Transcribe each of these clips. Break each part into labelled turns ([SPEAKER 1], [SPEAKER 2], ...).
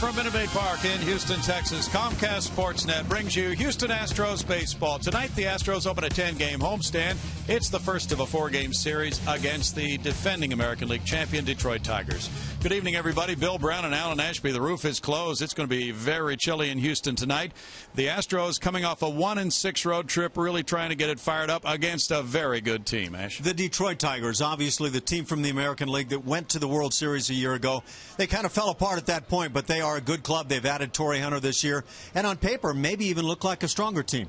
[SPEAKER 1] from Minute Maid Park in Houston, Texas, Comcast Sportsnet brings you Houston Astros baseball. Tonight, the Astros open a 10-game homestand. It's the first of a 4-game series against the defending American League champion Detroit Tigers. Good evening, everybody. Bill Brown and Alan Ashby. The roof is closed. It's going to be very chilly in Houston tonight. The Astros coming off a 1-6 road trip, really trying to get it fired up against a very good team, Ash.
[SPEAKER 2] The Detroit Tigers, obviously the team from the American League that went to the World Series a year ago. They kind of fell apart at that point, but they are a good club. They've added Torrey Hunter this year, and on paper, maybe even look like a stronger team.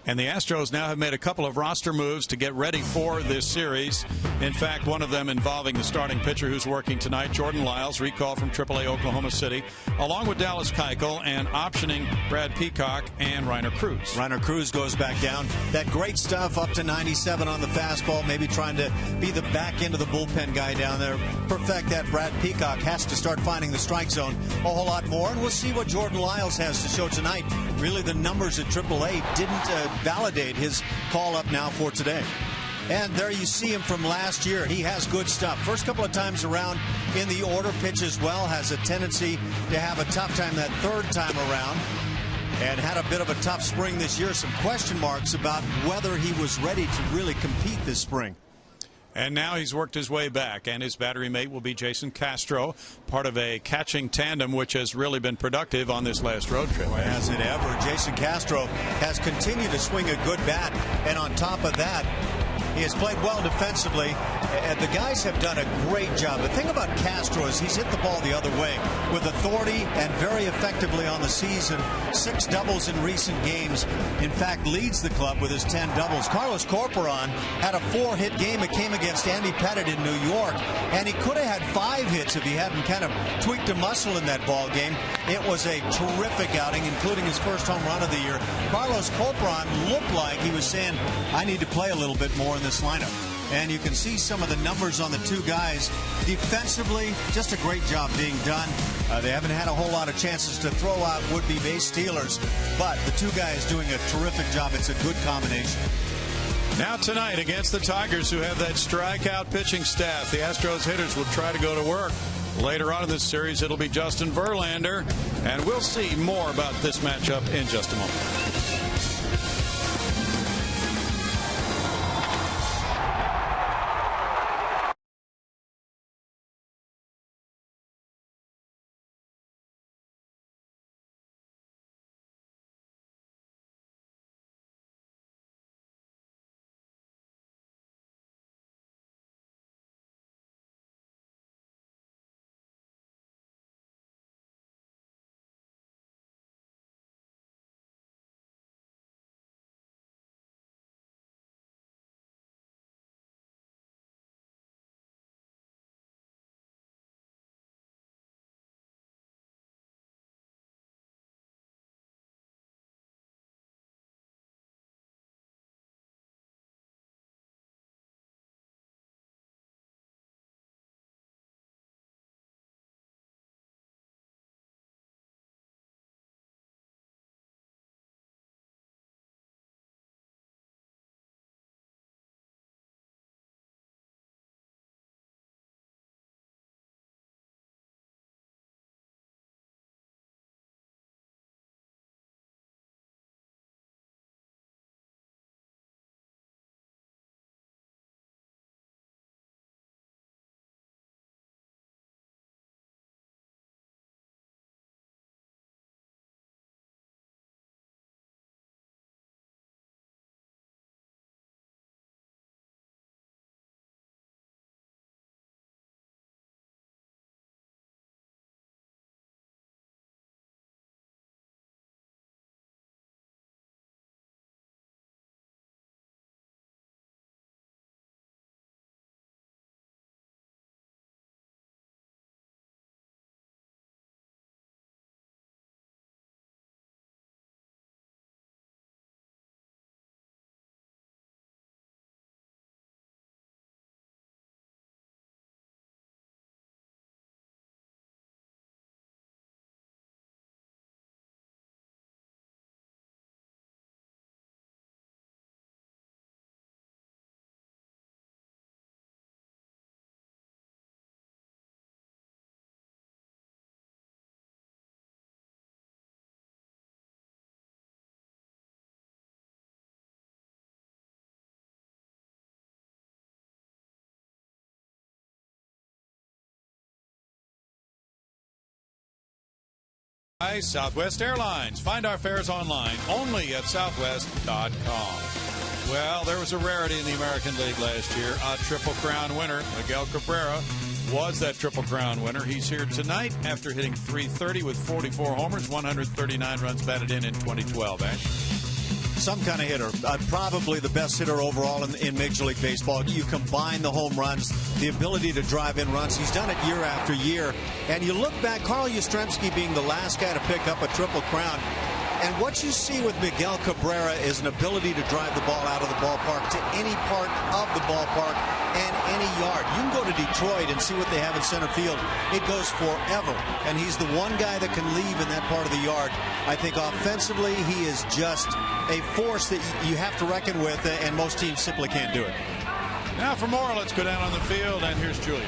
[SPEAKER 1] And the Astros now have made a couple of roster moves to get ready for this series. In fact, one of them involving the starting pitcher who's working tonight, Jordan Lyles, recalled from AAA Oklahoma City, along with Dallas Keuchel, and optioning Brad Peacock and Reiner Cruz.
[SPEAKER 2] Reiner Cruz goes back down. That great stuff, up to 97 on the fastball, maybe trying to be the back end of the bullpen guy down there. Perfect that. Brad Peacock has to start finding the strike zone a whole lot more, and we'll see what Jordan Lyles has to show tonight. Really, the numbers at AAA didn't validate his call-up now for today. And there you see him from last year. He has good stuff. First couple of times around in the order, pitches well, has a tendency to have a tough time that third time around, and had a bit of a tough spring this year. Some question marks about whether he was ready to really compete this spring.
[SPEAKER 1] And now he's worked his way back, and his battery mate will be Jason Castro, part of a catching tandem which has really been productive on this last road trip.
[SPEAKER 2] Boy, has it ever. Jason Castro has continued to swing a good bat, and on top of that, he has played well defensively, and the guys have done a great job. The thing about Castro is he's hit the ball the other way with authority and very effectively on the season. 6 doubles in recent games. In fact, leads the club with his 10 doubles. Carlos Corporon had a 4-hit game. It came against Andy Pettit in New York, and he could have had 5 hits if he hadn't kind of tweaked a muscle in that ball game. It was a terrific outing, including his first home run of the year. Carlos Corporon looked like he was saying, I need to play a little bit more in this lineup. And you can see some of the numbers on the two guys. Defensively, just a great job being done. They haven't had a whole lot of chances to throw out would-be base stealers, but the two guys doing a terrific job. It's a good combination.
[SPEAKER 1] Now tonight against the Tigers, who have that strikeout pitching staff, the Astros hitters will try to go to work. Later on in this series, it'll be Justin Verlander, and we'll see more about this matchup in just a moment. By Southwest Airlines. Find our fares online only at southwest.com. Well, there was a rarity in the American League last year. A Triple Crown winner, Miguel Cabrera, was that Triple Crown winner. He's here tonight after hitting .330 with 44 homers, 139 runs batted in 2012. Ash?
[SPEAKER 2] Some kind of hitter. Probably the best hitter overall in Major League Baseball. You combine the home runs, the ability to drive in runs. He's done it year after year. And you look back, Carl Yastrzemski being the last guy to pick up a Triple Crown. And what you see with Miguel Cabrera is an ability to drive the ball out of the ballpark to any part of the ballpark and any yard. You can go to Detroit and see what they have in center field. It goes forever. And he's the one guy that can leave in that part of the yard. I think offensively, he is just a force that you have to reckon with, and most teams simply can't do it.
[SPEAKER 1] Now for more, let's go down on the field, and here's Julia.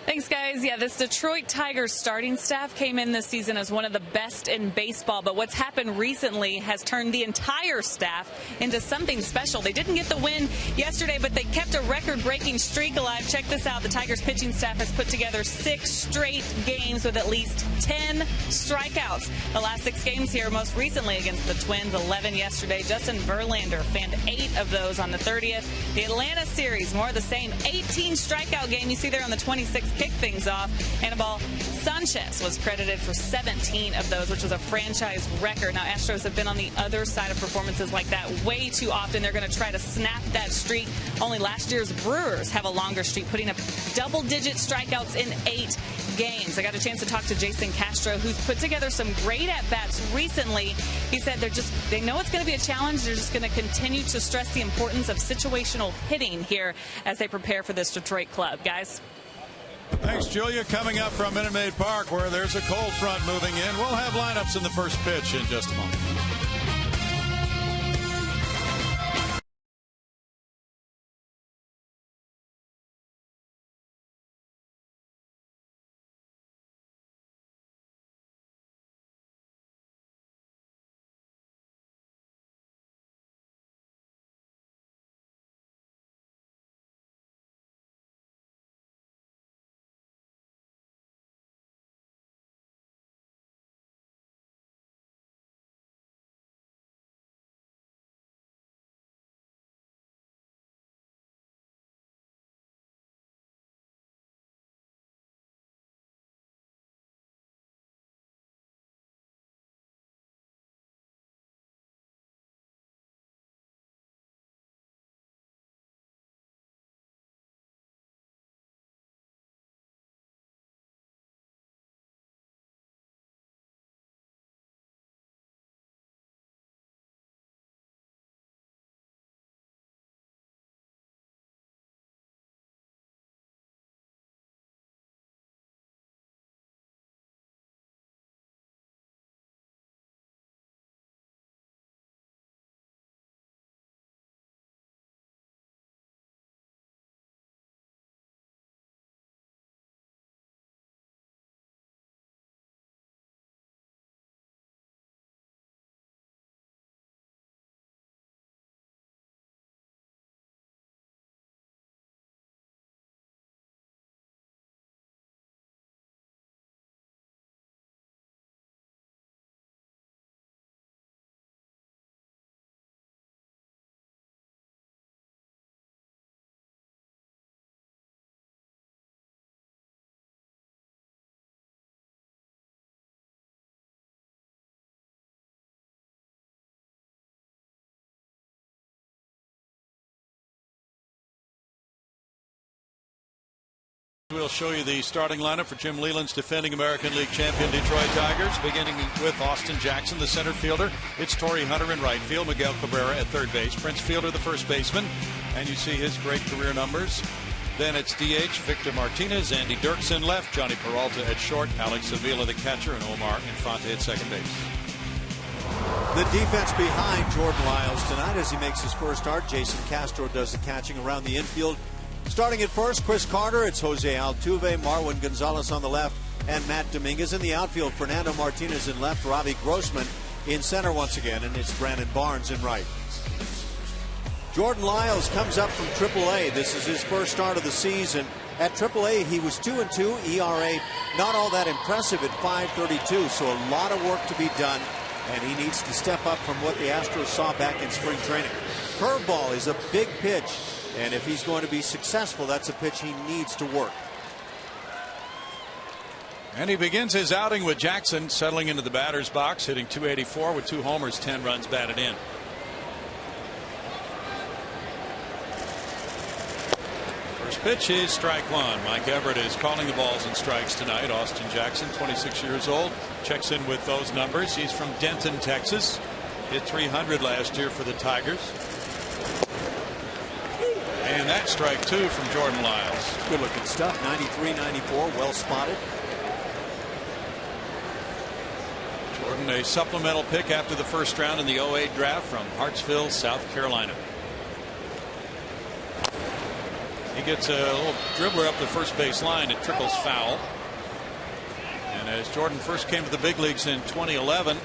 [SPEAKER 3] Thanks, guys. Yeah, this Detroit Tigers starting staff came in this season as one of the best in baseball, but what's happened recently has turned the entire staff into something special. They didn't get the win yesterday, but they kept a record-breaking streak alive. Check this out. The Tigers pitching staff has put together 6 straight games with at least 10 strikeouts. The last 6 games here, most recently against the Twins, 11 yesterday. Justin Verlander fanned 8 of those on the 30th. The Atlanta series, more of the same, 18 strikeout game. You see there on the 26th kick things off. Anibal Sanchez was credited for 17 of those, which was a franchise record. Now, Astros have been on the other side of performances like that way too often. They're going to try to snap that streak. Only last year's Brewers have a longer streak, putting up double-digit strikeouts in 8 games. I got a chance to talk to Jason Castro, who's put together some great at-bats recently. He said they know it's going to be a challenge. They're just going to continue to stress the importance of situational hitting here as they prepare for this Detroit club. Guys?
[SPEAKER 1] Thanks, Julia. Coming up from Minute Maid Park, where there's a cold front moving in. We'll have lineups in the first pitch in just a moment. We'll show you the starting lineup for Jim Leyland's defending American League champion Detroit Tigers, beginning with Austin Jackson, the center fielder. It's Torrey Hunter in right field, Miguel Cabrera at third base, Prince Fielder, the first baseman, and you see his great career numbers. Then it's DH, Victor Martinez, Andy Dirksen left, Johnny Peralta at short, Alex Avila the catcher, and Omar Infante at second base.
[SPEAKER 2] The defense behind Jordan Lyles tonight as he makes his first start. Jason Castro does the catching around the infield. Starting at first, Chris Carter. It's Jose Altuve, Marwin Gonzalez on the left, and Matt Dominguez. In the outfield, Fernando Martinez in left, Ravi Grossman in center once again, and it's Brandon Barnes in right. Jordan Lyles comes up from AAA. This is his first start of the season. At AAA, he was 2-2, ERA not all that impressive at 5.32, so a lot of work to be done, and he needs to step up from what the Astros saw back in spring training. Curveball is a big pitch, and if he's going to be successful, that's a pitch he needs to work.
[SPEAKER 1] And he begins his outing with Jackson settling into the batter's box, hitting .284 with 2 homers, 10 runs batted in. First pitch is strike one. Mike Everett is calling the balls and strikes tonight. Austin Jackson, 26 years old, checks in with those numbers. He's from Denton, Texas. Hit .300 last year for the Tigers. And that's strike 2 from Jordan Lyles.
[SPEAKER 2] Good looking stuff. 93-94, well spotted.
[SPEAKER 1] Jordan, a supplemental pick after the first round in the '08 draft from Hartsville, South Carolina. He gets a little dribbler up the first base line. It trickles foul. And as Jordan first came to the big leagues in 2011,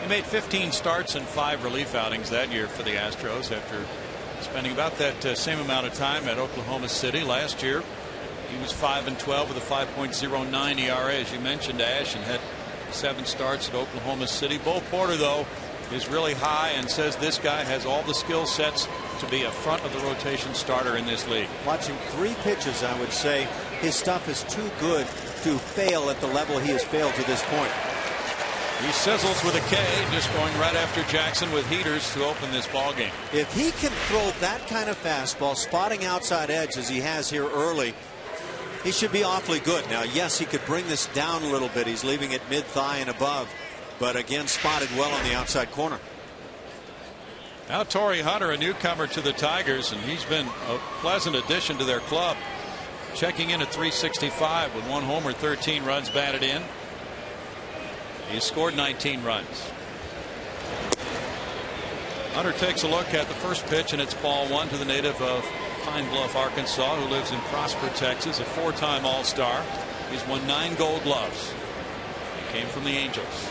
[SPEAKER 1] he made 15 starts and 5 relief outings that year for the Astros after spending about that same amount of time at Oklahoma City. Last year, he was 5-12 with a 5.09 ERA, as you mentioned, Ash, and had 7 starts at Oklahoma City. Bo Porter, though, is really high and says this guy has all the skill sets to be a front of the rotation starter in this league.
[SPEAKER 2] Watching 3 pitches, I would say his stuff is too good to fail at the level he has failed to this point.
[SPEAKER 1] He sizzles with a K, just going right after Jackson with heaters to open this ball game.
[SPEAKER 2] If he can throw that kind of fastball, spotting outside edge as he has here early, he should be awfully good. Now, yes, he could bring this down a little bit. He's leaving it mid-thigh and above, but again, spotted well on the outside corner.
[SPEAKER 1] Now Torrey Hunter, a newcomer to the Tigers, and he's been a pleasant addition to their club. Checking in at .365 with 1 homer, 13 runs batted in. He's scored 19 runs. Hunter takes a look at the first pitch, and it's ball 1 to the native of Pine Bluff, Arkansas, who lives in Prosper, Texas, a 4-time All-Star. He's won 9 Gold Gloves. He came from the Angels.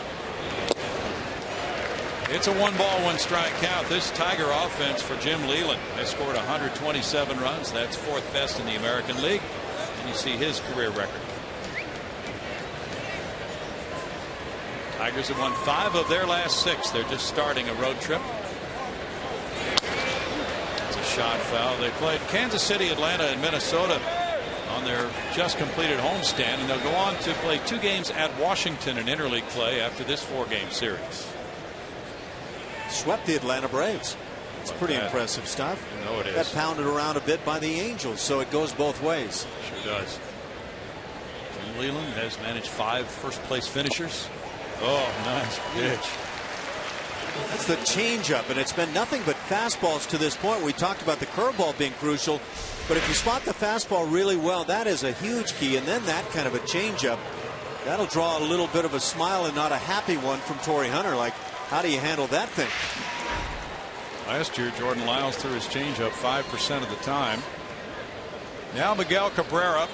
[SPEAKER 1] It's a 1-ball, 1-strike count. This Tiger offense for Jim Leyland has scored 127 runs. That's 4th best in the American League. And you see his career record. Tigers have won 5 of their last 6. They're just starting a road trip. It's a shot foul. They played Kansas City, Atlanta, and Minnesota on their just completed homestand, and they'll go on to play 2 games at Washington in interleague play after this 4-game series.
[SPEAKER 2] Swept the Atlanta Braves. It's pretty impressive stuff.
[SPEAKER 1] You know it is.
[SPEAKER 2] Got pounded around a bit by the Angels, so it goes both ways.
[SPEAKER 1] Sure does. Jim Leyland has managed 5 first-place finishers. Oh, nice pitch.
[SPEAKER 2] That's the changeup, and it's been nothing but fastballs to this point. We talked about the curveball being crucial, but if you spot the fastball really well, that is a huge key, and then that kind of a changeup, that'll draw a little bit of a smile and not a happy one from Torrey Hunter. Like, how do you handle that thing?
[SPEAKER 1] Last year, Jordan Lyles threw his changeup 5% of the time. Now Miguel Cabrera,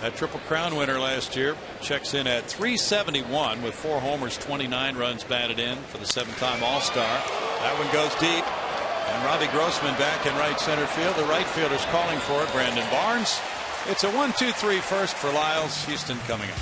[SPEAKER 1] that Triple Crown winner last year, checks in at .371 with 4 homers, 29 runs batted in for the 7-time All-Star. That one goes deep. And Robbie Grossman back in right center field. The right fielder's calling for it, Brandon Barnes. It's a 1-2-3 first for Lyles. Houston coming up.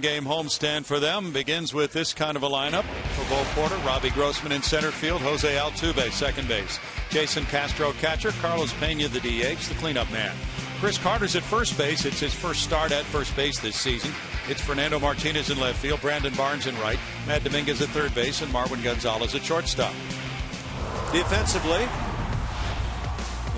[SPEAKER 1] Game homestand for them begins with this kind of a lineup. For Bo Porter, Robbie Grossman in center field, Jose Altuve second base, Jason Castro catcher, Carlos Pena the DH, the cleanup man. Chris Carter's at first base. It's his first start at first base this season. It's Fernando Martinez in left field, Brandon Barnes in right, Matt Dominguez at third base, and Marwin Gonzalez at shortstop.
[SPEAKER 2] Defensively,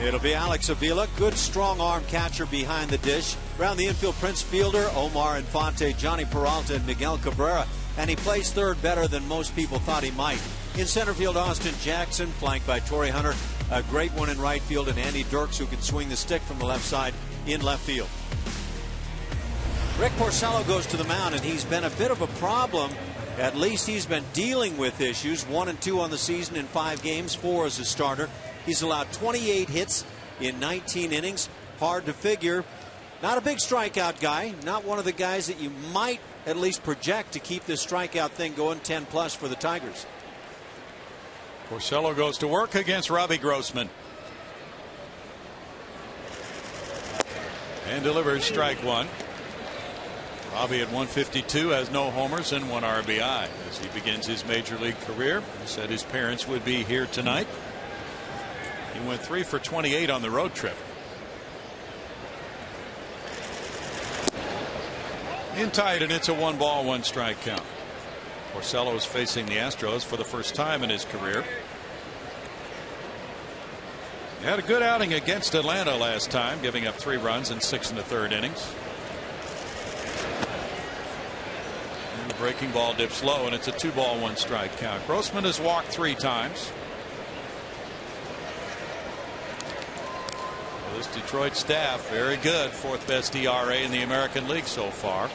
[SPEAKER 2] it'll be Alex Avila, good strong arm catcher behind the dish. Around the infield, Prince Fielder, Omar Infante, Johnny Peralta, and Miguel Cabrera. And he plays third better than most people thought he might. In center field, Austin Jackson, flanked by Torrey Hunter. A great one in right field, and Andy Dirks, who can swing the stick from the left side in left field. Rick Porcello goes to the mound, and he's been a bit of a problem. At least he's been dealing with issues. 1-2 on the season in 5 games, 4 as a starter. He's allowed 28 hits in 19 innings. Hard to figure. Not a big strikeout guy. Not one of the guys that you might at least project to keep this strikeout thing going 10 plus for the Tigers.
[SPEAKER 1] Porcello goes to work against Robbie Grossman. And delivers strike one. Robbie at 152 has no homers and 1 RBI as he begins his major league career. He said his parents would be here tonight. He went 3 for 28 on the road trip. In tight, and it's a 1-ball, 1-strike count. Porcello is facing the Astros for the first time in his career. He had a good outing against Atlanta last time, giving up 3 runs in 6 1/3 innings. And the breaking ball dips low, and it's a 2-ball, 1-strike count. Grossman has walked 3 times. This Detroit staff, very good. 4th best ERA in the American League so far.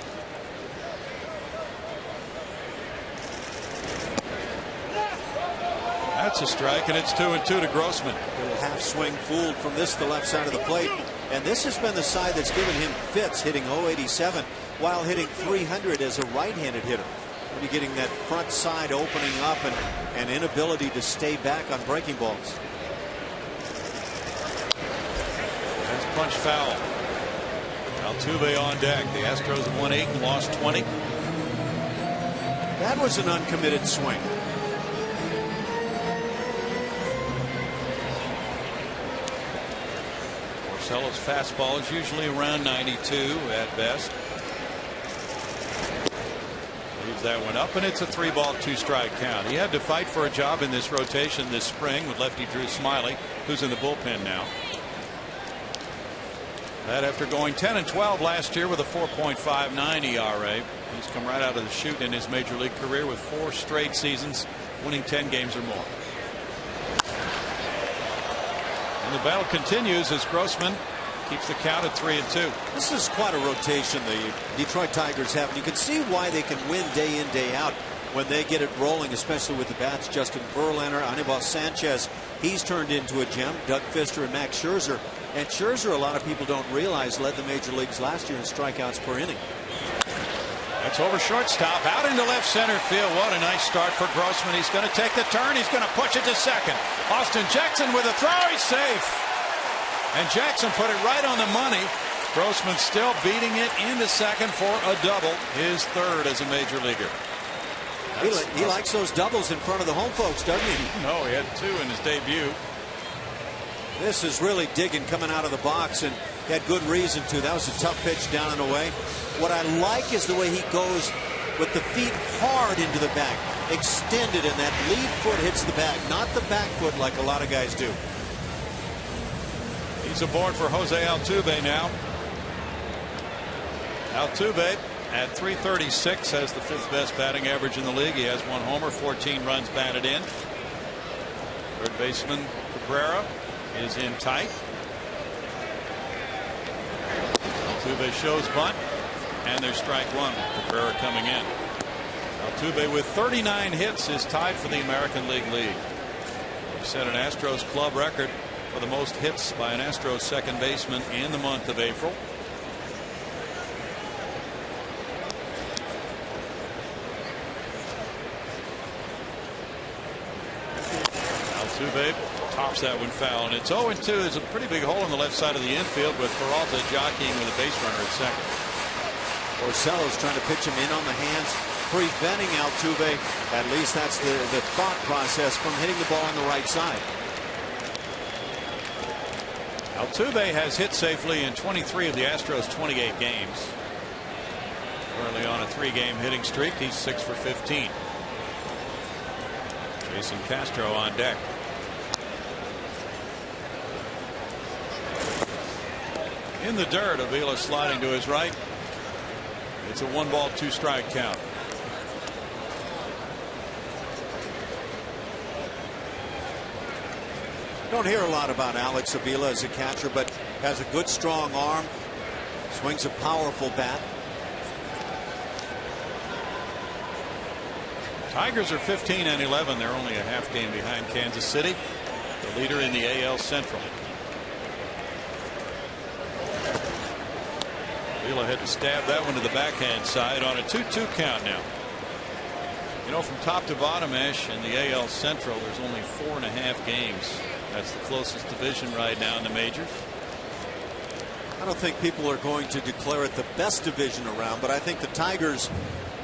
[SPEAKER 1] That's a strike, and it's 2-2 to Grossman.
[SPEAKER 2] Little half swing fooled from this to the left side of the plate. And this has been the side that's given him fits, hitting .087 while hitting .300 as a right-handed hitter. When you're getting that front side opening up and inability to stay back on breaking balls.
[SPEAKER 1] Punch foul. Altuve on deck. The Astros have won 8 and lost 20.
[SPEAKER 2] That was an uncommitted swing.
[SPEAKER 1] Porcello's fastball is usually around 92 at best. Leaves that one up, and it's a 3-ball, 2-strike count. He had to fight for a job in this rotation this spring with lefty Drew Smiley, who's in the bullpen now. That after going 10 and 12 last year with a 4.59 ERA. He's come right out of the chute in his major league career with 4 straight seasons, winning 10 games or more. And the battle continues as Grossman keeps the count at 3-2.
[SPEAKER 2] This is quite a rotation the Detroit Tigers have. And you can see why they can win day in, day out when they get it rolling, especially with the bats. Justin Verlander, Anibal Sanchez, he's turned into a gem. Doug Fister and Max Scherzer. And Scherzer, a lot of people don't realize, led the major leagues last year in strikeouts per inning.
[SPEAKER 1] That's over shortstop, out into left center field. What a nice start for Grossman. He's going to take the turn. He's going to push it to second. Austin Jackson with a throw. He's safe. And Jackson put it right on the money. Grossman still beating it into second for a double, his 3rd as a major leaguer.
[SPEAKER 2] He likes those doubles in front of the home folks, doesn't he?
[SPEAKER 1] No, he had 2 in his debut.
[SPEAKER 2] This is really digging coming out of the box, and he had good reason to. That was a tough pitch down and away. What I like is the way he goes with the feet hard into the back, extended, and that lead foot hits the bag, not the back foot like a lot of guys do.
[SPEAKER 1] He's aboard for Jose Altuve now. Altuve at .336 has the 5th best batting average in the league. He has 1 homer, 14 runs batted in. Third baseman Cabrera is in tight. Altuve shows bunt, and there's strike 1. Cabrera coming in. Altuve with 39 hits is tied for the American League lead. He set an Astros club record for the most hits by an Astros second baseman in the month of April. Altuve tops that one foul, and it's 0-2. There's a pretty big hole in the left side of the infield with Peralta jockeying with a base runner at second.
[SPEAKER 2] Porcello's trying to pitch him in on the hands, preventing Altuve. At least that's the thought process from hitting the ball on the right side.
[SPEAKER 1] Altuve has hit safely in 23 of the Astros' 28 games. Currently on a 3-game hitting streak. He's 6 for 15. Jason Castro on deck. In the dirt, Avila sliding to his right. It's a 1-ball, 2-strike count.
[SPEAKER 2] Don't hear a lot about Alex Avila as a catcher, but has a good strong arm, swings a powerful bat.
[SPEAKER 1] Tigers are 15 and 11. They're only a half game behind Kansas City, the leader in the AL Central. Avila had to stab that one to the backhand side on a 2-2 count now. You know, from top to bottom, Ash, in the AL Central, there's only 4.5 games. That's the closest division right now in the majors.
[SPEAKER 2] I don't think people are going to declare it the best division around, but I think the Tigers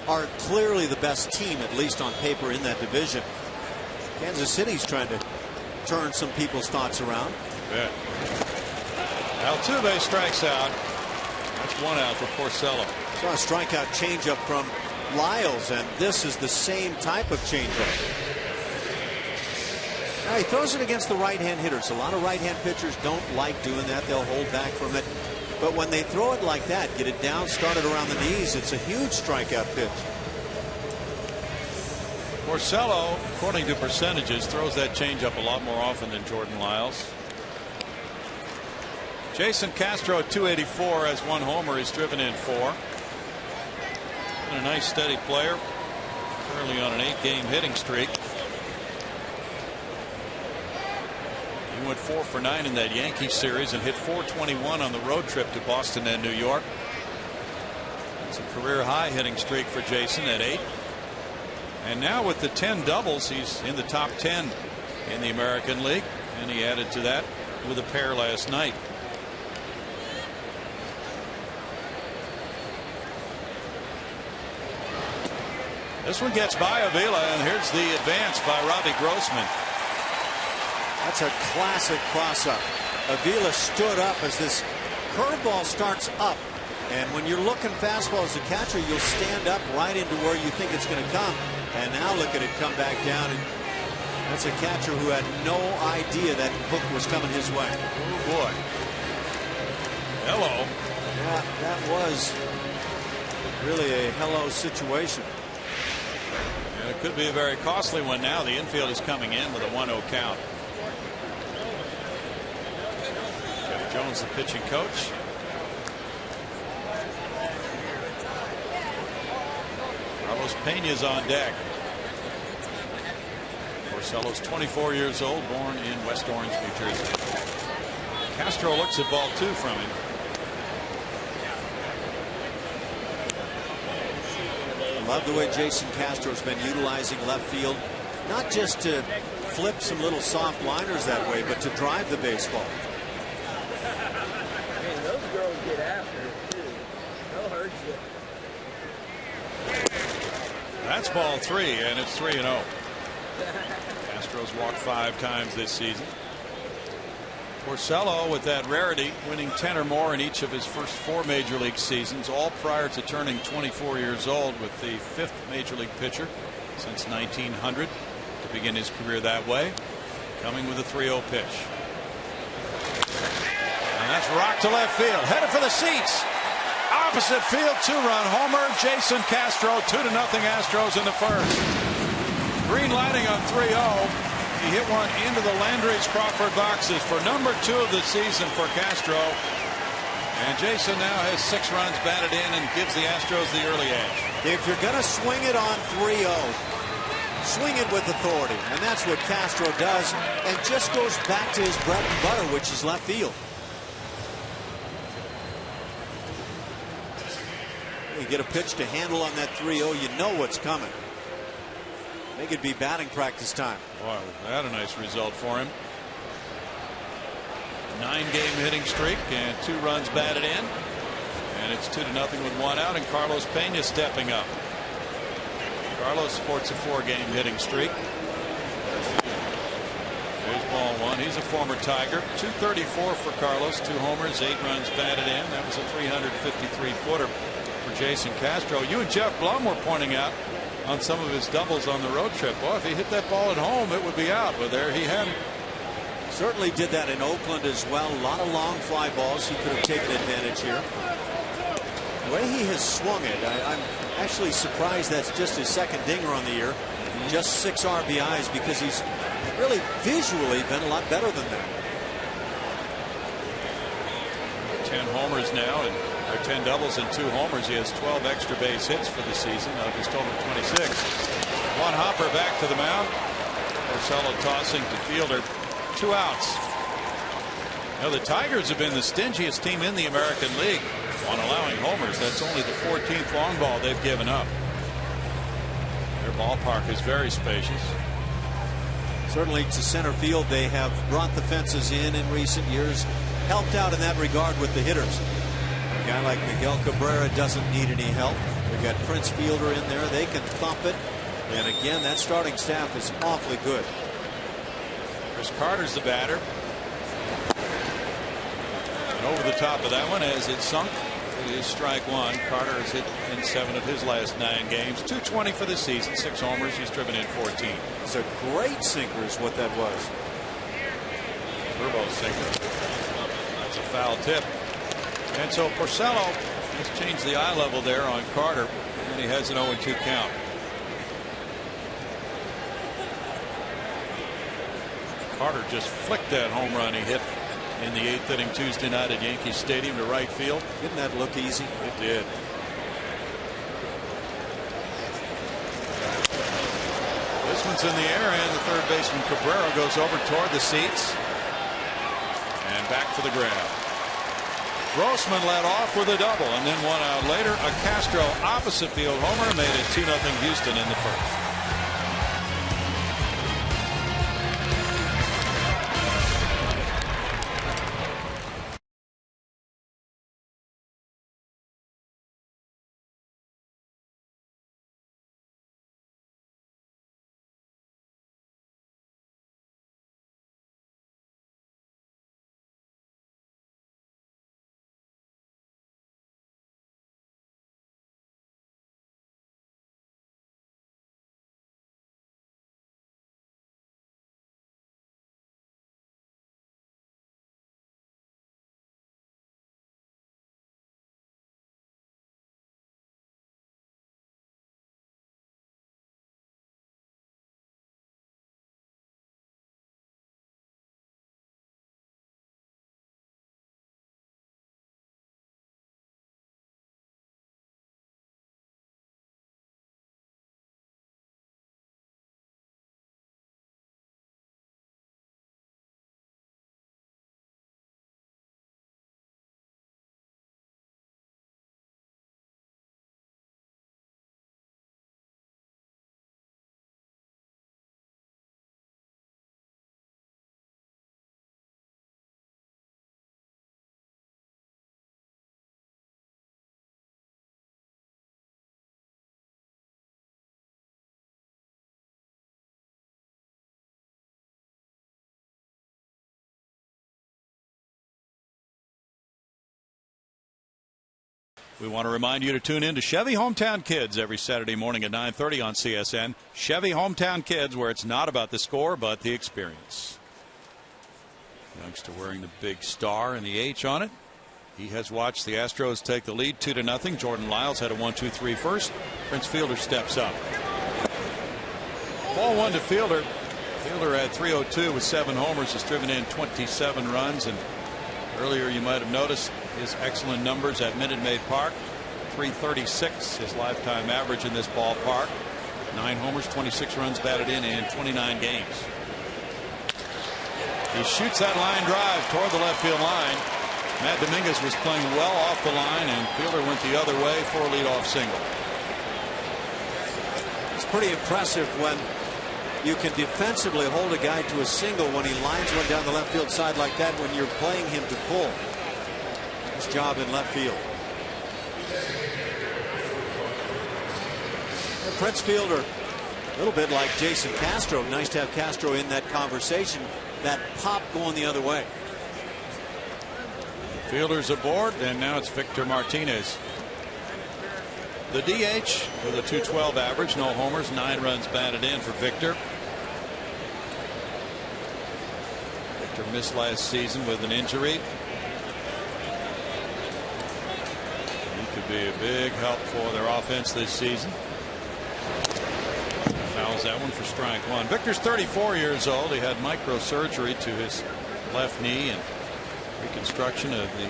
[SPEAKER 2] are clearly the best team, at least on paper, in that division. Kansas City's trying to turn some people's thoughts around.
[SPEAKER 1] Yeah. Altuve strikes out. That's 1 out for Porcello.
[SPEAKER 2] Saw a strikeout changeup from Lyles, and this is the same type of changeup. Now he throws it against the right-hand hitters. A lot of right-hand pitchers don't like doing that. They'll hold back from it. But when they throw it like that, get it down, start it around the knees, it's a huge strikeout pitch.
[SPEAKER 1] Porcello, according to percentages, throws that changeup a lot more often than Jordan Lyles. Jason Castro at 284 has 1 homer. He's driven in 4. And a nice steady player. Currently on an 8-game hitting streak. He went 4 for 9 in that Yankee series and hit .421 on the road trip to Boston and New York. It's a career high hitting streak for Jason at 8. And now with the 10 doubles, he's in the top 10 in the American League. And he added to that with a pair last night. This one gets by Avila, and here's the advance by Robbie Grossman.
[SPEAKER 2] That's a classic cross-up. Avila stood up as this curveball starts up. And when you're looking fastball as a catcher, you'll stand up right into where you think it's going to come. And now look at it come back down. And that's a catcher who had no idea that hook was coming his way.
[SPEAKER 1] Oh, boy. Hello.
[SPEAKER 2] Yeah, that was really a hello situation.
[SPEAKER 1] And it could be a very costly one now. The infield is coming in with a 1-0 count. Jeff Jones, the pitching coach. Carlos Pena's on deck. Porcello's 24 years old, born in West Orange, New Jersey. Castro looks at ball 2 from him.
[SPEAKER 2] Love the way Jason Castro's been utilizing left field, not just to flip some little soft liners that way, but to drive the baseball.
[SPEAKER 4] Hey, those girls get after it too. They'll hurt you.
[SPEAKER 1] That's ball 3, and it's 3-0. Astros walked 5 times this season. Porcello, with that rarity, winning 10 or more in each of his first 4 major league seasons, all prior to turning 24 years old, with the 5th major league pitcher since 1900 to begin his career that way. Coming with a 3-0 pitch. And that's rocked to left field, headed for the seats. Opposite field, 2-run homer. Jason Castro, 2-0 Astros in the first. Green lighting on 3-0. He hit one into the Landry's Crawford boxes for number 2 of the season for Castro. And Jason now has 6 runs batted in and gives the Astros the early edge.
[SPEAKER 2] If you're going to swing it on 3-0, swing it with authority. And that's what Castro does, and just goes back to his bread and butter, which is left field. You get a pitch to handle on that 3-0, you know what's coming. Make it be batting practice time.
[SPEAKER 1] Wow, that a nice result for him. 9-game hitting streak and 2 runs batted in. And it's 2-0 with one out, and Carlos Pena stepping up. Carlos sports a 4-game hitting streak. There's ball one. He's a former Tiger. 234 for Carlos, 2 homers, 8 runs batted in. That was a 353-footer for Jason Castro. You and Jeff Blum were pointing out on some of his doubles on the road trip. Well, if he hit that ball at home, it would be out. But there he had it.
[SPEAKER 2] Certainly did that in Oakland as well. A lot of long fly balls. He could have taken advantage here. The way he has swung it, I'm actually surprised that's just his second dinger on the year. Just 6 RBIs, because he's really visually been a lot better than that.
[SPEAKER 1] 10 homers now, and 10 doubles and 2 homers. He has 12 extra base hits for the season out of his total of 26. One hopper back to the mound. Porcello tossing to fielder. 2 outs. Now the Tigers have been the stingiest team in the American League on allowing homers. That's only the 14th long ball they've given up. Their ballpark is very spacious.
[SPEAKER 2] Certainly to center field, they have brought the fences in recent years, helped out in that regard with the hitters. A guy like Miguel Cabrera doesn't need any help. They've got Prince Fielder in there. They can thump it. And again, that starting staff is awfully good.
[SPEAKER 1] Chris Carter's the batter. And over the top of that one, as it sunk, it is strike one. Carter has hit in 7 of his last 9 games. 220 for the season, 6 homers. He's driven in 14.
[SPEAKER 2] It's a great sinker is what that was.
[SPEAKER 1] Turbo sinker. That's a foul tip. And so Porcello has changed the eye level there on Carter, and he has an 0-2 count. Carter just flicked that home run he hit in the 8th inning Tuesday night at Yankee Stadium to right field.
[SPEAKER 2] Didn't that look easy?
[SPEAKER 1] It did. This one's in the air, and the third baseman Cabrera goes over toward the seats and back for the grab. Grossman led off with a double, and then 1 out later, a Castro opposite field homer made it 2-0 Houston in the first. We want to remind you to tune in to Chevy Hometown Kids every Saturday morning at 9:30 on CSN. Chevy Hometown Kids, where it's not about the score but the experience. Youngster wearing the big star and the H on it. He has watched the Astros take the lead 2-0. Jordan Lyles had a 1-2-3 first. Prince Fielder steps up. Ball 1 to Fielder. Fielder had 302 with 7 homers. Has driven in 27 runs. And earlier you might have noticed his excellent numbers at Minute Maid Park. 336 his lifetime average in this ballpark. 9 homers, 26 runs batted in 29 games. He shoots that line drive toward the left field line. Matt Dominguez was playing well off the line, and Fielder went the other way for a leadoff single.
[SPEAKER 2] It's pretty impressive when you can defensively hold a guy to a single when he lines one down the left field side like that when you're playing him to pull. His job in left field. Prince Fielder, a little bit like Jason Castro. Nice to have Castro in that conversation. That pop going the other way.
[SPEAKER 1] Fielders aboard, and now it's Victor Martinez. The DH with a .212 average, no homers, 9 runs batted in for Victor. Victor missed last season with an injury. He could be a big help for their offense this season. Fouls that one for strike one. Victor's 34 years old. He had microsurgery to his left knee and reconstruction of the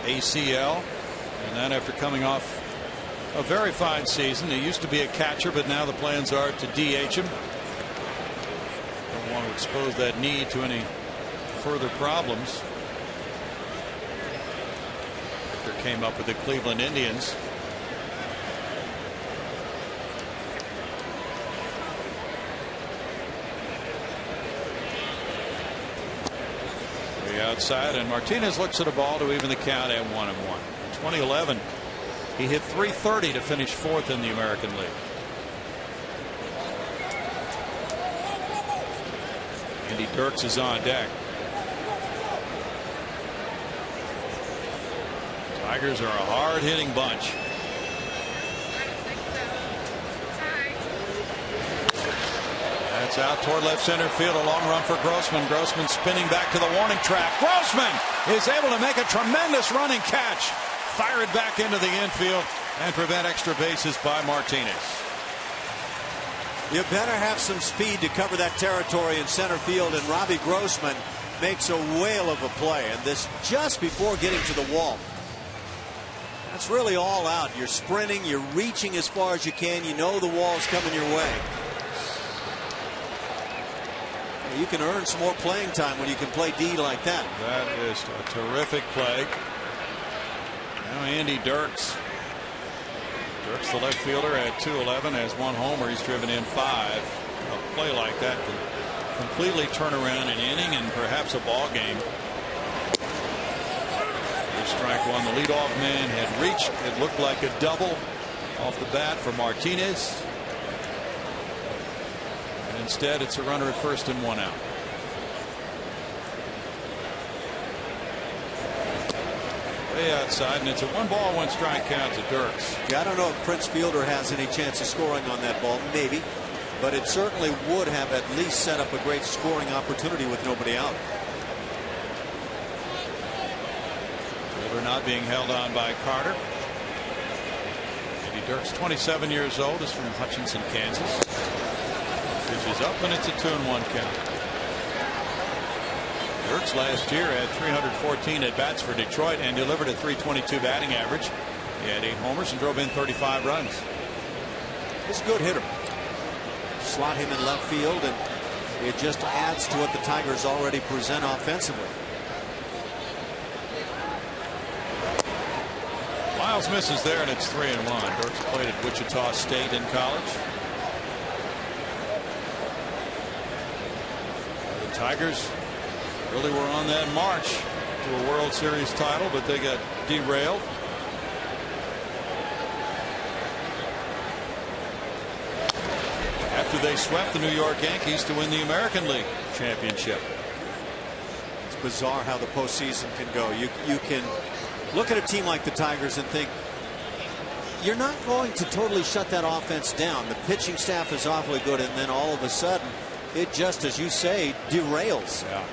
[SPEAKER 1] ACL, and then after coming off a very fine season. He used to be a catcher, but now the plans are to DH him. Don't want to expose that knee to any further problems. Victor came up with the Cleveland Indians. Outside, and Martinez looks at a ball to even the count at 1-1. In 2011, he hit .330 to finish 4th in the American League. Andy Dirks is on deck. Tigers are a hard-hitting bunch. It's out toward left center field. A long run for Grossman. Grossman spinning back to the warning track. Grossman is able to make a tremendous running catch. Fire it back into the infield and prevent extra bases by Martinez.
[SPEAKER 2] You better have some speed to cover that territory in center field, and Robbie Grossman makes a whale of a play, and this just before getting to the wall. That's really all out. You're sprinting, you're reaching as far as you can. You know the wall's coming your way. You can earn some more playing time when you can play D like that.
[SPEAKER 1] That is a terrific play. Now Andy Dirks. Dirks, the left fielder, at 211, has 1 homer. He's driven in 5. A play like that can completely turn around an inning and perhaps a ball game. Here's strike one. The leadoff man had reached. It looked like a double off the bat for Martinez. Instead, it's a runner at first and 1 out. Way outside, and it's a 1-ball, 1-strike count to Dirks.
[SPEAKER 2] Yeah, I don't know if Prince Fielder has any chance of scoring on that ball, maybe, but it certainly would have at least set up a great scoring opportunity with nobody out.
[SPEAKER 1] Fielder not being held on by Carter. Andy Dirks, 27 years old, is from Hutchinson, Kansas. Pitch is up, and it's a 2-1 count. Dirks last year had 314 at bats for Detroit and delivered a .322 batting average. He had 8 homers and drove in 35 runs.
[SPEAKER 2] He's a good hitter. Slot him in left field, and it just adds to what the Tigers already present offensively.
[SPEAKER 1] Miles misses there, and it's 3-1. Dirks played at Wichita State in college. The Tigers really were on that march to a World Series title, but they got derailed. After they swept the New York Yankees to win the American League championship.
[SPEAKER 2] It's bizarre how the postseason can go. You can look at a team like the Tigers and think, you're not going to totally shut that offense down. The pitching staff is awfully good, and then all of a sudden it just, as you say, derails.
[SPEAKER 1] Yeah.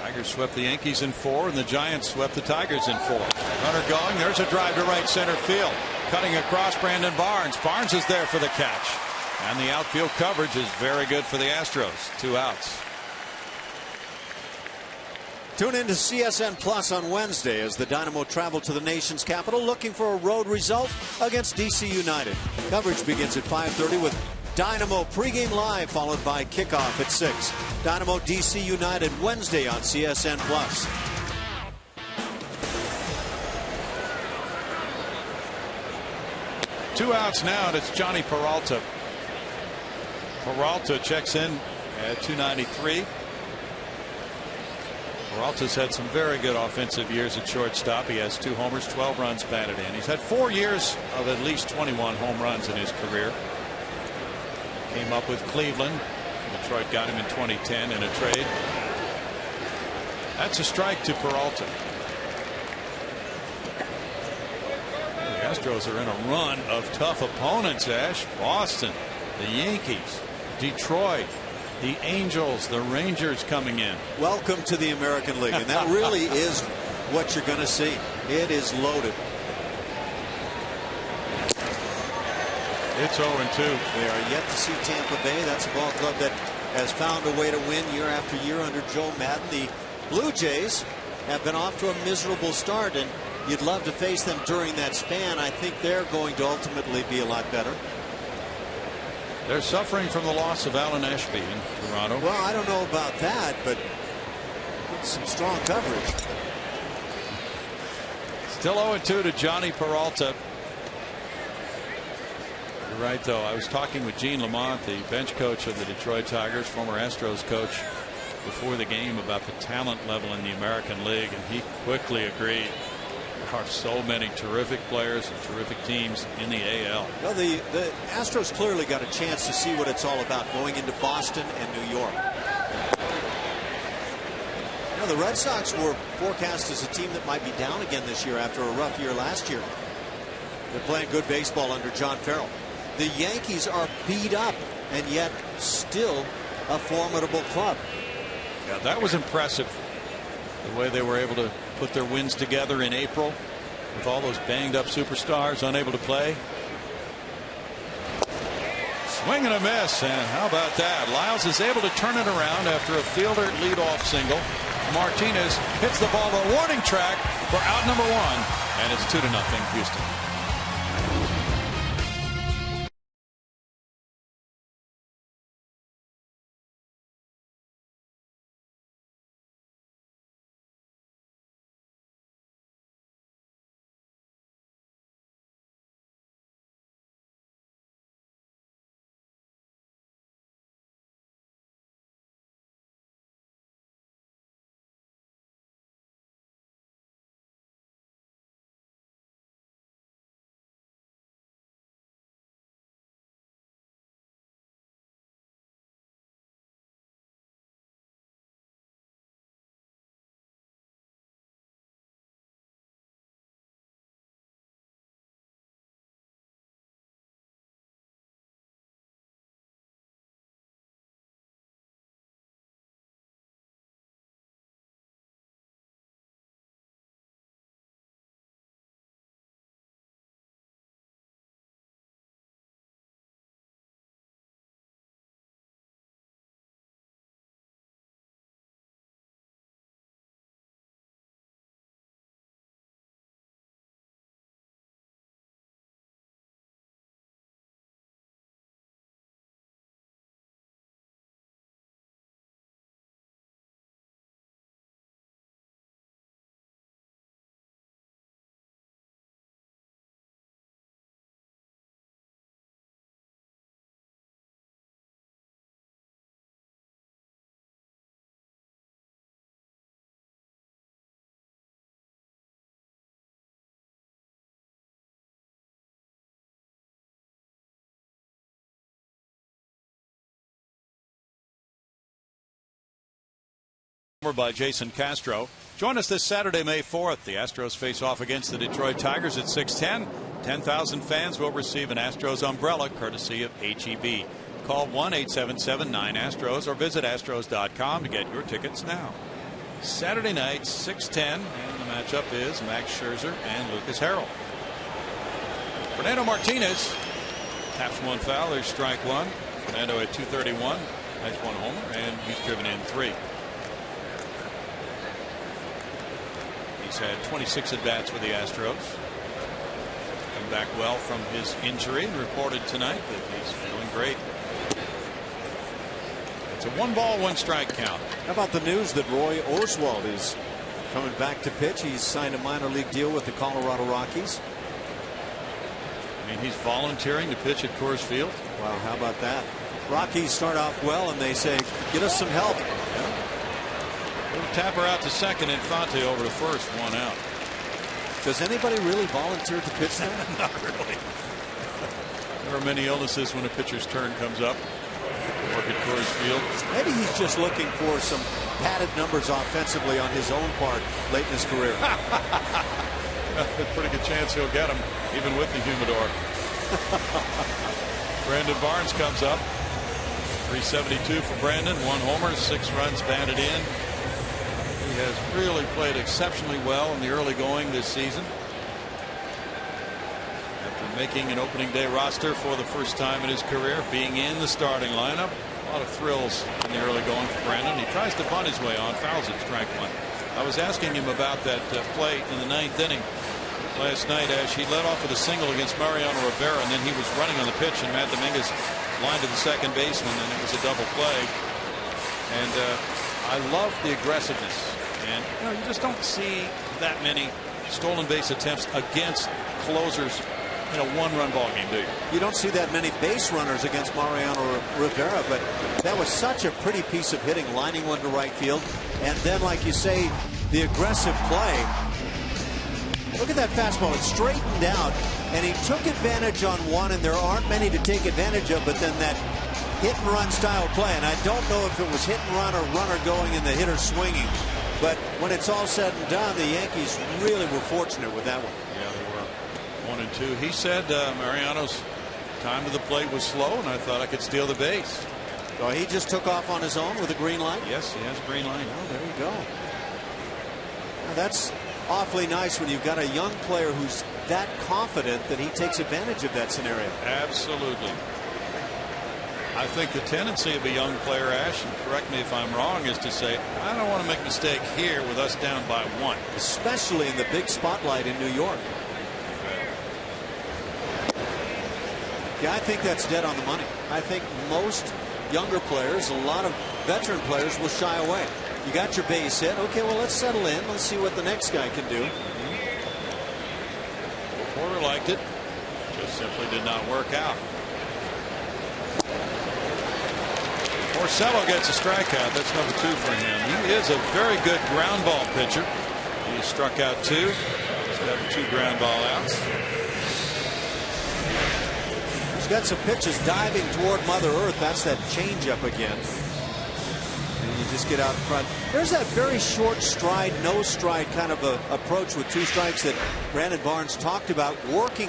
[SPEAKER 1] Tigers swept the Yankees in 4, and the Giants swept the Tigers in 4. Runner going. There's a drive to right center field. Cutting across, Brandon Barnes. Barnes is there for the catch. And the outfield coverage is very good for the Astros. 2 outs.
[SPEAKER 2] Tune in to CSN Plus on Wednesday as the Dynamo travel to the nation's capital looking for a road result against DC United. Coverage begins at 5:30 with Dynamo pregame live, followed by kickoff at 6. Dynamo DC United Wednesday on CSN Plus.
[SPEAKER 1] Two outs now, and it's Johnny Peralta. Peralta checks in at 293. Peralta's had some very good offensive years at shortstop. He has 2 homers, 12 runs batted in. He's had 4 years of at least 21 home runs in his career. Came up with Cleveland. Detroit got him in 2010 in a trade. That's a strike to Peralta. The Astros are in a run of tough opponents, Ash. Boston, the Yankees, Detroit, the Angels, the Rangers coming in.
[SPEAKER 2] Welcome to the American League, and that really is what you're going to see. It is loaded.
[SPEAKER 1] It's 0-2.
[SPEAKER 2] They are yet to see Tampa Bay. That's a ball club that has found a way to win year after year under Joe Madden. The Blue Jays have been off to a miserable start, and you'd love to face them during that span. I think they're going to ultimately be a lot better.
[SPEAKER 1] They're suffering from the loss of Alan Ashby in Toronto.
[SPEAKER 2] Well, I don't know about that, but some strong coverage.
[SPEAKER 1] Still 0-2 to Johnny Peralta. You're right, though. I was talking with Gene Lamont, the bench coach of the Detroit Tigers, former Astros coach, before the game about the talent level in the American League, and he quickly agreed. There are so many terrific players and terrific teams in the AL.
[SPEAKER 2] Well, the Astros clearly got a chance to see what it's all about going into Boston and New York. You know, the Red Sox were forecast as a team that might be down again this year after a rough year last year. They're playing good baseball under John Farrell. The Yankees are beat up and yet still a formidable club.
[SPEAKER 1] Yeah, that was impressive. The way they were able to put their wins together in April with all those banged up superstars unable to play. Swing and a miss, and how about that? Lyles is able to turn it around after a Fielder leadoff single. Martinez hits the ball to a warning track for out number 1, and it's 2-0 Houston. By Jason Castro. Join us this Saturday, May 4th. The Astros face off against the Detroit Tigers at 6:10. 10,000 fans will receive an Astros umbrella courtesy of HEB. Call 1-877-9-ASTROS or visit astros.com to get your tickets now. Saturday night, 6:10, and the matchup is Max Scherzer and Lucas Harrell. Fernando Martinez taps one foul. There's strike one. Fernando at 231 has one homer, and he's driven in 3. He's had 26 at-bats for the Astros. Come back well from his injury and reported tonight that he's feeling great. It's a 1-ball, 1-strike count.
[SPEAKER 2] How about the news that Roy Oswalt is coming back to pitch? He's signed a minor league deal with the Colorado Rockies.
[SPEAKER 1] I mean, he's volunteering to pitch at Coors Field.
[SPEAKER 2] Wow, how about that? Rockies start off well and they say, get us some help.
[SPEAKER 1] Little tapper out to second, Infante over to first, 1 out.
[SPEAKER 2] Does anybody really volunteer to pitch there?
[SPEAKER 1] Not really. There are many illnesses when a pitcher's turn comes up. Work at Coors Field.
[SPEAKER 2] Maybe he's just looking for some padded numbers offensively on his own part late in his career.
[SPEAKER 1] Pretty good chance he'll get them, even with the humidor. Brandon Barnes comes up. 372 for Brandon. 1 homer, 6 runs batted in. He has really played exceptionally well in the early going this season. After making an opening day roster for the first time in his career, being in the starting lineup, a lot of thrills in the early going for Brandon. He tries to bunt his way on, fouls it, strike 1. I was asking him about that play in the 9th inning last night as he led off with a single against Mariano Rivera, and then he was running on the pitch, and Matt Dominguez lined to the second baseman, and it was a double play. And I love the aggressiveness, and you just don't see that many stolen base attempts against closers in a 1-run ball game, do you?
[SPEAKER 2] You don't see that many base runners against Mariano Rivera, but that was such a pretty piece of hitting, lining one to right field, and then, like you say, the aggressive play. Look at that fastball. It straightened out, and he took advantage on one, and there aren't many to take advantage of, but then that hit-and-run style play, and I don't know if it was hit-and-run or runner going and the hitter swinging, but when it's all said and done, the Yankees really were fortunate with that one.
[SPEAKER 1] Yeah, they were 1 and 2. He said Mariano's time to the plate was slow, and I thought I could steal the base.
[SPEAKER 2] So he just took off on his own with a green light?
[SPEAKER 1] Yes, he has a green light.
[SPEAKER 2] Oh, there you go. Now that's awfully nice when you've got a young player who's that confident that he takes advantage of that scenario.
[SPEAKER 1] Absolutely. I think the tendency of a young player, Ash, and correct me if I'm wrong, is to say, I don't want to make a mistake here with us down by 1.
[SPEAKER 2] Especially in the big spotlight in New York. Yeah, I think that's dead on the money. I think most younger players, a lot of veteran players, will shy away. You got your base hit. Okay, well, let's settle in. Let's see what the next guy can do.
[SPEAKER 1] Porter liked it. Just simply did not work out. Porcello gets a strikeout. That's number 2 for him. He is a very good ground ball pitcher. He struck out 2. He's got 2 ground ball outs.
[SPEAKER 2] He's got some pitches diving toward Mother Earth. That's that changeup again. You just get out in front. There's that very short stride, no stride kind of a approach with 2 strikes that Brandon Barnes talked about working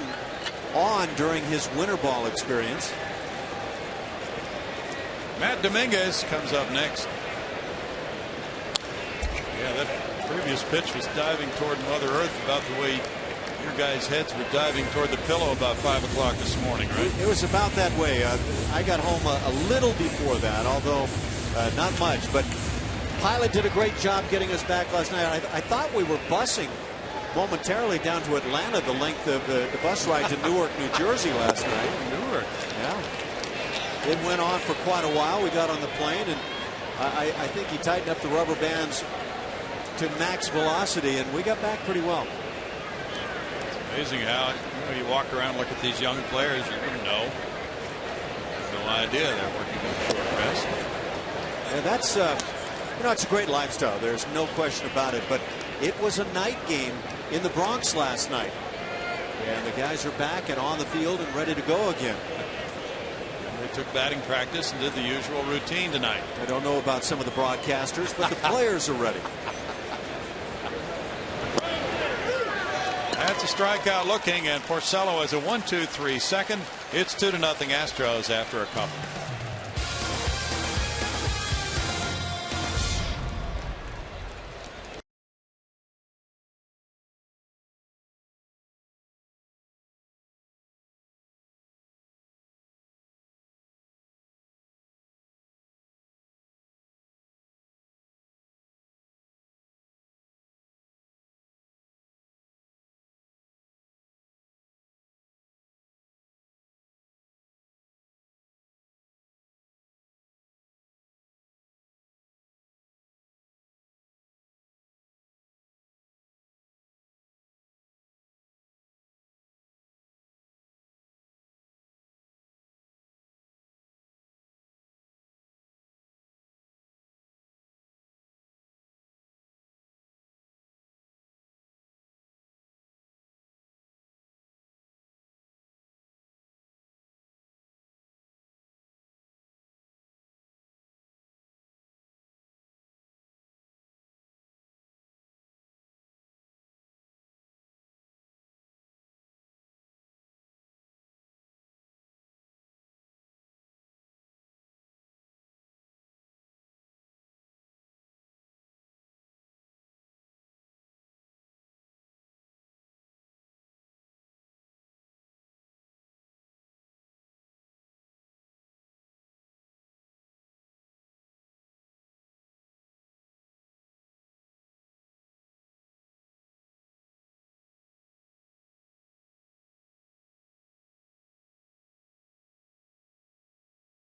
[SPEAKER 2] on during his winter ball experience.
[SPEAKER 1] Matt Dominguez comes up next. Yeah, that previous pitch was diving toward Mother Earth about the way your guys' heads were diving toward the pillow about 5 o'clock this morning, right?
[SPEAKER 2] It was about that way. I got home a little before that, although not much, but Pilot did a great job getting us back last night. I thought we were busing momentarily down to Atlanta, the length of the bus ride to Newark, New Jersey last night.
[SPEAKER 1] Newark.
[SPEAKER 2] Yeah. It went on for quite a while. We got on the plane, and I think he tightened up the rubber bands to max velocity, and we got back pretty well.
[SPEAKER 1] It's amazing how you walk around and look at these young players, you wouldn't know. No idea they're working with short rest.
[SPEAKER 2] And that's it's a great lifestyle. There's no question about it. But it was a night game in the Bronx last night, and the guys are back and on the field and ready to go again.
[SPEAKER 1] They took batting practice and did the usual routine tonight.
[SPEAKER 2] I don't know about some of the broadcasters, but the players are ready.
[SPEAKER 1] That's a strikeout looking, and Porcello has a 1-2-3 second. It's 2-0 Astros after a couple.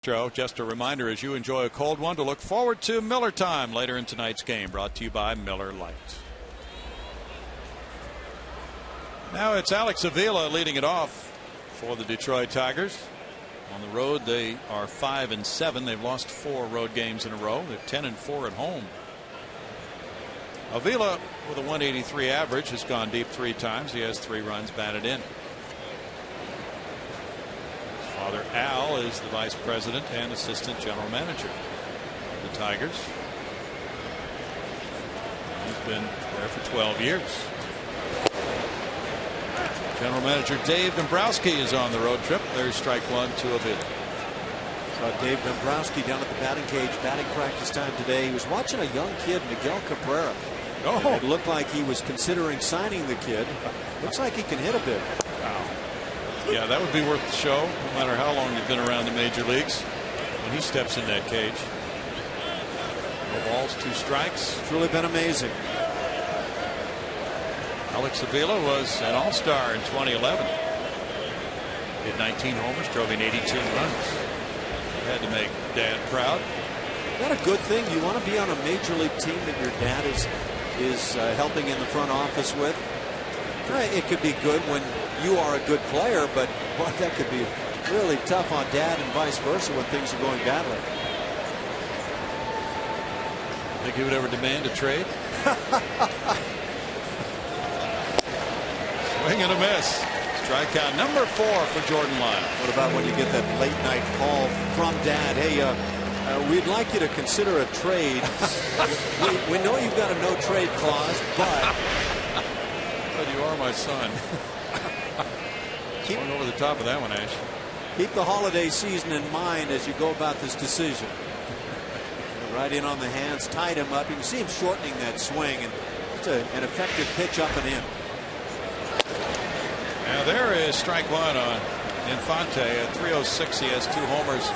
[SPEAKER 1] Just a reminder, as you enjoy a cold one, to look forward to Miller Time later in tonight's game, brought to you by Miller Lite. Now it's Alex Avila leading it off for the Detroit Tigers. On the road, they are 5-7. They've lost 4 road games in a row. They're 10-4 at home. Avila, with a 183 average, has gone deep 3 times. He has 3 runs batted in. His father, Al, is the vice president and assistant general manager of the Tigers. He's been there for 12 years. General manager Dave Dombrowski is on the road trip. There's strike 1 to Avila.
[SPEAKER 2] Saw Dave Dombrowski down at the batting cage, batting practice time today. He was watching a young kid, Miguel Cabrera.
[SPEAKER 1] Oh.
[SPEAKER 2] It looked like he was considering signing the kid. Looks like he can hit a bit.
[SPEAKER 1] Wow. Yeah, that would be worth the show, no matter how long you've been around the major leagues. When he steps in that cage. No balls, 2 strikes.
[SPEAKER 2] It's really been amazing.
[SPEAKER 1] Alex Avila was an all-star in 2011. Hit 19 homers, drove in 82 runs. Had to make Dad proud.
[SPEAKER 2] Not a good thing. You want to be on a major league team that your dad is helping in the front office with. It could be good when you are a good player, but boy, that could be really tough on Dad and vice versa when things are going badly.
[SPEAKER 1] Think he would ever demand a trade? Swing and a miss. Strikeout number 4 for Jordan Lyle.
[SPEAKER 2] What about when you get that late night call from Dad? Hey, we'd like you to consider a trade. we know you've got a no trade clause, but
[SPEAKER 1] you are my son. Going over the top of that one, Ash.
[SPEAKER 2] Keep the holiday season in mind as you go about this decision. Right in on the hands, tied him up. You can see him shortening that swing, and it's an effective pitch up and in.
[SPEAKER 1] Now there is strike 1 on Infante at 306. He has 2 homers.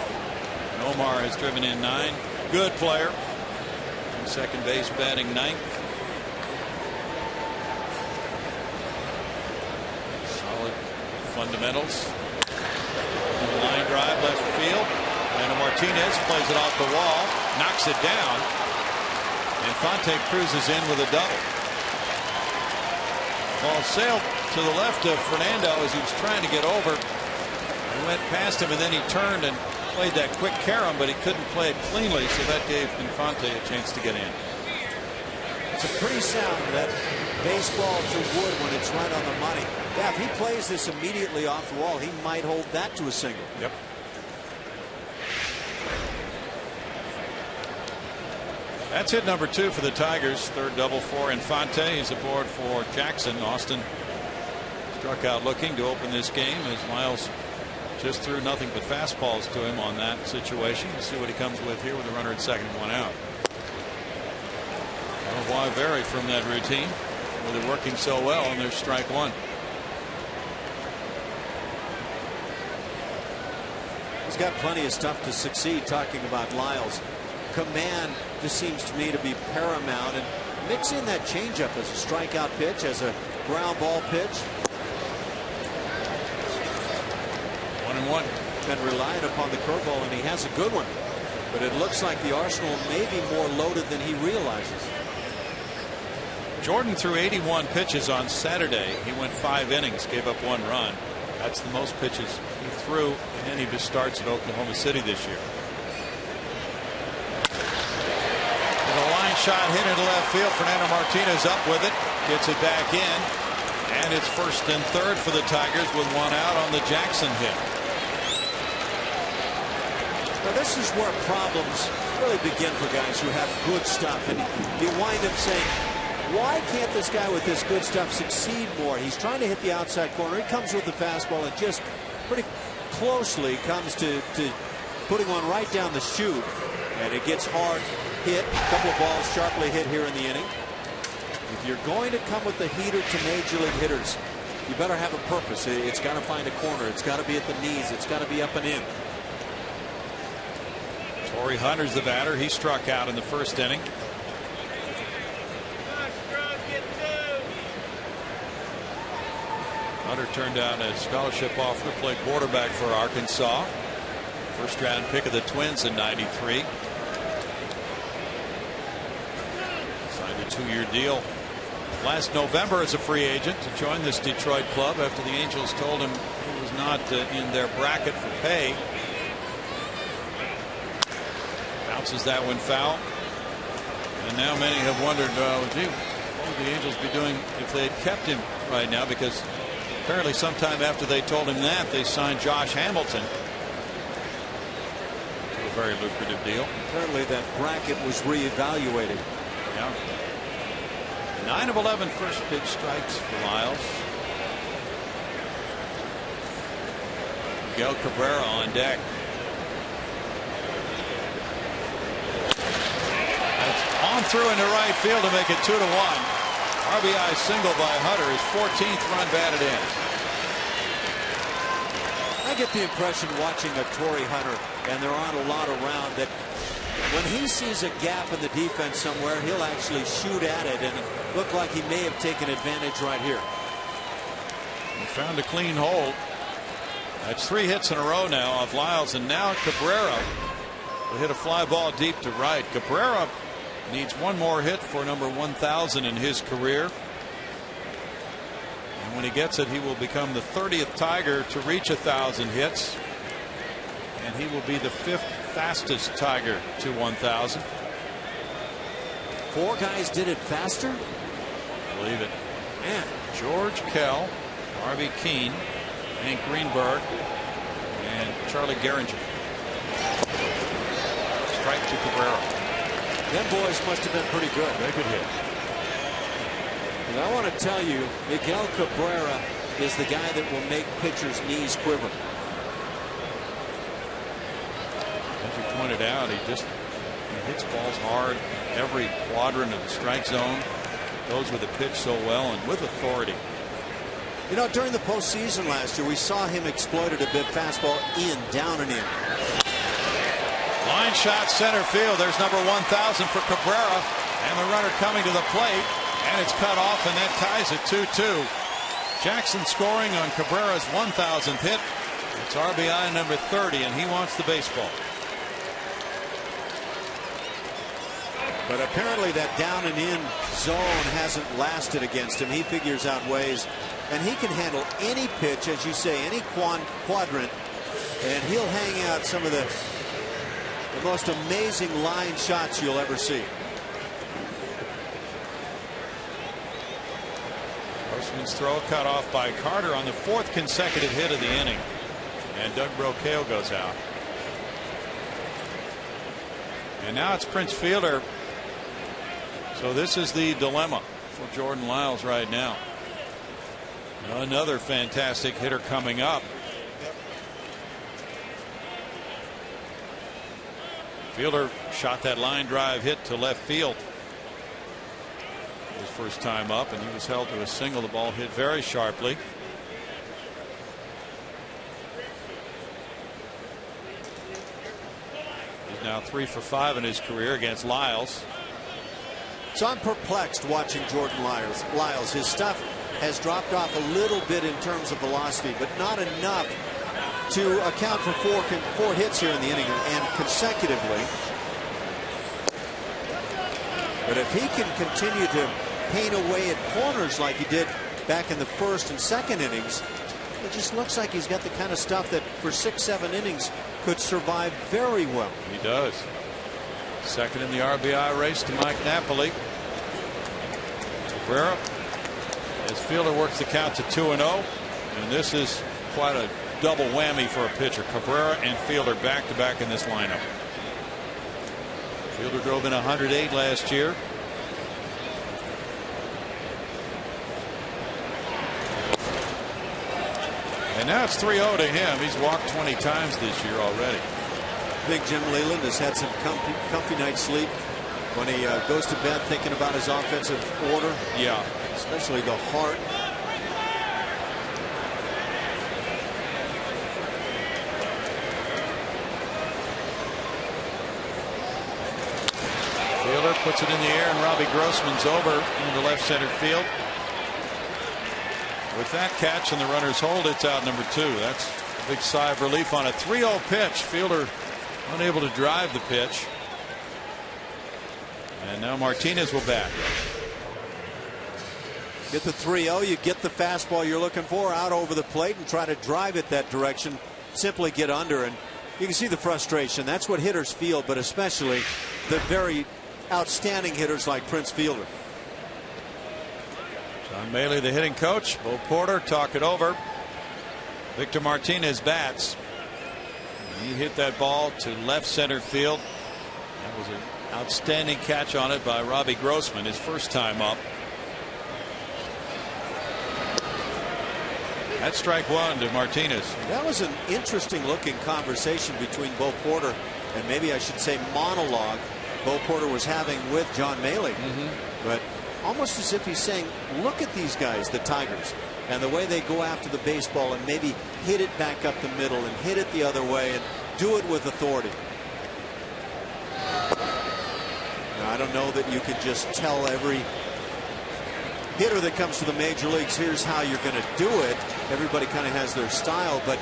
[SPEAKER 1] And Omar has driven in 9. Good player. Second base, batting 9th. Solid fundamentals. Line drive left field. And Martinez plays it off the wall, knocks it down. Infante cruises in with a double. Ball sailed to the left of Fernando as he was trying to get over. He went past him, and then he turned and played that quick carom, but he couldn't play it cleanly, so that gave Infante a chance to get in.
[SPEAKER 2] It's a pretty sound, that baseball to wood when it's right on the money. Yeah, if he plays this immediately off the wall, he might hold that to a single.
[SPEAKER 1] Yep. That's hit number 2 for the Tigers. Third double for Infante. He's aboard for Jackson. Austin struck out looking to open this game as Miles just threw nothing but fastballs to him on that situation. We'll see what he comes with here with a runner at second and 1 out. Well, why vary from that routine with it working so well, and there's strike 1.
[SPEAKER 2] He's got plenty of stuff to succeed. Talking about Lyles, command just seems to me to be paramount, and mix in that changeup as a strikeout pitch, as a ground ball pitch.
[SPEAKER 1] 1-1.
[SPEAKER 2] Been relying upon the curveball, and he has a good one, but it looks like the arsenal may be more loaded than he realizes.
[SPEAKER 1] Jordan threw 81 pitches on Saturday. He went 5 innings, gave up 1 run. That's the most pitches he threw in any of his starts at Oklahoma City this year. And a line shot hit into left field. Fernando Martinez up with it, gets it back in, and it's first and third for the Tigers with 1 out on the Jackson hit.
[SPEAKER 2] Now this is where problems really begin for guys who have good stuff, and you wind up saying, why can't this guy with this good stuff succeed more? He's trying to hit the outside corner. He comes with the fastball and just pretty closely comes to putting one right down the chute, and it gets hard hit. A couple of balls sharply hit here in the inning. If you're going to come with the heater to major league hitters, you better have a purpose. It's got to find a corner. It's got to be at the knees. It's got to be up and in.
[SPEAKER 1] Torrey Hunter's the batter. He struck out in the first inning. Hunter turned down a scholarship offer to play quarterback for Arkansas. First round pick of the Twins in '93. Signed a 2-year deal last November as a free agent to join this Detroit club after the Angels told him he was not in their bracket for pay. Bounces that one foul. And now many have wondered, gee, what would the Angels be doing if they had kept him right now? Because apparently sometime after they told him that, they signed Josh Hamilton to a very lucrative deal.
[SPEAKER 5] Apparently that bracket was reevaluated.
[SPEAKER 1] Yeah. 9 of 11 first pitch strikes for Lyles. Miguel Cabrera on deck. On through into right field to make it 2-1. RBI single by Hunter, his 14th run batted in.
[SPEAKER 5] I get the impression watching a Torrey Hunter, and there aren't a lot around, that when he sees a gap in the defense somewhere, he'll actually shoot at it, and it looked like he may have taken advantage right here.
[SPEAKER 1] He found a clean hole. That's 3 hits in a row now of Lyles, and now Cabrera will hit a fly ball deep to right. Cabrera needs one more hit for number 1,000 in his career. And when he gets it, he will become the 30th Tiger to reach 1,000 hits. And he will be the 5th fastest Tiger to 1,000.
[SPEAKER 5] 4 guys did it faster?
[SPEAKER 1] Believe it.
[SPEAKER 5] Man.
[SPEAKER 1] George Kell, Harvey Keene, Hank Greenberg, and Charlie Gehringer. Strike to Cabrera.
[SPEAKER 5] Them boys must have been pretty good.
[SPEAKER 1] They could hit.
[SPEAKER 5] And I want to tell you, Miguel Cabrera is the guy that will make pitchers' knees quiver.
[SPEAKER 1] As you pointed out, he hits balls hard every quadrant of the strike zone. Goes with the pitch so well and with authority.
[SPEAKER 2] You know, during the postseason last year, we saw him exploit it a bit. Fastball in, down and in.
[SPEAKER 1] Line shot center field. There's number 1,000 for Cabrera, and the runner coming to the plate, and it's cut off, and that ties it 2-2. Jackson scoring on Cabrera's 1,000th hit. It's RBI number 30, and he wants the baseball.
[SPEAKER 2] But apparently that down and in zone hasn't lasted against him. He figures out ways, and he can handle any pitch, as you say, any quadrant, and he'll hang out some of the most amazing line shots you'll ever see.
[SPEAKER 1] Grossman's throw cut off by Carter on the 4th consecutive hit of the inning, and Doug Brocail goes out. And now it's Prince Fielder. So this is the dilemma for Jordan Lyles right now. Another fantastic hitter coming up. Fielder shot that line drive hit to left field his first time up, and he was held to a single. The ball hit very sharply. He's now 3 for 5 in his career against Lyles.
[SPEAKER 2] So I'm perplexed watching Jordan Lyles. His stuff has dropped off a little bit in terms of velocity, but not enough to account for four hits here in the inning and consecutively. But if he can continue to paint away at corners like he did back in the 1st and 2nd innings, it just looks like he's got the kind of stuff that for 6-7 innings could survive very well.
[SPEAKER 1] He does. Second in the RBI race to Mike Napoli. Cabrera, as Fielder works the count to 2-0, and this is quite a double whammy for a pitcher. Cabrera and Fielder back to back in this lineup. Fielder drove in 108 last year. And now it's 3-0 to him. He's walked 20 times this year already.
[SPEAKER 2] Big Jim Leyland has had some comfy night's sleep when he goes to bed thinking about his offensive order.
[SPEAKER 1] Yeah.
[SPEAKER 2] Especially the heart.
[SPEAKER 1] Fielder puts it in the air, and Robbie Grossman's over into left center field. With that catch and the runner's hold, it's out number 2. That's a big sigh of relief on a 3-0 pitch. Fielder unable to drive the pitch. And now Martinez will bat.
[SPEAKER 5] Get the 3-0, you get the fastball you're looking for out over the plate and try to drive it that direction. Simply get under, and you can see the frustration. That's what hitters feel, but especially the very outstanding hitters like Prince Fielder.
[SPEAKER 1] John Maley, the hitting coach. Bo Porter talk it over. Victor Martinez bats. He hit that ball to left center field. That was an outstanding catch on it by Robbie Grossman, his first time up. That's strike one to Martinez.
[SPEAKER 5] That was an interesting looking conversation between Bo Porter and, maybe I should say, monologue Bo Porter was having with John Maley. But almost as if he's saying, look at these guys, the Tigers, and the way they go after the baseball and maybe hit it back up the middle and hit it the other way and do it with authority. Now, I don't know that you could just tell every hitter that comes to the major leagues, here's how you're going to do it. Everybody kind of has their style, but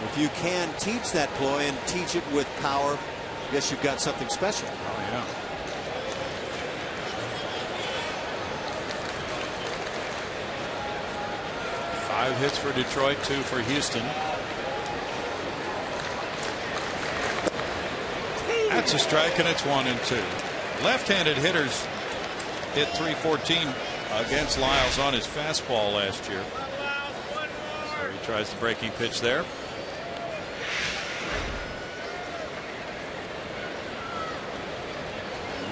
[SPEAKER 5] if you can teach that ploy and teach it with power, I guess you've got something special.
[SPEAKER 1] Oh, yeah. Five hits for Detroit, 2 for Houston. That's a strike, and it's 1-2. Left-handed hitters hit .314 against Lyles on his fastball last year. So he tries the breaking pitch there.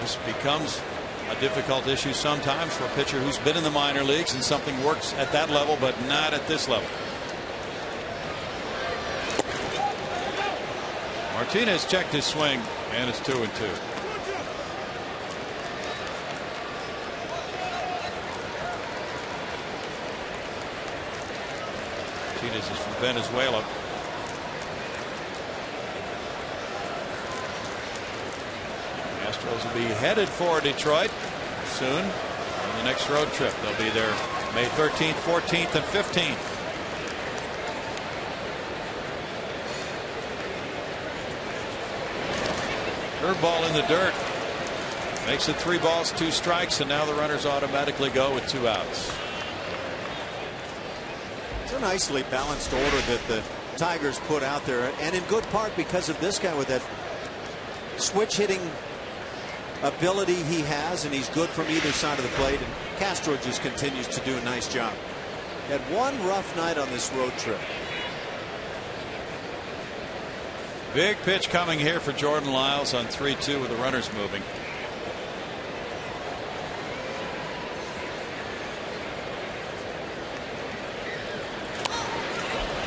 [SPEAKER 1] This becomes a difficult issue sometimes for a pitcher who's been in the minor leagues, and something works at that level but not at this level. Martinez checked his swing, and it's 2-2. Martinez is from Venezuela. The Astros will be headed for Detroit soon on the next road trip. They'll be there May 13th, 14th, and 15th. Curveball in the dirt. Makes it 3 balls, 2 strikes, and now the runners automatically go with 2 outs.
[SPEAKER 5] It's a nicely balanced order that the Tigers put out there, and in good part because of this guy with that switch hitting ability he has, and he's good from either side of the plate, and Castro just continues to do a nice job. Had one rough night on this road trip.
[SPEAKER 1] Big pitch coming here for Jordan Lyles on 3-2 with the runners moving.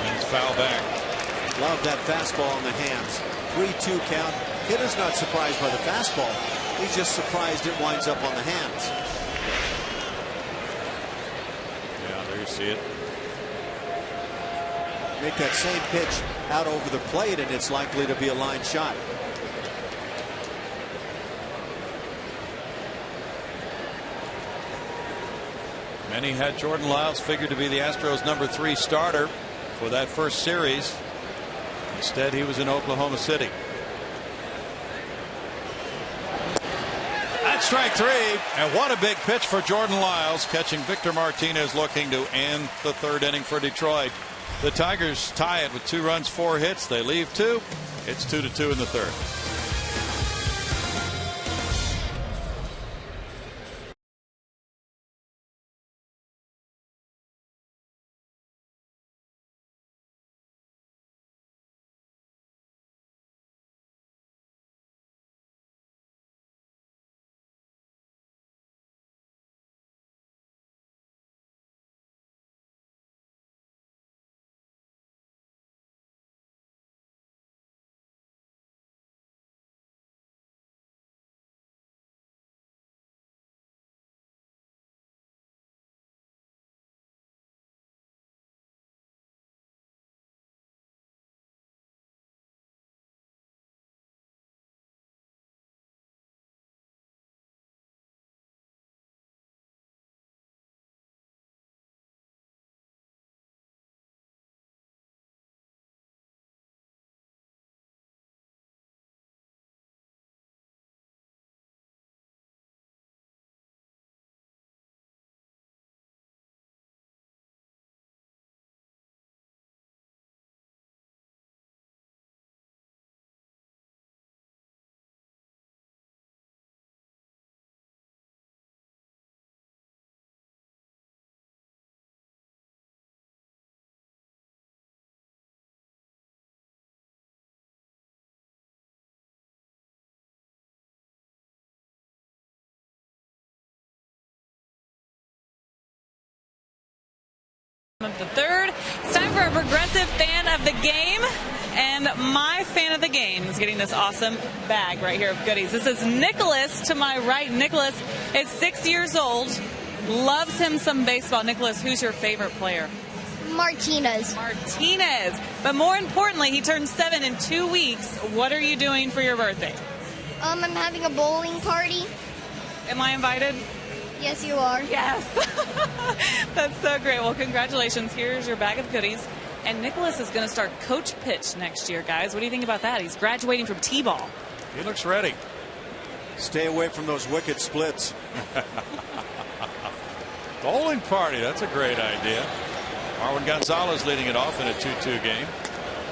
[SPEAKER 1] And it's foul back.
[SPEAKER 5] Love that fastball in the hands. 3-2 count. Hitter's not surprised by the fastball. He's just surprised it winds up on the hands.
[SPEAKER 1] Yeah, there you see it.
[SPEAKER 5] Make that same pitch out over the plate, and it's likely to be a line shot.
[SPEAKER 1] Many had Jordan Lyles figured to be the Astros' number 3 starter for that first series. Instead, he was in Oklahoma City. That's strike 3, and what a big pitch for Jordan Lyles, catching Victor Martinez, looking to end the 3rd inning for Detroit. The Tigers tie it with 2 runs, 4 hits. They leave 2. It's 2-2 in the 3rd.
[SPEAKER 3] Of the third. It's time for a progressive fan of the game. And my fan of the game is getting this awesome bag right here of goodies. This is Nicholas to my right. Nicholas is 6 years old. Loves him some baseball. Nicholas, who's your favorite player?
[SPEAKER 6] Martinez.
[SPEAKER 3] Martinez. But more importantly, he turns 7 in 2 weeks. What are you doing for your birthday?
[SPEAKER 6] I'm having a bowling party.
[SPEAKER 3] Am I invited?
[SPEAKER 6] Yes, you are.
[SPEAKER 3] Yes. That's so great. Well, congratulations. Here's your bag of goodies. And Nicholas is going to start coach pitch next year, guys. What do you think about that? He's graduating from T-ball.
[SPEAKER 1] He looks ready.
[SPEAKER 2] Stay away from those wicked splits.
[SPEAKER 1] Bowling party. That's a great idea. Marwin Gonzalez leading it off in a 2-2 game.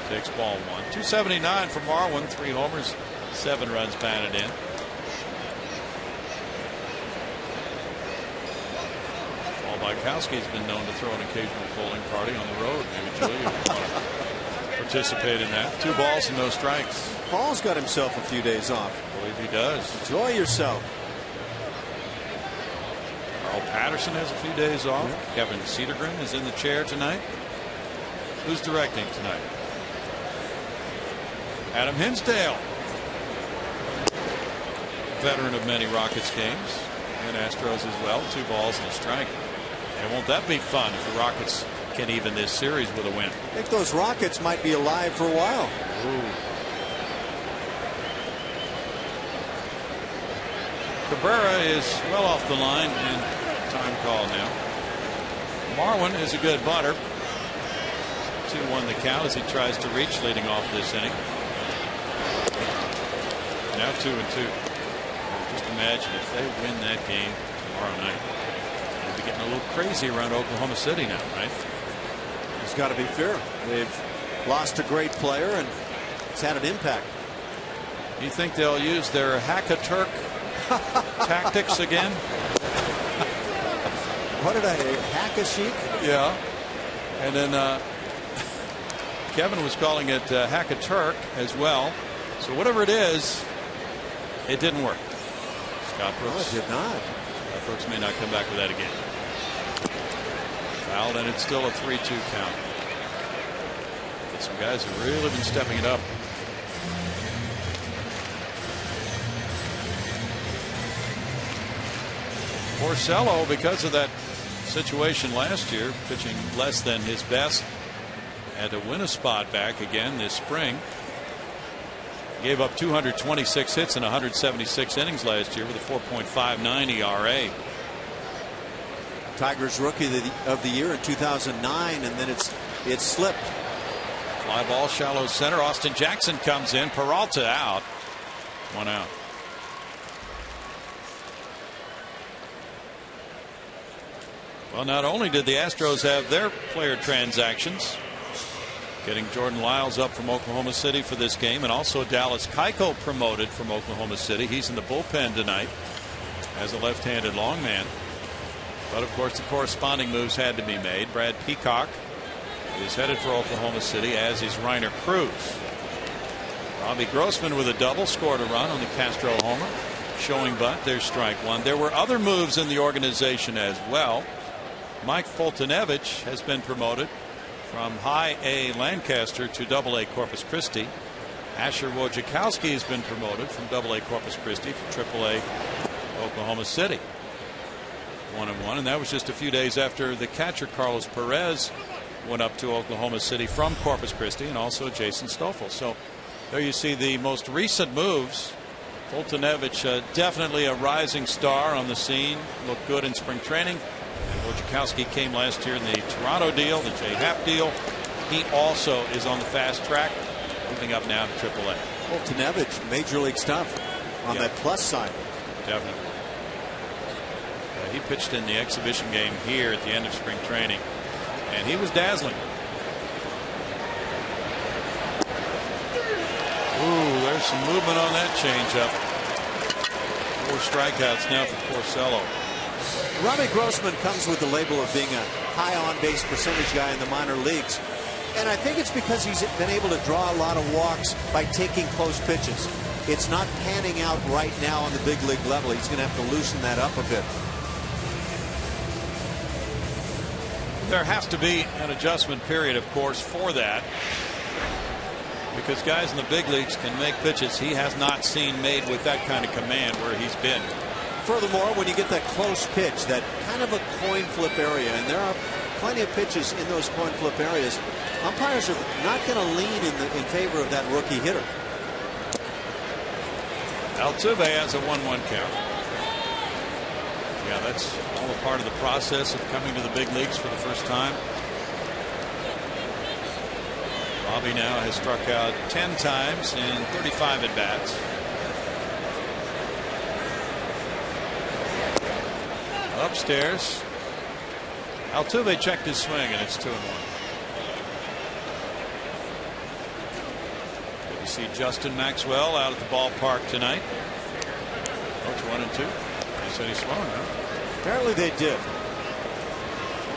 [SPEAKER 1] Takes ball 1. 279 for Marwin. 3 homers, 7 runs batted in. Bykowski's been known to throw an occasional bowling party on the road. Maybe Julia would want to participate in that. 2 balls and no strikes.
[SPEAKER 2] Paul's got himself a few days off.
[SPEAKER 1] I believe he does.
[SPEAKER 2] Enjoy yourself.
[SPEAKER 1] Carl Patterson has a few days off. Yeah. Kevin Cedergren is in the chair tonight. Who's directing tonight? Adam Hinsdale, veteran of many Rockets games and Astros as well. 2 balls and a strike. And won't that be fun if the Rockets can even this series with a win?
[SPEAKER 2] I think those Rockets might be alive for a while.
[SPEAKER 1] Ooh. Cabrera is well off the line and time call now. Marwin is a good butter. 2-1 the count as he tries to reach leading off this inning. Now 2-2. Just imagine if they win that game tomorrow night. They'll be getting a little crazy around Oklahoma City now, right?
[SPEAKER 2] It's got to be fair. They've lost a great player and it's had an impact.
[SPEAKER 1] Do you think they'll use their hack-a-Turk tactics again?
[SPEAKER 2] What did I hack-a-sheik?
[SPEAKER 1] Yeah. And then Kevin was calling it hack-a-Turk as well. So whatever it is, it didn't work. Scott Brooks.
[SPEAKER 2] No, it did not.
[SPEAKER 1] Scott Brooks may not come back with that again. Fouled, and it's still a 3-2 count. But some guys have really been stepping it up. Porcello, because of that situation last year, pitching less than his best, had to win a spot back again this spring. Gave up 226 hits in 176 innings last year with a 4.59 ERA.
[SPEAKER 2] Tigers rookie of the year in 2009, and then it slipped.
[SPEAKER 1] Fly ball, shallow center. Austin Jackson comes in. Peralta out. 1 out. Well, not only did the Astros have their player transactions, getting Jordan Lyles up from Oklahoma City for this game, and also Dallas Keuchel promoted from Oklahoma City. He's in the bullpen tonight as a left-handed long man. But of course the corresponding moves had to be made. Brad Peacock is headed for Oklahoma City, as is Reiner Cruz. Robbie Grossman with a double scored a run on the Castro homer. Showing bunt, there's strike 1. There were other moves in the organization as well. Mike Foltynewicz has been promoted from High A Lancaster to Double A Corpus Christi. Asher Wojciechowski has been promoted from Double A Corpus Christi to Triple A Oklahoma City. 1-1, and that was just a few days after the catcher Carlos Perez went up to Oklahoma City from Corpus Christi, and also Jason Stoffel. So there you see the most recent moves. Foltynewicz, definitely a rising star on the scene, looked good in spring training. And Wojciechowski came last year in the Toronto deal, the J. Happ deal. He also is on the fast track, moving up now to AAA.
[SPEAKER 2] Foltynewicz, major league stuff on that plus side.
[SPEAKER 1] Definitely. He pitched in the exhibition game here at the end of spring training, and he was dazzling. Ooh, there's some movement on that changeup. 4 strikeouts now for Porcello.
[SPEAKER 2] Robbie Grossman comes with the label of being a high on-base percentage guy in the minor leagues. And I think it's because he's been able to draw a lot of walks by taking close pitches. It's not panning out right now on the big league level. He's going to have to loosen that up a bit.
[SPEAKER 1] There has to be an adjustment period, of course, for that, because guys in the big leagues can make pitches he has not seen made with that kind of command where he's been.
[SPEAKER 5] Furthermore, when you get that close pitch, that kind of a coin flip area, and there are plenty of pitches in those coin flip areas, umpires are not going to lean in favor of that rookie hitter.
[SPEAKER 1] Altuve has a 1-1 count. Yeah, that's all a part of the process of coming to the big leagues for the first time. Bobby now has struck out 10 times in 35 at bats. Upstairs, Altuve checked his swing, and it's 2-1. Good to see Justin Maxwell out at the ballpark tonight. Oh, it's 1-2. They said he swung, huh?
[SPEAKER 5] Apparently they did.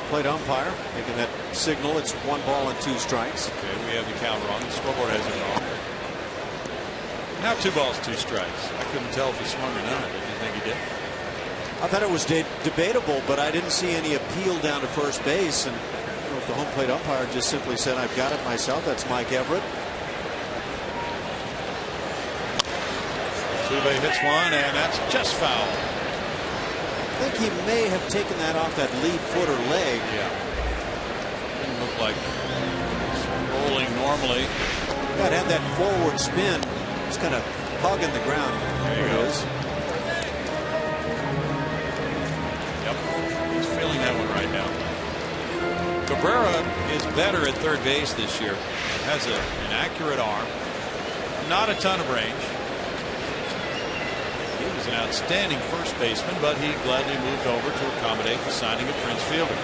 [SPEAKER 5] Plate umpire making that signal. It's 1 ball and 2 strikes.
[SPEAKER 1] Okay, we have the count wrong. The scoreboard has it wrong. Now 2 balls, 2 strikes. I couldn't tell if he swung or not. Did you think he did?
[SPEAKER 5] I thought it was debatable, but I didn't see any appeal down to first base. And I don't know if the home plate umpire just simply said, "I've got it myself." That's Mike Everett.
[SPEAKER 1] Altuve hits one, and that's just foul.
[SPEAKER 5] I think he may have taken that off that lead foot or leg.
[SPEAKER 1] Yeah. Didn't look like rolling normally.
[SPEAKER 5] Got to have that forward spin. Just kind of hugging the ground.
[SPEAKER 1] There he goes. Yep. He's feeling that one right now. Cabrera is better at third base this year. Has an accurate arm. Not a ton of range. He was an outstanding first baseman, but he gladly moved over to accommodate the signing of Prince Fielder.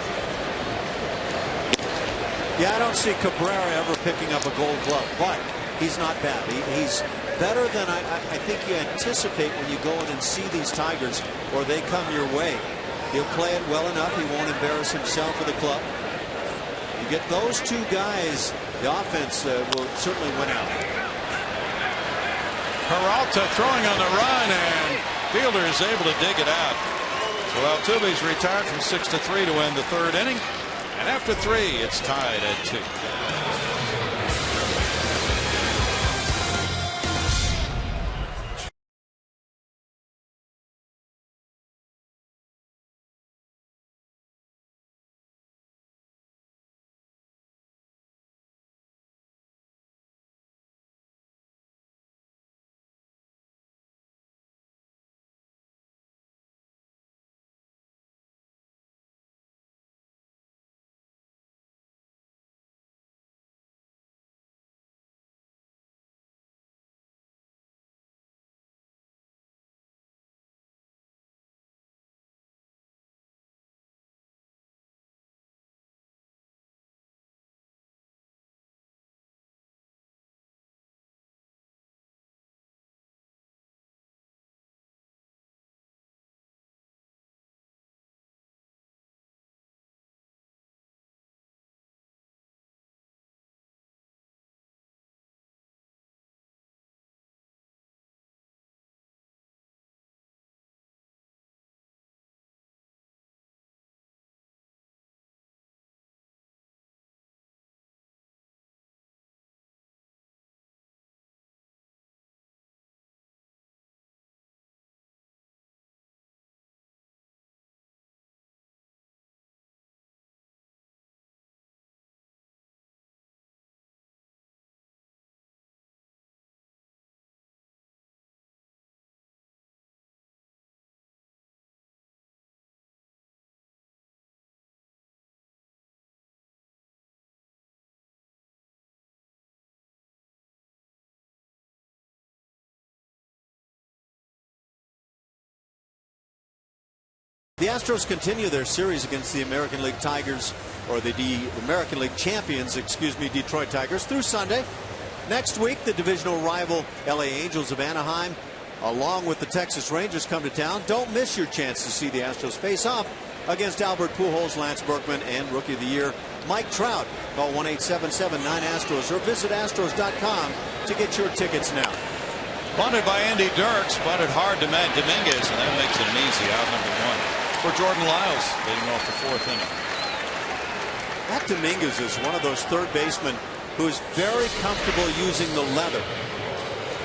[SPEAKER 5] Yeah, I don't see Cabrera ever picking up a Gold Glove, but he's not bad. He's better than I think you anticipate when you go in and see these Tigers, or they come your way. He'll play it well enough. He won't embarrass himself for the club. You get those 2 guys, the offense will certainly win out.
[SPEAKER 1] Peralta throwing on the run, and Fielder is able to dig it out. So Altuve's retired from 6-3 to end the 3rd inning. And after 3, it's tied at 2.
[SPEAKER 5] The Astros continue their series against the American League Tigers, or the American League champions, Detroit Tigers, through Sunday. Next week, the divisional rival LA Angels of Anaheim, along with the Texas Rangers, come to town. Don't miss your chance to see the Astros face off against Albert Pujols, Lance Berkman, and Rookie of the Year Mike Trout. Call 1-877-9-ASTROS or visit Astros.com to get your tickets now.
[SPEAKER 1] Bunted by Andy Dirks, bunted hard to Matt Dominguez, and that makes it an easy out, number 1 for Jordan Lyles, leading off the 4th inning.
[SPEAKER 5] Matt Dominguez is one of those third basemen who is very comfortable using the leather.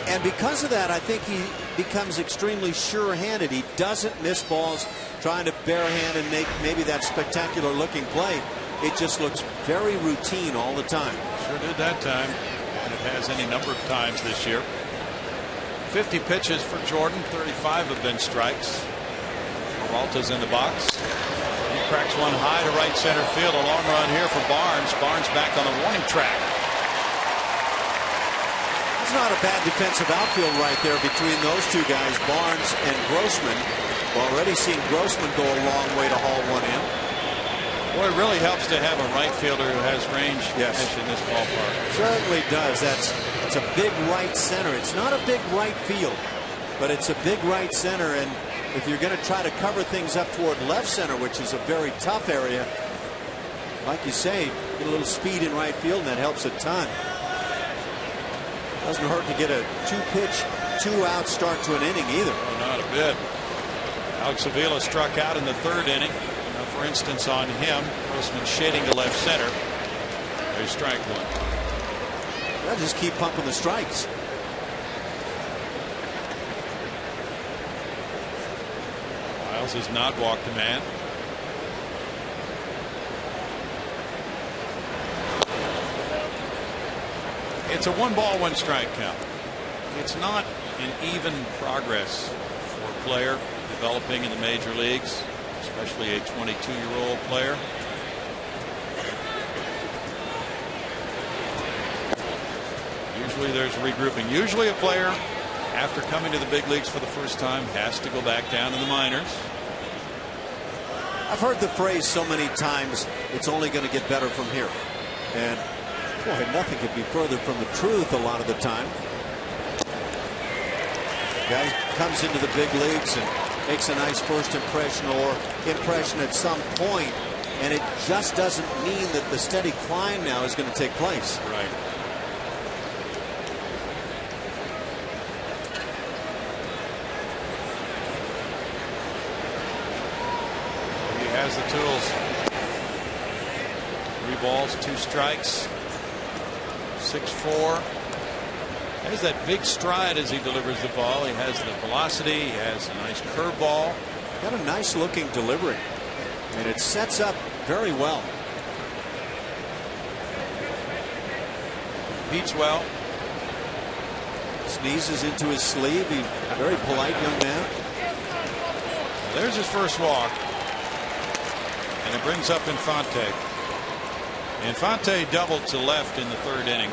[SPEAKER 5] And because of that, I think he becomes extremely sure-handed. He doesn't miss balls trying to barehand and make maybe that spectacular looking play. It just looks very routine all the time.
[SPEAKER 1] Sure did that time, and it has any number of times this year. 50 pitches for Jordan, 35 have been strikes. Peralta's in the box. He cracks one high to right center field. A long run here for Barnes. Barnes back on the warning track.
[SPEAKER 5] It's not a bad defensive outfield right there between those two guys, Barnes and Grossman. We're already seen Grossman go a long way to haul one in.
[SPEAKER 1] Boy, it really helps to have a right fielder who has range
[SPEAKER 5] Yes.
[SPEAKER 1] in this ballpark.
[SPEAKER 5] Certainly does. It's a big right center. It's not a big right field, but it's a big right center. And if you're going to try to cover things up toward left center, which is a very tough area, like you say, get a little speed in right field, and that helps a ton. Doesn't hurt to get a 2-pitch, 2-out start to an inning either.
[SPEAKER 1] Oh, not a bit. Alex Avila struck out in the third inning. For instance, on him, Grossman shading to left center. There's strike one.
[SPEAKER 5] They'll just keep pumping the strikes.
[SPEAKER 1] Miles has not walked a man. It's a 1-ball, 1-strike count. It's not an even progress for a player developing in the major leagues, especially a 22-year-old player. Usually there's regrouping. Usually a player, after coming to the big leagues for the first time, has to go back down to the minors.
[SPEAKER 5] I've heard the phrase so many times, it's only going to get better from here. And boy, nothing could be further from the truth a lot of the time. Guy comes into the big leagues and makes a nice first impression or impression at some point, and it just doesn't mean that the steady climb now is going to take place.
[SPEAKER 1] Right. He has the tools. 3 balls, 2 strikes. 6'4". Has that big stride as he delivers the ball. He has the velocity. He has a nice curveball.
[SPEAKER 5] Got a nice looking delivery, and it sets up very well.
[SPEAKER 1] Beats well.
[SPEAKER 5] Sneezes into his sleeve. He's a very polite young man.
[SPEAKER 1] There's his first walk, and it brings up Infante. Infante doubled to left in the third inning.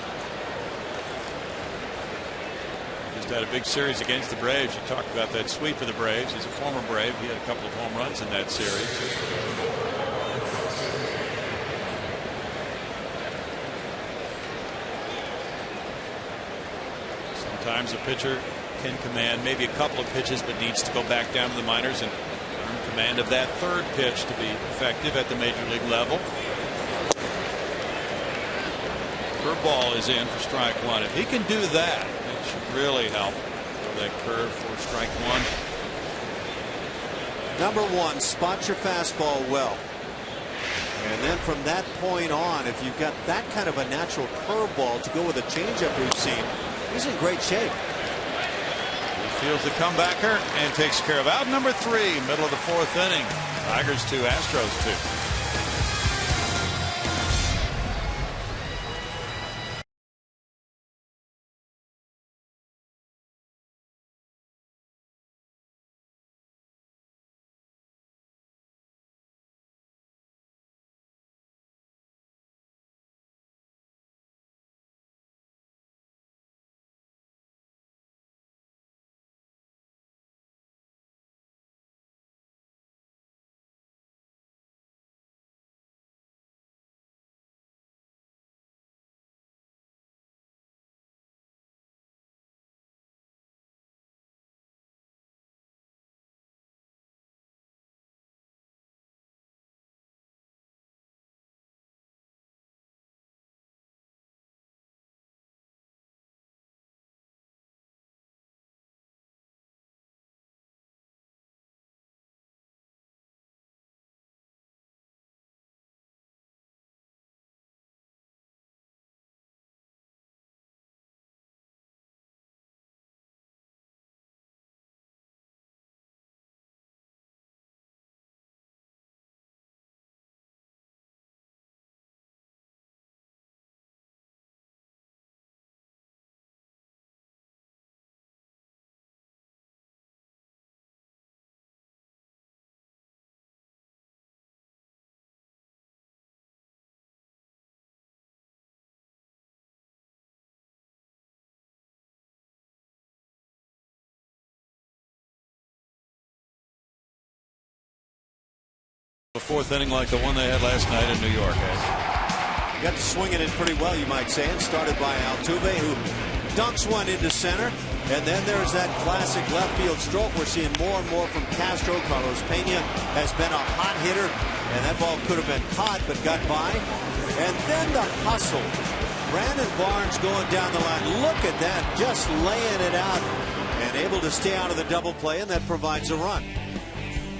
[SPEAKER 1] Just had a big series against the Braves. You talked about that sweep for the Braves. He's a former Brave. He had a couple of home runs in that series. Sometimes a pitcher can command maybe a couple of pitches, but needs to go back down to the minors and earn command of that third pitch to be effective at the major league level. Curveball is in for strike one. If he can do that, it should really help that curve for strike one.
[SPEAKER 5] Number one, spot your fastball well. And then from that point on, if you've got that kind of a natural curveball to go with a changeup we've seen, he's in great shape.
[SPEAKER 1] He feels the comebacker and takes care of out number 3, middle of the 4th inning. Tigers 2, Astros 2. A fourth inning like the one they had last night in New York.
[SPEAKER 5] He got to swinging it pretty well, you might say, and started by Altuve, who dunks one into center. And then there's that classic left field stroke. We're seeing more and more from Castro. Carlos Pena has been a hot hitter, and that ball could have been caught but got by. And then the hustle. Brandon Barnes going down the line. Look at that, just laying it out and able to stay out of the double play, and that provides a run.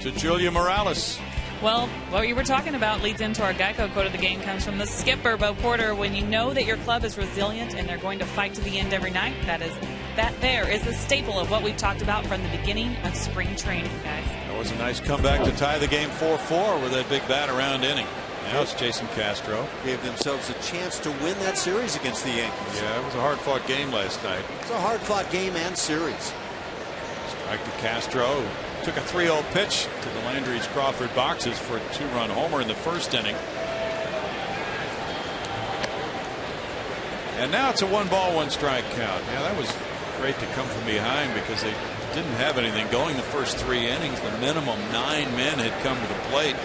[SPEAKER 1] To Julia Morales.
[SPEAKER 3] Well, what you were talking about leads into our Geico quote of the game. Comes from the skipper, Bo Porter. When you know that your club is resilient and they're going to fight to the end every night, that there is a staple of what we've talked about from the beginning of spring training, guys.
[SPEAKER 1] That was a nice comeback to tie the game 4-4 with that big bat around inning. Now it's Jason Castro.
[SPEAKER 5] Gave themselves a chance to win that series against the Yankees.
[SPEAKER 1] Yeah, it was a hard-fought game last night.
[SPEAKER 5] It's a hard-fought game and series.
[SPEAKER 1] Strike to Castro. Took a 3-0 pitch to the Landry's Crawford boxes for a 2-run homer in the first inning. And now it's a 1-ball, 1-strike count. Yeah, that was great to come from behind because they didn't have anything going the first 3 innings. The minimum 9 men had come to the plate.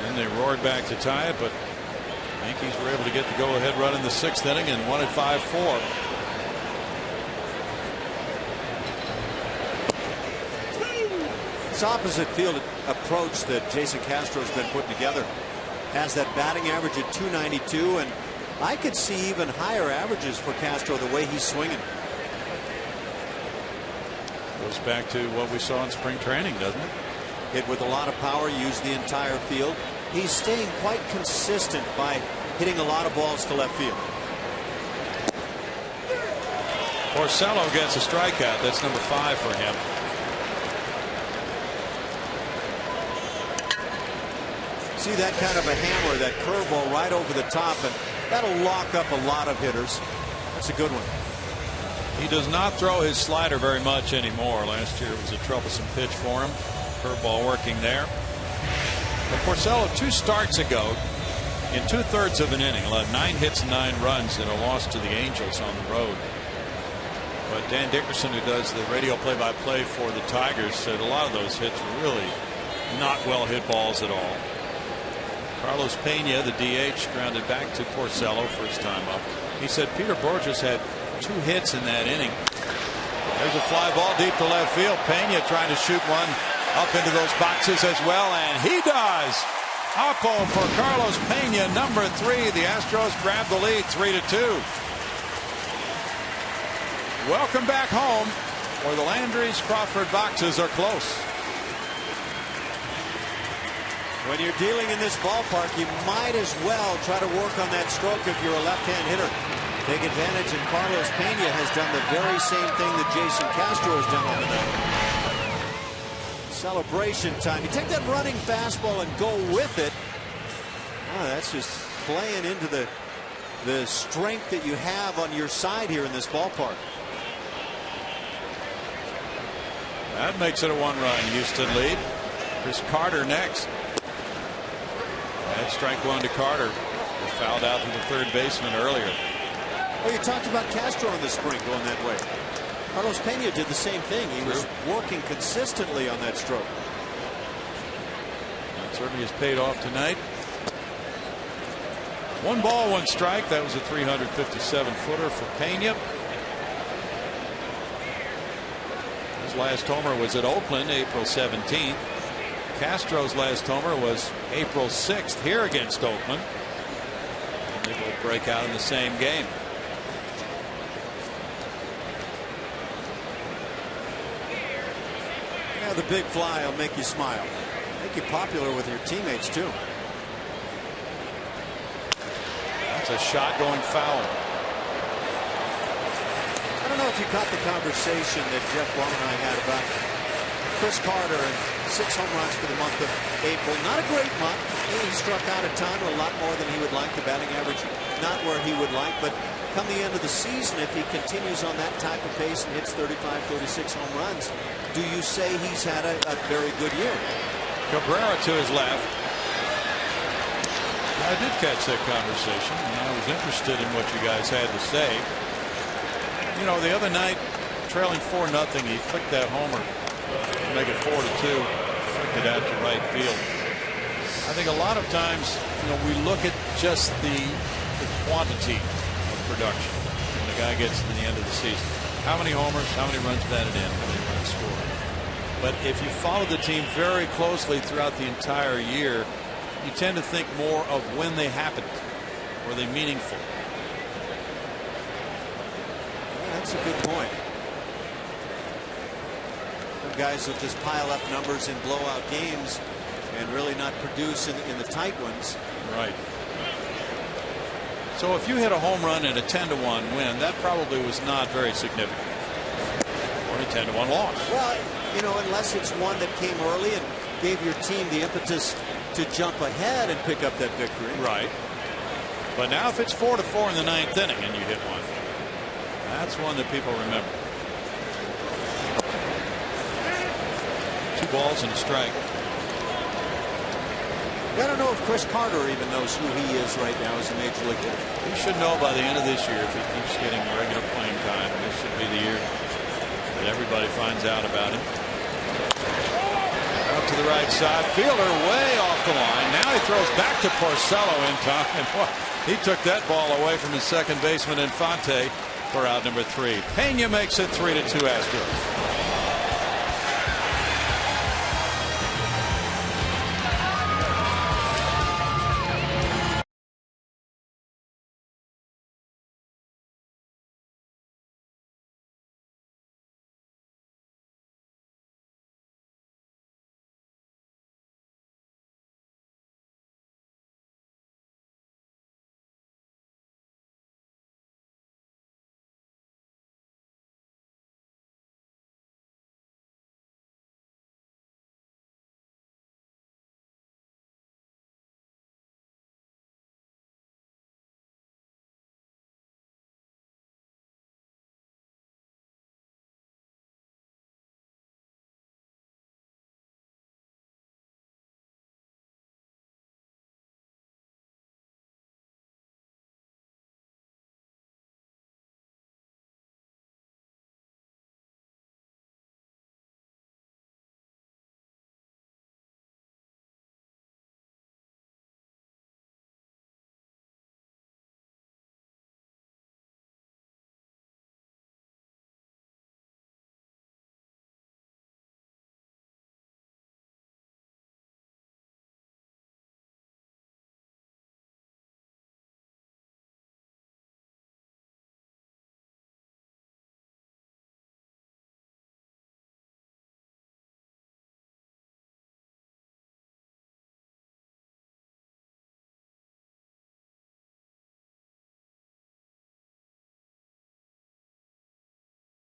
[SPEAKER 1] And they roared back to tie it, but the Yankees were able to get the go-ahead run in the 6th inning and won it 5-4.
[SPEAKER 5] This opposite field approach that Jason Castro has been putting together has that batting average at .292, and I could see even higher averages for Castro the way he's swinging.
[SPEAKER 1] Goes back to what we saw in spring training, doesn't it?
[SPEAKER 5] Hit with a lot of power, used the entire field. He's staying quite consistent by hitting a lot of balls to left field.
[SPEAKER 1] Porcello gets a strikeout. That's number 5 for him.
[SPEAKER 5] See that kind of a hammer, that curveball right over the top, and that'll lock up a lot of hitters. That's a good one.
[SPEAKER 1] He does not throw his slider very much anymore. Last year it was a troublesome pitch for him. Curveball working there. But Porcello 2 starts ago in 2/3 of an inning allowed 9 hits and 9 runs in a loss to the Angels on the road. But Dan Dickerson, who does the radio play-by-play for the Tigers, said a lot of those hits were really not well hit balls at all. Carlos Pena, the DH, grounded back to Porcello first time up. He said Peter Borges had 2 hits in that inning. There's a fly ball deep to left field. Pena trying to shoot one up into those boxes as well, and he does. Oppo for Carlos Pena, number 3. The Astros grab the lead 3-2. Welcome back home, where the Landry's Crawford boxes are close.
[SPEAKER 5] When you're dealing in this ballpark, you might as well try to work on that stroke if you're a left-hand hitter. Take advantage, and Carlos Pena has done the very same thing that Jason Castro has done on the night. Celebration time. You take that running fastball and go with it. Oh, that's just playing into the strength that you have on your side here in this ballpark.
[SPEAKER 1] That makes it a 1-run Houston lead. Chris Carter next. That's strike 1 to Carter. He fouled out to the third baseman earlier.
[SPEAKER 5] Well, you talked about Castro in the spring going that way. Carlos Pena did the same thing. He was working consistently on that stroke.
[SPEAKER 1] That certainly has paid off tonight. 1-ball, 1-strike. That was a 357-footer for Pena. His last homer was at Oakland, April 17th. Castro's last homer was April 6th here against Oakland. And they will break out in the same game.
[SPEAKER 5] Yeah, the big fly will make you smile. Make you popular with your teammates, too.
[SPEAKER 1] That's a shot going foul.
[SPEAKER 5] I don't know if you caught the conversation that Jeff Blum and I had about Chris Carter and 6 home runs for the month of April. Not a great month. He struck out a ton, a lot more than he would like. The batting average not where he would like, but come the end of the season, if he continues on that type of pace and hits 35, 36 home runs, do you say he's had a very good year?
[SPEAKER 1] Cabrera to his left. I did catch that conversation, and I was interested in what you guys had to say. You know, the other night, trailing 4-0, he flicked that homer to make it 4-2. Flicked it out to right field. I think a lot of times, we look at just the quantity of production when the guy gets to the end of the season. How many homers, how many runs batted in, how many runs scored. But if you follow the team very closely throughout the entire year, you tend to think more of when they happened. Were they meaningful?
[SPEAKER 5] Yeah, that's a good point. Some guys will just pile up numbers in blowout games and really not produce in the tight ones.
[SPEAKER 1] Right. So if you hit a home run in a 10-1 win, that probably was not very significant. Or a 10-1 loss.
[SPEAKER 5] Well, unless it's one that came early and gave your team the impetus to jump ahead and pick up that victory.
[SPEAKER 1] Right. But now if it's 4-4 in the 9th inning and you hit one, that's one that people remember. 2 balls and a strike.
[SPEAKER 5] I don't know if Chris Carter even knows who he is right now as a major league hitter.
[SPEAKER 1] He should know by the end of this year if he keeps getting regular playing time. This should be the year that everybody finds out about him. Out to the right side. Fielder way off the line. Now he throws back to Porcello in time. He took that ball away from his second baseman Infante for out number 3. Pena makes it 3-2 Astros.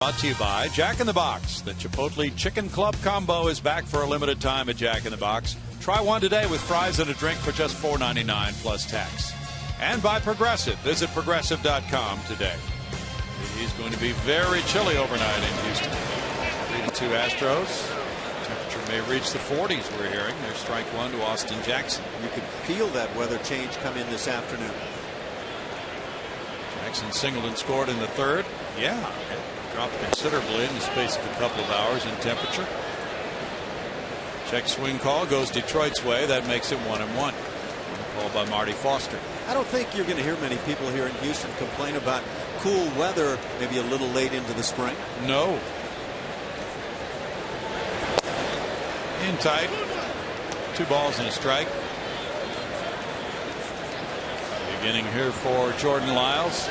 [SPEAKER 1] Brought to you by Jack in the Box. The Chipotle Chicken Club Combo is back for a limited time at Jack in the Box. Try one today with fries and a drink for just $4.99 plus tax. And by Progressive. Visit Progressive.com today. It is going to be very chilly overnight in Houston. 3-2 Astros. Temperature may reach the 40s, we're hearing. There's strike 1 to Austin Jackson.
[SPEAKER 5] You could feel that weather change come in this afternoon.
[SPEAKER 1] Jackson singled and scored in the 3rd. Yeah. Dropped considerably in the space of a couple of hours in temperature. Check swing call goes Detroit's way. That makes it 1-1. Called by Marty Foster.
[SPEAKER 5] I don't think you're going to hear many people here in Houston complain about cool weather maybe a little late into the spring.
[SPEAKER 1] No. In tight. 2 balls and a strike. Beginning here for Jordan Lyles.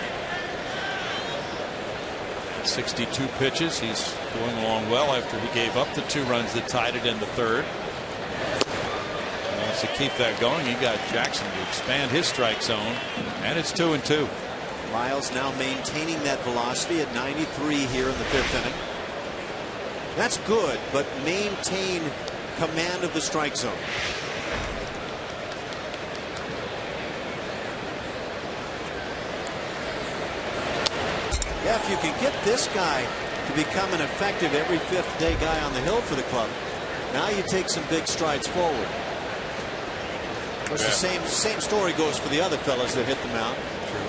[SPEAKER 1] 62 pitches. He's going along well after he gave up the 2 runs that tied it in the 3rd. He wants to keep that going. He got Jackson to expand his strike zone, and it's 2-2.
[SPEAKER 5] Lyles now maintaining that velocity at 93 here in the 5th inning. That's good, but maintain command of the strike zone. Yeah, if you can get this guy to become an effective every 5th day guy on the hill for the club, now you take some big strides forward. Of course, the same story goes for the other fellas that hit the mound. True.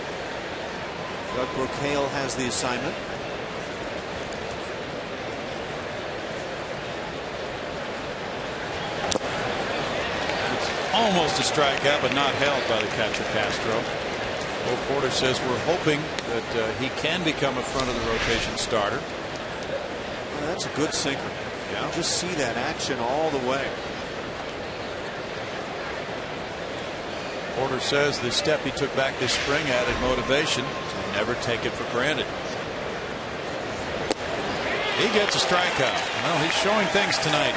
[SPEAKER 5] Doug Brookhale has the assignment.
[SPEAKER 1] Almost a strikeout, but not held by the catcher Castro. Bo Porter says we're hoping that he can become a front of the rotation starter.
[SPEAKER 5] Well, that's a good sinker.
[SPEAKER 1] Yeah.
[SPEAKER 5] You just see that action all the way.
[SPEAKER 1] Porter says the step he took back this spring added motivation to never take it for granted. He gets a strikeout. Well, he's showing things tonight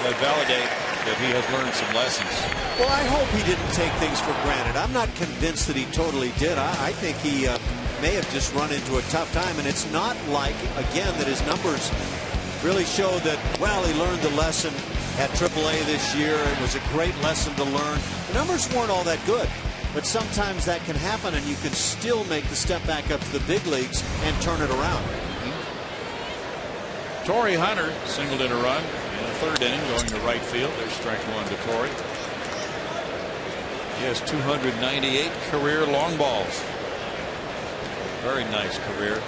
[SPEAKER 1] that validate that he has learned some lessons.
[SPEAKER 5] Well, I hope he didn't take things for granted. I'm not convinced that he totally did. I think he may have just run into a tough time, and it's not like, again, that his numbers really show that, well, he learned the lesson at AAA this year. It was a great lesson to learn. The numbers weren't all that good, but sometimes that can happen, and you can still make the step back up to the big leagues and turn it around.
[SPEAKER 1] Torrey Hunter singled in a run in the third inning, going to right field. There's strike one to Torrey. He has 298 career long balls. Very nice career.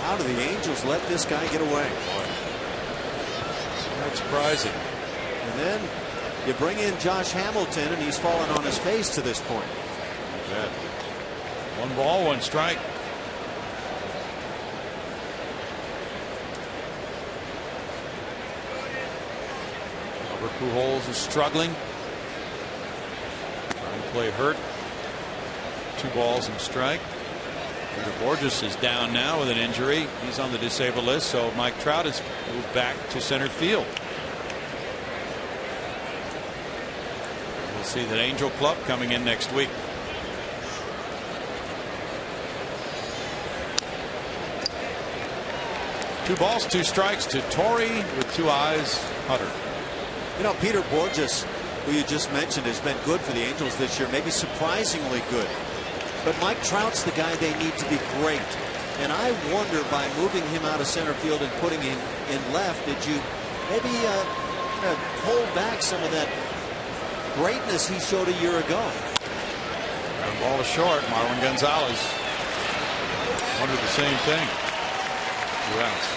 [SPEAKER 5] How do the Angels let this guy get away?
[SPEAKER 1] Not surprising.
[SPEAKER 5] And then you bring in Josh Hamilton, and he's fallen on his face to this point.
[SPEAKER 1] Yeah. 1 ball, 1 strike. Albert Pujols is struggling. Trying to play hurt. 2 balls and strike. Peter Borges is down now with an injury. He's on the disabled list, so Mike Trout has moved back to center field. We'll see that Angel Club coming in next week. Two balls, 2 strikes to Torrey with 2 eyes. Hunter.
[SPEAKER 5] You know, Peter Borges, who you just mentioned, has been good for the Angels this year, maybe surprisingly good. But Mike Trout's the guy they need to be great. And I wonder, by moving him out of center field and putting him in left, did you maybe hold back some of that greatness he showed a year ago?
[SPEAKER 1] Ground ball is short. Marwin Gonzalez wondered the same thing. 2 outs.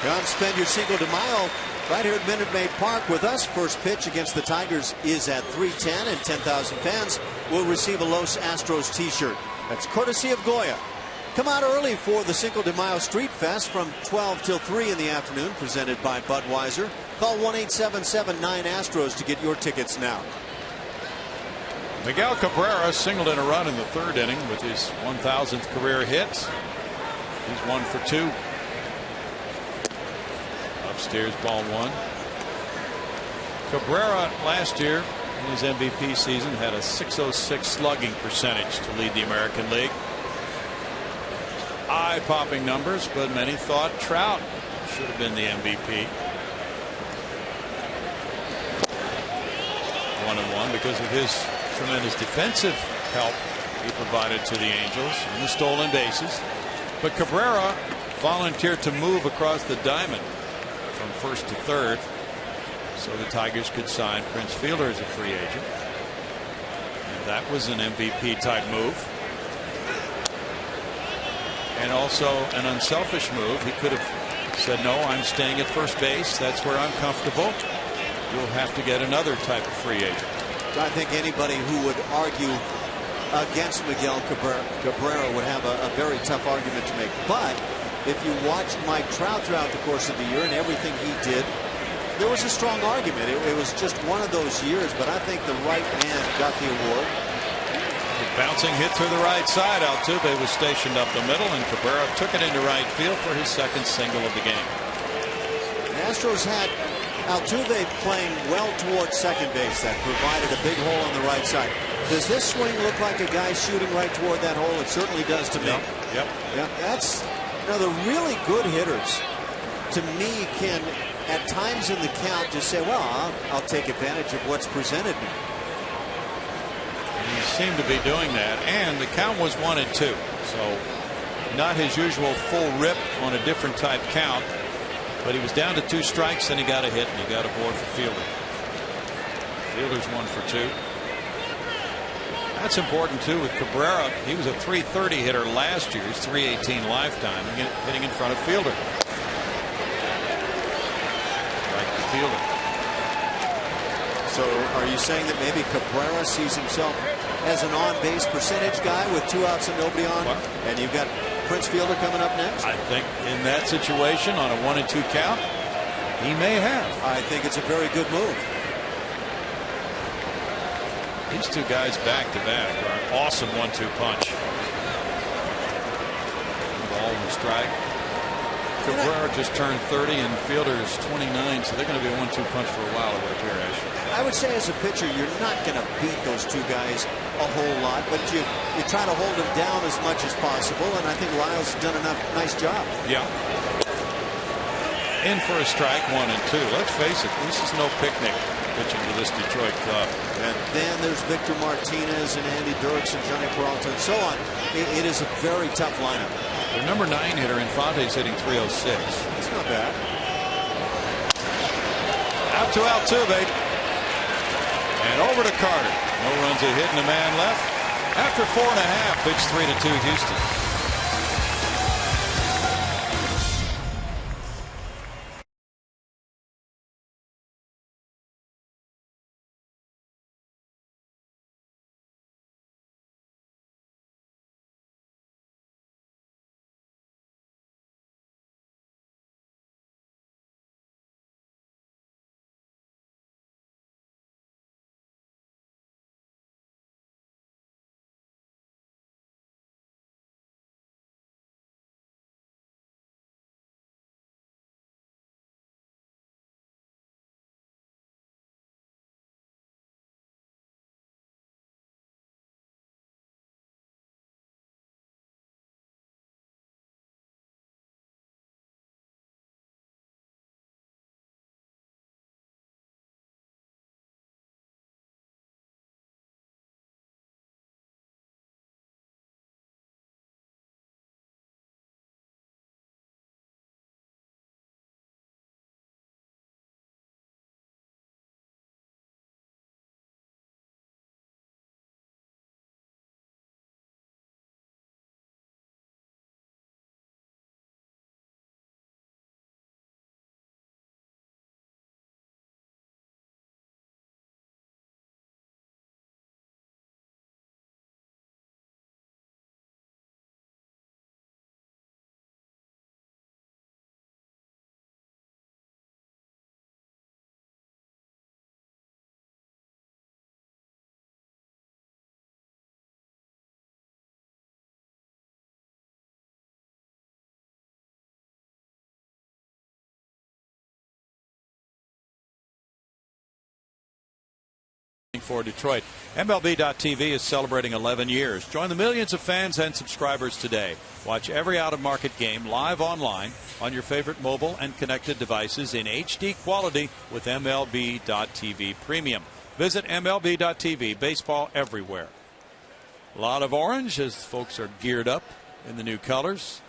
[SPEAKER 5] Come spend your Cinco de Mayo right here at Minute Maid Park with us. First pitch against the Tigers is at 3:10, and 10,000 fans will receive a Los Astros t-shirt. That's courtesy of Goya. Come out early for the Cinco de Mayo Street Fest from 12 till 3 in the afternoon, presented by Budweiser. Call 1-877-9-ASTROS to get your tickets now.
[SPEAKER 1] Miguel Cabrera singled in a run in the 3rd inning with his 1,000th career hit. He's 1 for 2. Upstairs, ball 1. Cabrera last year in his MVP season had a .606 slugging percentage to lead the American League. Eye-popping numbers, but many thought Trout should have been the MVP. 1-1 because of his tremendous defensive help he provided to the Angels in the stolen bases. But Cabrera volunteered to move across the diamond from 1st to 3rd so the Tigers could sign Prince Fielder as a free agent. And that was an MVP type move. And also an unselfish move. He could have said, no, I'm staying at first base. That's where I'm comfortable. You'll have to get another type of free agent.
[SPEAKER 5] I think anybody who would argue against Miguel Cabrera would have a very tough argument to make. But if you watched Mike Trout throughout the course of the year and everything he did, there was a strong argument. It was just one of those years, but I think the right man got the award.
[SPEAKER 1] Bouncing hit through the right side. Altuve was stationed up the middle, and Cabrera took it into right field for his 2nd single of the game.
[SPEAKER 5] The Astros had Altuve playing well towards second base. That provided a big hole on the right side. Does this swing look like a guy shooting right toward that hole? It certainly does to me.
[SPEAKER 1] Yep.
[SPEAKER 5] That's, you know, the really good hitters, to me, can at times in the count just say, well, I'll take advantage of what's presented me.
[SPEAKER 1] He seemed to be doing that, and the count was 1-2, so not his usual full rip on a different type count, but he was down to 2 strikes, and he got a hit, and he got aboard for Fielder. Fielder's 1 for 2. That's important too with Cabrera. He was a .330 hitter last year. He's .318 lifetime, hitting in front of Fielder. Right to Fielder.
[SPEAKER 5] So are you saying that maybe Cabrera sees himself as an on-base percentage guy with 2 outs and nobody on?
[SPEAKER 1] What?
[SPEAKER 5] And you've got Prince Fielder coming up next?
[SPEAKER 1] I think in that situation on a 1 and 2 count, he may have.
[SPEAKER 5] I think it's a very good move.
[SPEAKER 1] These two guys back to back are an awesome 1-2 punch. Ball and a strike. Cabrera just turned 30 and Fielder's 29, so they're going to be a 1-2 punch for a while, it would appear, Ash.
[SPEAKER 5] I would say as a pitcher, you're not going to beat those two guys a whole lot, but you try to hold them down as much as possible, and I think Lyles has done a nice job.
[SPEAKER 1] Yeah. In for a strike, 1 and 2. Let's face it, this is no picnic pitching to this Detroit club.
[SPEAKER 5] And then there's Victor Martinez and Andy Dirks and Johnny Peralta and so on. It is a very tough lineup.
[SPEAKER 1] Their number 9 hitter Infante's hitting .306.
[SPEAKER 5] That's not bad.
[SPEAKER 1] Out to Altuve. And over to Carter. No runs a hit and a man left. After 4.5, it's 3-2 Houston. For Detroit. MLB.TV is celebrating 11 years. Join the millions of fans and subscribers today. Watch every out-of-market game live online on your favorite mobile and connected devices in HD quality with MLB.TV Premium. Visit MLB.TV. Baseball everywhere. A lot of orange as folks are geared up in the new colors.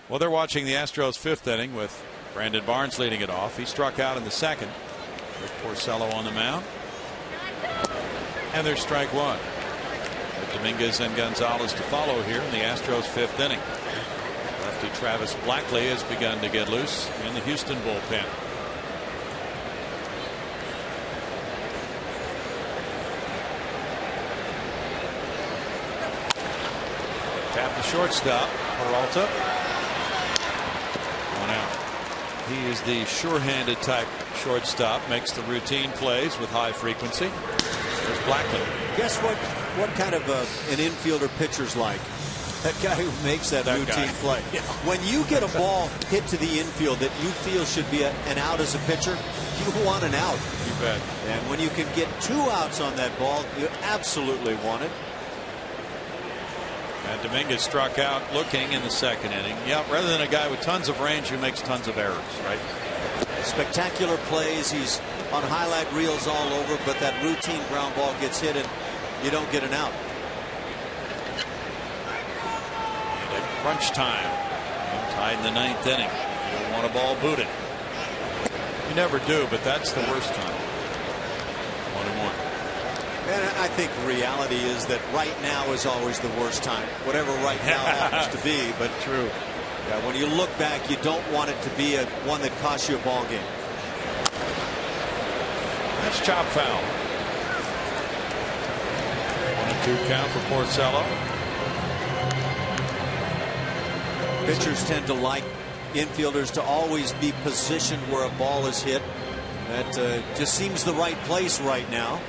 [SPEAKER 1] Well, they're watching the Astros' 5th inning with Brandon Barnes leading it off. He struck out in the 2nd with Porcello on the mound. And there's strike 1. With Dominguez and Gonzalez to follow here in the Astros' 5th inning. Lefty Travis Blackley has begun to get loose in the Houston bullpen. Tap the shortstop, Peralta. 1 out. He is the sure-handed type shortstop, makes the routine plays with high frequency. There's Blackley.
[SPEAKER 5] Guess what kind of an infielder pitcher's like? That guy who makes that routine play.
[SPEAKER 1] Yeah.
[SPEAKER 5] When you get a ball hit to the infield that you feel should be an out as a pitcher, you want an out.
[SPEAKER 1] You bet.
[SPEAKER 5] And when you can get 2 outs on that ball, you absolutely want it.
[SPEAKER 1] And Dominguez struck out looking in the 2nd inning. Yeah, rather than a guy with tons of range who makes tons of errors, right?
[SPEAKER 5] Spectacular plays. He's on highlight reels all over, but that routine ground ball gets hit and you don't get an out.
[SPEAKER 1] And at crunch time, tied in the 9th inning. You don't want a ball booted. You never do, but that's the worst time. 1-1.
[SPEAKER 5] And I think reality is that right now is always the worst time. Whatever right now happens to be, but
[SPEAKER 1] true.
[SPEAKER 5] Yeah, when you look back, you don't want it to be one that costs you a ball game.
[SPEAKER 1] That's chop foul. 2 count for Porcello.
[SPEAKER 5] Pitchers tend to like infielders to always be positioned where a ball is hit. That just seems the right place right now.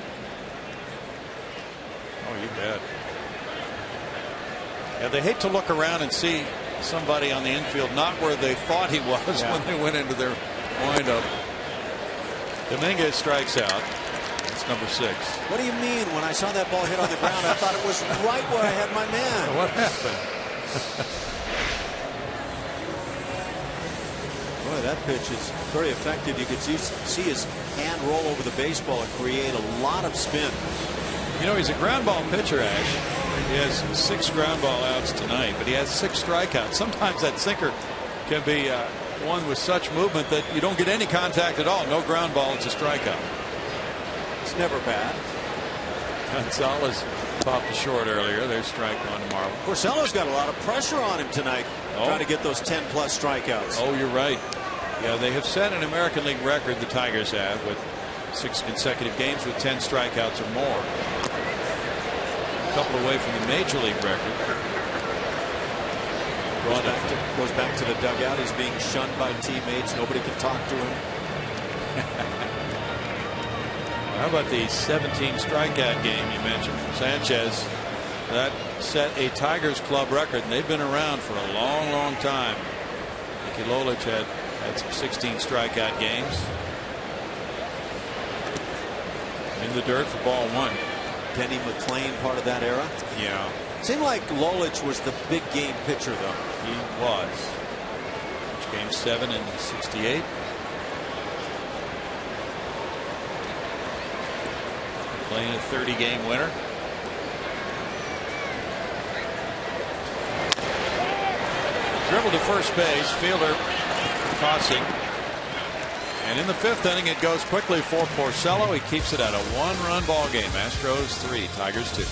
[SPEAKER 1] Oh, you bet. Yeah, they hate to look around and see somebody on the infield not where they thought he was when they went into their windup. Dominguez strikes out. It's number 6.
[SPEAKER 5] What do you mean? When I saw that ball hit on the ground, I thought it was right where I had my man.
[SPEAKER 1] What happened?
[SPEAKER 5] Boy, that pitch is very effective. You could see his hand roll over the baseball and create a lot of spin.
[SPEAKER 1] You know, he's a ground ball pitcher, Ash. He has 6 ground ball outs tonight, but he has 6 strikeouts. Sometimes that sinker can be one with such movement that you don't get any contact at all. No ground ball, it's a strikeout.
[SPEAKER 5] It's never bad.
[SPEAKER 1] Gonzalez popped it short earlier. There's strike 1 to Marvel.
[SPEAKER 5] Porcello's got a lot of pressure on him tonight. Trying to get those 10+ strikeouts.
[SPEAKER 1] Oh, you're right. Yeah, they have set an American League record, the Tigers have, with 6 consecutive games with 10 strikeouts or more. A couple away from the Major League record.
[SPEAKER 5] Goes back to the dugout. He's being shunned by teammates. Nobody can talk to him.
[SPEAKER 1] How about the 17 strikeout game you mentioned from Sanchez? That set a Tigers club record, and they've been around for a long, long time. Mickey Lolich had some 16 strikeout games. In the dirt for ball 1.
[SPEAKER 5] Denny McLain, part of that era.
[SPEAKER 1] Yeah.
[SPEAKER 5] Seemed like Lolich was the big game pitcher, though.
[SPEAKER 1] He was. Game 7 in '68. Playing a 30-game winner. Dribble to first base. Fielder tossing. And in the 5th inning, it goes quickly for Porcello. He keeps it at a 1-run ball game. Astros 3, Tigers 2.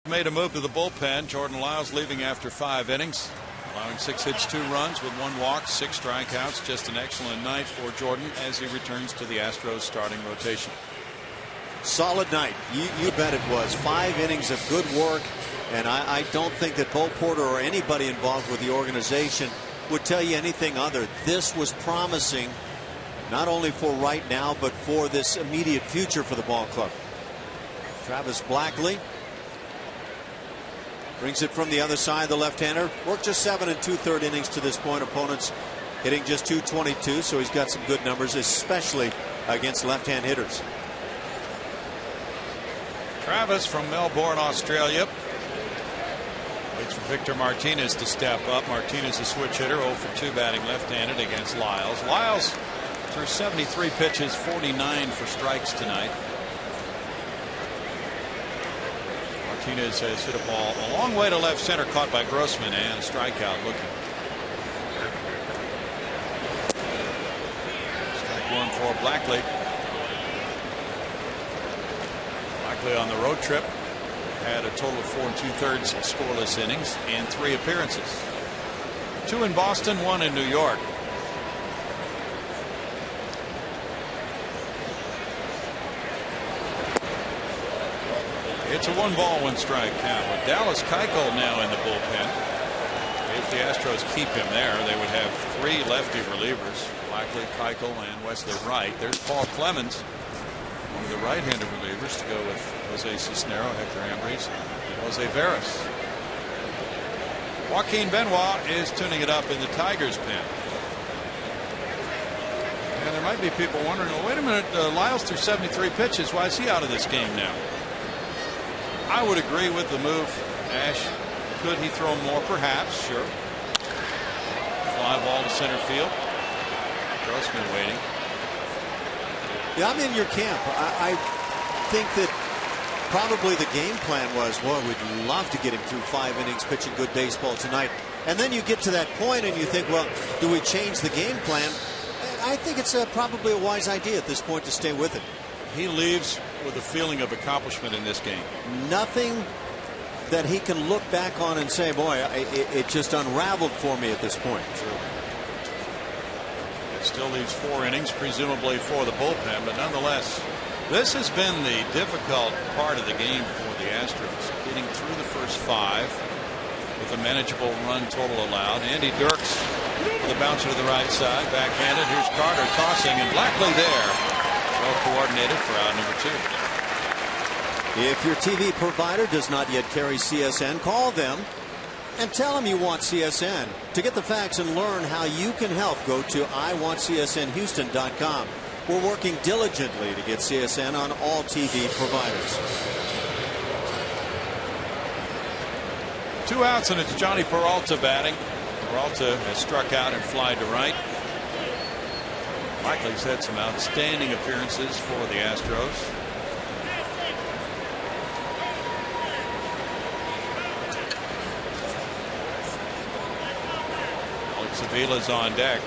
[SPEAKER 1] Made a move to the bullpen. Jordan Lyles leaving after 5 innings, allowing 6 hits, 2 runs with 1 walk, 6 strikeouts. Just an excellent night for Jordan as he returns to the Astros starting rotation.
[SPEAKER 5] Solid night. You bet it was. 5 innings of good work, and I don't think that Bo Porter or anybody involved with the organization would tell you anything other. This was promising, not only for right now, but for this immediate future for the ball club. Travis Blackley brings it from the other side, the left-hander. Worked just 7 2/3 innings to this point. Opponents hitting just .222, so he's got some good numbers, especially against left-hand hitters.
[SPEAKER 1] Travis from Melbourne, Australia. Waits for Victor Martinez to step up. Martinez, a switch hitter, 0 for 2 batting left-handed against Lyles. Lyles threw 73 pitches, 49 for strikes tonight. Martinez has hit a ball a long way to left center, caught by Grossman, and strikeout looking. for Blackley. Blackley on the road trip had a total of 4 2/3 scoreless innings in 3 appearances. 2 in Boston, 1 in New York. It's a 1-ball, 1-strike count with Dallas Keuchel now in the bullpen. If the Astros keep him there, they would have 3 lefty relievers: Blackley, Keuchel, and Wesley Wright. There's Paul Clemens, one of the right-handed relievers, to go with Jose Cisnero, Hector Ambriz, and Jose Veras. Joaquin Benoit is tuning it up in the Tigers' pen. And there might be people wondering, well, wait a minute, Lyles threw 73 pitches. Why is he out of this game now? I would agree with the move, Ash. Could he throw more? Perhaps. Sure. Fly ball to center field. Grossman waiting.
[SPEAKER 2] Yeah, I'm in your camp. I think that probably the game plan was, well, we'd love to get him through 5 innings pitching good baseball tonight. And then you get to that point and you think, well, do we change the game plan? I think it's probably a wise idea at this point to stay with it.
[SPEAKER 1] He leaves with a feeling of accomplishment in this game.
[SPEAKER 2] Nothing that he can look back on and say, boy, it just unraveled for me at this point.
[SPEAKER 1] True. It still leaves 4 innings, presumably for the bullpen, but nonetheless, this has been the difficult part of the game for the Astros, getting through the first 5 with a manageable run total allowed. Andy Dirks with a bouncer to the right side, backhanded. Here's Carter tossing, and Blackley there. Well coordinated for out number 2.
[SPEAKER 2] If your TV provider does not yet carry CSN, call them and tell them you want CSN. To get the facts and learn how you can help, go to iwantcsnhouston.com. We're working diligently to get CSN on all TV providers.
[SPEAKER 1] 2 outs, and it's Johnny Peralta batting. Peralta has struck out and flied to right. Blackley's had some outstanding appearances for the Astros. Alex Avila's on deck.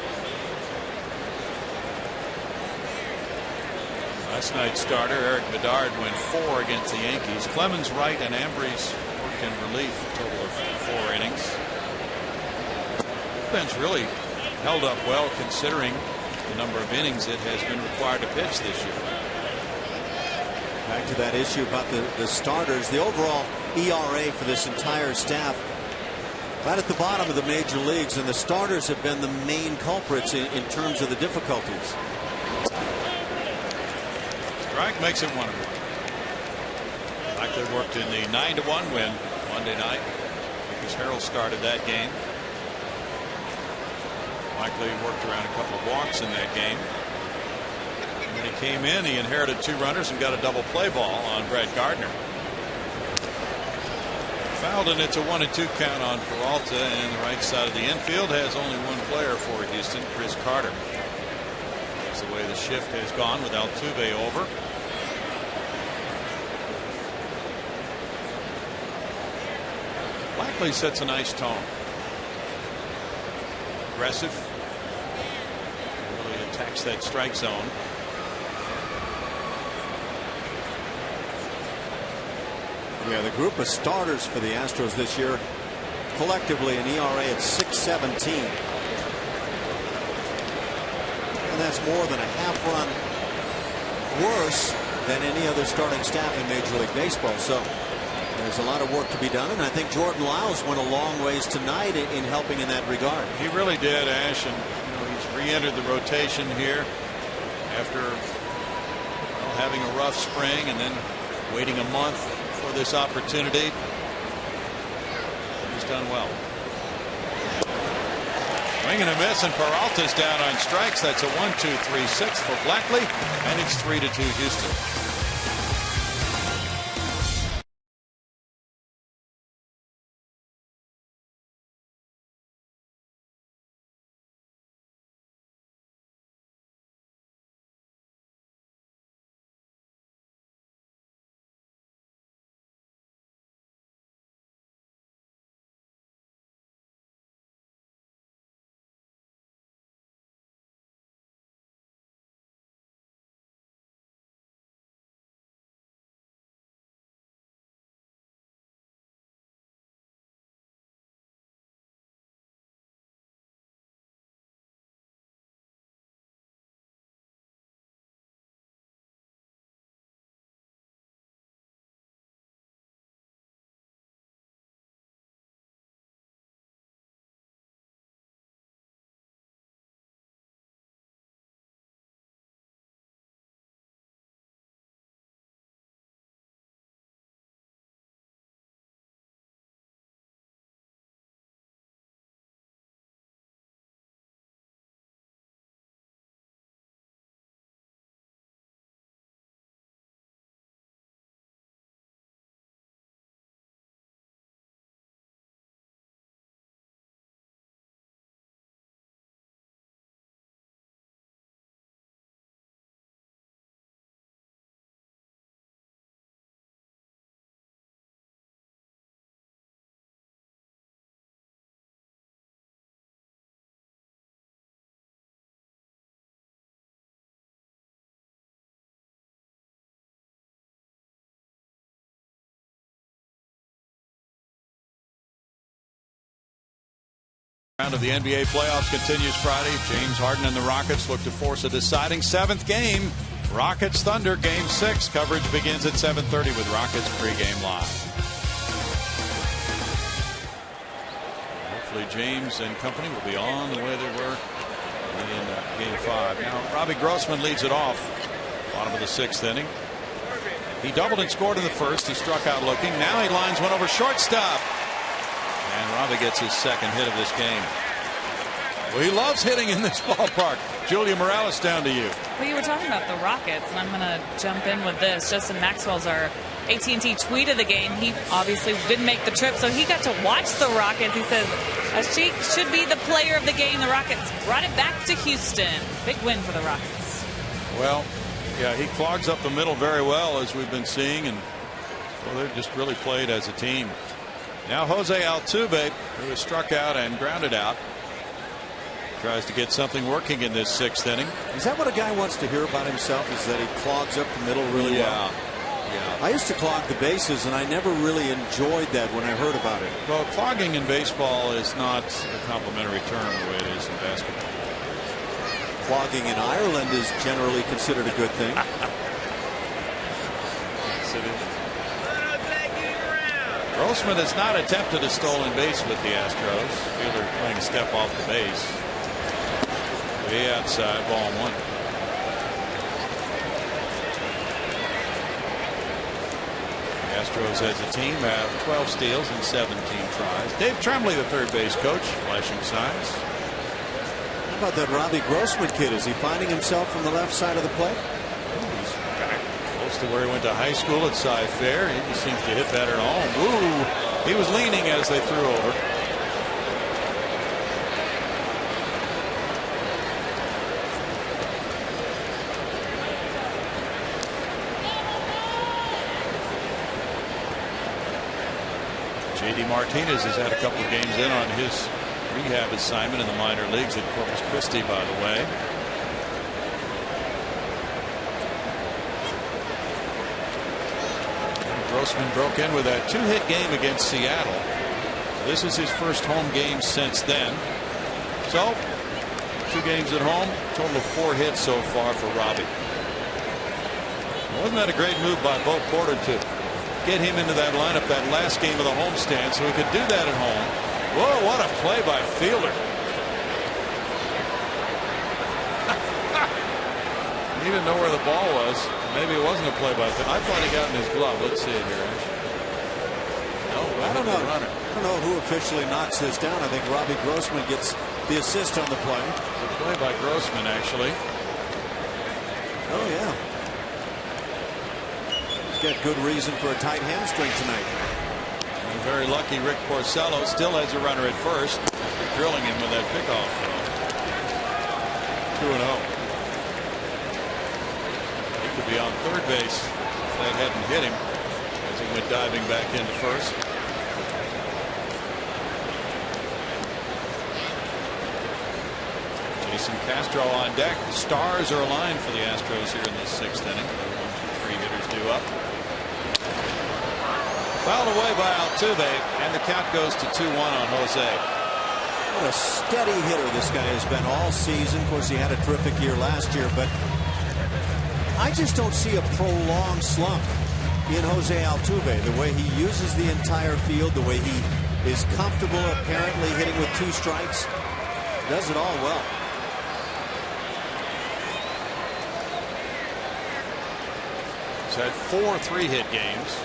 [SPEAKER 1] Last night's starter, Eric Bedard, went 4 against the Yankees. Clemens, Wright, and Ambriz worked in relief, a total of 4 innings. Bullpen's really held up well considering the number of innings it has been required to pitch this year.
[SPEAKER 2] Back to that issue about the starters. The overall ERA for this entire staff right at the bottom of the major leagues, and the starters have been the main culprits in terms of the difficulties.
[SPEAKER 1] Strike makes it 1-1. Blackley worked in the 9-1 win Monday night because Harrell started that game. Blackley worked around a couple of walks in that game. And when he came in, he inherited 2 runners and got a double play ball on Brett Gardner. Fouled, and it's a 1-2 count on Peralta, and the right side of the infield has only 1 player for Houston, Chris Carter. That's the way the shift has gone with Altuve over. Blackley sets a nice tone. Aggressive. Really attacks that strike zone.
[SPEAKER 2] Yeah, the group of starters for the Astros this year, collectively an ERA at 6.17. And that's more than a half run worse than any other starting staff in Major League Baseball. So there's a lot of work to be done, and I think Jordan Lyles went a long ways tonight in helping in that regard.
[SPEAKER 1] He really did, Ash, and he's re-entered the rotation here after having a rough spring and then waiting a month for this opportunity. He's done well. Swing and a miss, and Peralta's down on strikes. That's a 1-2-3-6 for Blackley, and it's 3-2 Houston. Round of the NBA playoffs continues Friday. James Harden and the Rockets look to force a deciding 7th game. Rockets Thunder Game 6. Coverage begins at 7:30 with Rockets pregame live. Hopefully James and company will be on the way they were in Game 5. Now Robbie Grossman leads it off. Bottom of the 6th inning. He doubled and scored in the first. He struck out looking. Now he lines one over shortstop. And Robbie gets his second hit of this game. Well, he loves hitting in this ballpark. Julia Morales, down to you.
[SPEAKER 3] Well, you were talking about the Rockets, and I'm going to jump in with this. Justin Maxwell's our AT&T tweet of the game. He obviously didn't make the trip, so he got to watch the Rockets. He says, she should be the player of the game. The Rockets brought it back to Houston. Big win for the Rockets.
[SPEAKER 1] Well, yeah, he clogs up the middle very well, as we've been seeing, and well, they've just really played as a team. Now Jose Altuve, who is struck out and grounded out, tries to get something working in this 6th inning.
[SPEAKER 5] Is that what a guy wants to hear about himself, is that he clogs up the middle really well? Yeah. I used to clog the bases, and I never really enjoyed that when I heard about it.
[SPEAKER 1] Well, clogging in baseball is not a complimentary term the way it is in basketball.
[SPEAKER 5] Clogging in Ireland is generally considered a good thing.
[SPEAKER 1] Yes, it is. Grossman has not attempted a stolen base with the Astros. Fielder playing a step off the base. Way outside, ball 1. The Astros as a team have 12 steals and 17 tries. Dave Tremblay, the third base coach, flashing signs.
[SPEAKER 5] How about that Robbie Grossman kid? Is he finding himself from the left side of the plate?
[SPEAKER 1] He's back close to where he went to high school at Cy Fair. He just seems to hit better at home. Ooh, he was leaning as they threw over. J.D. Martinez has had a couple of games in on his rehab assignment in the minor leagues at Corpus Christi, by the way. Grossman broke in with that 2-hit game against Seattle. This is his first home game since then. So 2 games at home, total of 4 hits so far for Robbie. Wasn't that a great move by Bo Porter to get him into that lineup that last game of the homestand so he could do that at home? Whoa, what a play by Fielder. He didn't know where the ball was. Maybe it wasn't a play by Fielder. I thought he got in his glove. Let's see it here. No,
[SPEAKER 5] I don't know. I don't know who officially knocks this down. I think Robbie Grossman gets the assist on the play.
[SPEAKER 1] It's a play by Grossman, actually.
[SPEAKER 5] Oh, yeah. He's got good reason for a tight hamstring tonight.
[SPEAKER 1] And very lucky Rick Porcello still has a runner at first. Drilling him with that pickoff throw. 2-0. He could be on third base if that hadn't hit him as he went diving back into first. Jason Castro on deck. The stars are aligned for the Astros here in the 6th inning. 1, 2, 3 hitters due up. Fouled away by Altuve, and the count goes to 2-1 on Jose.
[SPEAKER 5] What a steady hitter this guy has been all season. Of course, he had a terrific year last year, but I just don't see a prolonged slump in Jose Altuve. The way he uses the entire field, the way he is comfortable apparently hitting with 2 strikes, does it all well.
[SPEAKER 1] He's had 4 3-hit games.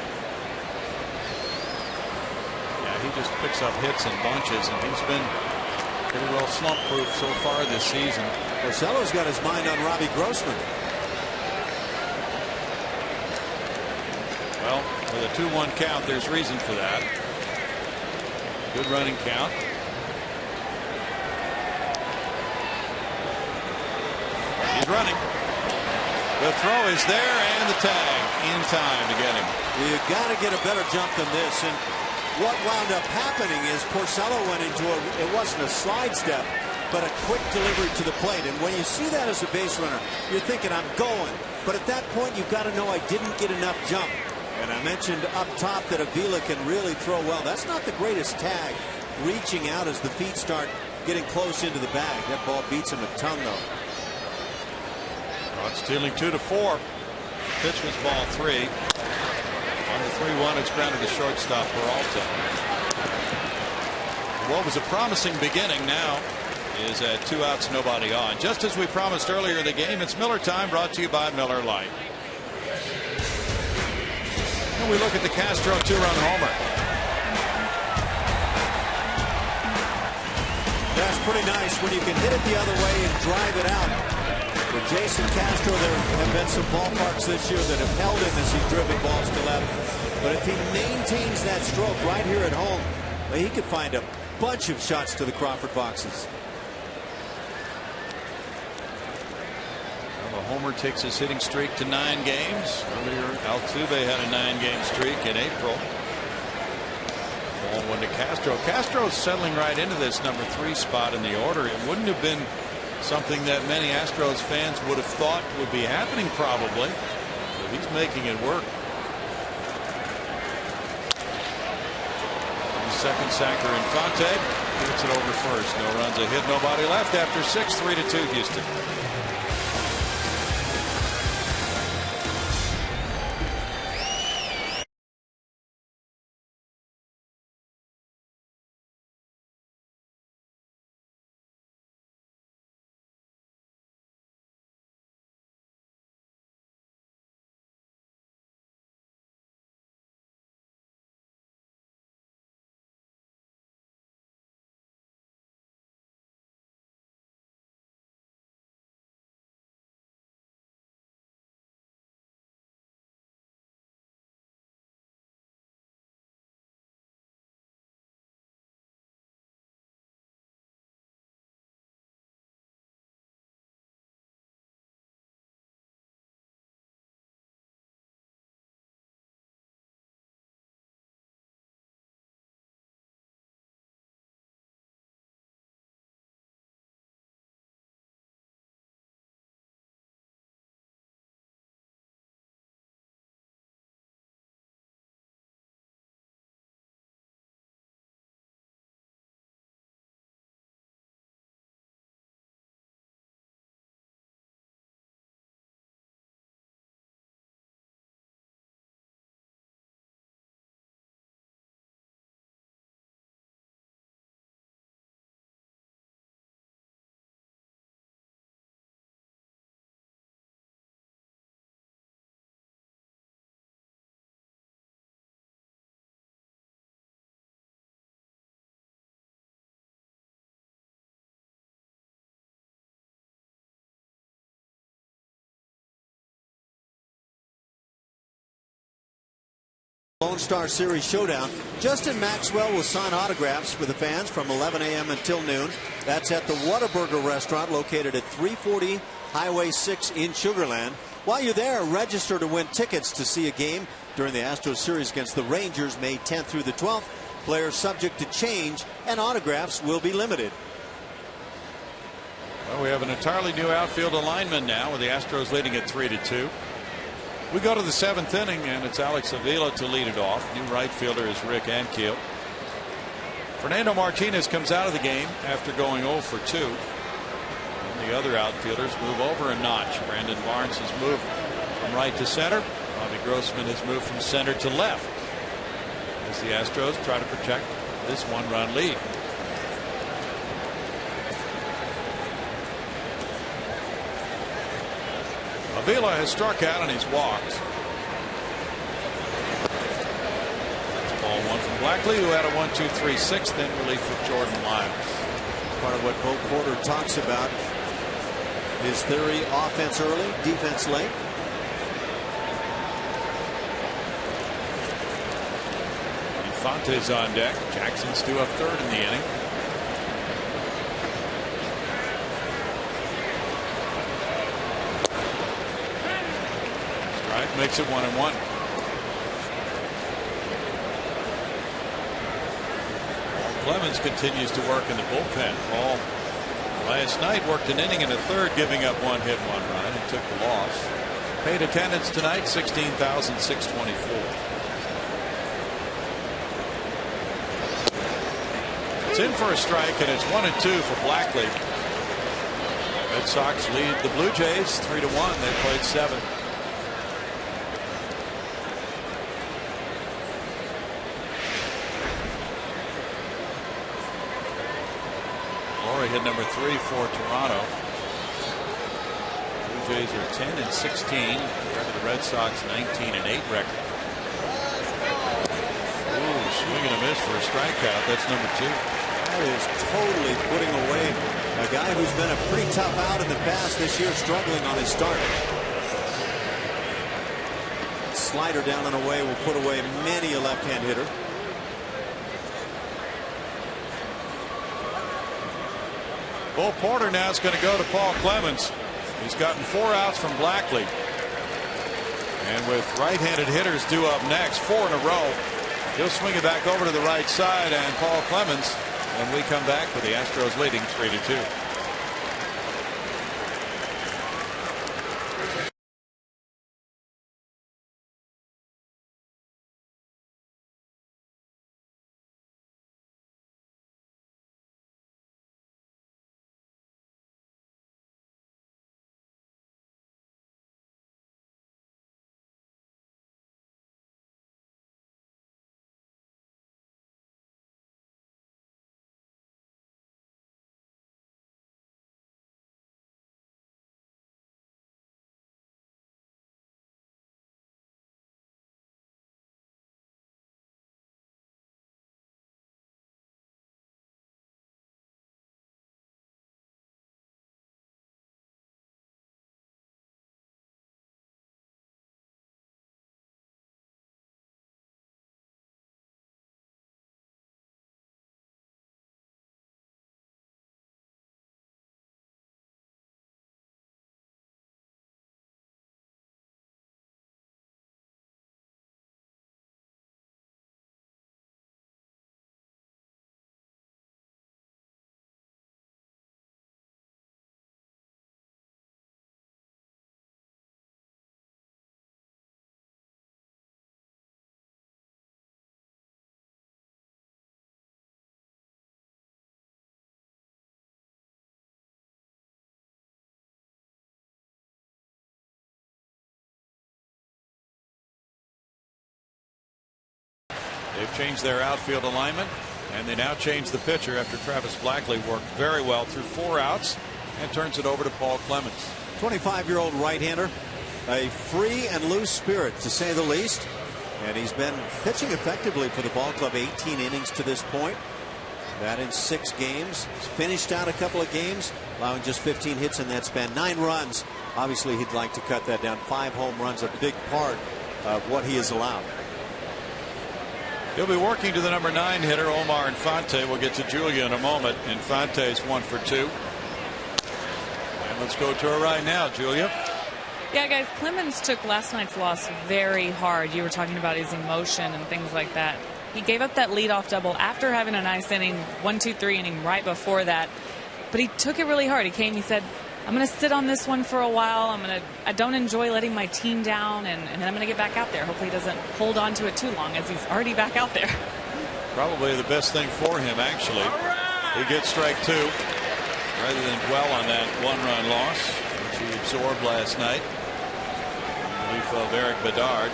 [SPEAKER 1] Yeah, he just picks up hits in bunches, and he's been pretty well slump-proof so far this season.
[SPEAKER 5] Porcello's got his mind on Robbie Grossman.
[SPEAKER 1] Well, with a 2-1 count, there's reason for that. Good running count. He's running. The throw is there, and the tag in time to get him.
[SPEAKER 5] You got to get a better jump than this. And what wound up happening is Porcello went into it wasn't a slide step, but a quick delivery to the plate. And when you see that as a base runner, you're thinking, I'm going. But at that point, you've got to know I didn't get enough jump. And I mentioned up top that Avila can really throw well. That's not the greatest tag, reaching out as the feet start getting close into the bag. That ball beats him a ton, though.
[SPEAKER 1] It's stealing 2-4. Pitch was ball 3. On the 3-1, it's grounded to shortstop Peralta. What was a promising beginning now is at 2 outs, nobody on. Just as we promised earlier in the game, it's Miller time, brought to you by Miller Lite. And we look at the Castro 2-run homer.
[SPEAKER 5] That's pretty nice when you can hit it the other way and drive it out. With Jason Castro, there have been some ballparks this year that have held him as he's driven balls to left. But if he maintains that stroke right here at home, well, he could find a bunch of shots to the Crawford boxes.
[SPEAKER 1] Well, Homer takes his hitting streak to 9 games. Earlier, Altuve had a 9-game streak in April. Ball 1 to Castro. Castro's settling right into this number 3 spot in the order. It wouldn't have been something that many Astros fans would have thought would be happening, probably, but he's making it work. Second sacker Infante gets it over first. No runs, a hit, nobody left after 6. 3-2 Houston.
[SPEAKER 5] Lone Star Series showdown. Justin Maxwell will sign autographs for the fans from 11 a.m. until noon. That's at the Whataburger restaurant located at 340 Highway 6 in Sugar Land. While you're there, register to win tickets to see a game during the Astros series against the Rangers May 10th through the 12th. Players subject to change and autographs will be limited.
[SPEAKER 1] Well, we have an entirely new outfield alignment now with the Astros leading at 3-2. We go to the 7th inning, and it's Alex Avila to lead it off. New right fielder is Rick Ankiel. Fernando Martinez comes out of the game after going 0 for 2. And the other outfielders move over a notch. Brandon Barnes has moved from right to center. Bobby Grossman has moved from center to left as the Astros try to protect this 1-run lead. Avila has struck out and he's walked. That's ball 1 from Blackley, who had a 1-2-3 6th inning relief for Jordan Lyles.
[SPEAKER 5] Part of what Bo Porter talks about, his theory: offense early, defense late.
[SPEAKER 1] Infante's on deck. Jackson's due up 3rd in the inning. Makes it 1-1. Clemens continues to work in the bullpen. Paul last night worked an inning and a third, giving up 1 hit, 1 run, and took the loss. Paid attendance tonight, 16,624. It's in for a strike, and it's 1-2 for Blackley. Red Sox lead the Blue Jays 3-1. They played 7. Laurie hit number 3 for Toronto. Blue Jays are 10-16. The Red Sox 19-8 record. Ooh, swing and a miss for a strikeout. That's number 2.
[SPEAKER 5] That is totally putting away a guy who's been a pretty tough out in the past this year, struggling on his start. Slider down and away will put away many a left-hand hitter.
[SPEAKER 1] Bull Porter now is going to go to Paul Clemens. He's gotten 4 outs from Blackley. And with right-handed hitters due up next, 4 in a row, he'll swing it back over to the right side, and Paul Clemens, when we come back with the Astros leading 3-2. They've changed their outfield alignment, and they now change the pitcher after Travis Blackley worked very well through 4 outs and turns it over to Paul Clemens.
[SPEAKER 5] 25-year-old right-hander, a free and loose spirit to say the least, and he's been pitching effectively for the ball club. 18 innings to this point, that in 6 games. He's finished out a couple of games, allowing just 15 hits in that span. 9 runs. Obviously he'd like to cut that down. 5 home runs, a big part of what he has allowed.
[SPEAKER 1] He'll be working to the number 9 hitter, Omar Infante. We'll get to Julia in a moment. Infante's 1 for 2. And let's go to her right now, Julia.
[SPEAKER 3] Yeah, guys, Clemens took last night's loss very hard. You were talking about his emotion and things like that. He gave up that leadoff double after having a nice inning, 1-2-3 inning right before that. But he took it really hard. He came, he said, I'm going to sit on this one for a while. I don't enjoy letting my team down, and then I'm going to get back out there. Hopefully he doesn't hold on to it too long, as he's already back out there.
[SPEAKER 1] Probably the best thing for him, actually. He gets strike 2 rather than dwell on that 1-run loss, which he absorbed last night. In relief of Eric Bedard.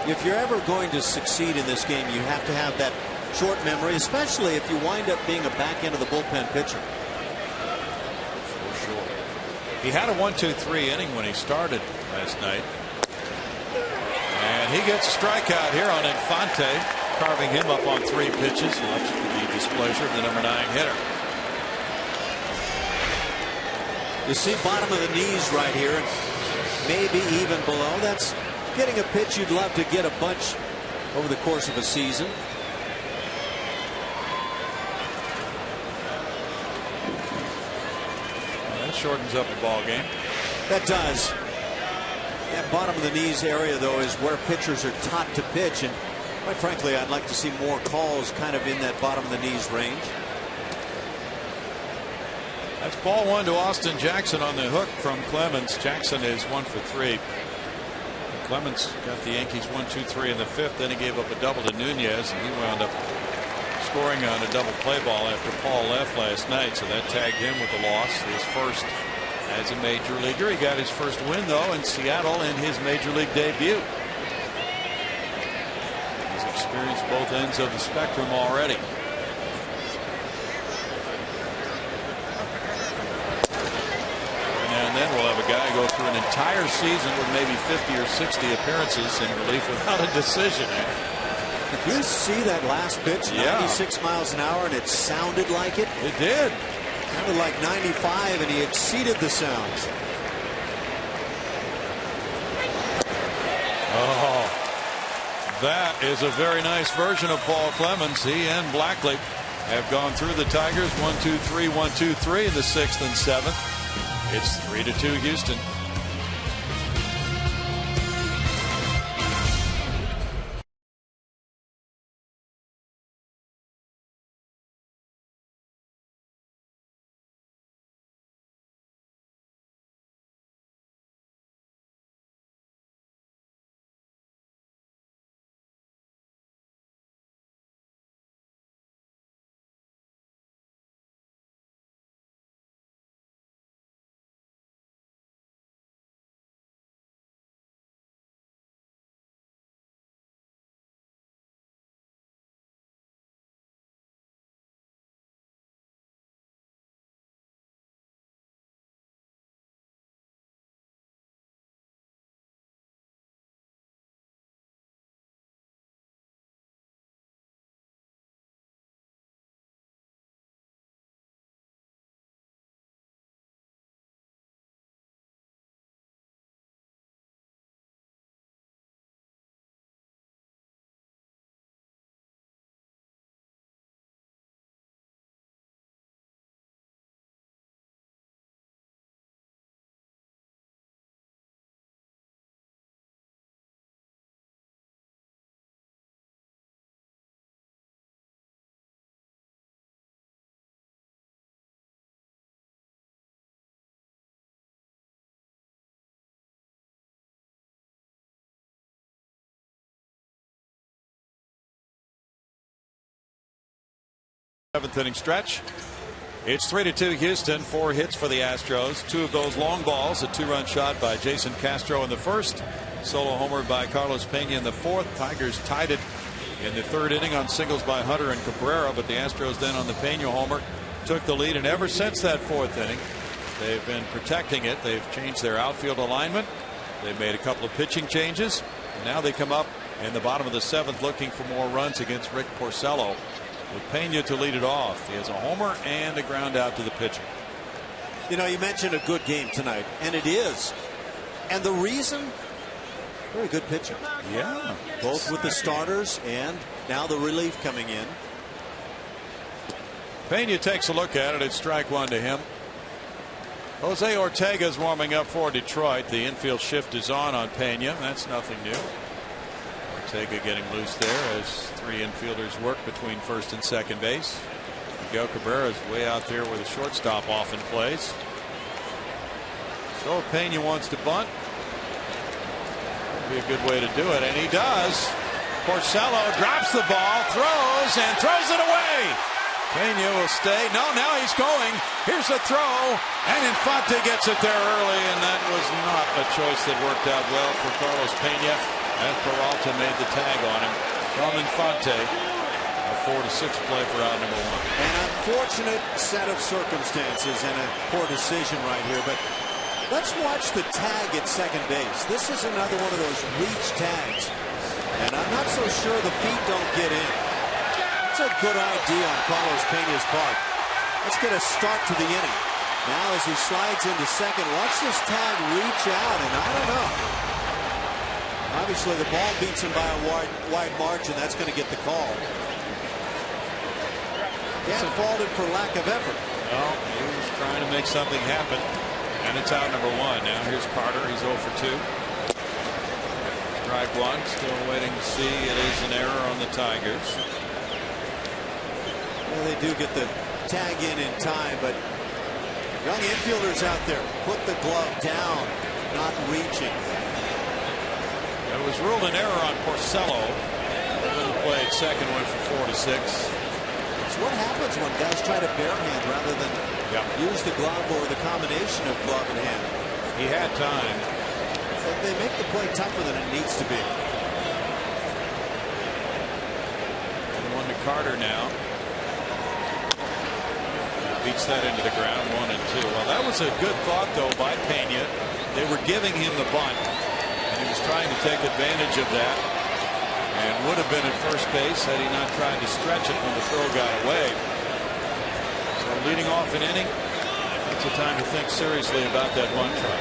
[SPEAKER 5] If you're ever going to succeed in this game, you have to have that short memory, especially if you wind up being a back end of the bullpen pitcher.
[SPEAKER 1] He had a 1-2-3 inning when he started last night. And he gets a strikeout here on Infante, carving him up on 3 pitches, much to the displeasure of the number 9 hitter.
[SPEAKER 5] You see bottom of the knees right here, maybe even below. That's getting a pitch you'd love to get a bunch over the course of a season.
[SPEAKER 1] Shortens up the ball game.
[SPEAKER 5] That does. That bottom of the knees area, though, is where pitchers are taught to pitch, and quite frankly, I'd like to see more calls kind of in that bottom of the knees range.
[SPEAKER 1] That's ball 1 to Austin Jackson on the hook from Clemens. Jackson is 1 for 3. Clemens got the Yankees 1-2-3 in the 5th. Then he gave up a double to Nunez, and he wound up scoring on a double play ball after Paul left last night, so that tagged him with the loss. His first as a major leaguer. He got his first win, though, in Seattle in his major league debut. He's experienced both ends of the spectrum already. And then we'll have a guy go through an entire season with maybe 50 or 60 appearances in relief without a decision.
[SPEAKER 5] Did you see that last pitch?
[SPEAKER 1] Yeah.
[SPEAKER 5] 96 miles an hour, and it sounded like it.
[SPEAKER 1] It did.
[SPEAKER 5] Sounded like 95, and he exceeded the sounds.
[SPEAKER 1] Oh, that is a very nice version of Paul Clemens. He and Blackley have gone through the Tigers 1-2-3, 1-2-3 in the 6th and 7th. It's 3-2 Houston. Seventh inning stretch. It's 3-2 Houston. 4 hits for the Astros. 2 of those long balls. A 2-run shot by Jason Castro in the first. Solo homer by Carlos Pena in the fourth. Tigers tied it in the 3rd inning on singles by Hunter and Cabrera, but the Astros then on the Pena homer took the lead, and ever since that 4th inning they've been protecting it. They've changed their outfield alignment. They've made a couple of pitching changes, and now they come up in the bottom of the 7th looking for more runs against Rick Porcello, with Pena to lead it off. He has a homer and a ground out to the pitcher.
[SPEAKER 5] You know, you mentioned a good game tonight, and it is. And the reason? Very good pitching.
[SPEAKER 1] Yeah.
[SPEAKER 5] Both with the starters and now the relief coming in.
[SPEAKER 1] Pena takes a look at it. It's strike 1 to him. Jose Ortega's warming up for Detroit. The infield shift is on Pena. That's nothing new. Ortega getting loose there as 3 infielders work between first and second base. Miguel Cabrera is way out there where the shortstop often plays. So Pena wants to bunt. Be a good way to do it, and he does. Porcello drops the ball, throws it away. Pena will stay. No, now he's going. Here's a throw, and Infante gets it there early, and that was not a choice that worked out well for Carlos Pena, as Peralta made the tag on him from Infante. A 4-6 play for out number 1.
[SPEAKER 5] An unfortunate set of circumstances and a poor decision right here, but let's watch the tag at second base. This is another one of those reach tags, and I'm not so sure the feet don't get in. It's a good idea on Carlos Pena's part. Let's get a start to the inning. Now as he slides into second, watch this tag reach out, and I don't know. Obviously the ball beats him by a wide margin. That's going to get the call. Can't fault him for lack of effort.
[SPEAKER 1] Well, he was trying to make something happen. And it's out number 1. Now here's Carter. He's 0 for 2. Strike 1. Still waiting to see. It is an error on the Tigers.
[SPEAKER 5] Well, they do get the tag in time, but young infielders out there put the glove down, not reaching.
[SPEAKER 1] It was ruled an error on Porcello. Little play at second, went for 4-6.
[SPEAKER 5] what happens when guys try to barehand rather than use the glove or the combination of glove and hand.
[SPEAKER 1] He had time.
[SPEAKER 5] They make the play tougher than it needs to be.
[SPEAKER 1] And one to Carter now. Beats that into the ground, 1 and 2. Well, that was a good thought, though, by Pena. They were giving him the bunt, and he was trying to take advantage of that, and would have been at first base had he not tried to stretch it when the throw got away. So leading off an inning, it's a time to think seriously about that one try.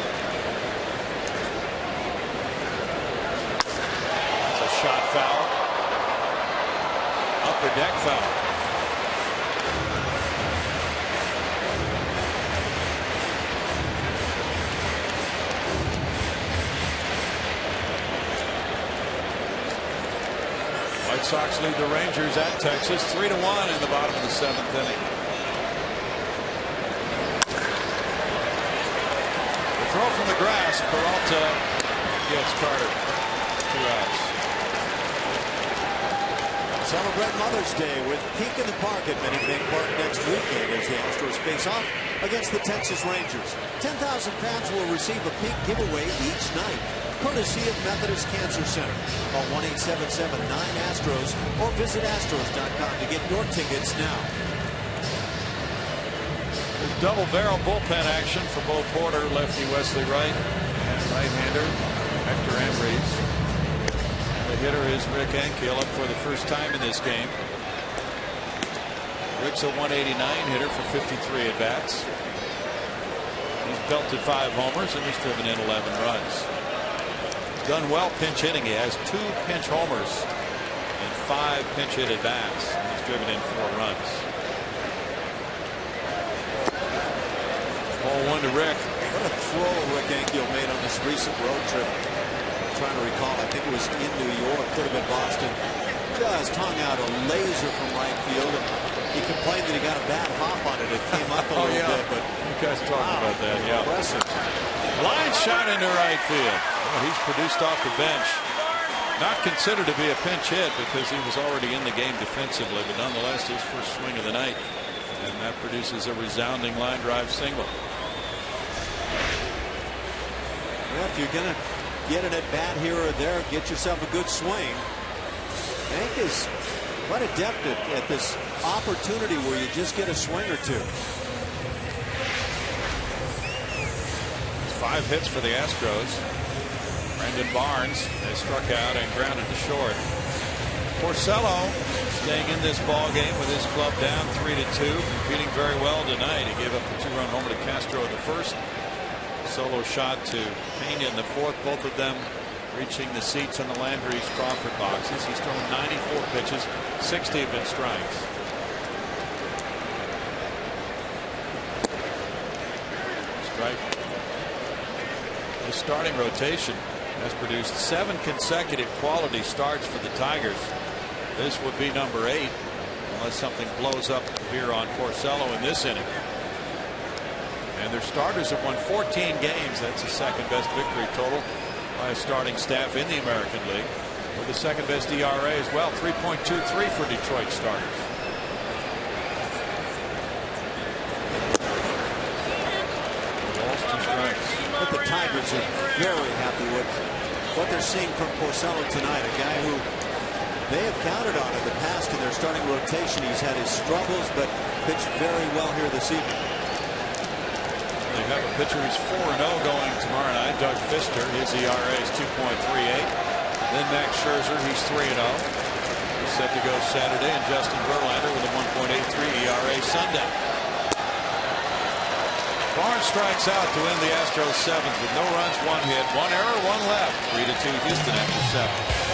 [SPEAKER 1] It's a shot foul. Upper deck foul. White Sox lead the Rangers at Texas 3-1 in the bottom of the 7th inning. The throw from the grass. Peralta gets Carter. 2 outs.
[SPEAKER 5] Celebrate Mother's Day with Pink in the Park at Minute Maid Park next weekend as the Astros face off against the Texas Rangers. 10,000 fans will receive a pink giveaway each night, courtesy of Methodist Cancer Center. Call 1-877-9-ASTROS or visit Astros.com to get your tickets now.
[SPEAKER 1] There's double barrel bullpen action for both Porter, lefty Wesley Wright, and right-hander Hector Ambrose. The hitter is Rick Ankiel, up for the first time in this game. Rick's a 189 hitter for 53 at bats. He's belted 5 homers and he's driven in 11 runs. Done well pinch hitting. He has 2 pinch homers and 5 pinch hit at bats. And he's driven in 4 runs. Ball 1 to Rick.
[SPEAKER 5] What a throw Rick Ankiel made on this recent road trip. I'm trying to recall, I think it was in New York, could have been Boston. Just hung out a laser from right field. He complained that he got a bad hop on it. It came up a little bit, but
[SPEAKER 1] you guys talked about that. Yeah,
[SPEAKER 5] impressive.
[SPEAKER 1] Line shot into right field. Well, he's produced off the bench. Not considered to be a pinch hit because he was already in the game defensively, but nonetheless his first swing of the night, and that produces a resounding line drive single.
[SPEAKER 5] Well, if you're going to get an at bat here or there, get yourself a good swing. Hank is quite adept at this opportunity where you just get a swing or 2.
[SPEAKER 1] 5 hits for the Astros. Brendan Barnes has struck out and grounded to short. Porcello staying in this ball game with his club down 3-2, competing very well tonight. He gave up the 2-run homer to Castro in the first. Solo shot to Pena in the 4th. Both of them reaching the seats in the Landry's Crawford boxes. He's thrown 94 pitches. 60 have been strikes. Strike. The starting rotation has produced 7 consecutive quality starts for the Tigers. This would be number 8 unless something blows up here on Porcello in this inning. And their starters have won 14 games. That's the 2nd best victory total by a starting staff in the American League, with the 2nd best ERA as well, 3.23 for Detroit starters. Balls, 2 strikes.
[SPEAKER 5] But the Tigers are very happy with what they're seeing from Porcello tonight, a guy who they have counted on in the past in their starting rotation. He's had his struggles, but pitched very well here this evening.
[SPEAKER 1] They have a pitcher who's 4-0 going tomorrow night. Doug Fister, his ERA is 2.38. Then Max Scherzer, he's 3-0. He's set to go Saturday, and Justin Verlander with a 1.83 ERA Sunday. Barnes strikes out to end the Astros 7th with no runs, 1 hit, 1 error, 1 left. 3-2 Houston after 7.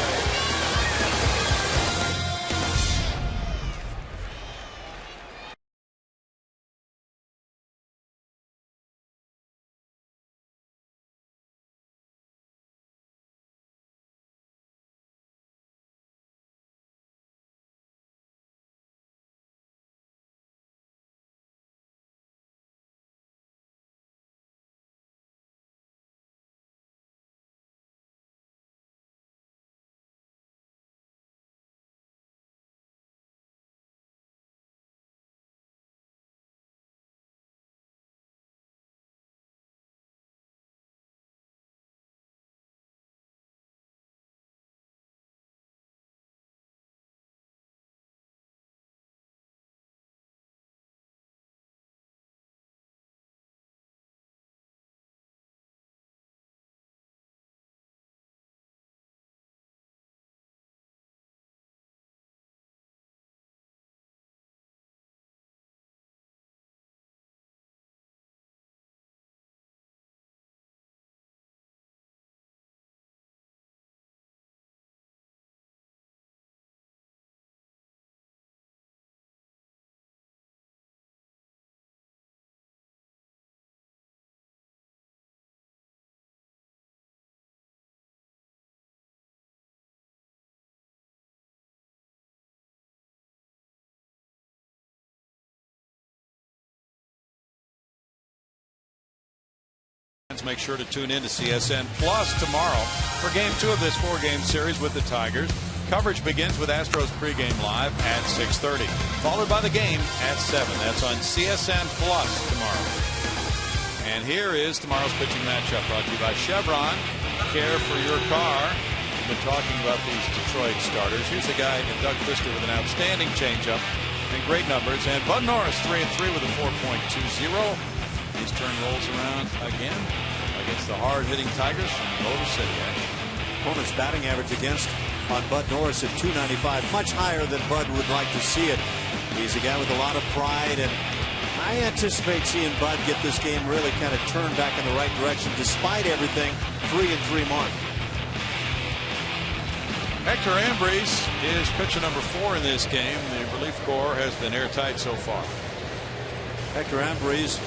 [SPEAKER 1] Astros. Make sure to tune in to CSN Plus tomorrow for Game 2 of this 4-game series with the Tigers. Coverage begins with Astros pregame live at 6:30, followed by the game at 7. That's on CSN Plus tomorrow. And here is tomorrow's pitching matchup, brought to you by Chevron. Care for your car. We've been talking about these Detroit starters. Here's a guy, Doug Fister, with an outstanding changeup and great numbers. And Bud Norris, 3-3 with a 4.20. His turn rolls around again against the hard-hitting Tigers from Motor City.
[SPEAKER 5] Opponent's batting average against on Bud Norris at .295, much higher than Bud would like to see it. He's a guy with a lot of pride, and I anticipate seeing Bud get this game really kind of turned back in the right direction despite everything. 3-3 mark.
[SPEAKER 1] Hector Ambriz is pitcher number 4 in this game. The relief corps has been airtight so far.
[SPEAKER 5] Hector Ambriz,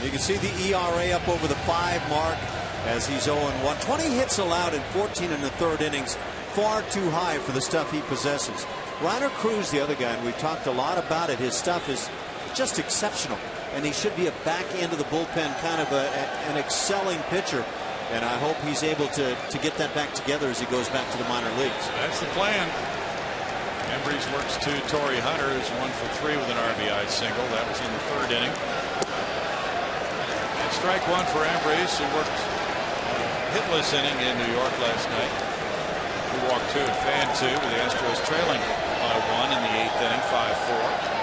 [SPEAKER 5] you can see the ERA up over the 5 mark as he's 0-1. 20 hits allowed in 14 in the 3rd innings. Far too high for the stuff he possesses. Reiner Cruz, the other guy, and we've talked a lot about it. His stuff is just exceptional, and he should be a back end of the bullpen kind of an excelling pitcher. And I hope he's able to get that back together as he goes back to the minor leagues.
[SPEAKER 1] That's the plan. Ambriz works to Torrey Hunter, who's 1 for 3 with an RBI single. That was in the 3rd inning. And strike 1 for Ambriz, who worked a hitless inning in New York last night. He walked 2 and fanned 2 with the Astros trailing by 1 in the 8th inning, 5-4.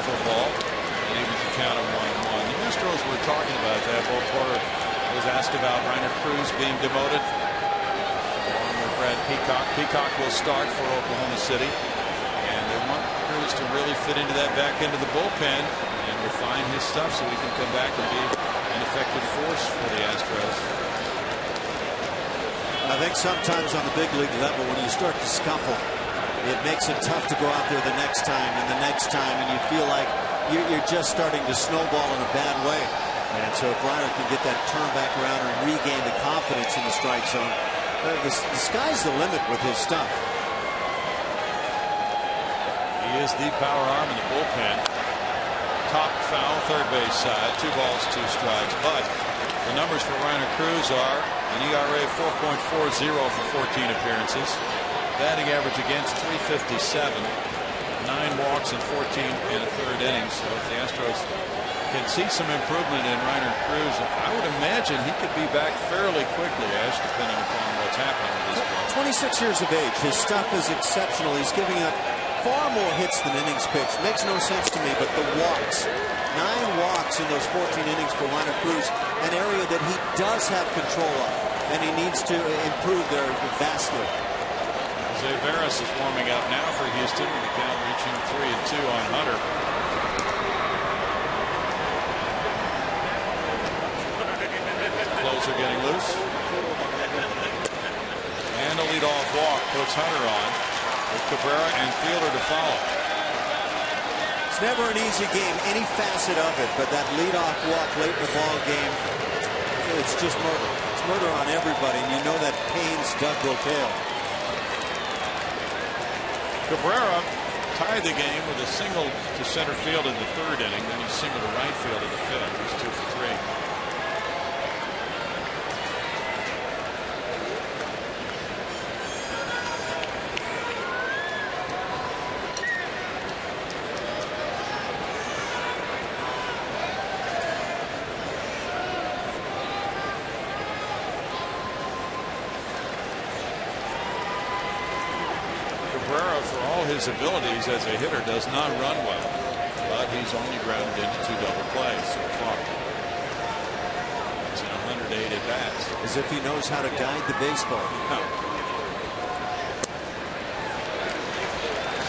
[SPEAKER 1] For a ball, and even to count him 1-1. The Astros were talking about that. Bo Porter was asked about Reiner Cruz being demoted along with Brad Peacock. Peacock will start for Oklahoma City, and they want Cruz to really fit into that back end of the bullpen and refine his stuff so he can come back and be an effective force for the Astros.
[SPEAKER 5] I think sometimes on the big league level, when you start to scuffle, it makes it tough to go out there the next time and the next time, and you feel like you're just starting to snowball in a bad way. And so if Reiner can get that turn back around and regain the confidence in the strike zone, the sky's the limit with his stuff.
[SPEAKER 1] He is the power arm in the bullpen. Top foul, third base side, 2 balls, 2 strikes. But the numbers for Reiner Cruz are an ERA of 4.40 for 14 appearances. Batting average against .357, 9 walks in 14 and a 3rd innings. So if the Astros can see some improvement in Reiner Cruz, I would imagine he could be back fairly quickly, Ash, depending upon what's happening with this player.
[SPEAKER 5] 26 years of age. His stuff is exceptional. He's giving up far more hits than innings pitched. Makes no sense to me, but the walks. 9 walks in those 14 innings for Reiner Cruz, an area that he does have control of, and he needs to improve there vastly.
[SPEAKER 1] Jose Veras is warming up now for Houston, with the count reaching 3-2 on Hunter. Closer getting loose. And a leadoff walk puts Hunter on, with Cabrera and Fielder to follow.
[SPEAKER 5] It's never an easy game, any facet of it, but that leadoff walk late in the ball game, it's just murder. It's murder on everybody, and you know that pains Doug Rotale.
[SPEAKER 1] Cabrera tied the game with a single to center field in the 3rd inning. Then he singled to right field in the 5th. He's 2 for 3. Cabrera, for all his abilities as a hitter, does not run well, but he's only grounded into 2 double plays so far. It's in 108 at bats.
[SPEAKER 5] As if he knows how to guide the baseball.
[SPEAKER 1] No.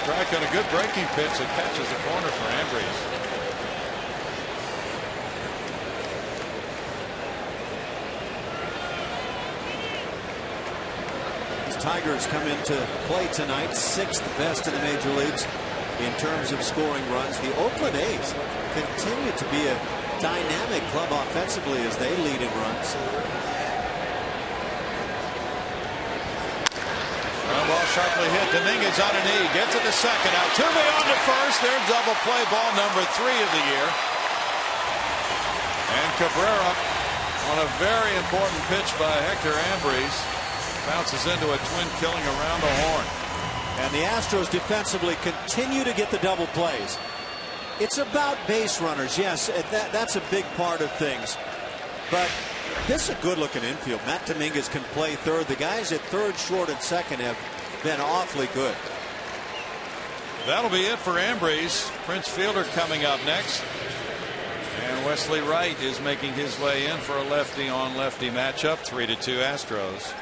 [SPEAKER 1] Strike on a good breaking pitch that catches the corner for Ambriz.
[SPEAKER 5] Tigers come into play tonight, 6th best in the major leagues in terms of scoring runs. The Oakland A's continue to be a dynamic club offensively as they lead in runs.
[SPEAKER 1] Ground ball sharply hit. Dominguez on a knee. Gets it to second. Altuve on to first. Their double play, ball number 3 of the year. And Cabrera on a very important pitch by Hector Ambriz. Bounces into a twin killing around the horn.
[SPEAKER 5] And the Astros defensively continue to get the double plays. It's about base runners. Yes, that's a big part of things. But this is a good-looking infield. Matt Dominguez can play third. The guys at third, short, and second have been awfully good.
[SPEAKER 1] That'll be it for Ambriz. Prince Fielder coming up next. And Wesley Wright is making his way in for a lefty-on-lefty matchup. 3-2 Astros.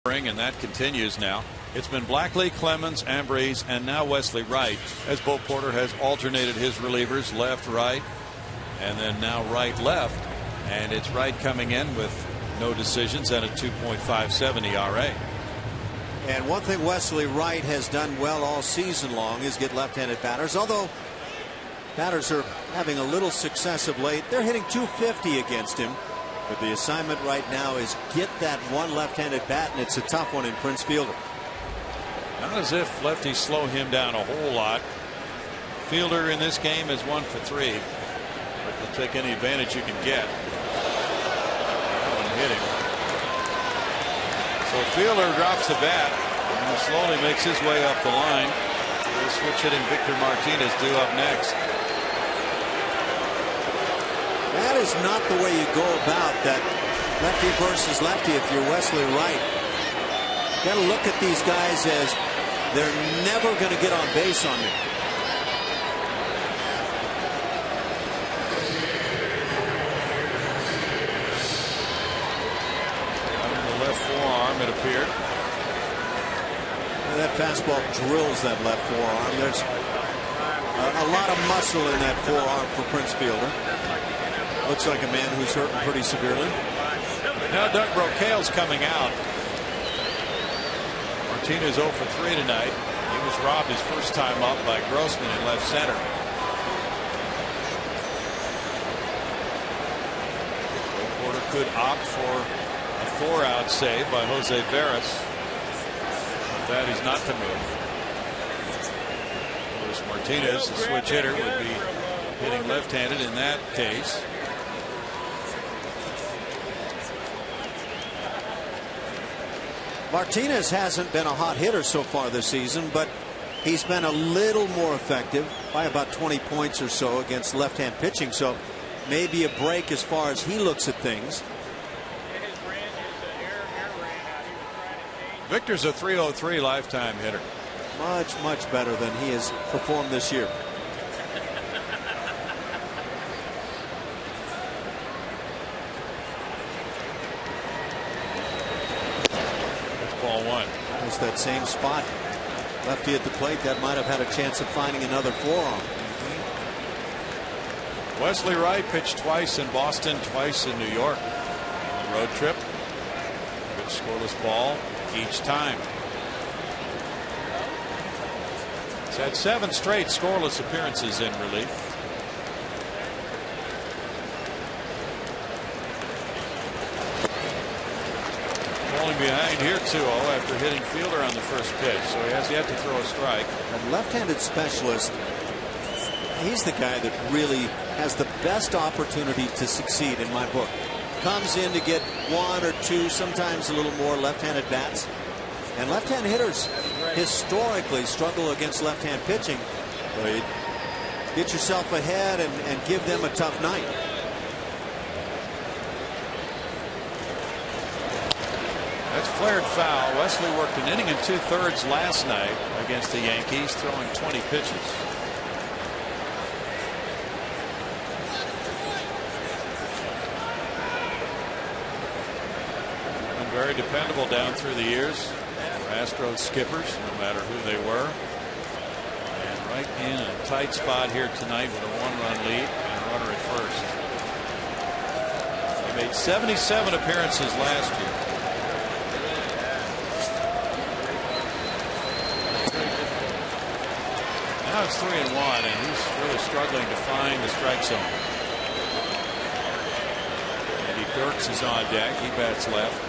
[SPEAKER 1] And that continues now. It's been Blackley, Clemens, Ambriz, and now Wesley Wright, as Bo Porter has alternated his relievers left, right, and then now right, left. And it's Wright coming in with no decisions and a 2.57 ERA.
[SPEAKER 5] And one thing Wesley Wright has done well all season long is get left-handed batters. Although batters are having a little success of late, they're hitting .250 against him. But the assignment right now is get that one left-handed bat, and it's a tough one in Prince Fielder.
[SPEAKER 1] Not as if lefties slow him down a whole lot. Fielder in this game is 1 for 3. But you'll take any advantage you can get. That one hit him. So Fielder drops the bat and slowly makes his way up the line. The switch hitting Victor Martinez due up next.
[SPEAKER 5] That is not the way you go about that lefty versus lefty if you're Wesley Wright. Got to look at these guys as they're never going to get on base on me.
[SPEAKER 1] The left forearm, it appeared.
[SPEAKER 5] And that fastball drills that left forearm. There's a lot of muscle in that forearm for Prince Fielder. Looks like a man who's hurting pretty severely.
[SPEAKER 1] Now Doug Brocail's coming out. Martinez 0 for 3 tonight. He was robbed his first time up by Grossman in left center. Porter could opt for a 4-out save by Jose Veras. But that is not the move. Luis Martinez, the switch hitter, would be hitting left-handed in that case.
[SPEAKER 5] Martinez hasn't been a hot hitter so far this season, but he's been a little more effective by about 20 points or so against left-hand pitching. So maybe a break as far as he looks at things.
[SPEAKER 1] Victor's a .303 lifetime hitter.
[SPEAKER 5] Much better than he has performed this year.
[SPEAKER 1] Ball 1.
[SPEAKER 5] It's that same spot. Lefty at the plate, that might have had a chance of finding another forearm.
[SPEAKER 1] Wesley Wright pitched twice in Boston, twice in New York. On the road trip. Good scoreless ball each time. He's had 7 straight scoreless appearances in relief. Falling behind here 2-0 after hitting Fielder on the first pitch, so he has yet to throw a strike.
[SPEAKER 5] A left-handed specialist, he's the guy that really has the best opportunity to succeed in my book. Comes in to get 1 or 2, sometimes a little more left-handed bats. And left-hand hitters historically struggle against left-hand pitching. But get yourself ahead and give them a tough night.
[SPEAKER 1] That's flared foul. Wesley worked an inning and 2/3 last night against the Yankees, throwing 20 pitches. Been very dependable down through the years. Astros skippers, no matter who they were. And right in a tight spot here tonight with a 1-run lead and a runner at first. He made 77 appearances last year. Now it's 3-1, and he's really struggling to find the strike zone. Andy Dirks is on deck. He bats left.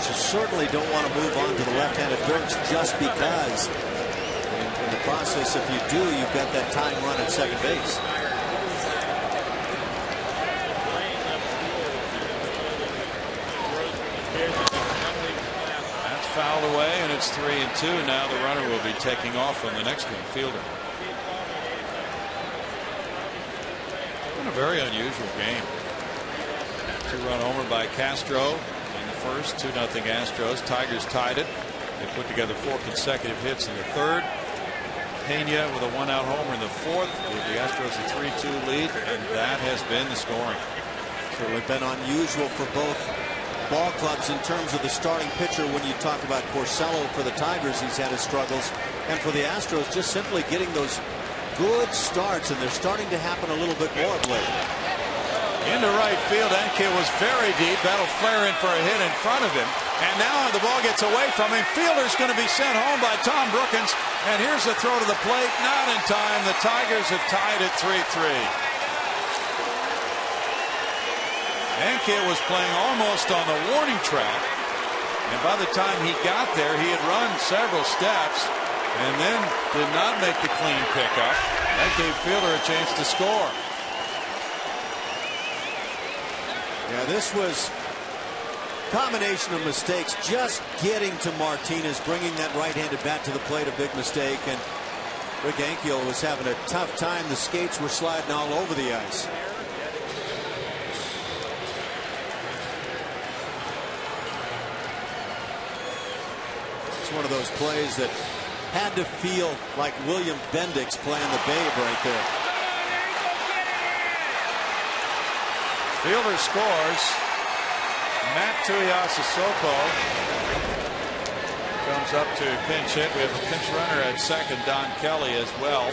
[SPEAKER 5] You certainly don't want to move on to the left-handed Dirks just because in the process, if you do, you've got that tying run at second base.
[SPEAKER 1] That's fouled away, and it's 3-2. Now the runner will be taking off on the next one, Fielder. Been a very unusual game. 2-run homer by Castro. First, 2-0 Astros. Tigers tied it. They put together 4 consecutive hits in the third. Pena with a 1-out homer in the fourth. Gave the Astros a 3-2 lead, and that has been the scoring.
[SPEAKER 5] So it's been unusual for both ball clubs in terms of the starting pitcher. When you talk about Porcello for the Tigers, he's had his struggles, and for the Astros, just simply getting those good starts, and they're starting to happen a little bit more of late.
[SPEAKER 1] Into right field. Enke was very deep. That'll flare in for a hit in front of him. And now the ball gets away from him. Fielder's going to be sent home by Tom Brookins. And here's the throw to the plate. Not in time. The Tigers have tied at 3-3. Enke was playing almost on the warning track. And by the time he got there, he had run several steps and then did not make the clean pickup. That gave Fielder a chance to score.
[SPEAKER 5] Yeah, this was a combination of mistakes. Just getting to Martinez, bringing that right-handed bat to the plate, a big mistake. And Rick Ankiel was having a tough time. The skates were sliding all over the ice. It's one of those plays that had to feel like William Bendix playing the Babe right there.
[SPEAKER 1] Fielder scores. Matt Tuiasosopo comes up to pinch hit. We have a pinch runner at second, Don Kelly, as well.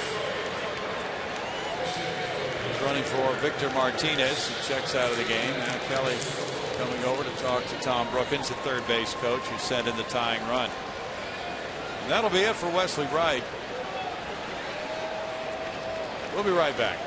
[SPEAKER 1] He's running for Victor Martinez, who checks out of the game. Now Kelly coming over to talk to Tom Brookins, the third base coach, who sent in the tying run. And that'll be it for Wesley Wright. We'll be right back.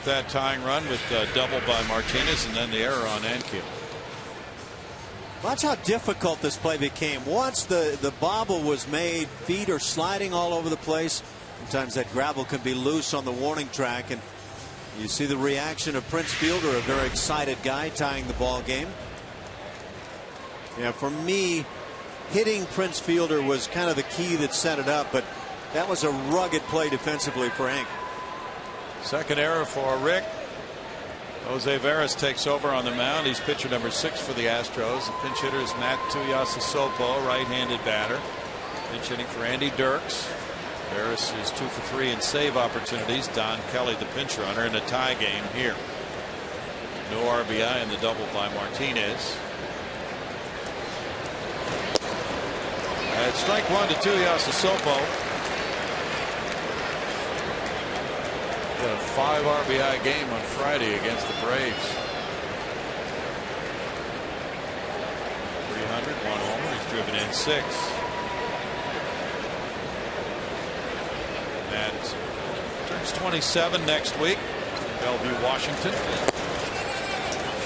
[SPEAKER 1] That tying run with double by Martinez and then the error on Ankiel.
[SPEAKER 5] Watch how difficult this play became. Once the bobble was made, feet are sliding all over the place. Sometimes that gravel can be loose on the warning track, and you see the reaction of Prince Fielder, a very excited guy tying the ball game. Yeah, for me, hitting Prince Fielder was kind of the key that set it up, but that was a rugged play defensively for Hank.
[SPEAKER 1] Second error for Rick. Jose Veras takes over on the mound. He's pitcher number 6 for the Astros. The pinch hitter is Matt Tuiasosopo, right-handed batter. Pinch hitting for Andy Dirks. Veras is 2 for 3 in save opportunities. Don Kelly, the pinch runner, in a tie game here. No RBI in the double by Martinez. At strike 1 to Tuiasosopo. A 5 RBI game on Friday against the Braves. 300, 1 homer. He's driven in 6. Matt turns 27 next week. Bellevue, Washington.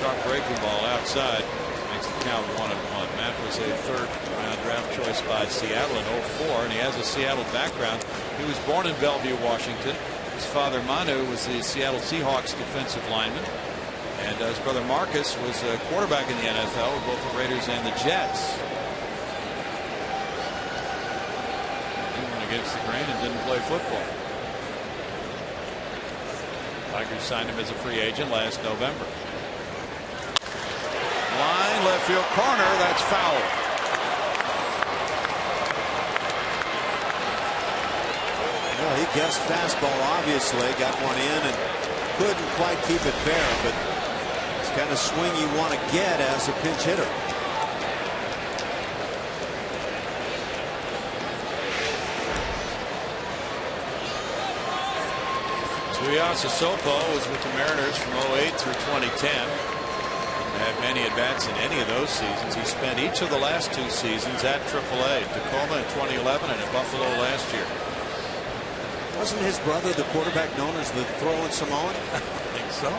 [SPEAKER 1] Sharp breaking ball outside. Makes the count 1-1. Matt was a 3rd-round draft choice by Seattle in 2004, and he has a Seattle background. He was born in Bellevue, Washington. His father Manu was the Seattle Seahawks defensive lineman, and his brother Marcus was a quarterback in the NFL with both the Raiders and the Jets. He went against the grain and didn't play football. Tigers signed him as a free agent last November. Line left field corner, that's foul.
[SPEAKER 5] Well, he guessed fastball, obviously, got one in and couldn't quite keep it fair, but it's the kind of swing you want to get as a pinch hitter.
[SPEAKER 1] Tuiasosopo was with the Mariners from 2008 through 2010. Didn't have many at-bats in any of those seasons. He spent each of the last 2 seasons at AAA, Tacoma in 2011 and in Buffalo last year.
[SPEAKER 5] Wasn't his brother the quarterback known as the throwing Samoan?
[SPEAKER 1] I think so.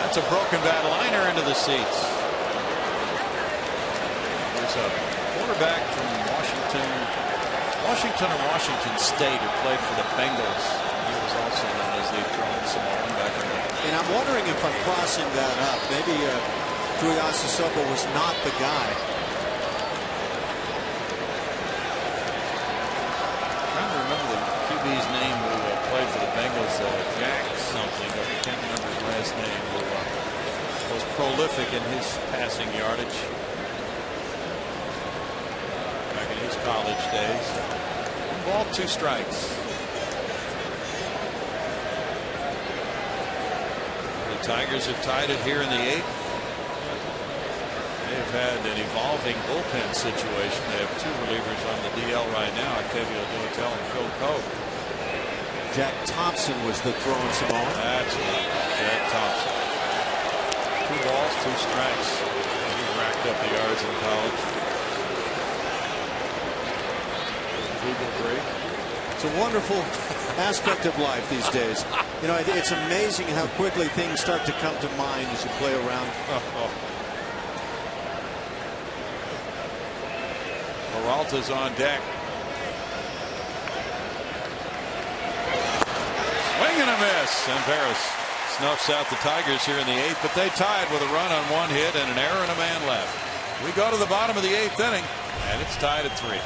[SPEAKER 1] That's a broken bat liner into the seats. There's a quarterback from Washington or Washington State who played for the Bengals. He was also known as the throwing Samoan back in the.
[SPEAKER 5] And I'm wondering if I'm crossing that up. Maybe Tuiasosopo was not the guy.
[SPEAKER 1] I'm trying to remember the QB's name who played for the Bengals, Jack something. I can't remember his last name. Who was prolific in his passing yardage back in his college days. 1 ball, 2 strikes. The Tigers have tied it here in the 8th. They've had an evolving bullpen situation. They have 2 relievers on the DL right now, Octavio Duatel and Phil Coe.
[SPEAKER 5] Jack Thompson was the throwing Samoan.
[SPEAKER 1] That's right, Jack Thompson. 2 balls, 2 strikes. He racked up the yards in college. Eagle break.
[SPEAKER 5] It's a wonderful aspect of life these days. You know, it's amazing how quickly things start to come to mind as you play around.
[SPEAKER 1] Peralta's on deck. Swing and a miss. And Veras snuffs out the Tigers here in the 8th, but they tied with a run on 1 hit and an error and a man left. We go to the bottom of the 8th inning, and it's tied at 3.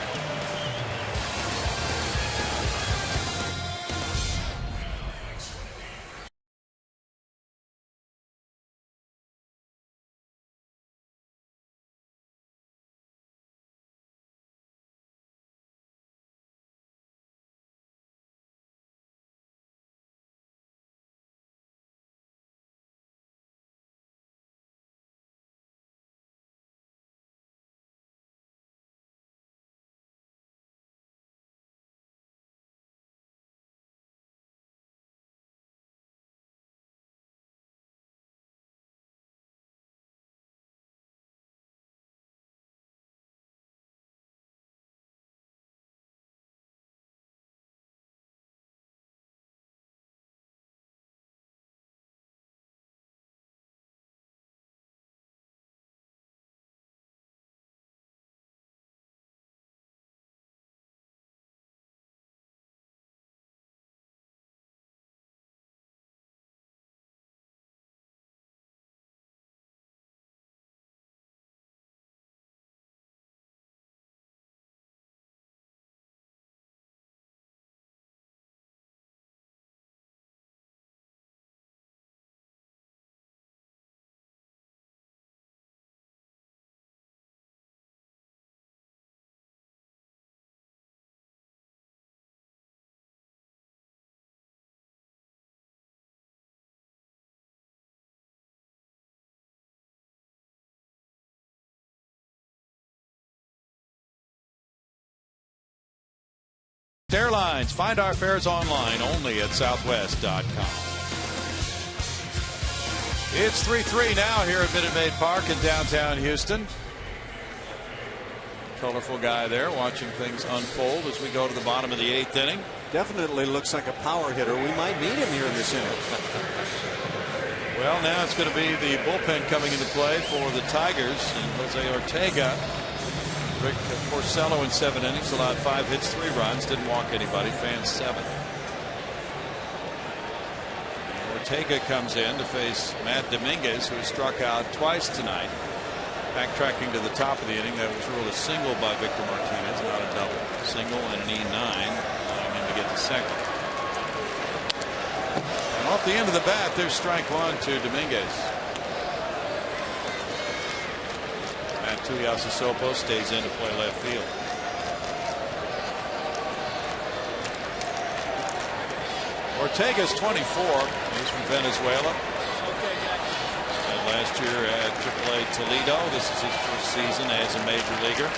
[SPEAKER 1] Airlines. Find our fares online only at southwest.com. It's 3-3 now here at Minute Maid Park in downtown Houston. Colorful guy there watching things unfold as we go to the bottom of the 8th inning.
[SPEAKER 5] Definitely looks like a power hitter. We might need him here in this inning.
[SPEAKER 1] Well, now it's going to be the bullpen coming into play for the Tigers. And Jose Ortega, Rick Porcello in 7 innings, allowed 5 hits, 3 runs, didn't walk anybody, fans 7. Ortega comes in to face Matt Dominguez, who struck out twice tonight. Backtracking to the top of the inning, that was ruled a single by Victor Martinez, not a double. Single and an E9, allowing him to get the second. And off the end of the bat, there's strike 1 to Dominguez. Matt Tuiasosopo stays in to play left field. Ortega's 24. He's from Venezuela. Last year at AAA Toledo. This is his first season as a major leaguer.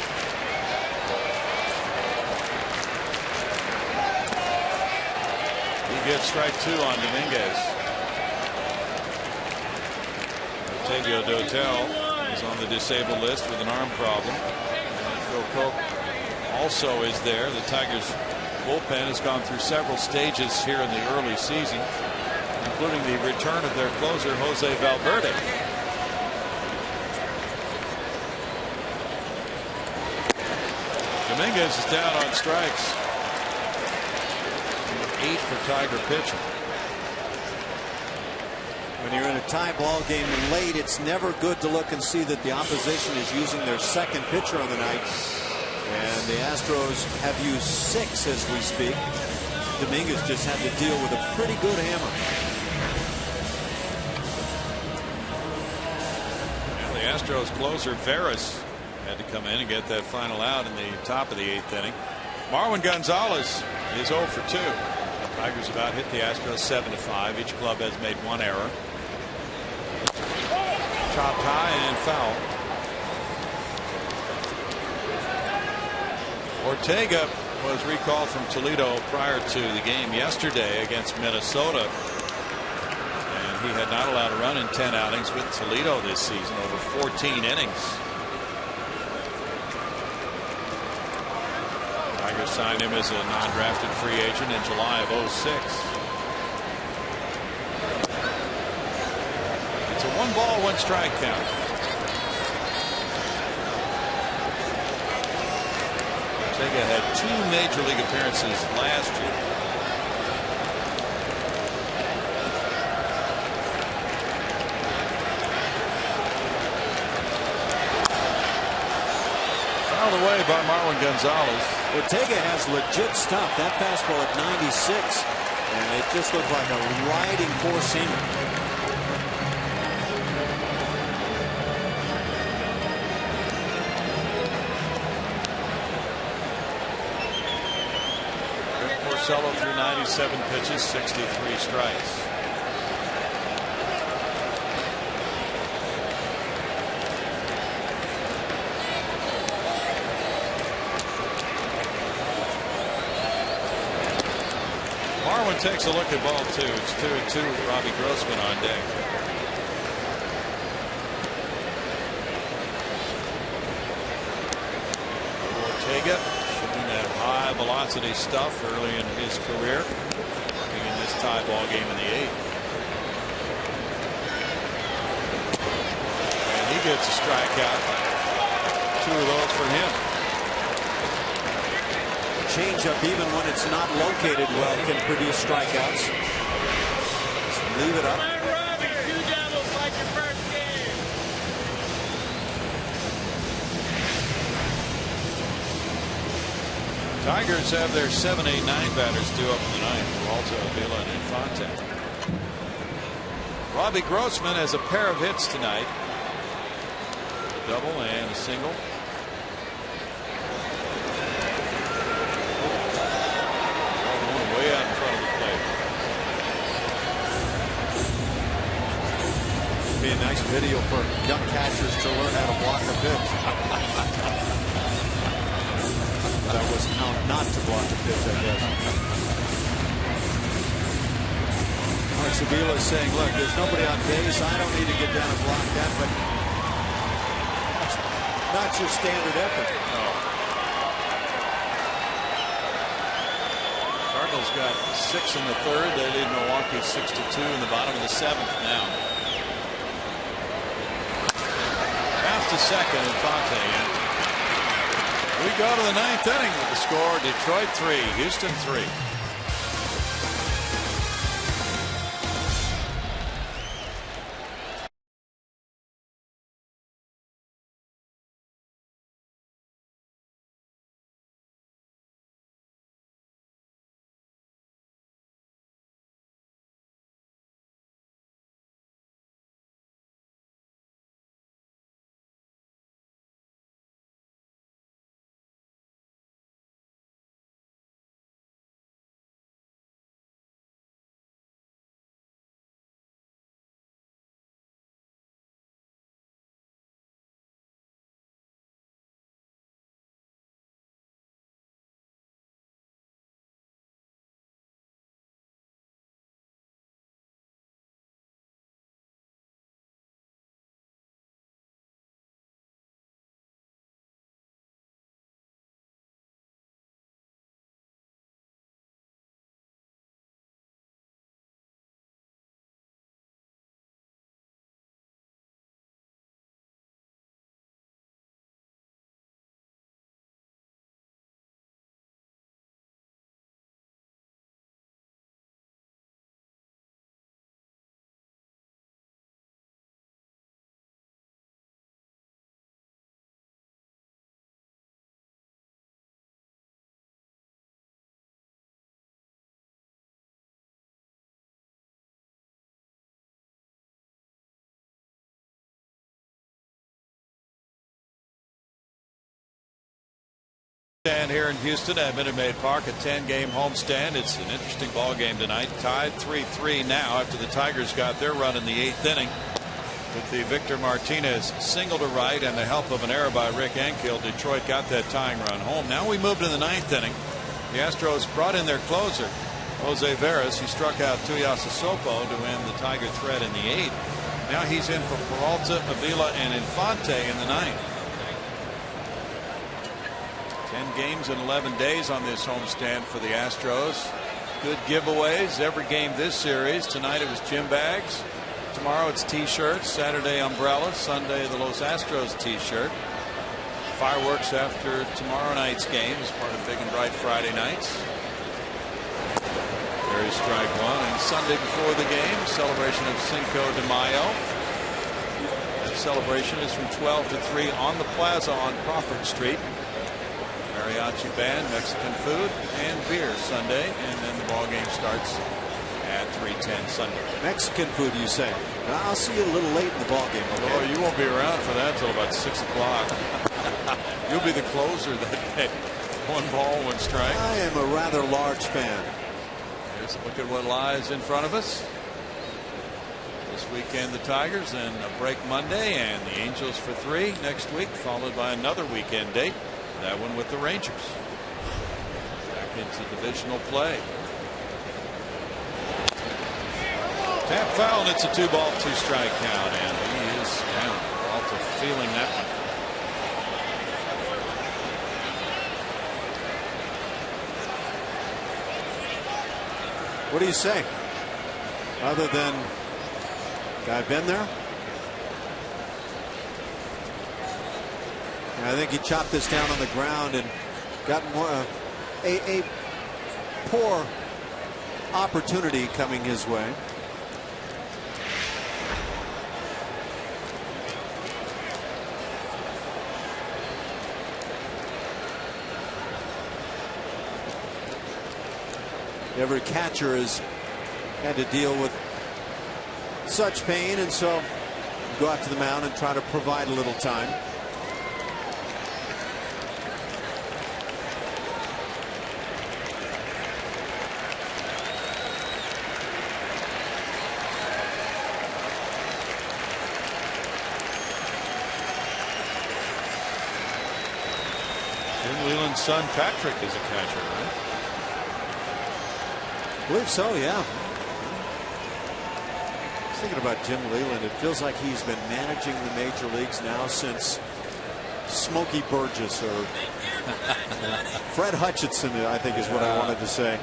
[SPEAKER 1] He gets strike 2 on Dominguez. Octavio Dotel is on the disabled list with an arm problem. And Phil Koch also is there. The Tigers bullpen has gone through several stages here in the early season, including the return of their closer Jose Valverde. Dominguez is down on strikes. 8 for Tiger pitching.
[SPEAKER 5] When you're in a tie ball game late, it's never good to look and see that the opposition is using their second pitcher on the night. And the Astros have used 6 as we speak. Dominguez just had to deal with a pretty good hammer.
[SPEAKER 1] And the Astros closer Veras had to come in and get that final out in the top of the 8th inning. Marwin Gonzalez is 0 for 2. Tigers about hit the Astros 7-5. Each club has made 1 error. Chopped high and foul. Ortega was recalled from Toledo prior to the game yesterday against Minnesota. And he had not allowed a run in 10 outings with Toledo this season, over 14 innings. Tigers signed him as a non-drafted free agent in July of 06. It's a 1-ball, 1-strike count. Ortega had 2 major league appearances last year. Fouled away by Marwin Gonzalez.
[SPEAKER 5] Ortega has legit stuff. That fastball at 96, and it just looked like a riding 4-seamer.
[SPEAKER 1] Porcello through 97 pitches, 63 strikes. Marwin takes a look at ball 2. It's 2-2 with Robbie Grossman on deck. Ortega shooting that high velocity stuff early in his career, working in this tie ball game in the 8th. And he gets a strikeout. 2 of those for him.
[SPEAKER 5] Changeup, even when it's not located well, can produce strikeouts. Just leave it up.
[SPEAKER 1] Tigers have their 7, 8, 9 batters due up in the 9th. Peralta, Avila, and Infante. Robbie Grossman has a pair of hits tonight. A double and a single. Way out in front of the plate.
[SPEAKER 5] It'd be a nice video for young catchers to learn how to block a pitch. That was how not to block a pitch, I guess. Mark Sevilla is saying, look, there's nobody on base. I don't need to get down and block that, but that's not your standard effort.
[SPEAKER 1] No. Cardinals got 6 in the third. They lead Milwaukee 6-2 in the bottom of the 7th now. Pass to second, Infante. And we go to the 9th inning with the score: Detroit 3, Houston 3. And here in Houston at Minute Maid Park, a 10-game homestand. It's an interesting ball game tonight. Tied 3-3 now after the Tigers got their run in the 8th inning with the Victor Martinez single to right and the help of an error by Rick Ankiel. Detroit got that tying run home. Now we move to the 9th inning. The Astros brought in their closer, Jose Veras. He struck out Tuiasa Sopo to end the Tiger threat in the 8th. Now he's in for Peralta, Avila, and Infante in the 9th. 10 games in 11 days on this homestand for the Astros. Good giveaways every game this series. Tonight it was gym bags. Tomorrow it's t-shirts. Saturday umbrellas. Sunday the Los Astros t-shirt. Fireworks after tomorrow night's game as part of Big and Bright Friday nights. There's strike one. And Sunday before the game, celebration of Cinco de Mayo. That celebration is from 12 to 3 on the plaza on Crawford Street. Mariachi band, Mexican food, and beer Sunday, and then the ball game starts at 3:10 Sunday.
[SPEAKER 5] Mexican food, you say? I'll see you a little late in the ball game. Okay?
[SPEAKER 1] Oh, you won't be around for that till about 6 o'clock. You'll be the closer that day. 1 ball, 1 strike.
[SPEAKER 5] I am a rather large fan.
[SPEAKER 1] Here's a look at what lies in front of us. This weekend the Tigers, and a break Monday, and the Angels for 3 next week, followed by another weekend date. That one with the Rangers. Back into divisional play. Tap foul, and it's a 2-ball, 2-strike count, and he is down. Peralta feeling that one.
[SPEAKER 5] What do you say? Other than, I've been there. I think he chopped this down on the ground and got more a poor opportunity coming his way. Every catcher has had to deal with such pain, and so go out to the mound and try to provide a little time.
[SPEAKER 1] Jim Leland's son Patrick is a catcher, right?
[SPEAKER 5] I believe so, yeah. Thinking about Jim Leland, it feels like he's been managing the major leagues now since Smokey Burgess or Fred Hutchinson, I think is what I wanted to say.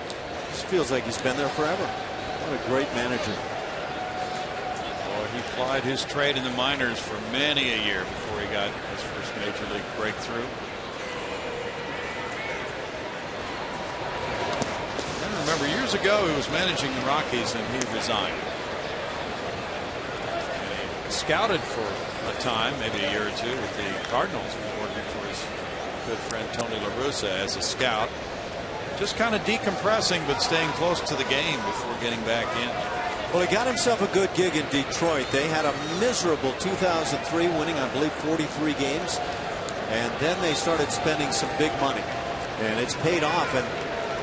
[SPEAKER 5] Just feels like he's been there forever. What a great manager.
[SPEAKER 1] Boy, he plied his trade in the minors for many a year before he got his first major league breakthrough. I remember years ago he was managing the Rockies and he resigned. Scouted for a time, maybe a year or two, with the Cardinals. He was working for his good friend Tony La Russa as a scout. Just kind of decompressing, but staying close to the game before getting back in.
[SPEAKER 5] Well, he got himself a good gig in Detroit. They had a miserable 2003, winning, I believe, 43 games. And then they started spending some big money. And it's paid off, and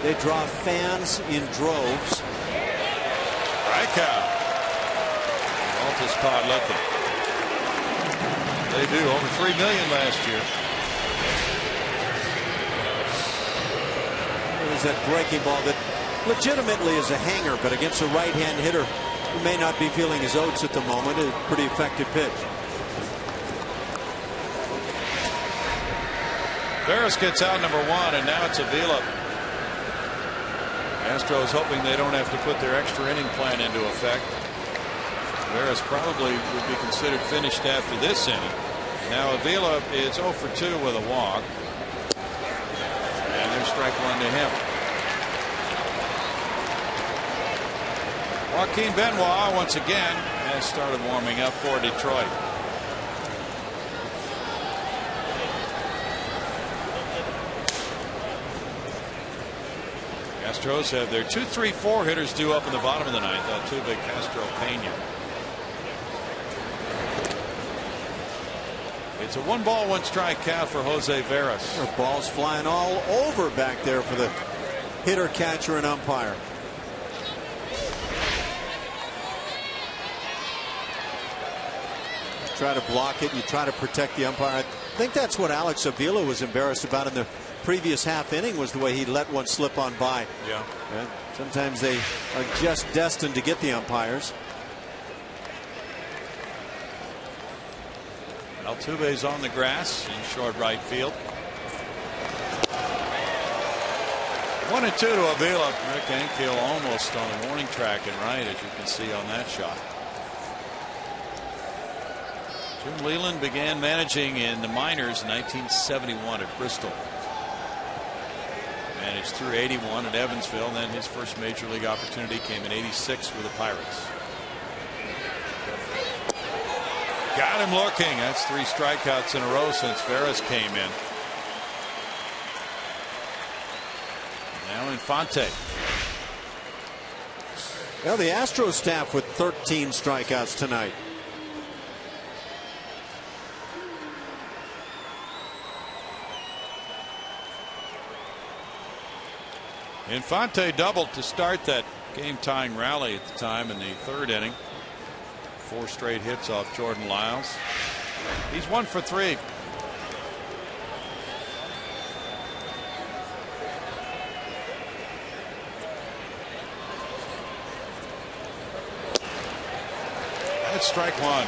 [SPEAKER 5] they draw fans in droves.
[SPEAKER 1] Strikeout. Is caught looking. They do over $3 million last year.
[SPEAKER 5] There's that breaking ball that legitimately is a hanger, but against a right-hand hitter who may not be feeling his oats at the moment, a pretty effective pitch.
[SPEAKER 1] Veras gets out number 1, and now it's Avila. Astros hoping they don't have to put their extra inning plan into effect. Veras probably would be considered finished after this inning. Now Avila is 0 for 2 with a walk. And there's strike 1 to him. Joaquin Benoit once again has started warming up for Detroit. Astros have their 2, 3, 4 hitters due up in the bottom of the ninth. Altuve, Castro, Pena. It's a 1-ball, 1-strike count for Jose Veras.
[SPEAKER 5] There are balls flying all over back there for the hitter, catcher, and umpire. You try to block it. You try to protect the umpire. I think that's what Alex Avila was embarrassed about in the previous half inning, was the way he let one slip on by.
[SPEAKER 1] Yeah.
[SPEAKER 5] And sometimes they are just destined to get the umpires.
[SPEAKER 1] Altuve's on the grass in short right field. 1-2 to Avila. Rick Ankiel almost on a warning track and right, as you can see on that shot. Jim Leland began managing in the minors in 1971 at Bristol. Managed through 81 at Evansville, and then his first major league opportunity came in 86 with the Pirates. Got him looking. That's 3 strikeouts in a row since Veras came in. Now Infante.
[SPEAKER 5] Well, the Astros staff with 13 strikeouts tonight.
[SPEAKER 1] Infante doubled to start that game-tying rally at the time in the 3rd inning. 4 straight hits off Jordan Lyles. He's 1 for 3. That's strike 1.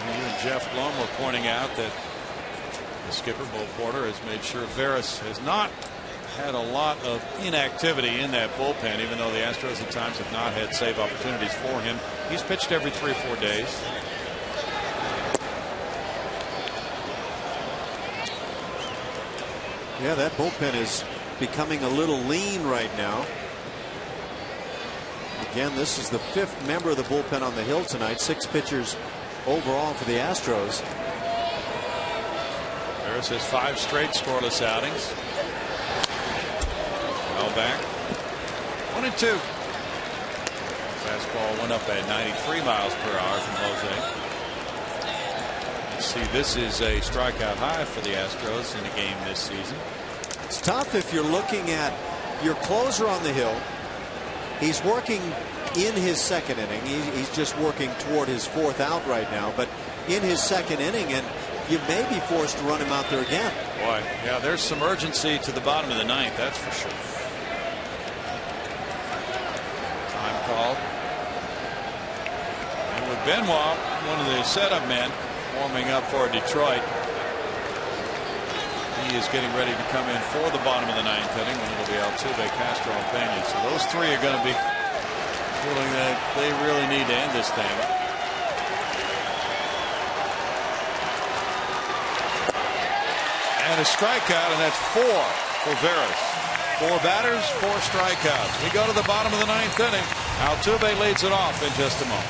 [SPEAKER 1] You and Jeff Blum were pointing out that the skipper, Bo Porter, has made sure Veras has not had a lot of inactivity in that bullpen, even though the Astros at times have not had save opportunities for him. He's pitched every 3 or 4 days.
[SPEAKER 5] Yeah, that bullpen is becoming a little lean right now. Again, this is the 5th member of the bullpen on the hill tonight. 6 pitchers overall for the Astros.
[SPEAKER 1] Veras has 5 straight scoreless outings. Well back. 1-2. Fastball went up at 93 miles per hour from Jose. You see, this is a strikeout high for the Astros in a game this season.
[SPEAKER 5] It's tough if you're looking at your closer on the hill. He's working in his 2nd inning. He's just working toward his 4th out right now. But in his 2nd inning, and you may be forced to run him out there again.
[SPEAKER 1] Boy, yeah, there's some urgency to the bottom of the ninth, that's for sure. Time called. And with Benoit, one of the setup men, warming up for Detroit, he is getting ready to come in for the bottom of the ninth inning when it'll be Altuve, Castro, and Pena. So those three are going to be feeling that they really need to end this thing. And a strikeout, and that's 4 for Veras. 4 batters, 4 strikeouts. We go to the bottom of the ninth inning. Altuve leads it off in just a moment.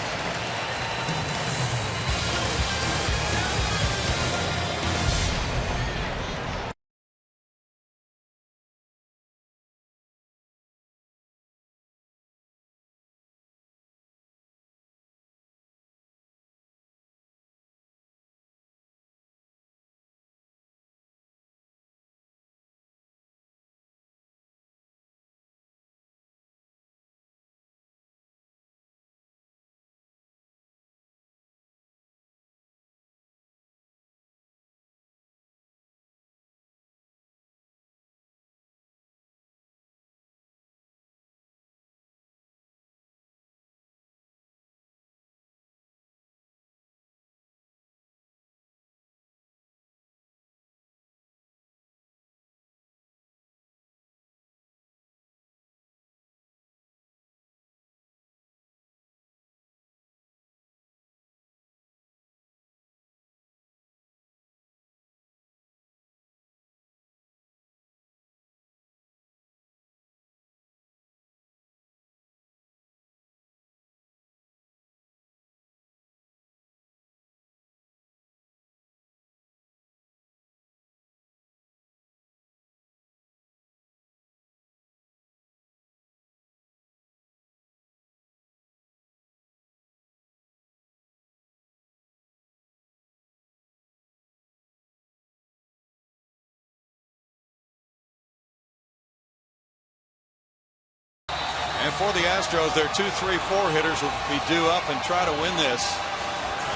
[SPEAKER 1] And for the Astros, their 2, 3, 4 hitters will be due up and try to win this,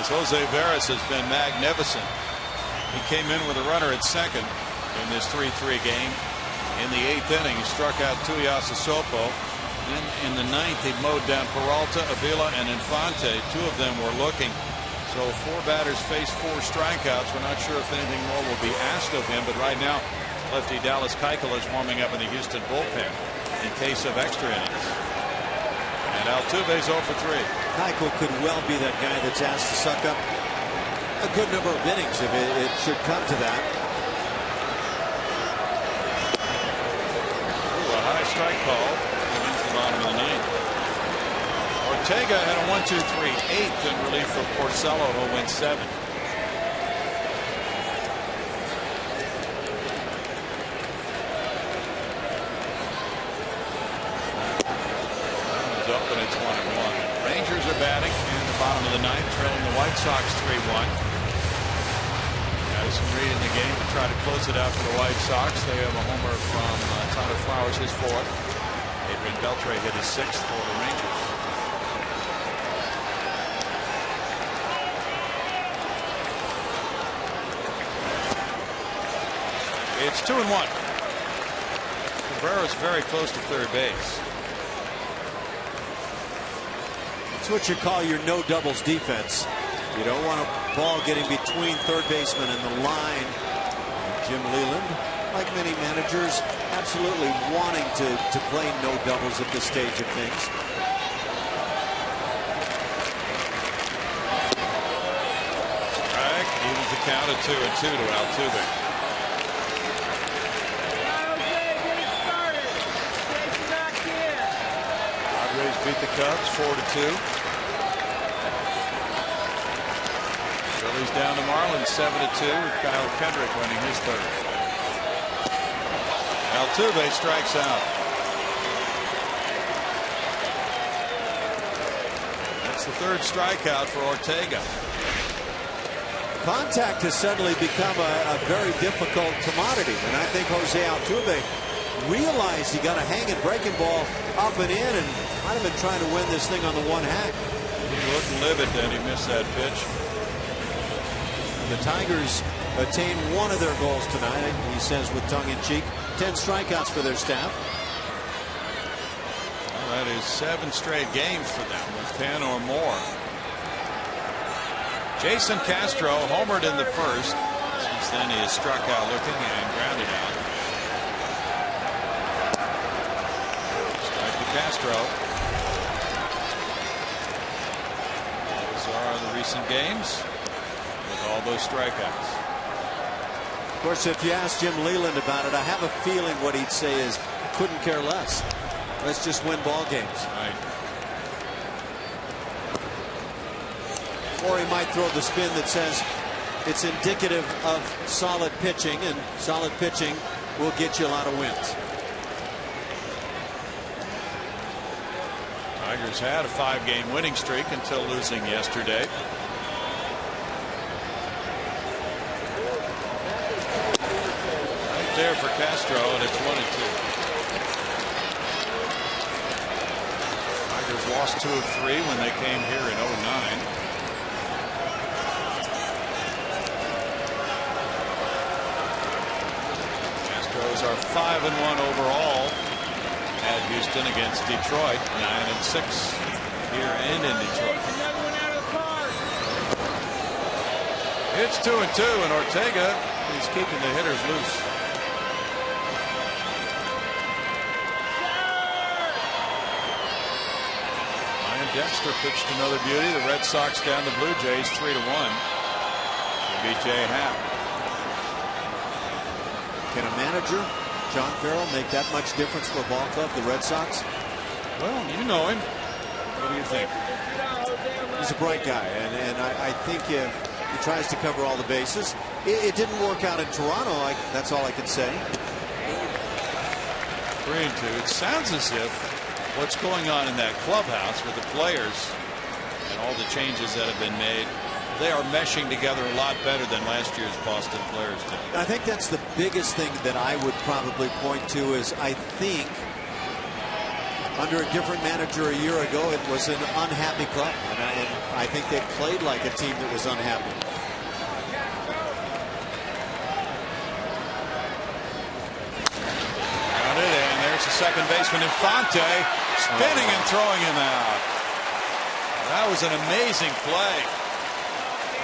[SPEAKER 1] as Jose Veras has been magnificent. He came in with a runner at second in this 3-3 game. In the 8th inning, he struck out Tuiasa Sopo. Then in the 9th, he mowed down Peralta, Avila, and Infante. 2 of them were looking. So 4 batters faced 4 strikeouts. We're not sure if anything more will be asked of him, but right now, lefty Dallas Keuchel is warming up in the Houston bullpen in case of extra innings. And Altuve's 0 for 3.
[SPEAKER 5] Keuchel could well be that guy that's asked to suck up a good number of innings if it should come to that.
[SPEAKER 1] Ooh, a high strike call into the bottom of the ninth. Ortega had a 1-2-3-8 in relief of Porcello, who went 7. Up and it's 1-1. Rangers are batting in the bottom of the ninth, trailing the White Sox 3-1. Addison Reed in the game to try to close it out for the White Sox. They have a homer from Tyler Flowers, his 4th. Adrian Beltre hit his 6th for the Rangers. It's 2-1. Cabrera's very close to third base.
[SPEAKER 5] It's what you call your no doubles defense. You don't want a ball getting between third baseman and the line. Jim Leland, like many managers, absolutely wanting to play no doubles at this stage of things.
[SPEAKER 1] Strike evens the count at 2-2 to Altuve. Padres beat the Cubs 4-2. Phillies down to Marlins 7-2 with Kyle Kendrick winning his 3rd. Altuve strikes out. That's the 3rd strikeout for Ortega.
[SPEAKER 5] Contact has suddenly become a very difficult commodity, and I think Jose Altuve realized he got a hanging breaking ball up and in, and might have been trying to win this thing on the one hack.
[SPEAKER 1] He looked livid then he missed that pitch.
[SPEAKER 5] The Tigers attain one of their goals tonight, he says with tongue-in-cheek. 10 strikeouts for their staff.
[SPEAKER 1] Well, that is 7 straight games for them with 10 or more. Jason Castro homered in the first. Since then he has struck out looking and grounded out. Strike to Castro. Those are the recent games with all those strikeouts.
[SPEAKER 5] Of course, if you ask Jim Leland about it, I have a feeling what he'd say is couldn't care less. Let's just win ball games.
[SPEAKER 1] Right.
[SPEAKER 5] Or he might throw the spin that says it's indicative of solid pitching, and solid pitching will get you a lot of wins.
[SPEAKER 1] Tigers had a 5-game winning streak until losing yesterday. Right there for Castro, and it's 1-2. Tigers lost 2 of 3 when they came here in 2009. Astros are 5-1 overall at Houston against Detroit, 9-6 here and in Detroit. It's 2-2, and Ortega is keeping the hitters loose. Ryan Dexter pitched another beauty. The Red Sox down the Blue Jays 3-1. They beat Jay Happ.
[SPEAKER 5] Can a manager, John Farrell, make that much difference for a ball club, the Red Sox?
[SPEAKER 1] Well, you know him. What do you think?
[SPEAKER 5] He's a bright guy, and I think he tries to cover all the bases. It didn't work out in Toronto. That's all I can say.
[SPEAKER 1] 3-2. It sounds as if what's going on in that clubhouse with the players and all the changes that have been made, they are meshing together a lot better than last year's Boston players did.
[SPEAKER 5] I think that's the biggest thing that I would probably point to is I think under a different manager a year ago it was an unhappy club, and I think they played like a team that was unhappy.
[SPEAKER 1] Grounded, and there's the second baseman Infante spinning and throwing him out. That was an amazing play.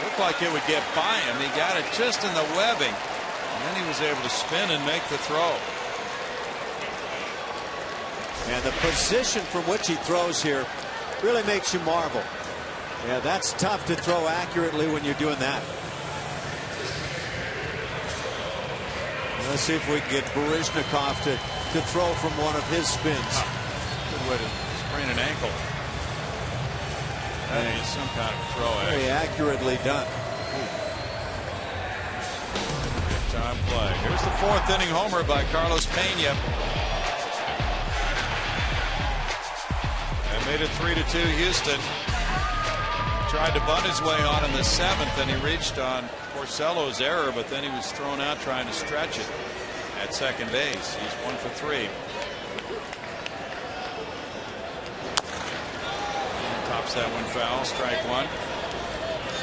[SPEAKER 1] Looked like it would get by him. He got it just in the webbing, and then he was able to spin and make the throw.
[SPEAKER 5] And the position from which he throws here really makes you marvel. Yeah, that's tough to throw accurately when you're doing that. Let's see if we can get Baryshnikov to throw from one of his spins.
[SPEAKER 1] Good way to sprain an ankle. That is some kind of throw.
[SPEAKER 5] Very accurately done.
[SPEAKER 1] Good time play. Here's the 4th inning homer by Carlos Pena. That made it 3-2 Houston. Tried to bunt his way on in the 7th, and he reached on Porcello's error, but then he was thrown out trying to stretch it at second base. He's 1 for 3. Tops that one foul, strike 1.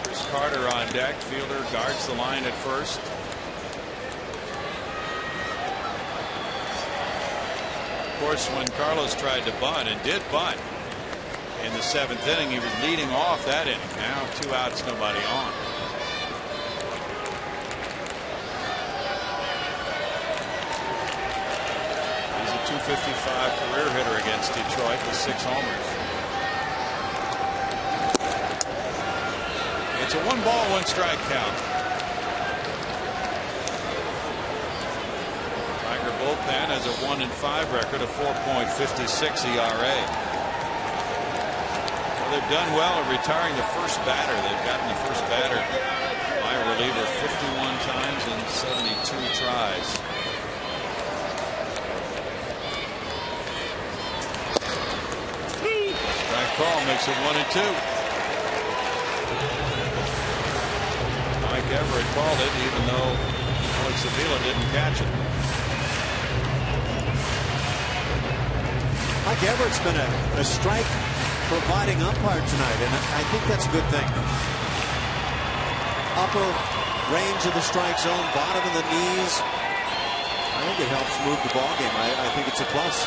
[SPEAKER 1] Chris Carter on deck. Fielder guards the line at first. Of course, when Carlos tried to bunt and did bunt in the 7th inning, he was leading off that inning. Now 2 outs, nobody on. He's a .255 career hitter against Detroit with 6 homers. It's a 1-ball, 1-strike count. Tiger bullpen has a 1-5 record, a 4.56 ERA. Well, they've done well at retiring the first batter. They've gotten the first batter by a reliever 51 times in 72 tries. Strike call makes it 1-2. Mike Everett called it, even though Alex Avila didn't catch it.
[SPEAKER 5] Mike Everett's been a strike providing umpire tonight, and I think that's a good thing. Upper range of the strike zone, bottom of the knees. I think it helps move the ball game. I think it's a plus.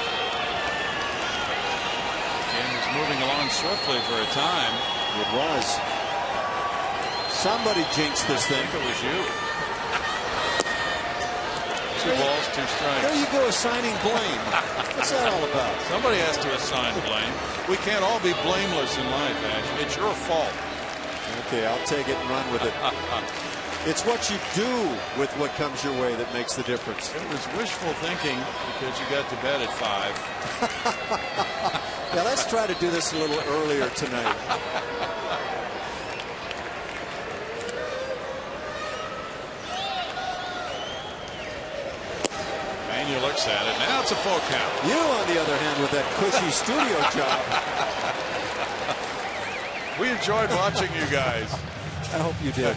[SPEAKER 1] Game was moving along swiftly for a time.
[SPEAKER 5] It was. Somebody jinxed this thing.
[SPEAKER 1] I think it was you. 2 balls, 2 strikes.
[SPEAKER 5] There you go, assigning blame. What's that all about?
[SPEAKER 1] Somebody has to assign blame. We can't all be blameless in life, Ash. It's your fault.
[SPEAKER 5] Okay, I'll take it and run with it. It's what you do with what comes your way that makes the difference.
[SPEAKER 1] It was wishful thinking because you got to bed at 5.
[SPEAKER 5] Yeah, let's try to do this a little earlier tonight.
[SPEAKER 1] Mania looks at it. Now it's a full count.
[SPEAKER 5] You, on the other hand, with that cushy studio job.
[SPEAKER 1] We enjoyed watching you guys.
[SPEAKER 5] I hope you did.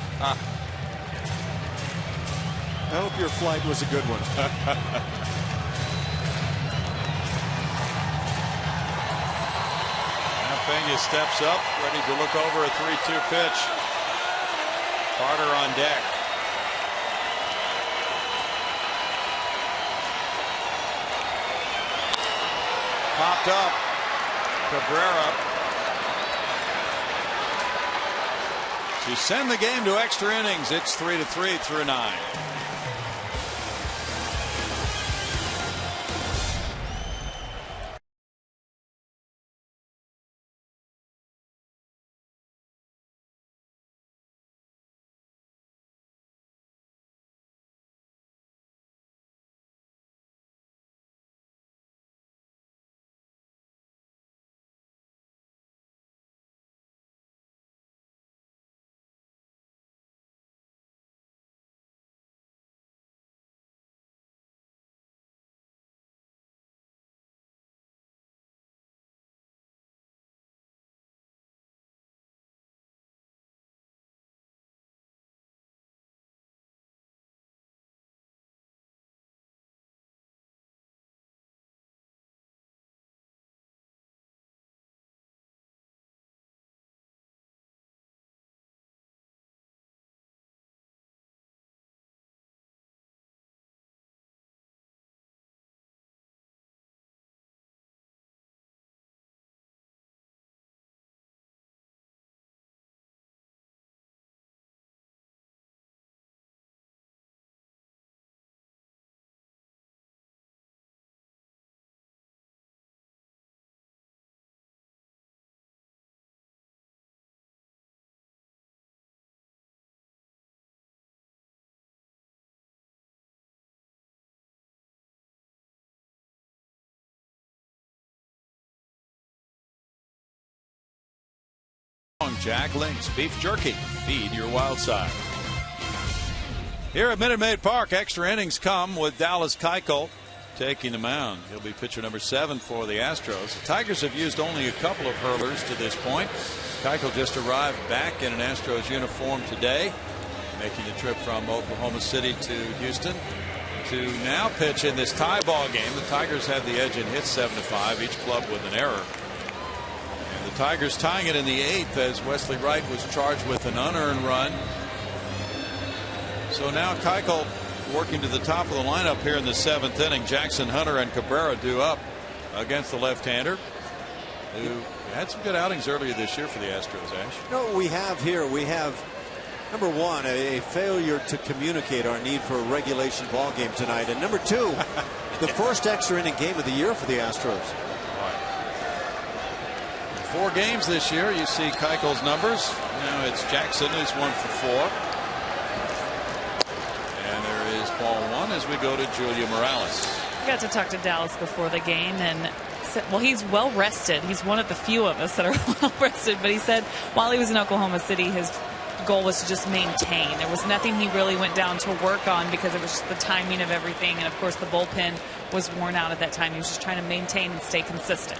[SPEAKER 5] I hope your flight was a good one.
[SPEAKER 1] Now Pena steps up, ready to look over a 3-2 pitch. Carter on deck. Popped up. Cabrera to send the game to extra innings. It's 3-3 through 9. Jack Link's beef jerky. Feed your wild side. Here at Minute Maid Park, extra innings come with Dallas Keuchel taking the mound. He'll be pitcher number 7 for the Astros. The Tigers have used only a couple of hurlers to this point. Keuchel just arrived back in an Astros uniform today, making the trip from Oklahoma City to Houston to now pitch in this tie ball game. The Tigers had the edge in hits 7-5, each club with an error. The Tigers tying it in the 8th as Wesley Wright was charged with an unearned run. So now Keuchel working to the top of the lineup here in the 7th inning. Jackson, Hunter, and Cabrera due up against the left-hander, who had some good outings earlier this year for the Astros, Ash.
[SPEAKER 5] You know what we have here? We have, number 1, a failure to communicate our need for a regulation ball game tonight. And number 2, the first extra inning game of the year for the Astros.
[SPEAKER 1] 4 games this year. You see Keuchel's numbers. Now it's Jackson who's 1 for 4. And there is ball 1 as we go to Julia Morales.
[SPEAKER 3] I got to talk to Dallas before the game, and said, well, he's well rested. He's one of the few of us that are well rested. But he said while he was in Oklahoma City, his goal was to just maintain. There was nothing he really went down to work on because it was just the timing of everything. And of course, the bullpen was worn out at that time. He was just trying to maintain and stay consistent.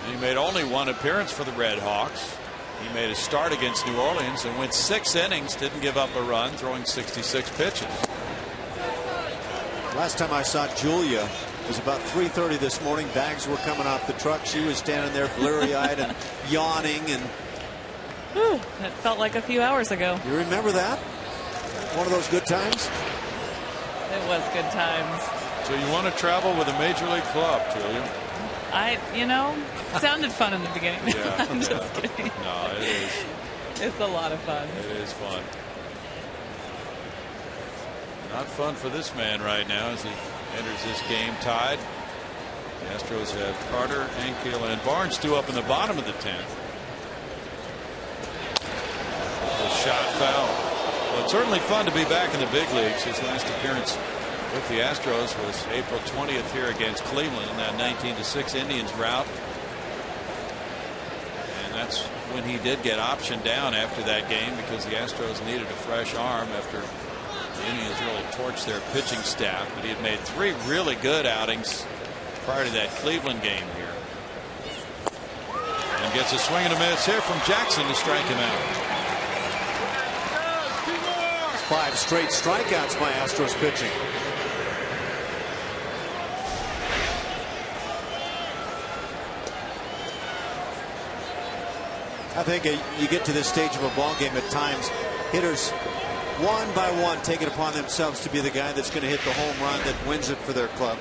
[SPEAKER 1] He made only 1 appearance for the Red Hawks. He made a start against New Orleans and went 6 innings, didn't give up a run, throwing 66 pitches.
[SPEAKER 5] Last time I saw Julia was about 3:30 this morning. Bags were coming off the truck. She was standing there bleary-eyed and yawning. And
[SPEAKER 3] it felt like a few hours ago.
[SPEAKER 5] you remember that? One of those good times?
[SPEAKER 3] It was good times.
[SPEAKER 1] So you want to travel with a major league club, Julia?
[SPEAKER 3] Sounded fun in the beginning.
[SPEAKER 1] Yeah,
[SPEAKER 3] I'm just kidding.
[SPEAKER 1] No, it is.
[SPEAKER 3] It's a lot of fun.
[SPEAKER 1] It is fun. Not fun for this man right now as he enters this game tied. The Astros have Carter, Ankiel, and Barnes due up in the bottom of the 10th. A shot foul. Well, it's certainly fun to be back in the big leagues. His last appearance with the Astros was April 20th here against Cleveland in that 19-6 Indians rout. And that's when he did get optioned down after that game because the Astros needed a fresh arm after the Indians really torched their pitching staff. But he had made 3 really good outings prior to that Cleveland game here. And gets a swing and a miss here from Jackson to strike him out.
[SPEAKER 5] 5 straight strikeouts by Astros pitching. I think you get to this stage of a ball game at times, hitters one by one take it upon themselves to be the guy that's going to hit the home run that wins it for their club.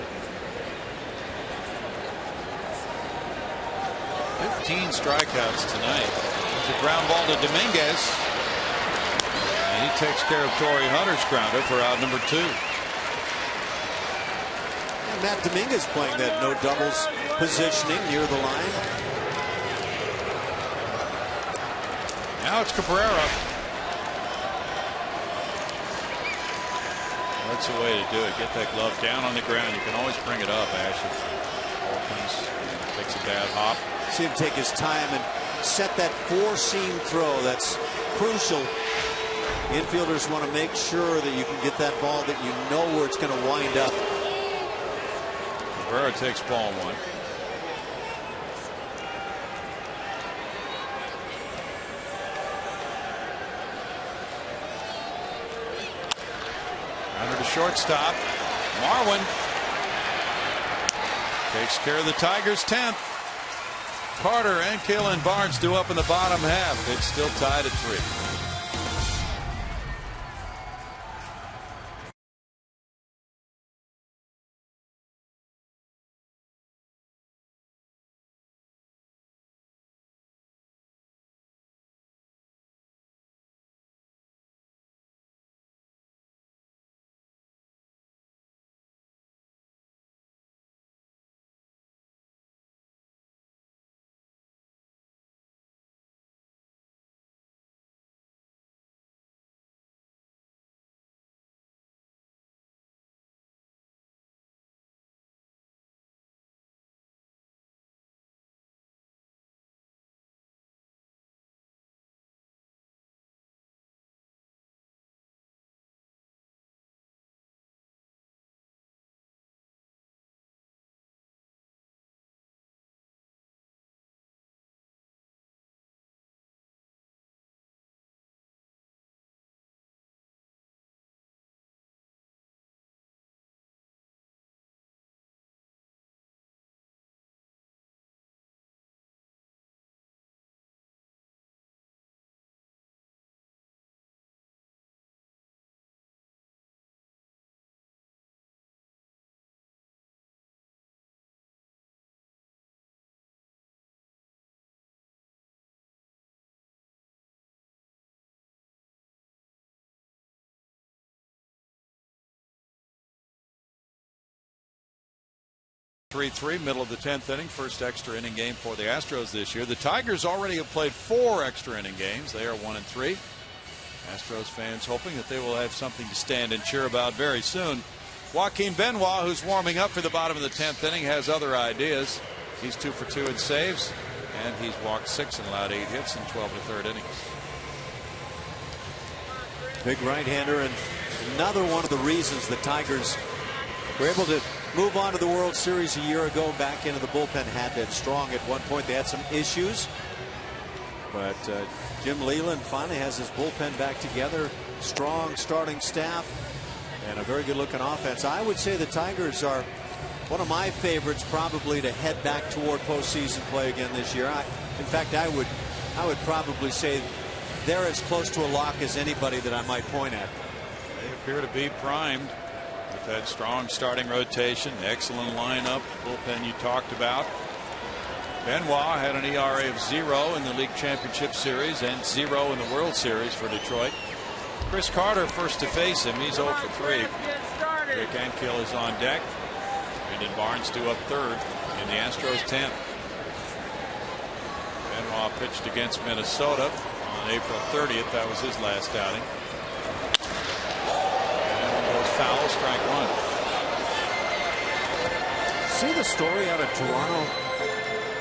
[SPEAKER 1] 15 strikeouts tonight. It's a ground ball to Dominguez. And he takes care of Torrey Hunter's grounder for out number 2.
[SPEAKER 5] And Matt Dominguez playing that no doubles positioning near the line.
[SPEAKER 1] Now it's Cabrera. That's the way to do it. Get that glove down on the ground. You can always bring it up, Ash, if ball comes, takes a bad hop.
[SPEAKER 5] See him take his time and set that 4-seam throw. That's crucial. Infielders want to make sure that you can get that ball that you know where it's going to wind up.
[SPEAKER 1] Cabrera takes ball 1. Under the shortstop. Marwin takes care of the Tigers' 10th. Carter, Ankiel, and Barnes due up in the bottom half. It's still tied at 3. Middle of the 10th inning, first extra inning game for the Astros this year. The Tigers already have played 4 extra inning games. They are 1-3. Astros fans hoping that they will have something to stand and cheer about very soon. Joaquin Benoit, who's warming up for the bottom of the 10th inning, has other ideas. He's 2 for 2 in saves, and he's walked 6 and allowed 8 hits in 12 1/3 innings.
[SPEAKER 5] Big right-hander, and another one of the reasons the Tigers were able to move on to the World Series a year ago. Back into the bullpen had been strong at one point. They had some issues, but Jim Leyland finally has his bullpen back together. Strong starting staff and a very good looking offense. I would say the Tigers are one of my favorites probably to head back toward postseason play again this year. In fact, I would probably say they're as close to a lock as anybody that I might point at.
[SPEAKER 1] They appear to be primed with that strong starting rotation. Excellent lineup. Bullpen you talked about. Benoit had an ERA of 0 in the league championship series and 0 in the World Series for Detroit. Chris Carter first to face him. He's 0 for 3. Rick Ankiel is on deck. Brandon Barnes due up third in the Astros 10th. Benoit pitched against Minnesota on April 30th. That was his last outing. And goes foul, strike one.
[SPEAKER 5] See the story out of Toronto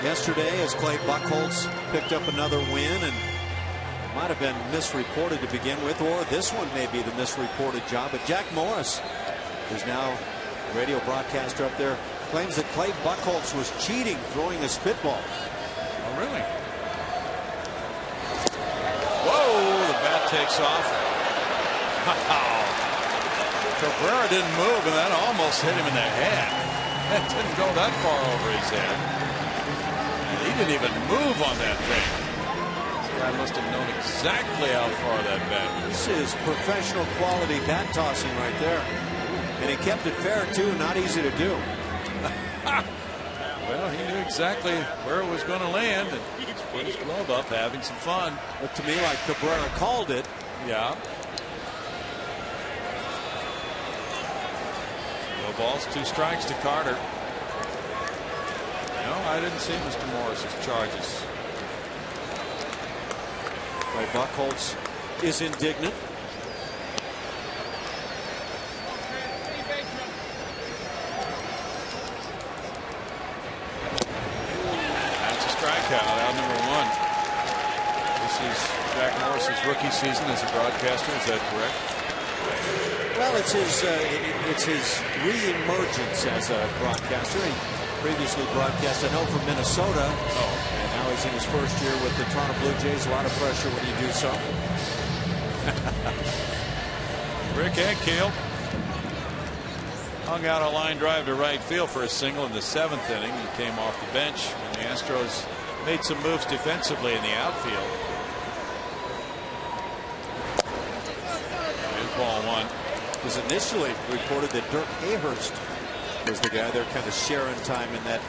[SPEAKER 5] yesterday as Clay Buchholz picked up another win, and it might have been misreported to begin with, or this one may be the misreported job. But Jack Morris, who's now a radio broadcaster up there, claims that Clay Buchholz was cheating throwing a spitball.
[SPEAKER 1] Oh, really? Whoa, the bat takes off. Cabrera didn't move, and that almost hit him in the head. That didn't go that far over his head. And he didn't even move on that thing. This guy must have known exactly how far that bat was.
[SPEAKER 5] This is professional quality bat tossing right there. And he kept it fair, too. Not easy to do.
[SPEAKER 1] Well, he knew exactly where it was going to land, and he put his glove up, having some fun.
[SPEAKER 5] Looked to me like Cabrera called it.
[SPEAKER 1] Yeah. No balls, 2 strikes to Carter. No, I didn't see Mr. Morris's charges.
[SPEAKER 5] Clay Buchholz is indignant.
[SPEAKER 1] Out number 1. This is Jack Morris's rookie season as a broadcaster. Is that correct?
[SPEAKER 5] Well, it's his re-emergence as a broadcaster. He previously broadcast, I know, from Minnesota. And now he's in his first year with the Toronto Blue Jays. A lot of pressure when you do so.
[SPEAKER 1] Rick Ankiel hung out a line drive to right field for a single in the 7th inning. He came off the bench when the Astros made some moves defensively in the outfield. And ball 1.
[SPEAKER 5] It was initially reported that Dirk Hayhurst was the guy they're kind of sharing time in that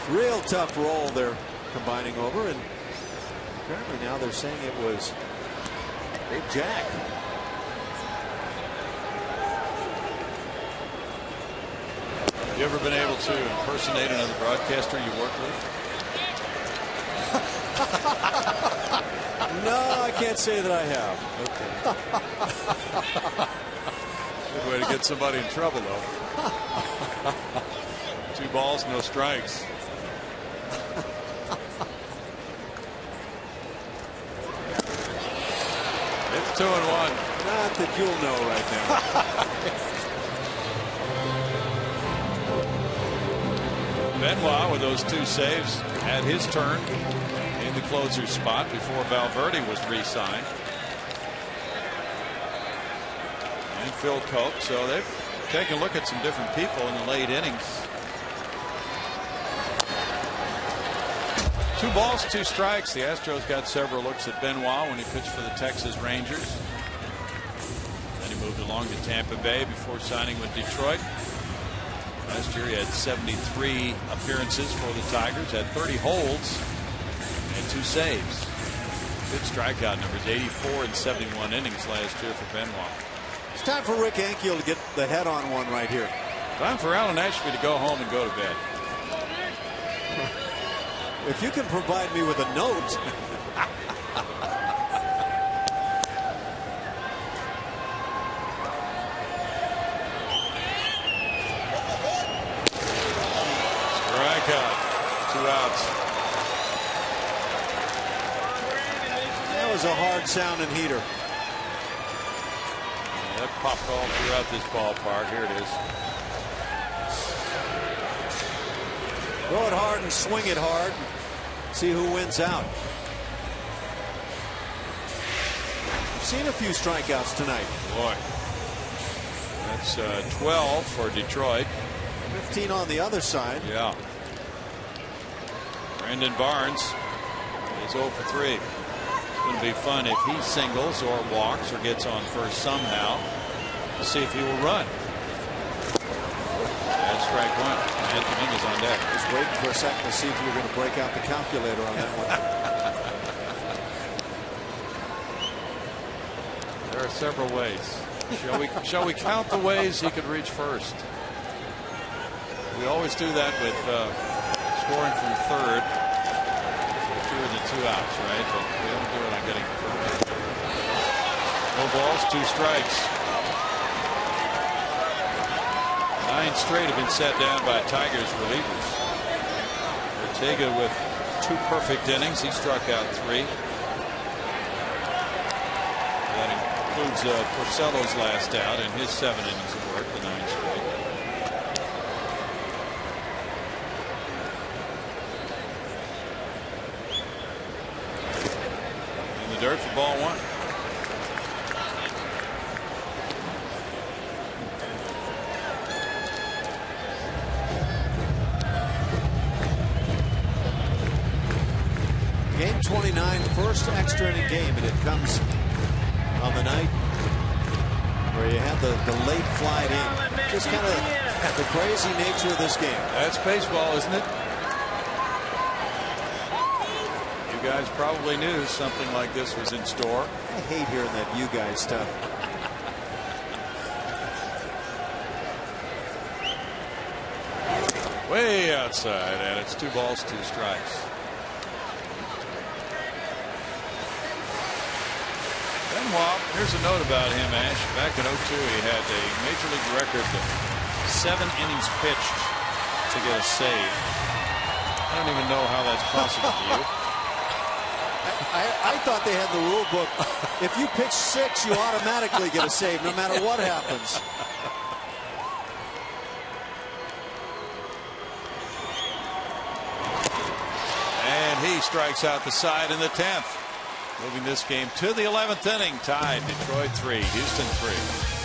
[SPEAKER 5] real tough role they're combining over, and apparently now they're saying it was Big Jack.
[SPEAKER 1] Have you ever been able to impersonate another broadcaster you worked with?
[SPEAKER 5] No, I can't say that I have.
[SPEAKER 1] Okay. Good way to get somebody in trouble, though. 2 balls, no strikes. It's 2-1.
[SPEAKER 5] Not that you'll know right now.
[SPEAKER 1] Benoit, with those 2 saves, had his turn in the closer's spot before Valverde was re-signed. And Phil Koch. So they've taken a look at some different people in the late innings. 2 balls, 2 strikes. The Astros got several looks at Benoit when he pitched for the Texas Rangers. Then he moved along to Tampa Bay before signing with Detroit. Last year he had 73 appearances for the Tigers, had 30 holds and 2 saves. Good strikeout numbers, 84 and 71 innings last year for Benoit.
[SPEAKER 5] It's time for Rick Ankiel to get the head on one right here.
[SPEAKER 1] Time for Alan Ashby to go home and go to bed.
[SPEAKER 5] If you can provide me with a note.
[SPEAKER 1] Strikeout. 2 outs.
[SPEAKER 5] That was a hard sounding heater.
[SPEAKER 1] That popped all throughout this ballpark. Here it is.
[SPEAKER 5] Throw it hard and swing it hard. See who wins out. We've seen a few strikeouts tonight.
[SPEAKER 1] Boy. That's 12 for Detroit.
[SPEAKER 5] 15 on the other side.
[SPEAKER 1] Yeah. Brandon Barnes is 0 for 3. It's going to be fun if he singles or walks or gets on first somehow. to see if he will run. That's strike one. Anthony is on deck.
[SPEAKER 5] Just waiting for a second to see if you were going to break out the calculator on that one.
[SPEAKER 1] There are several ways. Shall we count the ways he could reach first? We always do that with scoring from third. Fewer than 2 outs, right? But we don't do it on getting first. No balls, 2 strikes. 9 straight have been set down by Tigers relievers. Ortega with 2 perfect innings. He struck out 3. That includes Porcello's last out and his 7 innings of work, the 9 straight. In the dirt for ball 1.
[SPEAKER 5] Game 29, first extra inning game, and it comes on the night where you had the late flight in. Just kind of the crazy nature of this game.
[SPEAKER 1] That's baseball, isn't it? You guys probably knew something like this was in store.
[SPEAKER 5] I hate hearing that "you guys" stuff.
[SPEAKER 1] Way outside, and it's 2 balls, 2 strikes. Benoit, here's a note about him, Ash. Back in 02, he had a major league record of 7 innings pitched to get a save. I don't even know how that's possible to you.
[SPEAKER 5] I thought they had the rule book. If you pitch 6, you automatically get a save, no matter what happens.
[SPEAKER 1] And he strikes out the side in the 10th. Moving this game to the 11th inning. Tied. Detroit 3, Houston 3.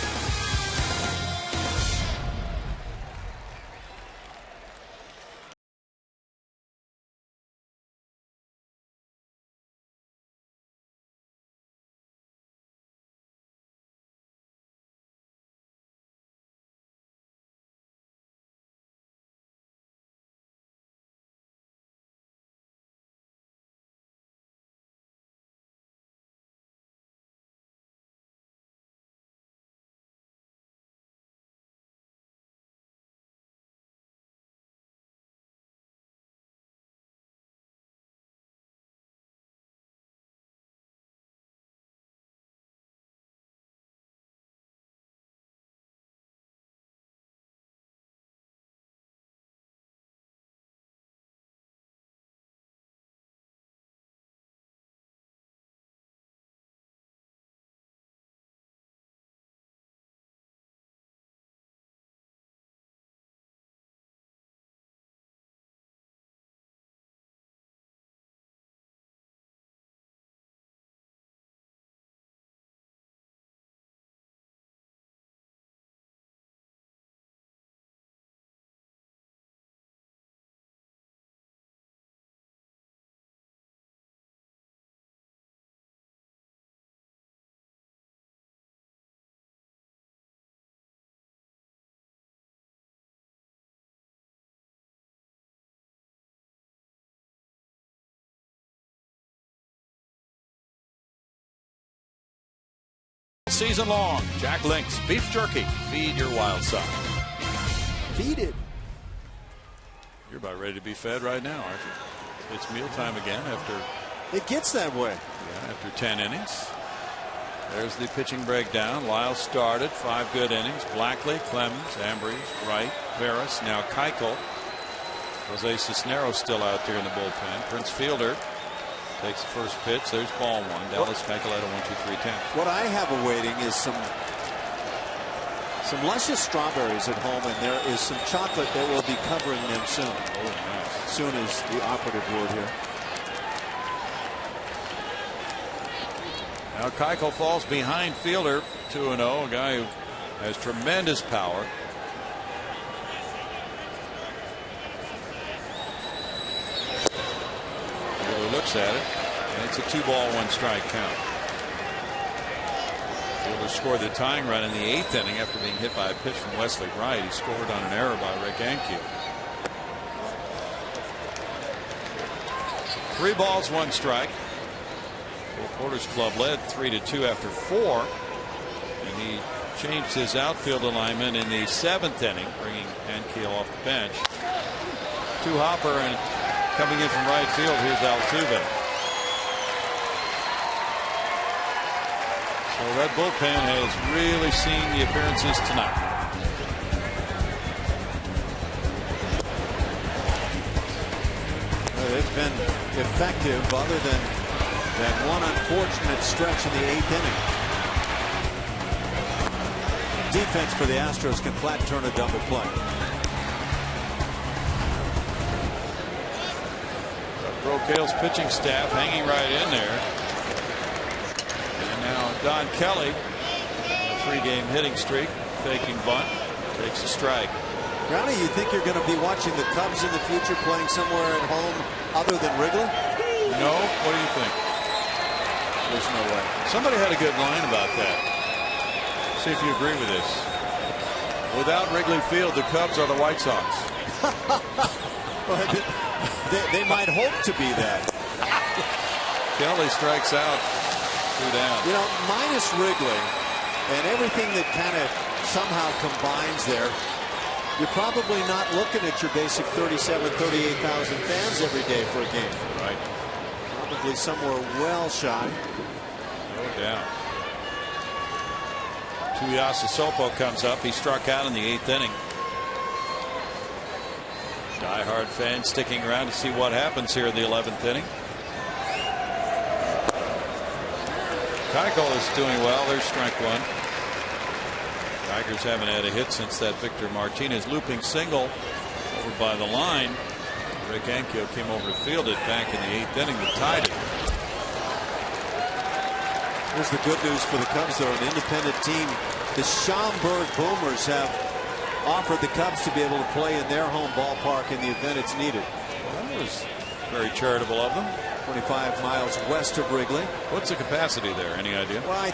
[SPEAKER 1] Season long, Jack Link's beef jerky. Feed your wild side.
[SPEAKER 5] Feed it.
[SPEAKER 1] You're about ready to be fed right now, aren't you? It's mealtime again after.
[SPEAKER 5] It gets that way.
[SPEAKER 1] Yeah, after 10 innings. There's the pitching breakdown. Lyle started 5 good innings. Blackley, Clemens, Ambrose, Wright, Veras, now Keuchel. Jose Cisneros still out there in the bullpen. Prince Fielder takes the first pitch. There's ball 1. Dallas Keuchel at a 1-2-3-10.
[SPEAKER 5] What I have awaiting is some luscious strawberries at home, and there is some chocolate that will be covering them soon.
[SPEAKER 1] Oh, nice.
[SPEAKER 5] Soon is the operative word here.
[SPEAKER 1] Now Keuchel falls behind Fielder, 2-0. A guy who has tremendous power. Fielder looks at it, and it's a 2-ball, 1-strike count. Fielder scored the tying run in the 8th inning after being hit by a pitch from Wesley Wright. He scored on an error by Rick Ankiel. 3 balls, 1 strike. Porter's club led 3-2 after 4, and he changed his outfield alignment in the 7th inning, bringing Ankiel off the bench. To Hopper, and coming in from right field, here's Altuve. So that bullpen has really seen the appearances tonight.
[SPEAKER 5] Well, it's been effective other than that one unfortunate stretch in the 8th inning. Defense for the Astros can flat turn a double play.
[SPEAKER 1] Brocail's pitching staff hanging right in there. And now Don Kelly, a 3-game hitting streak, faking bunt, takes a strike.
[SPEAKER 5] Brownie, you think you're going to be watching the Cubs in the future playing somewhere at home other than Wrigley?
[SPEAKER 1] No? What do you think?
[SPEAKER 5] There's no way.
[SPEAKER 1] Somebody had a good line about that. See if you agree with this. Without Wrigley Field, the Cubs are the White Sox.
[SPEAKER 5] Well, they might hope to be that.
[SPEAKER 1] Kelly strikes out, 2 down.
[SPEAKER 5] You know, minus Wrigley and everything that kind of somehow combines there, you're probably not looking at your basic 37,000, 38,000 fans every day for a game.
[SPEAKER 1] Right.
[SPEAKER 5] Probably somewhere well shy.
[SPEAKER 1] No doubt. Tuiasosopo comes up. He struck out in the 8th inning. Die-hard fans sticking around to see what happens here in the 11th inning. Keuchel is doing well. There's strike 1. Tigers haven't had a hit since that Victor Martinez looping single over by the line. Rick Ankiel came over to field it back in the 8th inning that tied it.
[SPEAKER 5] Here's the good news for the Cubs, though. An independent team. The Schaumburg Boomers have offered the Cubs to be able to play in their home ballpark in the event it's needed.
[SPEAKER 1] Well, that was very charitable of them.
[SPEAKER 5] 25 miles west of Wrigley.
[SPEAKER 1] What's the capacity there? Any idea?
[SPEAKER 5] Well, I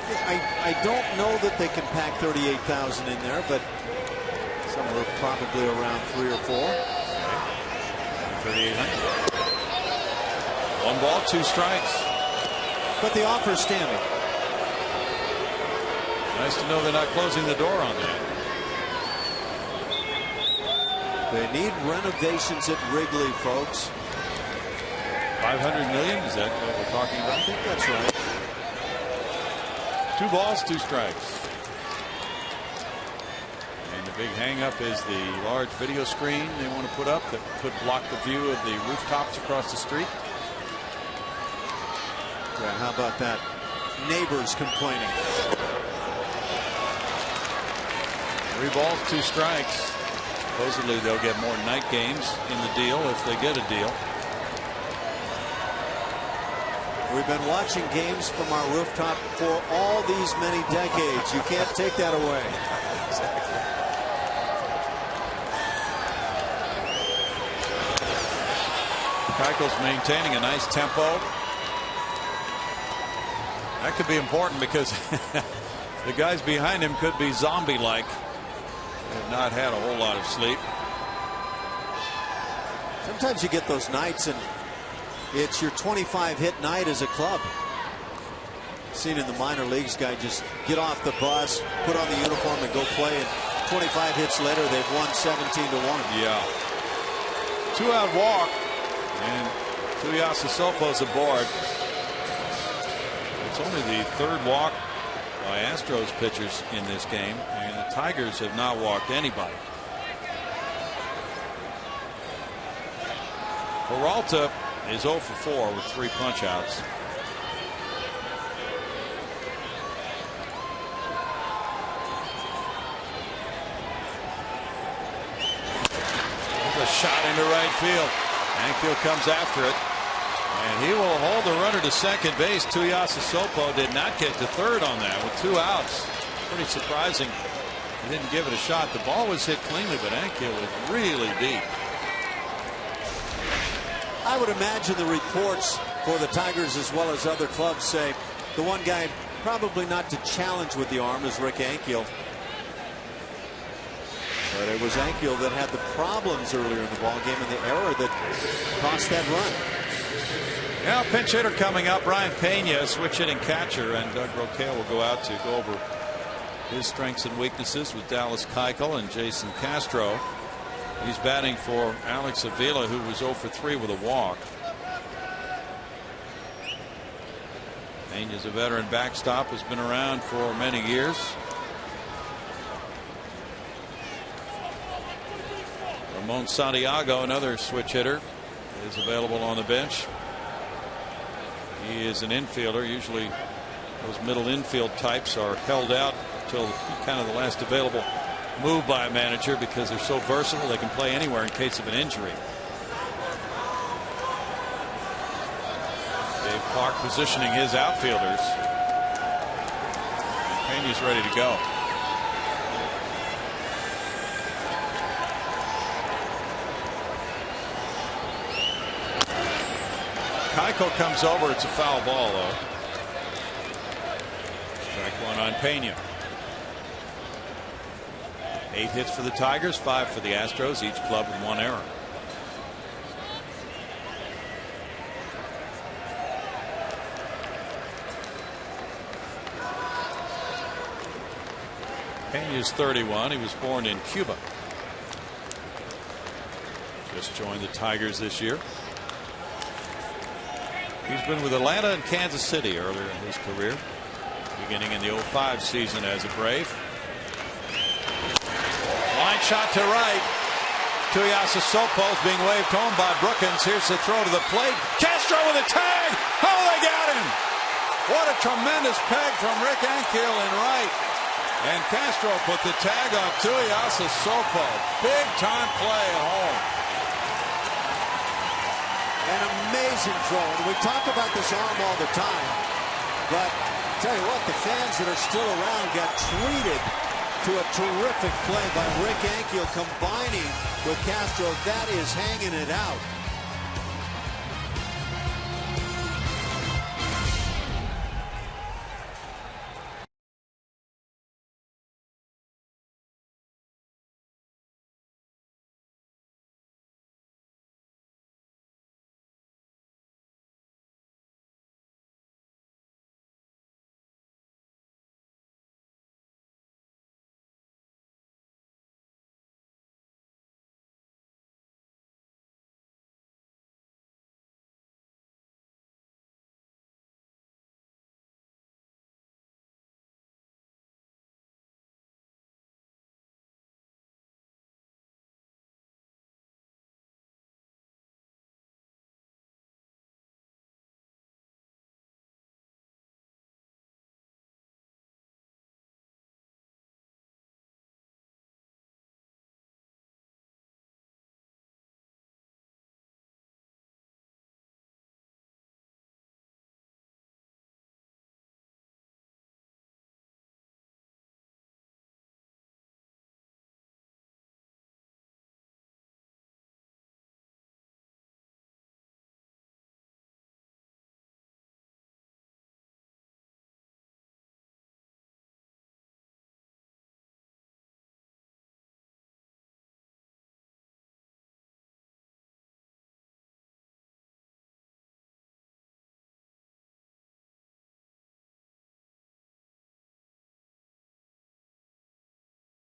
[SPEAKER 5] don't know that they can pack 38,000 in there, but somewhere probably around 3 or 4.
[SPEAKER 1] 3,800. 1 ball, 2 strikes.
[SPEAKER 5] But the offer is standing.
[SPEAKER 1] Nice to know they're not closing the door on that.
[SPEAKER 5] They need renovations at Wrigley, folks.
[SPEAKER 1] 500 million? Is that what we're talking about?
[SPEAKER 5] I think that's right.
[SPEAKER 1] 2 balls, 2 strikes. And the big hang-up is the large video screen they want to put up that could block the view of the rooftops across the street.
[SPEAKER 5] Yeah, how about that? Neighbors complaining.
[SPEAKER 1] 3 balls, 2 strikes. Supposedly they'll get more night games in the deal if they get a deal.
[SPEAKER 5] We've been watching games from our rooftop for all these many decades. You can't take that away.
[SPEAKER 1] Exactly. Keuchel's maintaining a nice tempo. That could be important because the guys behind him could be zombie-like. Have not had a whole lot of sleep.
[SPEAKER 5] Sometimes you get those nights and it's your 25 hit night as a club. Seen in the minor leagues, guy just get off the bus, put on the uniform and go play, and 25 hits later they've won 17-1.
[SPEAKER 1] Yeah. 2-out walk, and Tuiasosopo's aboard. It's only the 3rd walk by Astros pitchers in this game, and the Tigers have not walked anybody. Peralta is 0 for 4 with 3 punch-outs. There's a shot into right field. Ankiel comes after it, and he will hold the runner to second base. Tuiasosopo did not get to third on that with 2 outs. Pretty surprising. He didn't give it a shot. The ball was hit cleanly, but Ankiel was really deep.
[SPEAKER 5] I would imagine the reports for the Tigers as well as other clubs say the one guy Probably not to challenge with the arm as Rick Ankiel. But it was Ankiel that had the problems earlier in the ball game and the error that cost that run.
[SPEAKER 1] Now pinch hitter coming up, Ryan Pena, switch hitting catcher, and Doug Roquel will go out to go over his strengths and weaknesses with Dallas Keuchel and Jason Castro. He's batting for Alex Avila, who was 0 for 3 with a walk. Pena's a veteran backstop, has been around for many years. Ramon Santiago, another switch hitter, is available on the bench. He is an infielder. Usually those middle infield types are held out until kind of the last available move by a manager because they're so versatile they can play anywhere in case of an injury. Dave Clark positioning his outfielders. Pena's ready to go. Keuchel comes over. It's a foul ball, though. Strike one on Pena. 8 hits for the Tigers, 5 for the Astros, each club with 1 error. Pena is 31. He was born in Cuba. Just joined the Tigers this year. He's been with Atlanta and Kansas City earlier in his career, beginning in the 05 season as a Brave. Line shot to right. Tuiasa Sopos being waved home by Brookins. Here's the throw to the plate. Castro with a tag. Oh, they got him. What a tremendous peg from Rick Ankiel in right. And Castro put the tag on Tuiasa Sopos. Big time play at home.
[SPEAKER 5] An amazing throw. And we talk about this arm all the time. But tell you what, the fans that are still around got treated to a terrific play by Rick Ankiel combining with Castro. That is hanging it out.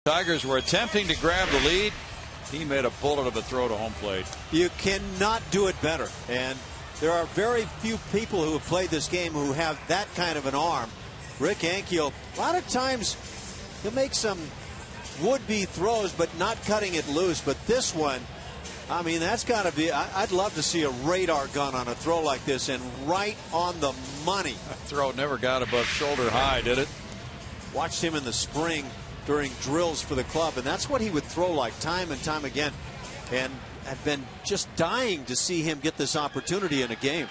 [SPEAKER 1] Tigers were attempting to grab the lead. He made a bullet of a throw to home plate.
[SPEAKER 5] You cannot do it better. And there are very few people who have played this game who have that kind of an arm. Rick Ankiel, a lot of times he'll make some would-be throws, but not cutting it loose. But this one, I mean, that's got to be, I'd love to see a radar gun on a throw like this and right on the money.
[SPEAKER 1] That throw never got above shoulder high, did it?
[SPEAKER 5] Watched him in the spring during drills for the club, and that's what he would throw like time and time again, and have been just dying to see him get this opportunity in a game.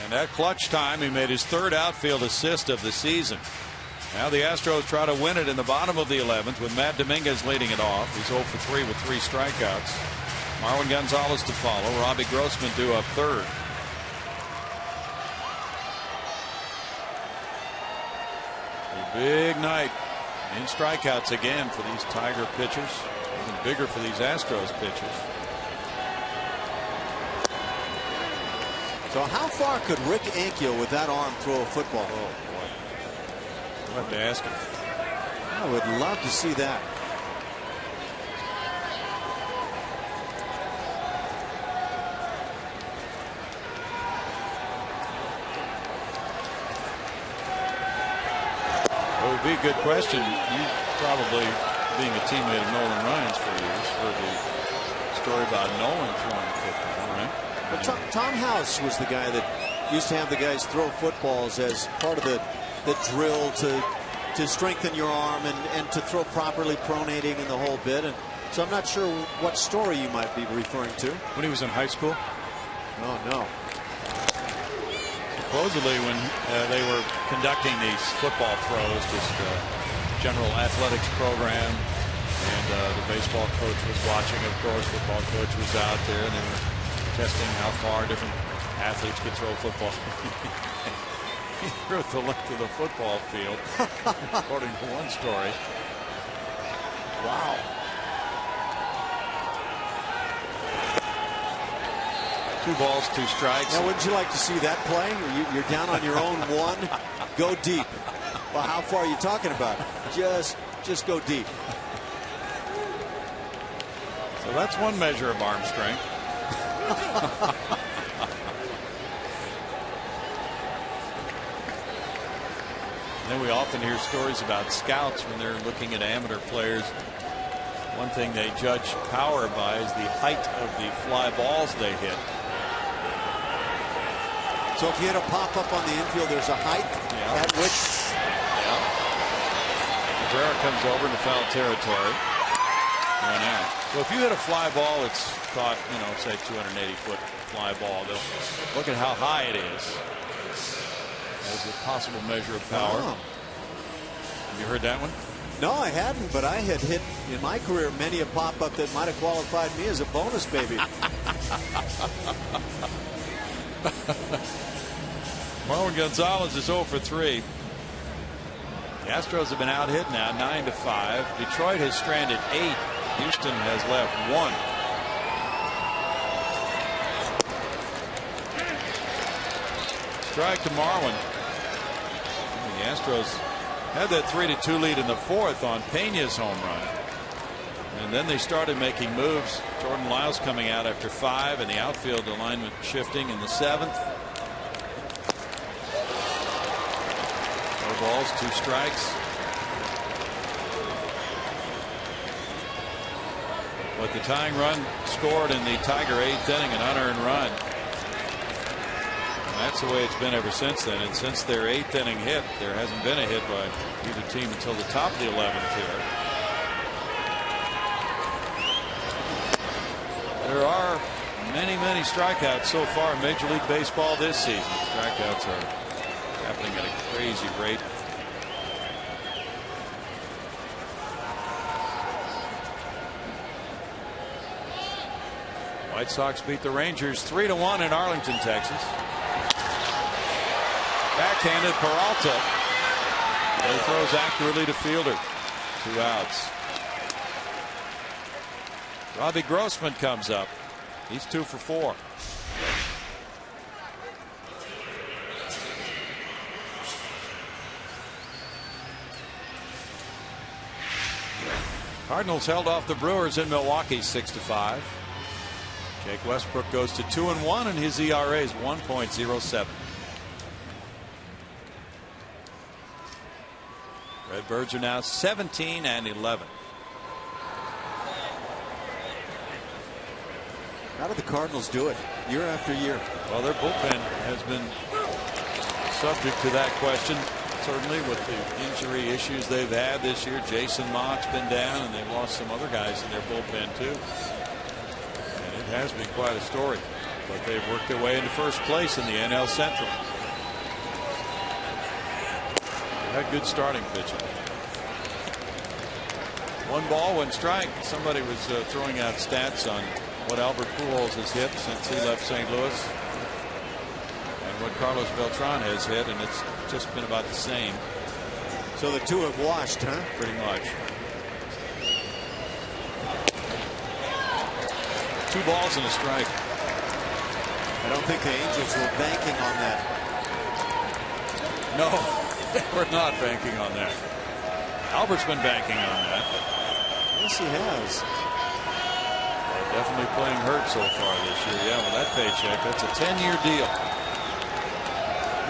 [SPEAKER 1] And at clutch time, he made his 3rd outfield assist of the season. Now the Astros try to win it in the bottom of the 11th with Matt Dominguez leading it off. He's 0 for 3 with 3 strikeouts. Marwin Gonzalez to follow. Robbie Grossman due up 3rd. Big night in strikeouts again for these Tiger pitchers. Even bigger for these Astros pitchers.
[SPEAKER 5] So how far could Rick Ankiel with that arm throw a football?
[SPEAKER 1] Oh boy. We'll have to ask him.
[SPEAKER 5] I would love to see that.
[SPEAKER 1] It would be a good question. You probably, being a teammate of Nolan Ryan's for years, heard the story about Nolan throwing football, right?
[SPEAKER 5] But Tom House was the guy that used to have the guys throw footballs as part of the drill to strengthen your arm and to throw properly, pronating and the whole bit. And so I'm not sure what story you might be referring to.
[SPEAKER 1] When he was in high school?
[SPEAKER 5] Oh, no.
[SPEAKER 1] Supposedly when they were conducting these football throws, just general athletics program, and the baseball coach was watching, of course. Football coach was out there, and they were testing how far different athletes could throw football. He threw it the length of the football field, according to one story.
[SPEAKER 5] Wow.
[SPEAKER 1] Two balls, two strikes.
[SPEAKER 5] Now, wouldn't you like to see that play? You're down on your own one. Go deep. Well, how far are you talking about? Just go deep.
[SPEAKER 1] So that's one measure of arm strength. And then we often hear stories about scouts when they're looking at amateur players. One thing they judge power by is the height of the fly balls they hit.
[SPEAKER 5] So if you hit a pop-up on the infield, there's a height at which...
[SPEAKER 1] Yeah. Cabrera comes over into foul territory. One out. So if you hit a fly ball, it's caught, say 280-foot fly ball. They'll look at how high it is as a possible measure of power.
[SPEAKER 5] Oh.
[SPEAKER 1] Have you heard that one?
[SPEAKER 5] No, I hadn't, but I had hit in my career many a pop-up that might have qualified me as a bonus baby.
[SPEAKER 1] Marwin Gonzalez is 0 for 3. The Astros have been out hit now 9-5. Detroit has stranded 8. Houston has left 1. Strike to Marwin. The Astros had that 3-2 lead in the 4th on Pena's home run. And then they started making moves. Jordan Lyles coming out after 5, and the outfield alignment shifting in the 7th. 4 balls, 2 strikes. But the tying run scored in the Tiger 8th inning, an unearned run. And that's the way it's been ever since then. And since their 8th inning hit, there hasn't been a hit by either team until the top of the 11th here. There are many strikeouts so far in Major League Baseball this season. Strikeouts are happening at a crazy rate. White Sox beat the Rangers 3-1 in Arlington, Texas. Backhanded Peralta. He throws accurately to fielder. 2 outs. Robbie Grossman comes up. He's 2 for 4. Cardinals held off the Brewers in Milwaukee 6-5. Jake Westbrook goes to 2-1, and his ERA is 1.07. Redbirds are now 17-11.
[SPEAKER 5] How do the Cardinals do it year after year?
[SPEAKER 1] Well, their bullpen has been subject to that question, certainly with the injury issues they've had this year. Jason Mott's been down, and they've lost some other guys in their bullpen too. And it has been quite a story, but they've worked their way into first place in the NL Central. They had good starting pitching. 1 ball, 1 strike. Somebody was throwing out stats on what Albert Pujols has hit since he left St. Louis and what Carlos Beltran has hit, and it's just been about the same.
[SPEAKER 2] So the two have washed, huh?
[SPEAKER 1] Pretty much. 2 balls and a strike.
[SPEAKER 2] I don't think the Angels were banking on that.
[SPEAKER 1] No, we're not banking on that. Albert's been banking on that.
[SPEAKER 2] Yes, he has.
[SPEAKER 1] Definitely playing hurt so far this year. Yeah, with that paycheck, that's a 10-year deal.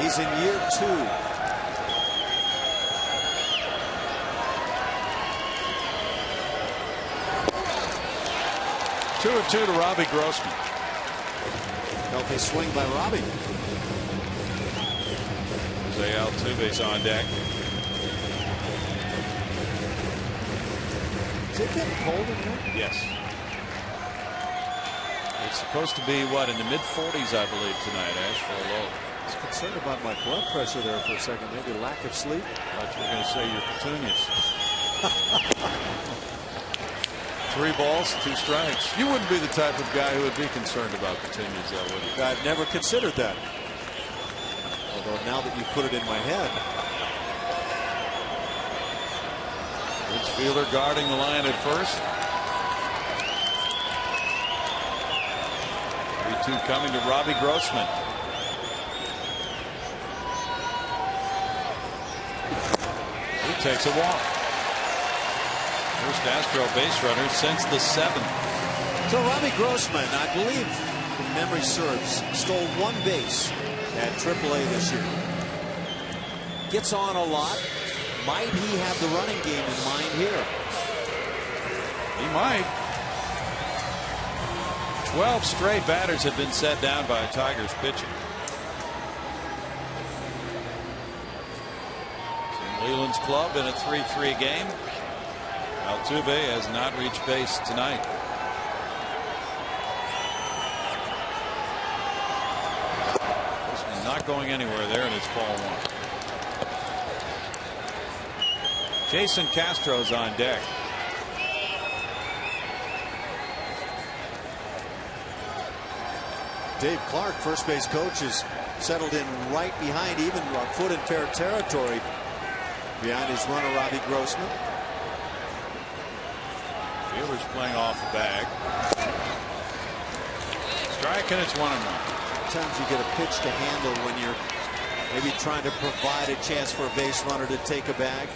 [SPEAKER 2] He's in year 2.
[SPEAKER 1] 2 of 2 to Robbie Grossman.
[SPEAKER 2] Healthy swing by Robbie.
[SPEAKER 1] Jose Altuve's on deck.
[SPEAKER 2] Is it getting cold in here?
[SPEAKER 1] Yes. It's supposed to be, what, in the mid-40s, I believe, tonight, Ash, for a low.
[SPEAKER 2] I was concerned about my blood pressure there for a second. Maybe lack of sleep.
[SPEAKER 1] I thought you were going to say your petunias. 3 balls, 2 strikes. You wouldn't be the type of guy who would be concerned about petunias, though, would you?
[SPEAKER 2] I've never considered that. Although now that you put it in my head.
[SPEAKER 1] Good fielder guarding the line at first. 3-2 coming to Robbie Grossman. He takes a walk. First Astro base runner since the 7th.
[SPEAKER 2] So Robbie Grossman, I believe, if memory serves, stole 1 base at AAA this year. Gets on a lot. Might he have the running game in mind here?
[SPEAKER 1] He might. 12 straight batters have been set down by Tigers pitching. It's in Leland's club in a 3-3 game. Altuve has not reached base tonight. Grossman not going anywhere there, and it's ball 1. Jason Castro's on deck.
[SPEAKER 2] Dave Clark, first base coach, is settled in right behind, even a foot in fair territory behind his runner Robbie Grossman.
[SPEAKER 1] Fielder's playing off the bag. Strike, and it's 1-1.
[SPEAKER 2] Sometimes you get a pitch to handle when you're maybe trying to provide a chance for a base runner to take a bag.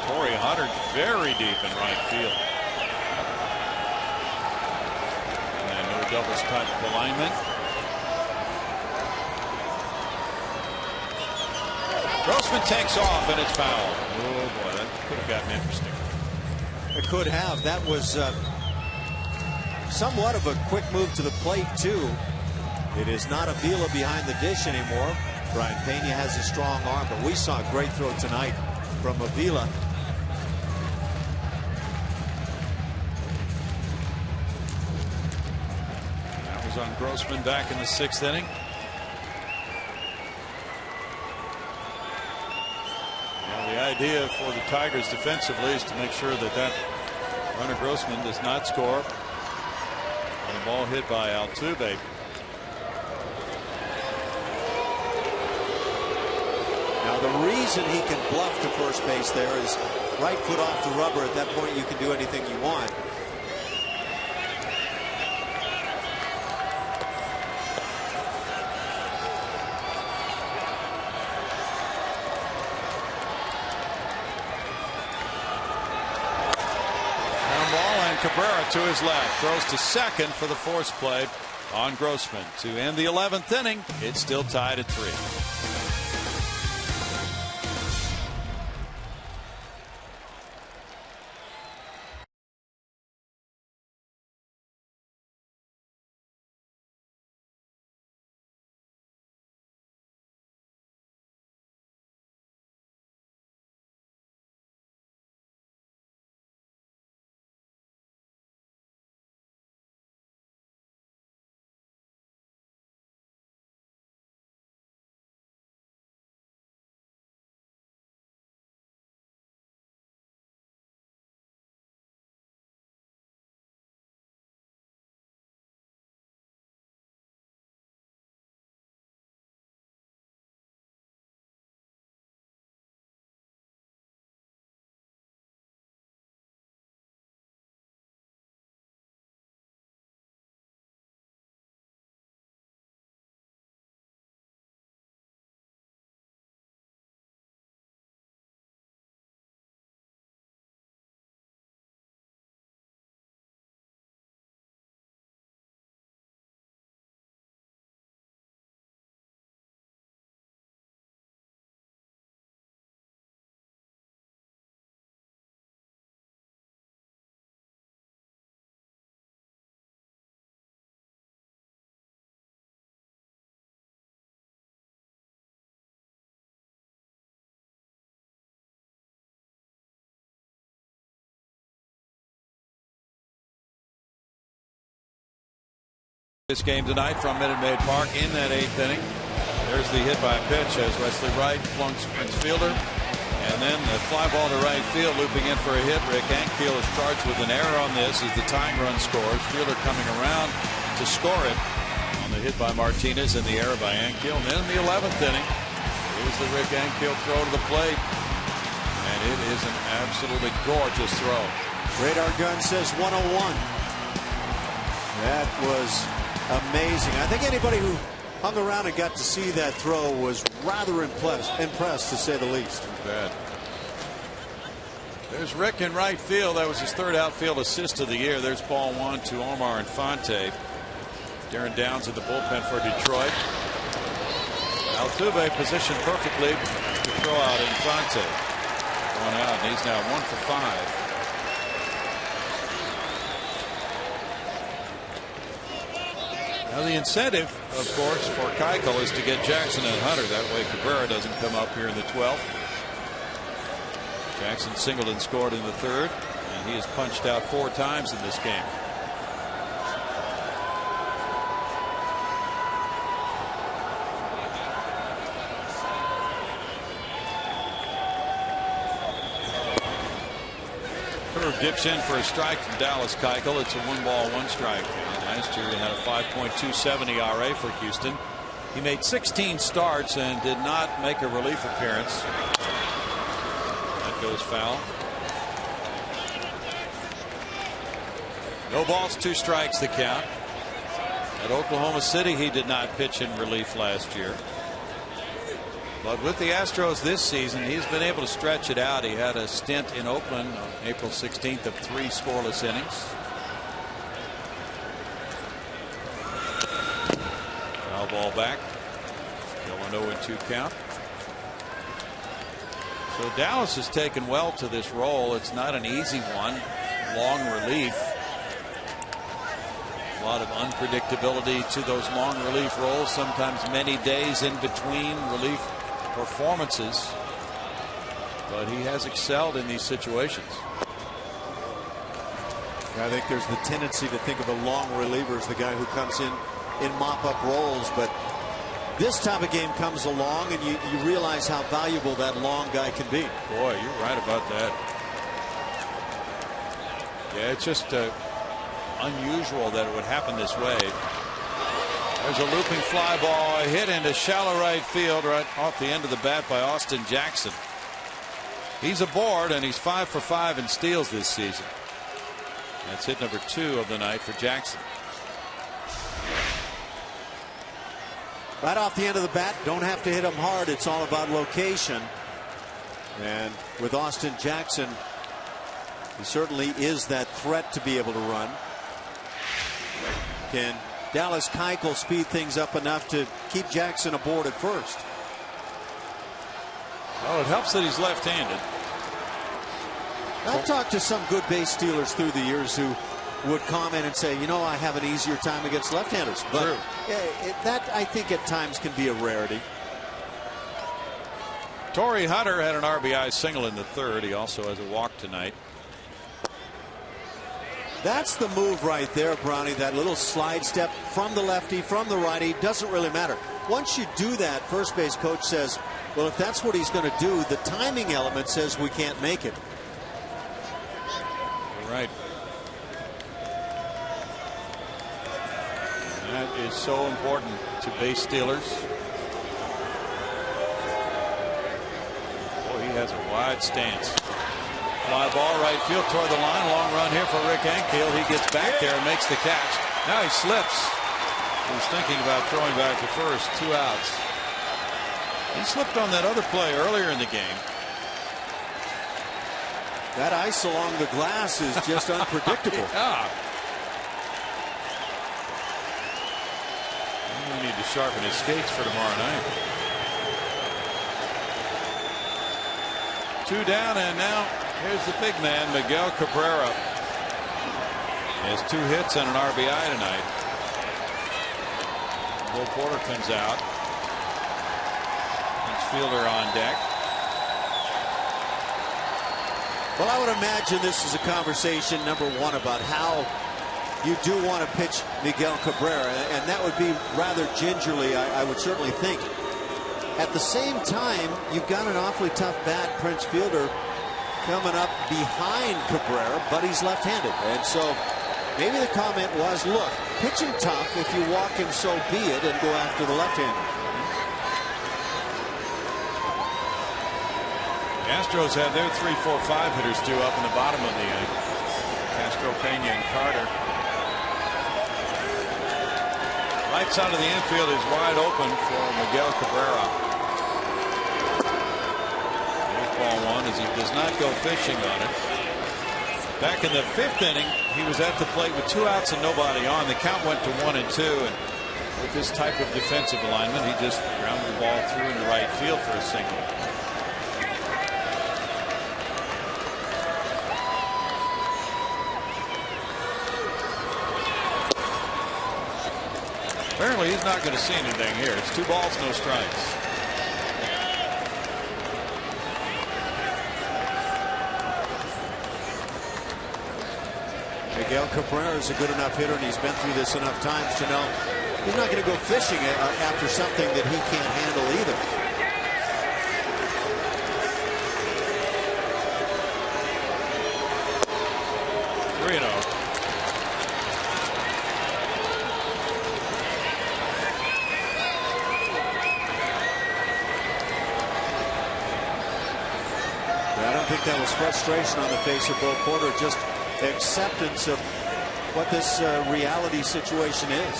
[SPEAKER 1] Corey Hunter very deep in right field. And then no doubles type of alignment. Grossman takes off, and it's foul. Oh boy, that could have gotten interesting.
[SPEAKER 2] It could have. That was somewhat of a quick move to the plate too. It is not Avila behind the dish anymore. Brian Pena has a strong arm, but we saw a great throw tonight from Avila.
[SPEAKER 1] That was on Grossman back in the 6th inning. The idea for the Tigers defensively is to make sure that runner Grossman does not score on the ball hit by Altuve.
[SPEAKER 2] Now the reason he can bluff to first base there is right foot off the rubber. At that point you can do anything you want.
[SPEAKER 1] Cabrera to his left, throws to second for the force play on Grossman. To end the 11th inning, it's still tied at 3. This game tonight from Minute Maid Park in that 8th inning. There's the hit by pitch as Wesley Wright flunks Prince Fielder. And then the fly ball to right field, looping in for a hit. Rick Ankiel is charged with an error on this as the tying run scores. Fielder coming around to score it on the hit by Martinez and the error by Ankiel. And then in the 11th inning, here's the Rick Ankiel throw to the plate. And it is an absolutely gorgeous throw.
[SPEAKER 5] Radar gun says 101. That was amazing. I think anybody who hung around and got to see that throw was rather impressed to say the least.
[SPEAKER 1] Too bad. There's Rick in right field. That was his 3rd outfield assist of the year. There's ball 1 to Omar Infante. Darren Downs in the bullpen for Detroit. Altuve positioned perfectly to throw out Infante. 1 out, and he's now 1 for 5. Now the incentive, of course, for Keuchel is to get Jackson and Hunter. That way Cabrera doesn't come up here in the 12th. Jackson singled and scored in the 3rd, and he has punched out 4 times in this game. Curve dips in for a strike from Dallas Keuchel. It's a 1-ball, 1-strike. Last year he had a 5.27 ERA for Houston. He made 16 starts and did not make a relief appearance. That goes foul. No balls, 2 strikes the count. At Oklahoma City he did not pitch in relief last year. But with the Astros this season, he's been able to stretch it out. He had a stint in Oakland on April 16th of 3 scoreless innings. Foul ball back. Still an 0-2 count. So Dallas has taken well to this role. It's not an easy one. Long relief. A lot of unpredictability to those long relief roles. Sometimes many days in between relief performances, but he has excelled in these situations.
[SPEAKER 5] I think there's the tendency to think of a long reliever as the guy who comes in mop-up roles, but this type of game comes along and you realize how valuable that long guy can be.
[SPEAKER 1] Boy, you're right about that. Yeah, it's just unusual that it would happen this way. There's a looping fly ball, a hit into shallow right field, right off the end of the bat by Austin Jackson. He's aboard, and he's 5 for 5 in steals this season. That's hit number 2 of the night for Jackson.
[SPEAKER 5] Right off the end of the bat, don't have to hit him hard. It's all about location. And with Austin Jackson, he certainly is that threat to be able to run. Can Dallas Keuchel speed things up enough to keep Jackson aboard at first?
[SPEAKER 1] Well, it helps that he's left-handed.
[SPEAKER 5] I've talked to some good base stealers through the years who would comment and say, you know, I have an easier time against left-handers. But
[SPEAKER 1] true.
[SPEAKER 5] That, I think, at times can be a rarity.
[SPEAKER 1] Torrey Hunter had an RBI single in the 3rd. He also has a walk tonight.
[SPEAKER 5] That's the move right there, Brownie. That little slide step from the lefty, from the righty, doesn't really matter. Once you do that, first base coach says, well, if that's what he's going to do, the timing element says we can't make it.
[SPEAKER 1] You're right. And that is so important to base stealers. Boy, he has a wide stance. Fly ball right field toward the line. Long run here for Rick Ankiel. He gets back there and makes the catch. Now he slips. He's thinking about throwing back to first. 2 outs. He slipped on that other play earlier in the game.
[SPEAKER 5] That ice along the glass is just unpredictable.
[SPEAKER 1] Yeah. We need to sharpen his skates for tomorrow night. 2 down, and now here's the big man, Miguel Cabrera. He has 2 hits and an RBI tonight. Will Porter comes out. Next fielder on deck.
[SPEAKER 5] Well, I would imagine this is a conversation, number one, about how you do want to pitch Miguel Cabrera, and that would be rather gingerly, I would certainly think. At the same time, you've got an awfully tough bat, Prince Fielder, coming up behind Cabrera, but he's left-handed. And so maybe the comment was, look, pitch him tough. If you walk him, so be it, and go after the left-hander.
[SPEAKER 1] The Astros have their 3, 4, 5 hitters due up in the bottom of the inning. Castro, Pena, and Carter. Right side of the infield is wide open for Miguel Cabrera. There's ball one as he does not go fishing on it. Back in the 5th inning, he was at the plate with 2 outs and nobody on. The count went to 1 and 2, and with this type of defensive alignment, he just grounded the ball through into right field for a single. Apparently he's not going to see anything here. It's 2 balls, no strikes.
[SPEAKER 5] Miguel Cabrera is a good enough hitter, and he's been through this enough times to know he's not going to go fishing after something that he can't handle either.
[SPEAKER 1] 3-0.
[SPEAKER 5] I don't think that was frustration on the face of Bo Porter, just acceptance of what this reality situation is.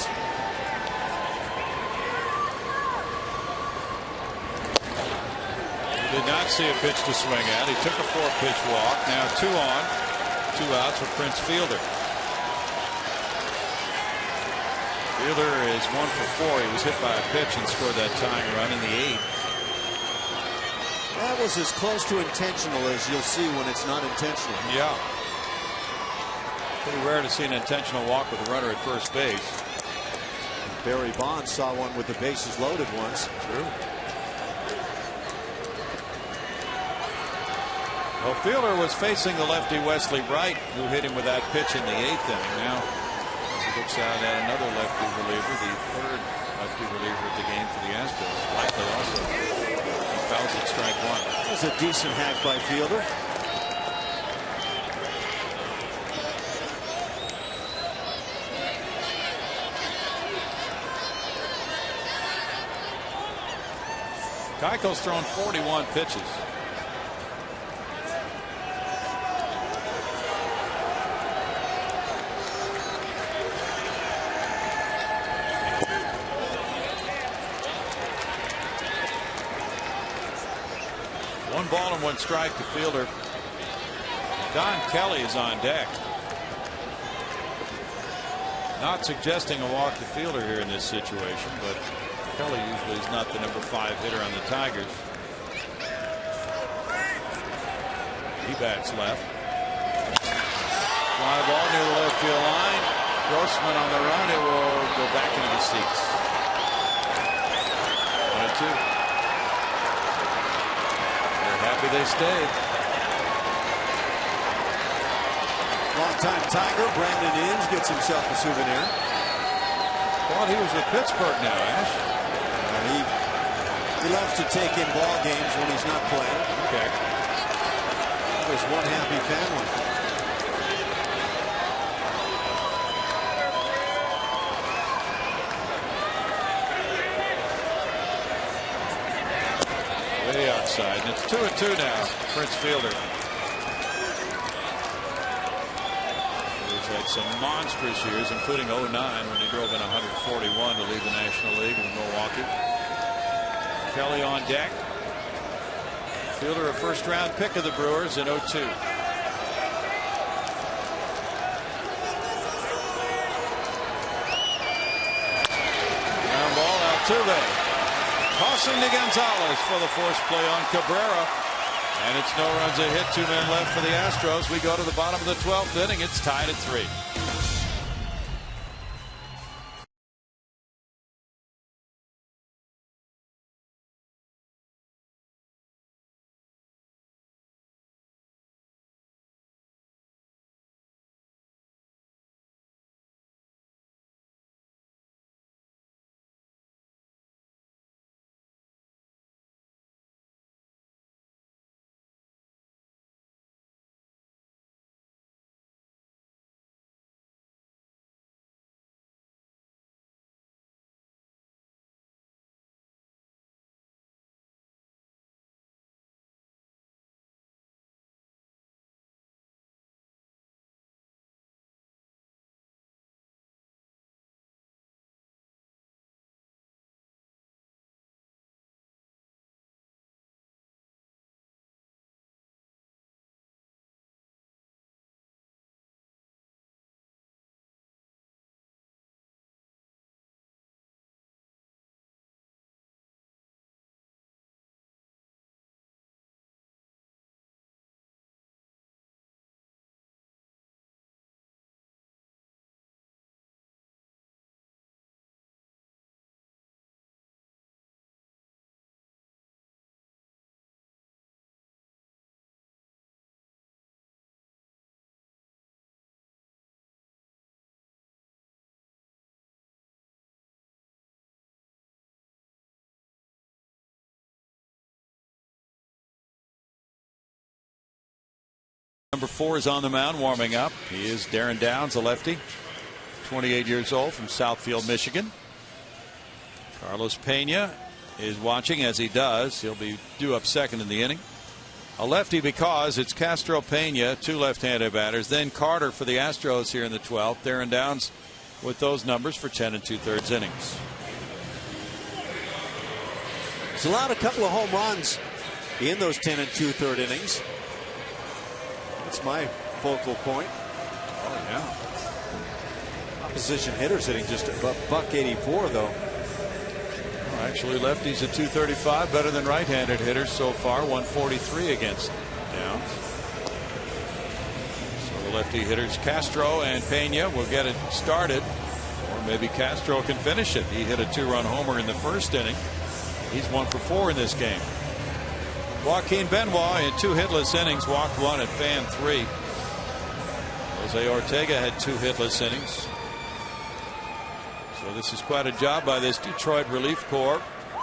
[SPEAKER 1] He did not see a pitch to swing at. He took a 4-pitch walk. Now 2 on, 2 outs for Prince Fielder. Fielder is 1 for 4. He was hit by a pitch and scored that tying run in the 8th.
[SPEAKER 5] That was as close to intentional as you'll see when it's not intentional.
[SPEAKER 1] Yeah. Pretty rare to see an intentional walk with a runner at first base.
[SPEAKER 5] Barry Bonds saw one with the bases loaded once.
[SPEAKER 1] True. Well, Fielder was facing the lefty Wesley Wright, who hit him with that pitch in the 8th inning. Now, as he looks out at another lefty reliever, the 3rd lefty reliever of the game for the Astros, likely also. Fouls at strike 1.
[SPEAKER 5] That was a decent hack by Fielder.
[SPEAKER 1] Keuchel's thrown 41 pitches. One ball and 1 strike to Fielder. Don Kelly is on deck. Not suggesting a walk to Fielder here in this situation, but Kelly usually is not the number 5 hitter on the Tigers. He bats left. Fly ball near the left field line. Grossman on the run. It will go back into the seats. 1-2. Happy they stayed.
[SPEAKER 5] Long-time Tiger Brandon Inge gets himself a souvenir.
[SPEAKER 1] Thought he was with Pittsburgh now, Ash.
[SPEAKER 5] He loves to take in ball games when he's not playing.
[SPEAKER 1] Okay.
[SPEAKER 5] There's one happy family.
[SPEAKER 1] Way outside, and it's 2-2 now. Prince Fielder. He's had some monstrous years, including 09 when he drove in 141 to lead the National League with Milwaukee. Kelly on deck. Fielder, a first-round pick of the Brewers in 02. Ground ball, Altuve. Tossing to Gonzalez for the force play on Cabrera. And it's no runs, a hit, 2 men left for the Astros. We go to the bottom of the 12th inning. It's tied at 3. Number 4 is on the mound warming up. He is Darren Downs, a lefty, 28 years old, from Southfield, Michigan. Carlos Pena is watching, as he does. He'll be due up second in the inning. A lefty because it's Castro, Pena, 2 left-handed batters. Then Carter for the Astros here in the 12th. Darren Downs with those numbers for 10 2/3 innings.
[SPEAKER 5] He's allowed a couple of home runs in those 10 2/3 innings. That's my focal point.
[SPEAKER 1] Oh, yeah.
[SPEAKER 5] Opposition hitters hitting just a $184 though.
[SPEAKER 1] Well, actually, lefties at 235, better than right-handed hitters so far. 143 against Downs. So the lefty hitters Castro and Pena will get it started, or maybe Castro can finish it. He hit a 2-run homer in the first inning. He's 1 for 4 in this game. Joaquin Benoit in 2 hitless innings, walked 1 and fanned 3. Jose Ortega had 2 hitless innings. So this is quite a job by this Detroit relief corps,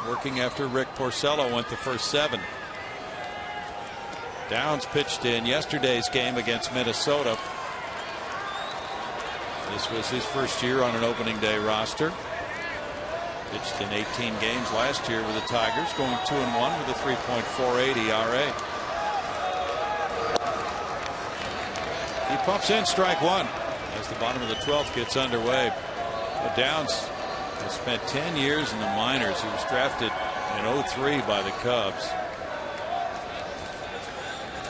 [SPEAKER 1] working after Rick Porcello went the first 7. Downs pitched in yesterday's game against Minnesota. This was his first year on an opening day roster. Pitched in 18 games last year with the Tigers, going 2-1 with a 3.48 ERA. He pumps in strike 1 as the bottom of the 12th gets underway. But Downs has spent 10 years in the minors. He was drafted in 2003 by the Cubs.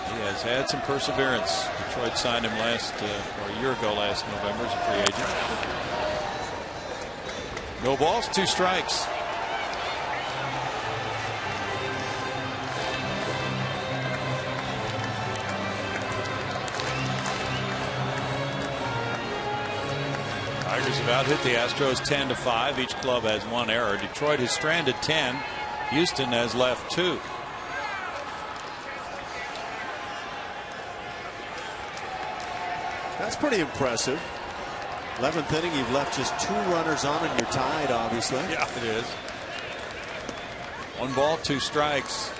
[SPEAKER 1] He has had some perseverance. Detroit signed him a year ago last November as a free agent. No balls, 2 strikes. Tigers have out-hit the Astros 10-5. Each club has 1 error. Detroit has stranded 10. Houston has left 2.
[SPEAKER 5] That's pretty impressive. 11th inning, you've left just 2 runners on and you're tied, obviously.
[SPEAKER 1] Yeah, it is. 1 ball, 2 strikes.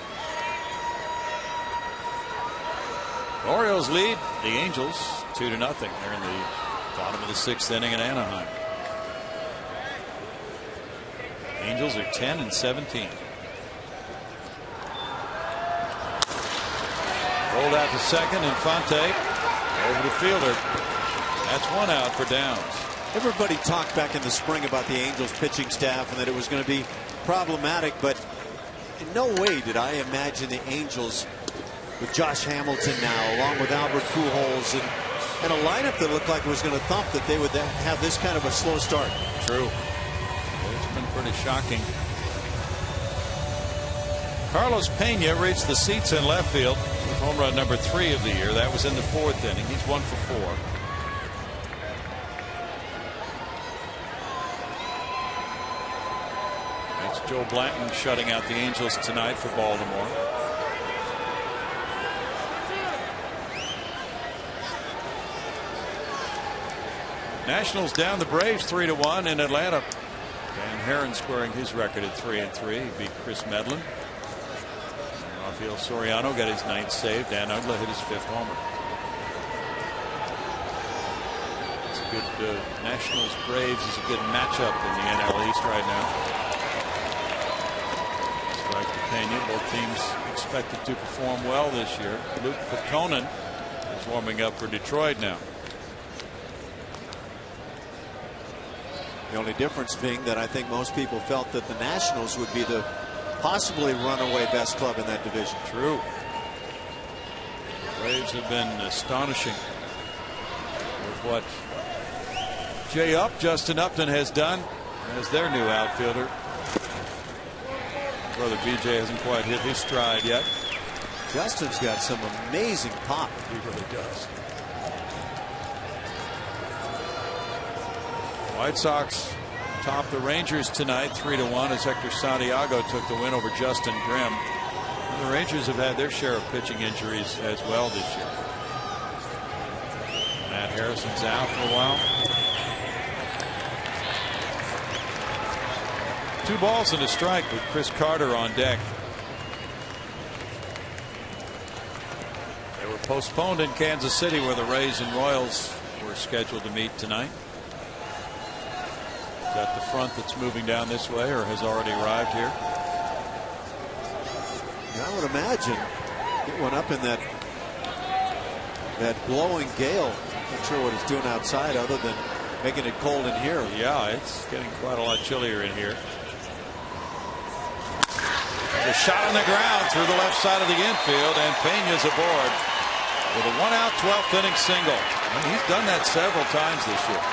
[SPEAKER 1] The Orioles lead the Angels 2-0. They're in the bottom of the 6th inning in Anaheim. Angels are 10 17. Rolled out to second. Infante over the fielder. That's 1 out for Downs.
[SPEAKER 5] Everybody talked back in the spring about the Angels pitching staff and that it was going to be problematic, but in no way did I imagine the Angels with Josh Hamilton now, along with Albert Pujols, and a lineup that looked like it was going to thump, that they would have this kind of a slow start.
[SPEAKER 1] True. It's been pretty shocking. Carlos Pena reached the seats in left field with home run number 3 of the year. That was in the 4th inning. He's 1 for 4. That's Joe Blanton shutting out the Angels tonight for Baltimore. Nationals down the Braves 3-1 in Atlanta. Dan Herron squaring his record at 3-3. He beat Chris Medlin. Rafael Soriano got his 9th save. Dan Uggla hit his 5th homer. It's a good Nationals Braves is a good matchup in the NL East right now. Strike to Pena. Both teams expected to perform well this year. Luke Petonen is warming up for Detroit now.
[SPEAKER 5] The only difference being that I think most people felt that the Nationals would be the possibly runaway best club in that division.
[SPEAKER 1] True. The Braves have been astonishing with what Justin Upton has done as their new outfielder. Brother BJ hasn't quite hit his stride yet.
[SPEAKER 5] Justin's got some amazing pop.
[SPEAKER 1] He really does. White Sox top the Rangers tonight 3-1 as Hector Santiago took the win over Justin Grimm. And the Rangers have had their share of pitching injuries as well this year. Matt Harrison's out for a while. 2 balls and a strike with Chris Carter on deck. They were postponed in Kansas City, where the Rays and Royals were scheduled to meet tonight. Is that the front that's moving down this way, or has already arrived here?
[SPEAKER 5] Yeah, I would imagine it went up in that blowing gale. Not sure what it's doing outside other than making it cold in here.
[SPEAKER 1] Yeah, it's getting quite a lot chillier in here. A shot on the ground through the left side of the infield, and Pena's aboard with a 1-out 12th inning single. And he's done that several times this year.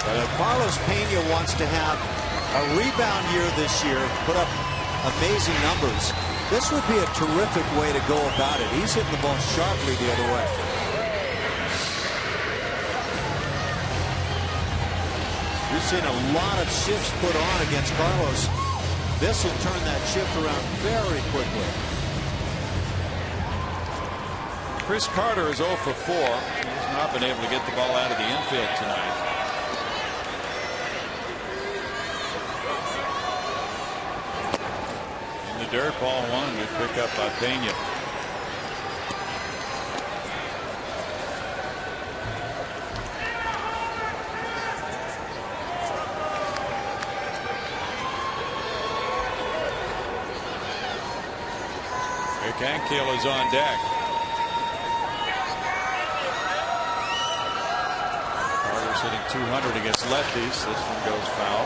[SPEAKER 5] But if Carlos Pena wants to have a rebound year this year, put up amazing numbers, this would be a terrific way to go about it. He's hitting the ball sharply the other way. You've seen a lot of shifts put on against Carlos. This will turn that shift around very quickly.
[SPEAKER 1] Chris Carter is 0 for 4. He's not been able to get the ball out of the infield tonight. In the dirt, ball 1 was picked up by Pena. Ankiel is on deck. Carter's hitting .200 against lefties. This one goes foul.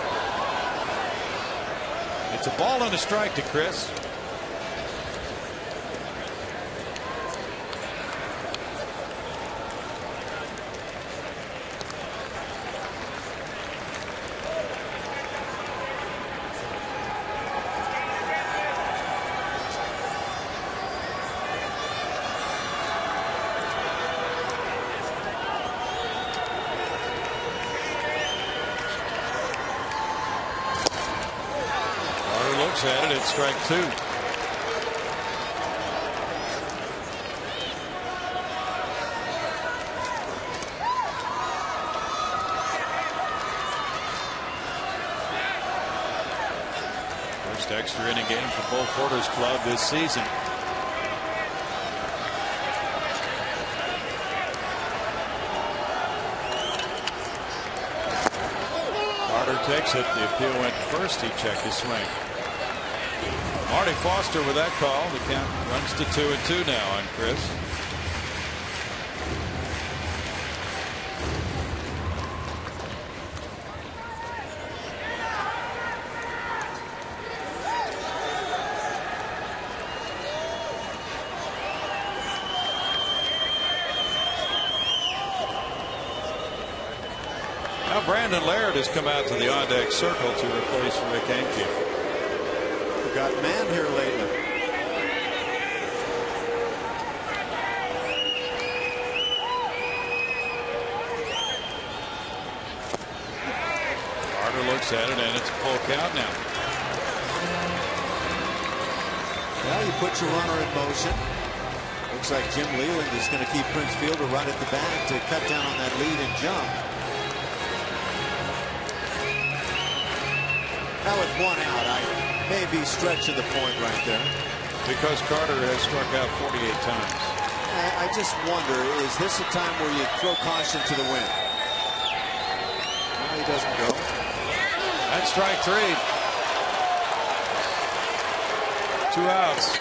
[SPEAKER 1] It's a ball and a strike to Chris. At it, it's strike 2. First extra inning game for Bo Porter's club this season. Carter takes it. The appeal went first. He checked his swing. Marty Foster with that call. The count runs to 2-2 now on Chris. Now Brandon Laird has come out to the on-deck circle to replace Rick Ankiel.
[SPEAKER 5] Got man here lately.
[SPEAKER 1] Carter looks at it, and it's a full count now.
[SPEAKER 5] Well, you put your runner in motion. Looks like Jim Leland is going to keep Prince Fielder right at the bag to cut down on that lead and jump. Now with 1 out, I may be stretching the point right there.
[SPEAKER 1] Because Carter has struck out 48 times.
[SPEAKER 5] I just wonder, is this a time where you throw caution to the wind? No, he doesn't go.
[SPEAKER 1] That's strike 3. 2 outs.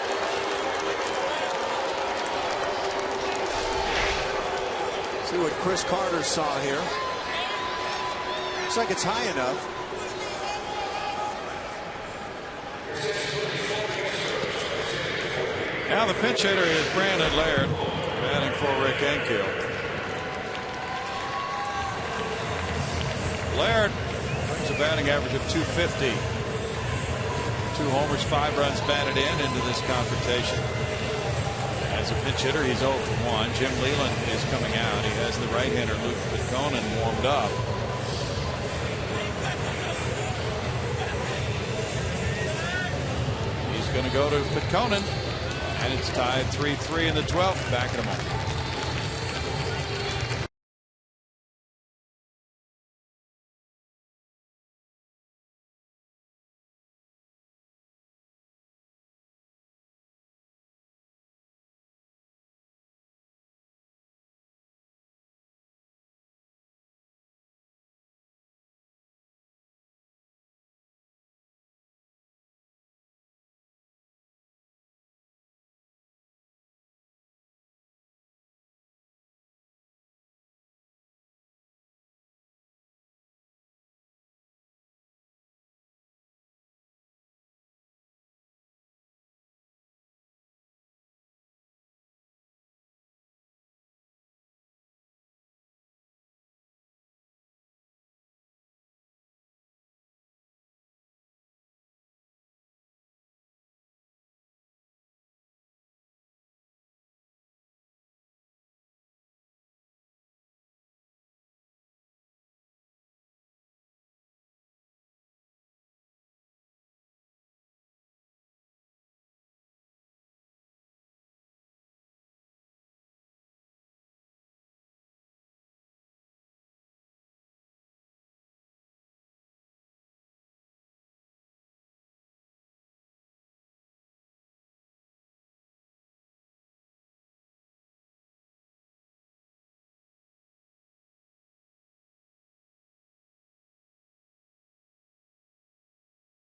[SPEAKER 5] See what Chris Carter saw here. Looks like it's high enough.
[SPEAKER 1] Now the pinch hitter is Brandon Laird, batting for Rick Ankiel. Laird brings a batting average of .250. 2 homers, 5 runs batted into this confrontation. As a pinch hitter, he's 0 for 1. Jim Leland is coming out. He has the right-hander Luke Pitconen warmed up. He's going to go to Pitconen. And it's tied 3-3 in the 12th. Back in a moment.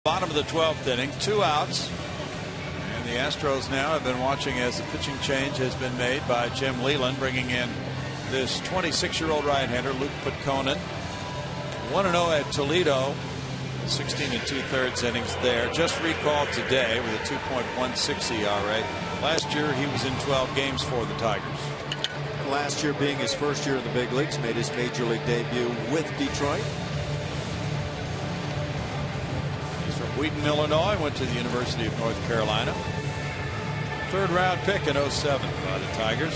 [SPEAKER 1] Bottom of the 12th inning, 2 outs. And the Astros now have been watching as the pitching change has been made by Jim Leyland, bringing in this 26-year-old right-hander, Luke Pitconen. 1-0 at Toledo. 16 2/3 innings there. Just recalled today with a 2.16 ERA. Last year he was in 12 games for the Tigers.
[SPEAKER 5] Last year being his first year in the big leagues, made his major league debut with Detroit.
[SPEAKER 1] He's from Wheaton, Illinois. Went to the University of North Carolina. 3rd round pick in 07 by the Tigers.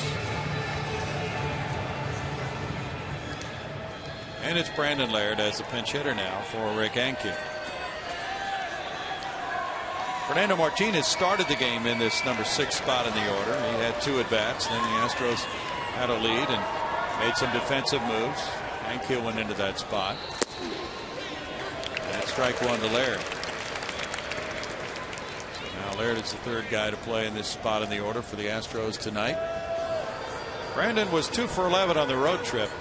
[SPEAKER 1] And it's Brandon Laird as the pinch hitter now for Rick Ankiel. Fernando Martinez started the game in this number 6 spot in the order. He had 2 at-bats. Then the Astros had a lead and made some defensive moves. Ankiel went into that spot. And strike 1 to Laird. So now Laird is the 3rd guy to play in this spot in the order for the Astros tonight. Brandon was 2 for 11 on the road trip.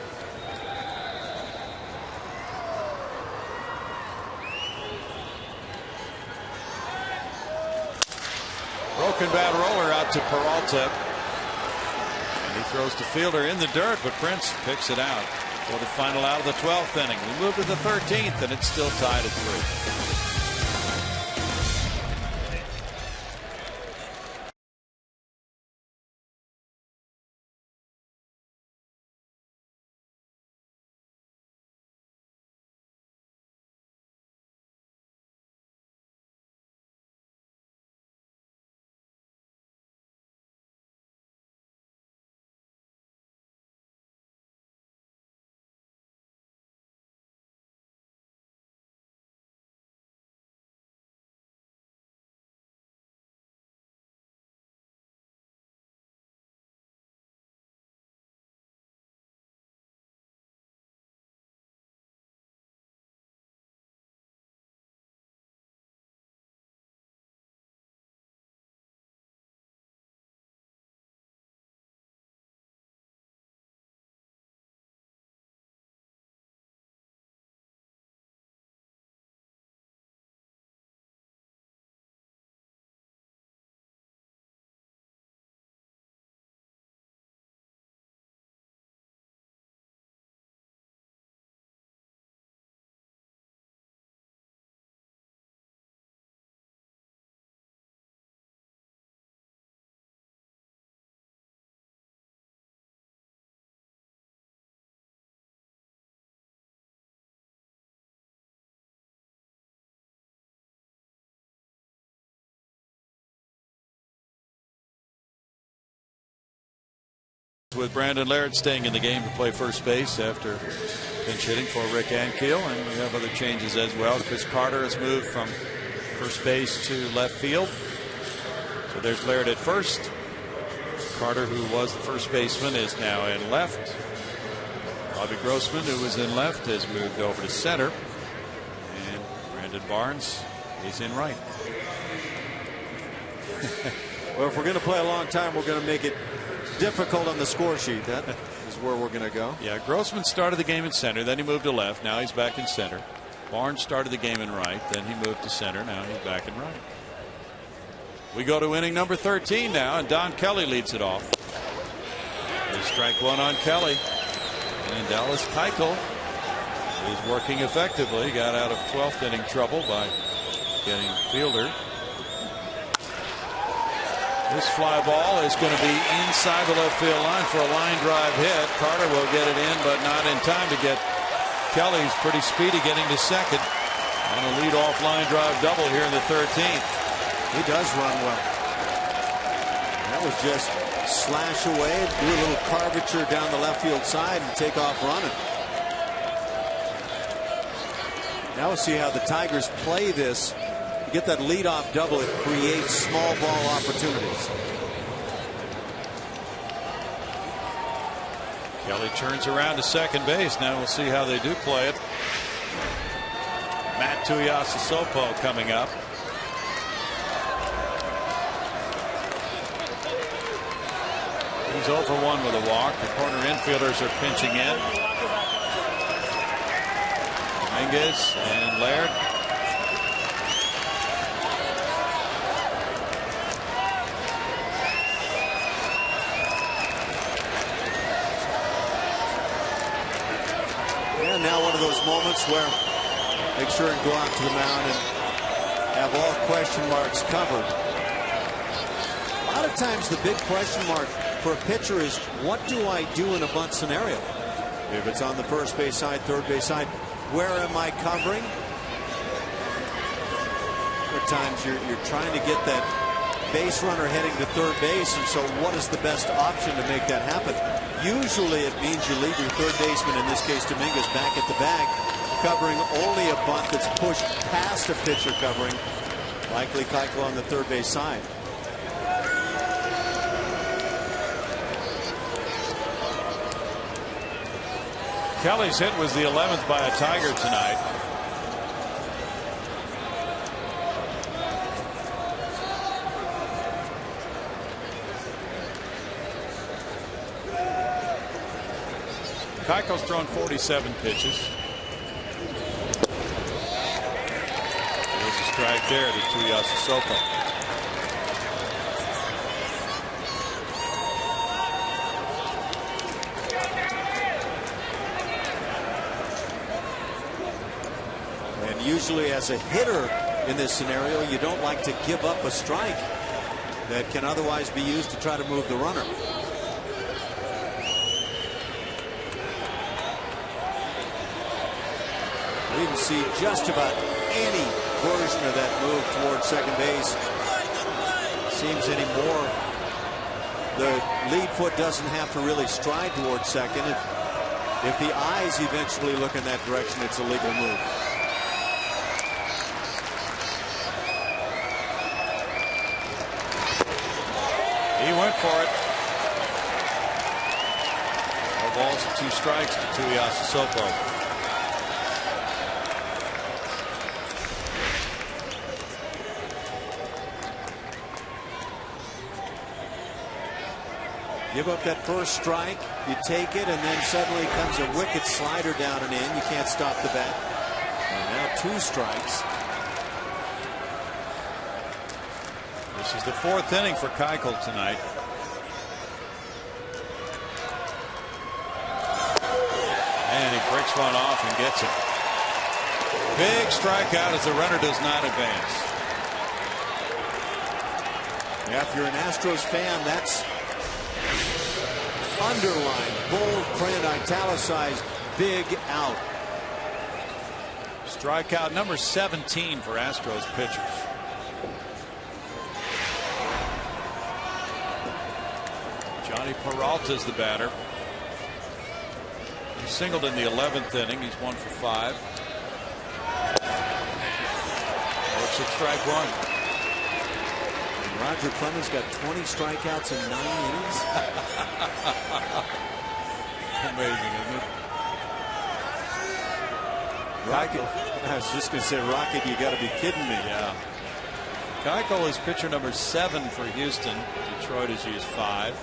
[SPEAKER 1] Broken bat roller out to Peralta. And he throws to fielder in the dirt, but Prince picks it out for the final out of the 12th inning. We move to the 13th, and it's still tied at 3. With Brandon Laird staying in the game to play first base after pinch hitting for Rick Ankiel, and we have other changes as well. Chris Carter has moved from first base to left field. So there's Laird at first. Carter, who was the first baseman, is now in left. Bobby Grossman, who was in left, has moved over to center. And Brandon Barnes is in right.
[SPEAKER 5] Well, if we're going to play a long time, we're going to make it difficult on the score sheet. That is where we're going to go.
[SPEAKER 1] Yeah, Grossman started the game in center, then he moved to left. Now he's back in center. Barnes started the game in right, then he moved to center. Now he's back in right. We go to inning number 13 now, and Don Kelly leads it off. There's strike 1 on Kelly. And Dallas Keuchel is working effectively. Got out of 12th inning trouble by getting fielder. This fly ball is going to be inside the left field line for a line drive hit. Carter will get it in, but not in time to get Kelly's pretty speedy getting to second. On a leadoff line drive double here in the 13th.
[SPEAKER 5] He does run well. That was just slash away, do a little curvature down the left field side and take off running. Now we'll see how the Tigers play this. You get that leadoff double, it creates small ball opportunities.
[SPEAKER 1] Kelly turns around to second base. Now we'll see how they do play it. Matt Tuiasosopo coming up. He's 0 for 1 with a walk. The corner infielders are pinching in. Dominguez and Laird.
[SPEAKER 5] moments where make sure and go out to the mound and have all question marks covered. A lot of times the big question mark for a pitcher is, what do I do in a bunt scenario? If it's on the first base side, third base side, where am I covering? At times you're trying to get that base runner heading to third base, and so what is the best option to make that happen? Usually it means you leave your third baseman, in this case Dominguez, back at the bag, covering only a bunt that's pushed past a pitcher covering, likely Keuchel on the third base side.
[SPEAKER 1] Kelly's hit was the 11th by a Tiger tonight. Keuchel's thrown 47 pitches. There's a strike there to Tuiasosopo.
[SPEAKER 5] And usually as a hitter in this scenario, you don't like to give up a strike that can otherwise be used to try to move the runner. You can see just about any version of that move towards second base. Seems anymore the lead foot doesn't have to really stride towards second. If the eyes eventually look in that direction, it's a legal move.
[SPEAKER 1] He went for it. No balls and 2 strikes to Tuiasosopo.
[SPEAKER 5] Give up that first strike, you take it, and then suddenly comes a wicked slider down and in. You can't stop the bat. And now 2 strikes.
[SPEAKER 1] This is the 4th inning for Keuchel tonight. And he breaks one off and gets it. Big strikeout as the runner does not advance.
[SPEAKER 5] Yeah, if you're an Astros fan, that's underlined, bold print, italicized, big out.
[SPEAKER 1] Strikeout number 17 for Astros pitchers. Johnny Peralta's the batter. He singled in the 11th inning. He's 1 for 5. Looks at strike 1.
[SPEAKER 5] Roger Clemens got 20 strikeouts in 9 innings.
[SPEAKER 1] Amazing, isn't it?
[SPEAKER 5] Rocket. I was just going to say, Rocket, you got to be kidding me.
[SPEAKER 1] Yeah. Keuchel is pitcher number 7 for Houston. Detroit has used 5.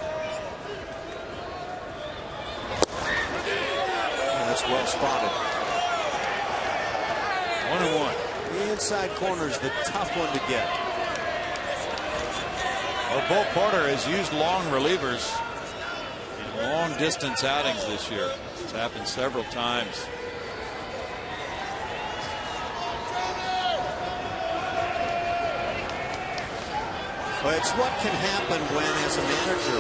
[SPEAKER 5] That's well spotted.
[SPEAKER 1] 1-1.
[SPEAKER 5] The inside corner is the tough one to get.
[SPEAKER 1] Well, Bo Porter has used long relievers in long distance outings this year. It's happened several times.
[SPEAKER 5] But it's what can happen when, as a manager,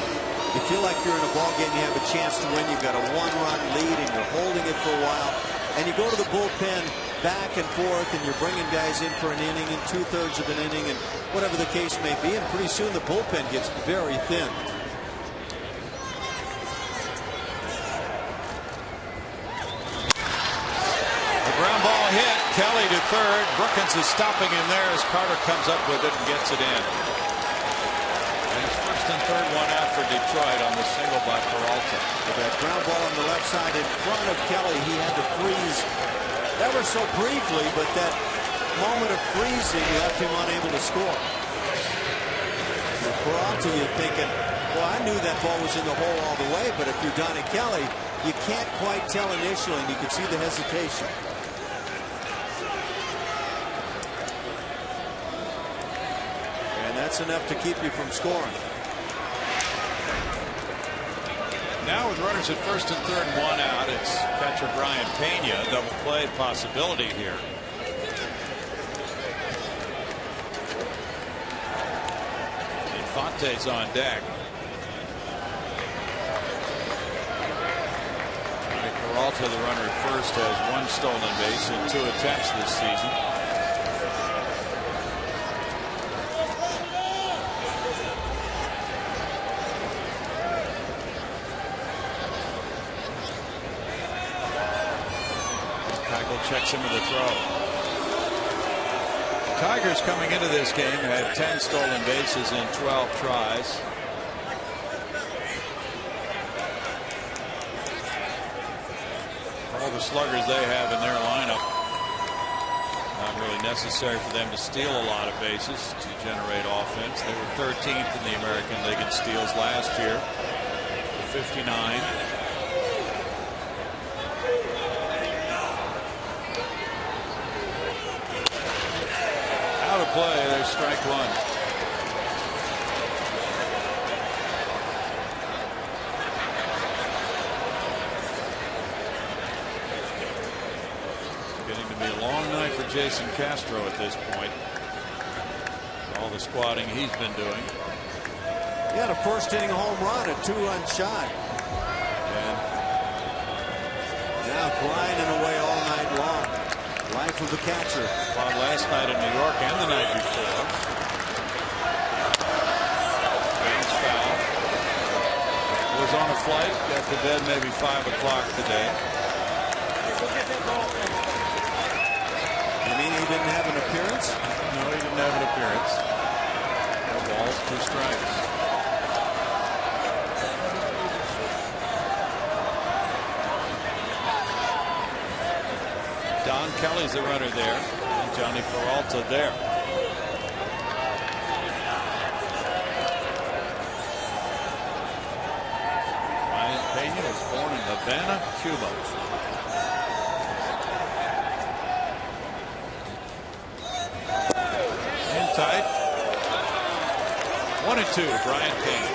[SPEAKER 5] you feel like you're in a ball game, you have a chance to win, you've got a 1-run lead and you're holding it for a while, and you go to the bullpen back and forth and you're bringing guys in for an inning and 2/3 of an inning and whatever the case may be, and pretty soon the bullpen gets very thin.
[SPEAKER 1] The ground ball hit. Kelly to third. Brookins is stopping him there as Carter comes up with it and gets it in. And it's first and third, 1 out for Detroit on the single by Peralta.
[SPEAKER 5] With that ground ball on the left side in front of Kelly, he had to freeze ever so briefly, but that moment of freezing left him unable to score. For Peralta, you're thinking, well, I knew that ball was in the hole all the way, but if you're Donnie Kelly, you can't quite tell initially, and you can see the hesitation. And that's enough to keep you from scoring.
[SPEAKER 1] Now with runners at first and third and one out, it's catcher Brian Pena. Double play possibility here. Infante's on deck. Peralta, the runner at first, has one stolen base in 2 attempts this season. Checks him with a throw. Tigers coming into this game had 10 stolen bases in 12 tries. All the sluggers they have in their lineup, not really necessary for them to steal a lot of bases to generate offense. They were 13th in the American League in steals last year, 59. Play, there's strike one. Getting to be a long night for Jason Castro at this point. All the squatting he's been doing.
[SPEAKER 5] He had a first inning home run, a 2-run shot.
[SPEAKER 1] And
[SPEAKER 5] now grinding away all night long. Life of the catcher.
[SPEAKER 1] Well, last night in New York and the night before. Bounce foul. Was on a flight. Got to bed maybe 5 o'clock today.
[SPEAKER 5] You mean he didn't have an appearance?
[SPEAKER 1] No, he didn't have an appearance. No balls, 2 strikes. Don Kelly's the runner there, and Johnny Peralta there. Brian Pena was born in Havana, Cuba. In tight. 1-2, Brian Pena.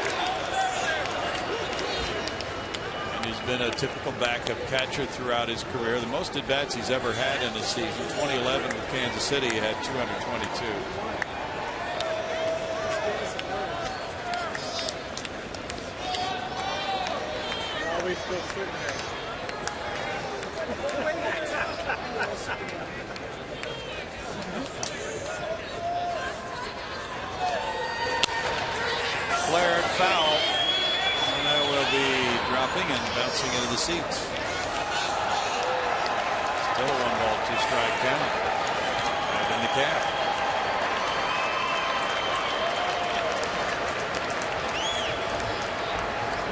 [SPEAKER 1] Been a typical backup catcher throughout his career. The most at bats he's ever had in a season. 2011 with Kansas City, he had 222. Flared foul. And that will be dropping and bouncing into the seats. Still a 1-ball, 2-strike count. Right in the cap.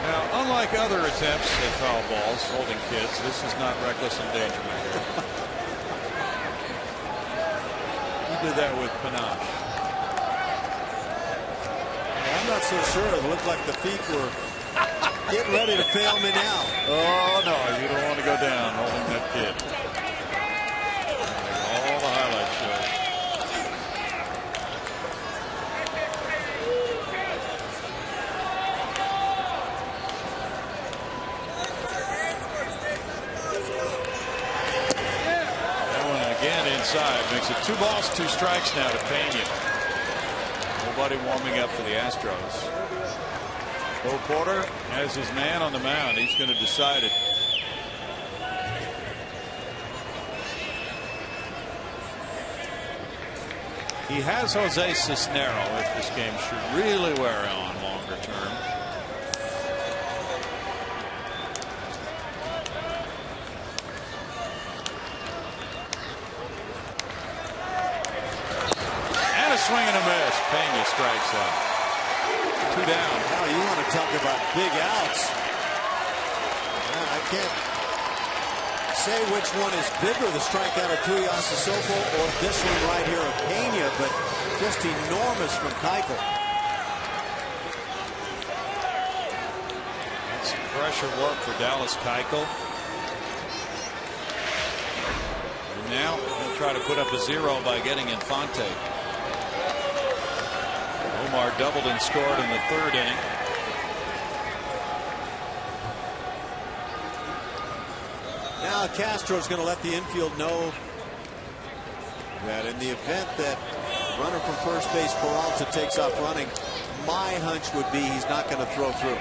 [SPEAKER 1] Now, unlike other attempts at foul balls, holding kids, this is not reckless endangerment. He did that with panache.
[SPEAKER 5] I'm not so sure. It looked like the feet were getting ready to fail me now.
[SPEAKER 1] Oh, no, you don't want to go down holding that kid. Like all the highlights show. That one again inside. Makes it 2 balls, 2 strikes now to Pena. Nobody warming up for the Astros. Bo Porter has his man on the mound. He's going to decide it. He has Jose Cisnero if this game should really wear on longer term. And a swing and a miss. Pena strikes out. 2 down.
[SPEAKER 5] Now you want to talk about big outs. I can't say which one is bigger, the strikeout of Tuiasosopo or this one right here of Pena, but just enormous from Keuchel.
[SPEAKER 1] That's some pressure work for Dallas Keuchel. And now he'll try to put up a 0 by getting Infante. Omar doubled and scored in the 3rd inning.
[SPEAKER 5] Now Castro's going to let the infield know that in the event that runner from first base Peralta takes off running, my hunch would be he's not going to throw through.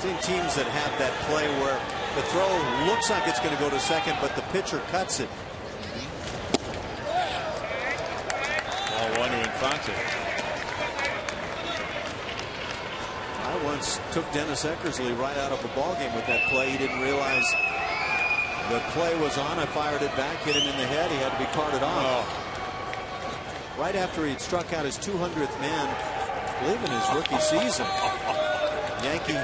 [SPEAKER 5] Seen teams that have that play where the throw looks like it's going to go to second, but the pitcher cuts it.
[SPEAKER 1] Ball one to Infante.
[SPEAKER 5] I once took Dennis Eckersley right out of a ball game with that play. He didn't realize the play was on. I fired it back, hit him in the head. He had to be carted off. Right after he'd struck out his 200th man, I believe in his rookie season. Yankee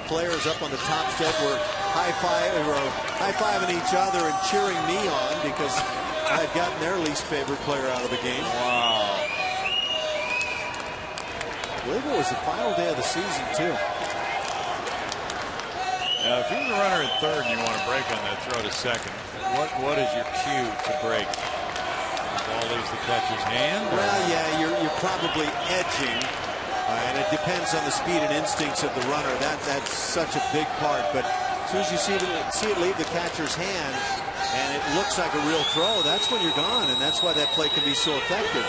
[SPEAKER 5] players up on the top step were high-fiving each other and cheering me on because I had gotten their least favorite player out of the game.
[SPEAKER 1] Wow.
[SPEAKER 5] I believe it was the final day of the season, too.
[SPEAKER 1] Now, if you're the runner at third and you want to break on that throw to second, what is your cue to break? The ball leaves the catcher's hand?
[SPEAKER 5] Well, yeah, you're probably edging. And it depends on the speed and instincts of the runner. That's such a big part. But as soon as you see it leave the catcher's hand and it looks like a real throw, that's when you're gone. And that's why that play can be so effective.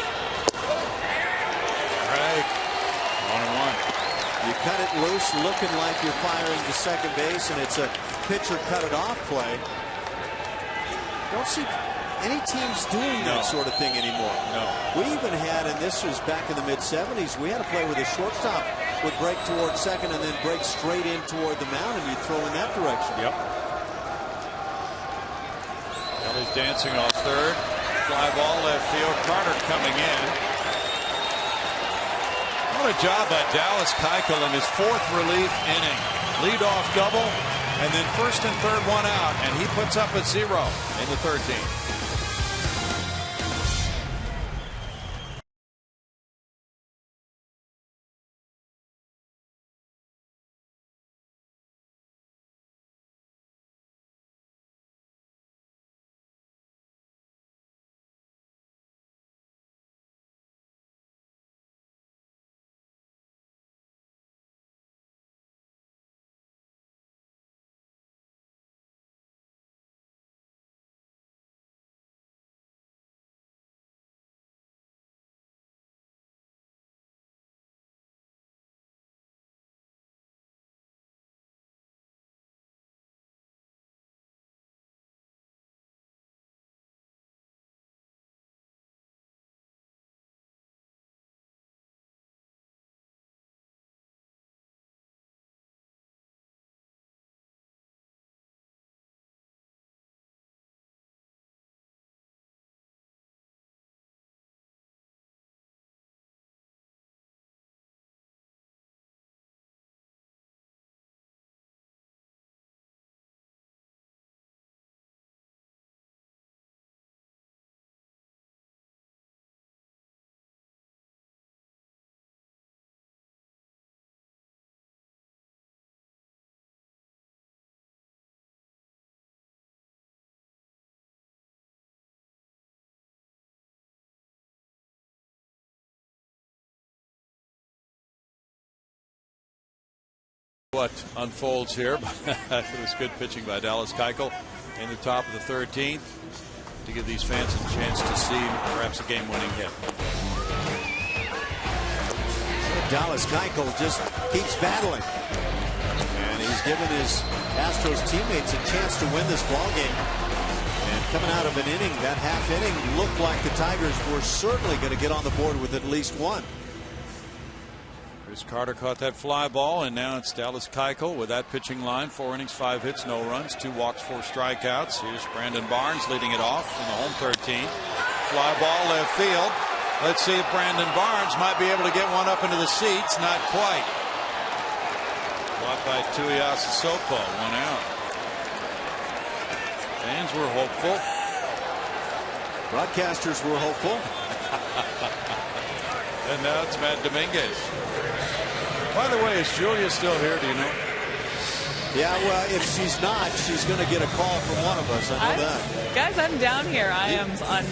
[SPEAKER 1] Right. 1-1.
[SPEAKER 5] You cut it loose, looking like you're firing to second base, and it's a pitcher cut it off play. Don't see any teams doing that sort of thing anymore.
[SPEAKER 1] No.
[SPEAKER 5] We even had, and this was back in the mid-70s, we had a play where the shortstop would break toward second and then break straight in toward the mound, and you'd throw in that direction.
[SPEAKER 1] Yep. Kelly's dancing off third. Fly ball left field. Carter coming in. What a job by Dallas Keuchel in his fourth relief inning. Leadoff double, and then first and third one out, and he puts up a 0 in the 13th. What unfolds here. It was good pitching by Dallas Keuchel in the top of the 13th to give these fans a chance to see perhaps a game-winning hit.
[SPEAKER 5] Dallas Keuchel just keeps battling, and he's given his Astros teammates a chance to win this ball game. And coming out of an inning, that half inning looked like the Tigers were certainly going to get on the board with at least one.
[SPEAKER 1] Chris Carter caught that fly ball, and now it's Dallas Keuchel with that pitching line. 4 innings, 5 hits, no runs, 2 walks, 4 strikeouts. Here's Brandon Barnes leading it off in the home 13. Fly ball left field. Let's see if Brandon Barnes might be able to get one up into the seats. Not quite. Blocked by Tuiasa Sopo. 1 out. Fans were hopeful.
[SPEAKER 5] Broadcasters were hopeful.
[SPEAKER 1] And now it's Matt Dominguez. By the way, is Julia still here? Do you know?
[SPEAKER 5] Yeah, well, if she's not, she's going to get a call from one of us. I know that.
[SPEAKER 3] Guys, I'm down here. I am on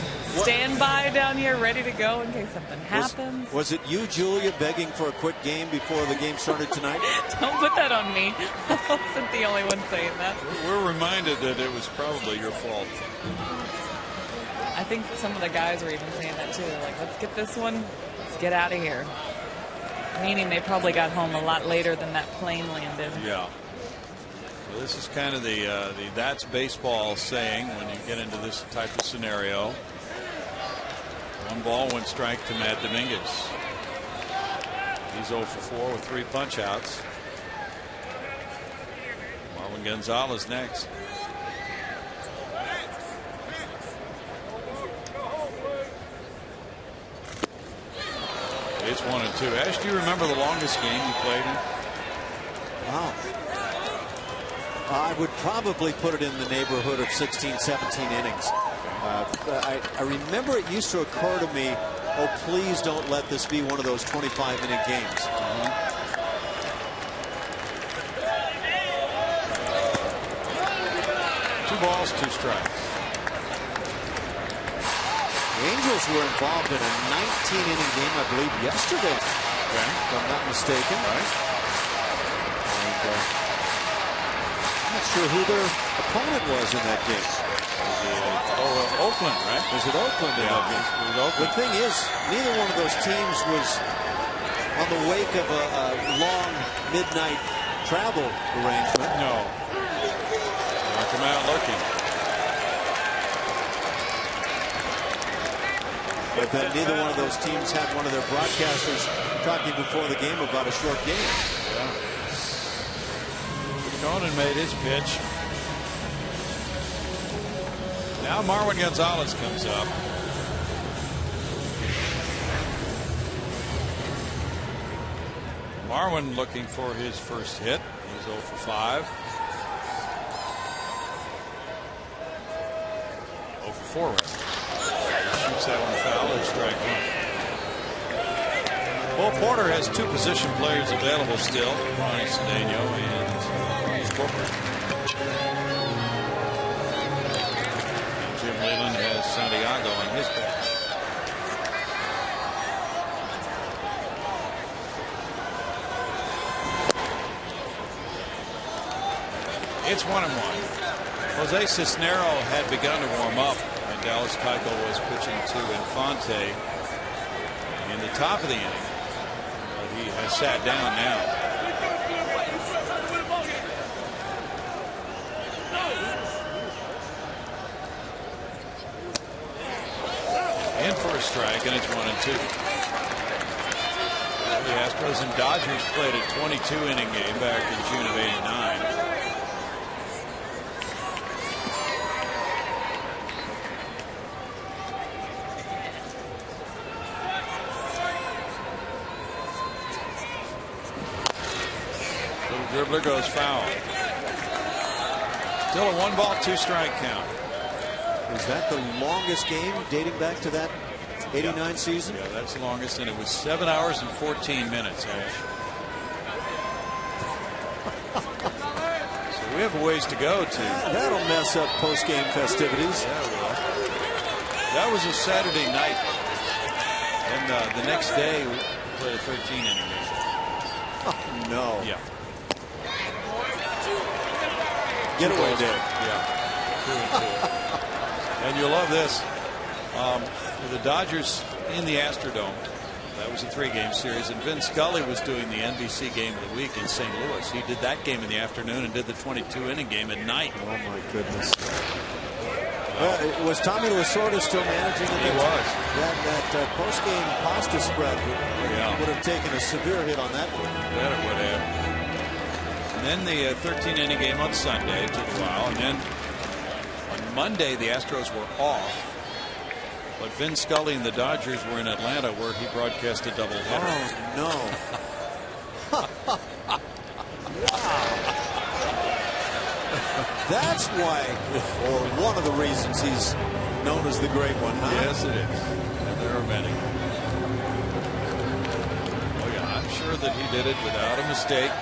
[SPEAKER 3] standby down here, ready to go in case something happens.
[SPEAKER 5] Was it you, Julia, begging for a quick game before the game started tonight?
[SPEAKER 3] Don't put that on me. I wasn't the only one saying that.
[SPEAKER 1] We're reminded that it was probably your fault.
[SPEAKER 3] I think some of the guys were even saying that too. Like, let's get this one. Let's get out of here. Meaning they probably got home a lot later than that plane landed.
[SPEAKER 1] Yeah. Well, this is kind of the that's baseball saying when you get into this type of scenario. 1 ball, 1 strike to Matt Dominguez. He's 0 for 4 with 3 punch outs. Marwin Gonzalez next. It's 1 and 2. Ash, do you remember the longest game you played in?
[SPEAKER 5] Wow. I would probably put it in the neighborhood of 16, 17 innings. I remember it used to occur to me, oh, please don't let this be one of those 25-inning games.
[SPEAKER 1] 2 balls, 2 strikes.
[SPEAKER 5] The Angels were involved in a 19-inning game, I believe, yesterday, if I'm not mistaken.
[SPEAKER 1] Right.
[SPEAKER 5] And, I'm not sure who their opponent was in that game.
[SPEAKER 1] Oakland, right?
[SPEAKER 5] Was it Oakland?
[SPEAKER 1] Yeah, it was Oakland.
[SPEAKER 5] The thing is, neither one of those teams was on the wake of a long midnight travel arrangement.
[SPEAKER 1] No. Not come out looking.
[SPEAKER 5] But then neither one of those teams had one of their broadcasters talking before the game about a short game.
[SPEAKER 1] Yeah. Conan made his pitch. Now Marwin Gonzalez comes up. Marwin looking for his first hit. He's 0 for 5. 0 for 4 right now. Shoots that one foul and strike 1. Well, Porter has 2 position players available still. Ronnie Cedeno and Corcoran. Jim Leland has Santiago on his bench. It's 1-1. Jose Cisnero had begun to warm up when Dallas Keuchel was pitching to Infante in the top of the inning. But he has sat down now. In for a strike, and it's 1-2. The Astros and Dodgers played a 22-inning game back in June of '89. Dribbler goes foul. Still a 1 ball, 2 strike count.
[SPEAKER 5] Is that the longest game dating back to that '89 season?
[SPEAKER 1] Yeah, that's the longest, and it was 7 hours and 14 minutes, Ash. So we have a ways to go to.
[SPEAKER 5] That'll mess up post-game festivities.
[SPEAKER 1] Yeah, it will. That was a Saturday night, and the next day we played a 13-inning game.
[SPEAKER 5] Oh, no.
[SPEAKER 1] Yeah.
[SPEAKER 5] Get away, Dave.
[SPEAKER 1] Yeah. 2-2. And you'll love this. The Dodgers in the Astrodome. That was a 3-game series, and Vin Scully was doing the NBC game of the week in St. Louis. He did that game in the afternoon and did the 22-inning game at night.
[SPEAKER 5] Oh my goodness. Was Tommy Lasorda still managing it?
[SPEAKER 1] He was.
[SPEAKER 5] That post-game pasta spread would have taken a severe hit on that one.
[SPEAKER 1] Bet it would have. And then the 13-inning game on Sunday took a while, and then on Monday the Astros were off. But Vin Scully and the Dodgers were in Atlanta, where he broadcast a doubleheader.
[SPEAKER 5] Oh, no. Wow. That's why, or one of the reasons he's known as the Great One, huh?
[SPEAKER 1] Yes, it is. And there are many. Oh, yeah, I'm sure that he did it without a mistake.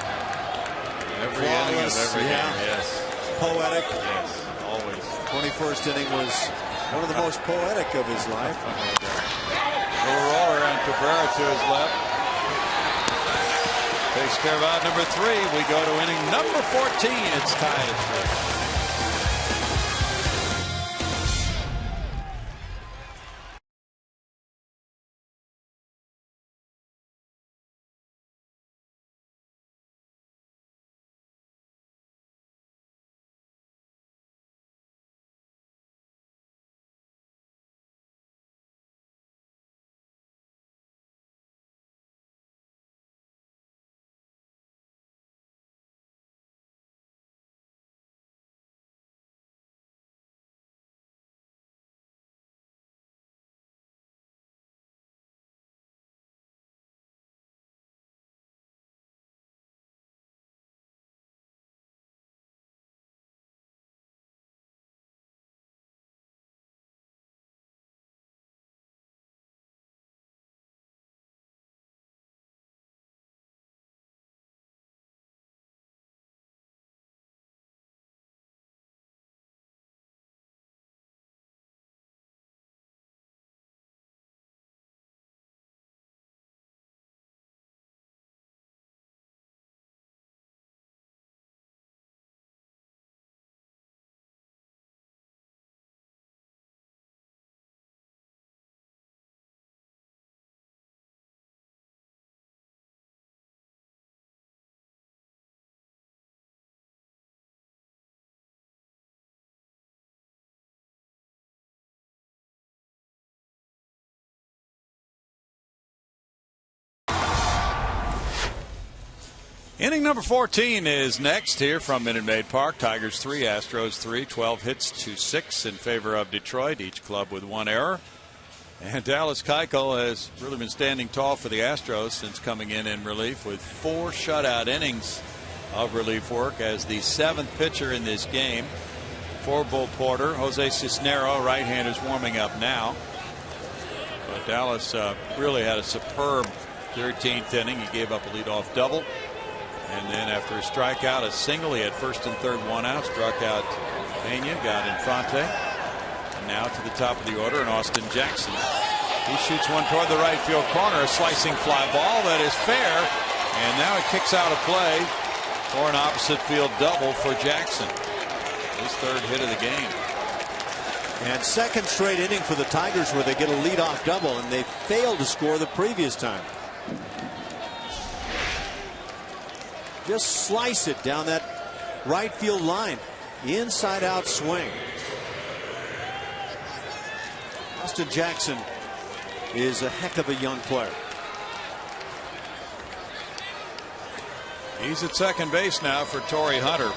[SPEAKER 1] Every inning of every game. Yes.
[SPEAKER 5] Poetic.
[SPEAKER 1] Yes. Always.
[SPEAKER 5] 21st inning was one of the most poetic of his life.
[SPEAKER 1] Little roller and Cabrera to his left. Takes care of out number 3. We go to inning number 14. It's tied at 3. Inning number 14 is next here from Minute Maid Park. Tigers 3, Astros 3, 12 hits to 6 in favor of Detroit, each club with 1 error. And Dallas Keuchel has really been standing tall for the Astros since coming in relief with 4 shutout innings of relief work as the 7th pitcher in this game for Bull Porter. Jose Cisnero, right-handers, warming up now. But Dallas really had a superb 13th inning. He gave up a leadoff double. And then after a strikeout, a single, he had first and third 1 out, struck out Pena, got Infante. And now to the top of the order, and Austin Jackson. He shoots one toward the right field corner, a slicing fly ball that is fair. And now it kicks out of play for an opposite field double for Jackson. His 3rd hit of the game.
[SPEAKER 5] And 2nd straight inning for the Tigers where they get a leadoff double, and they failed to score the previous time. Just slice it down that right field line. Inside out swing. Austin Jackson is a heck of a young player.
[SPEAKER 1] He's at second base now for Torrey Hunter.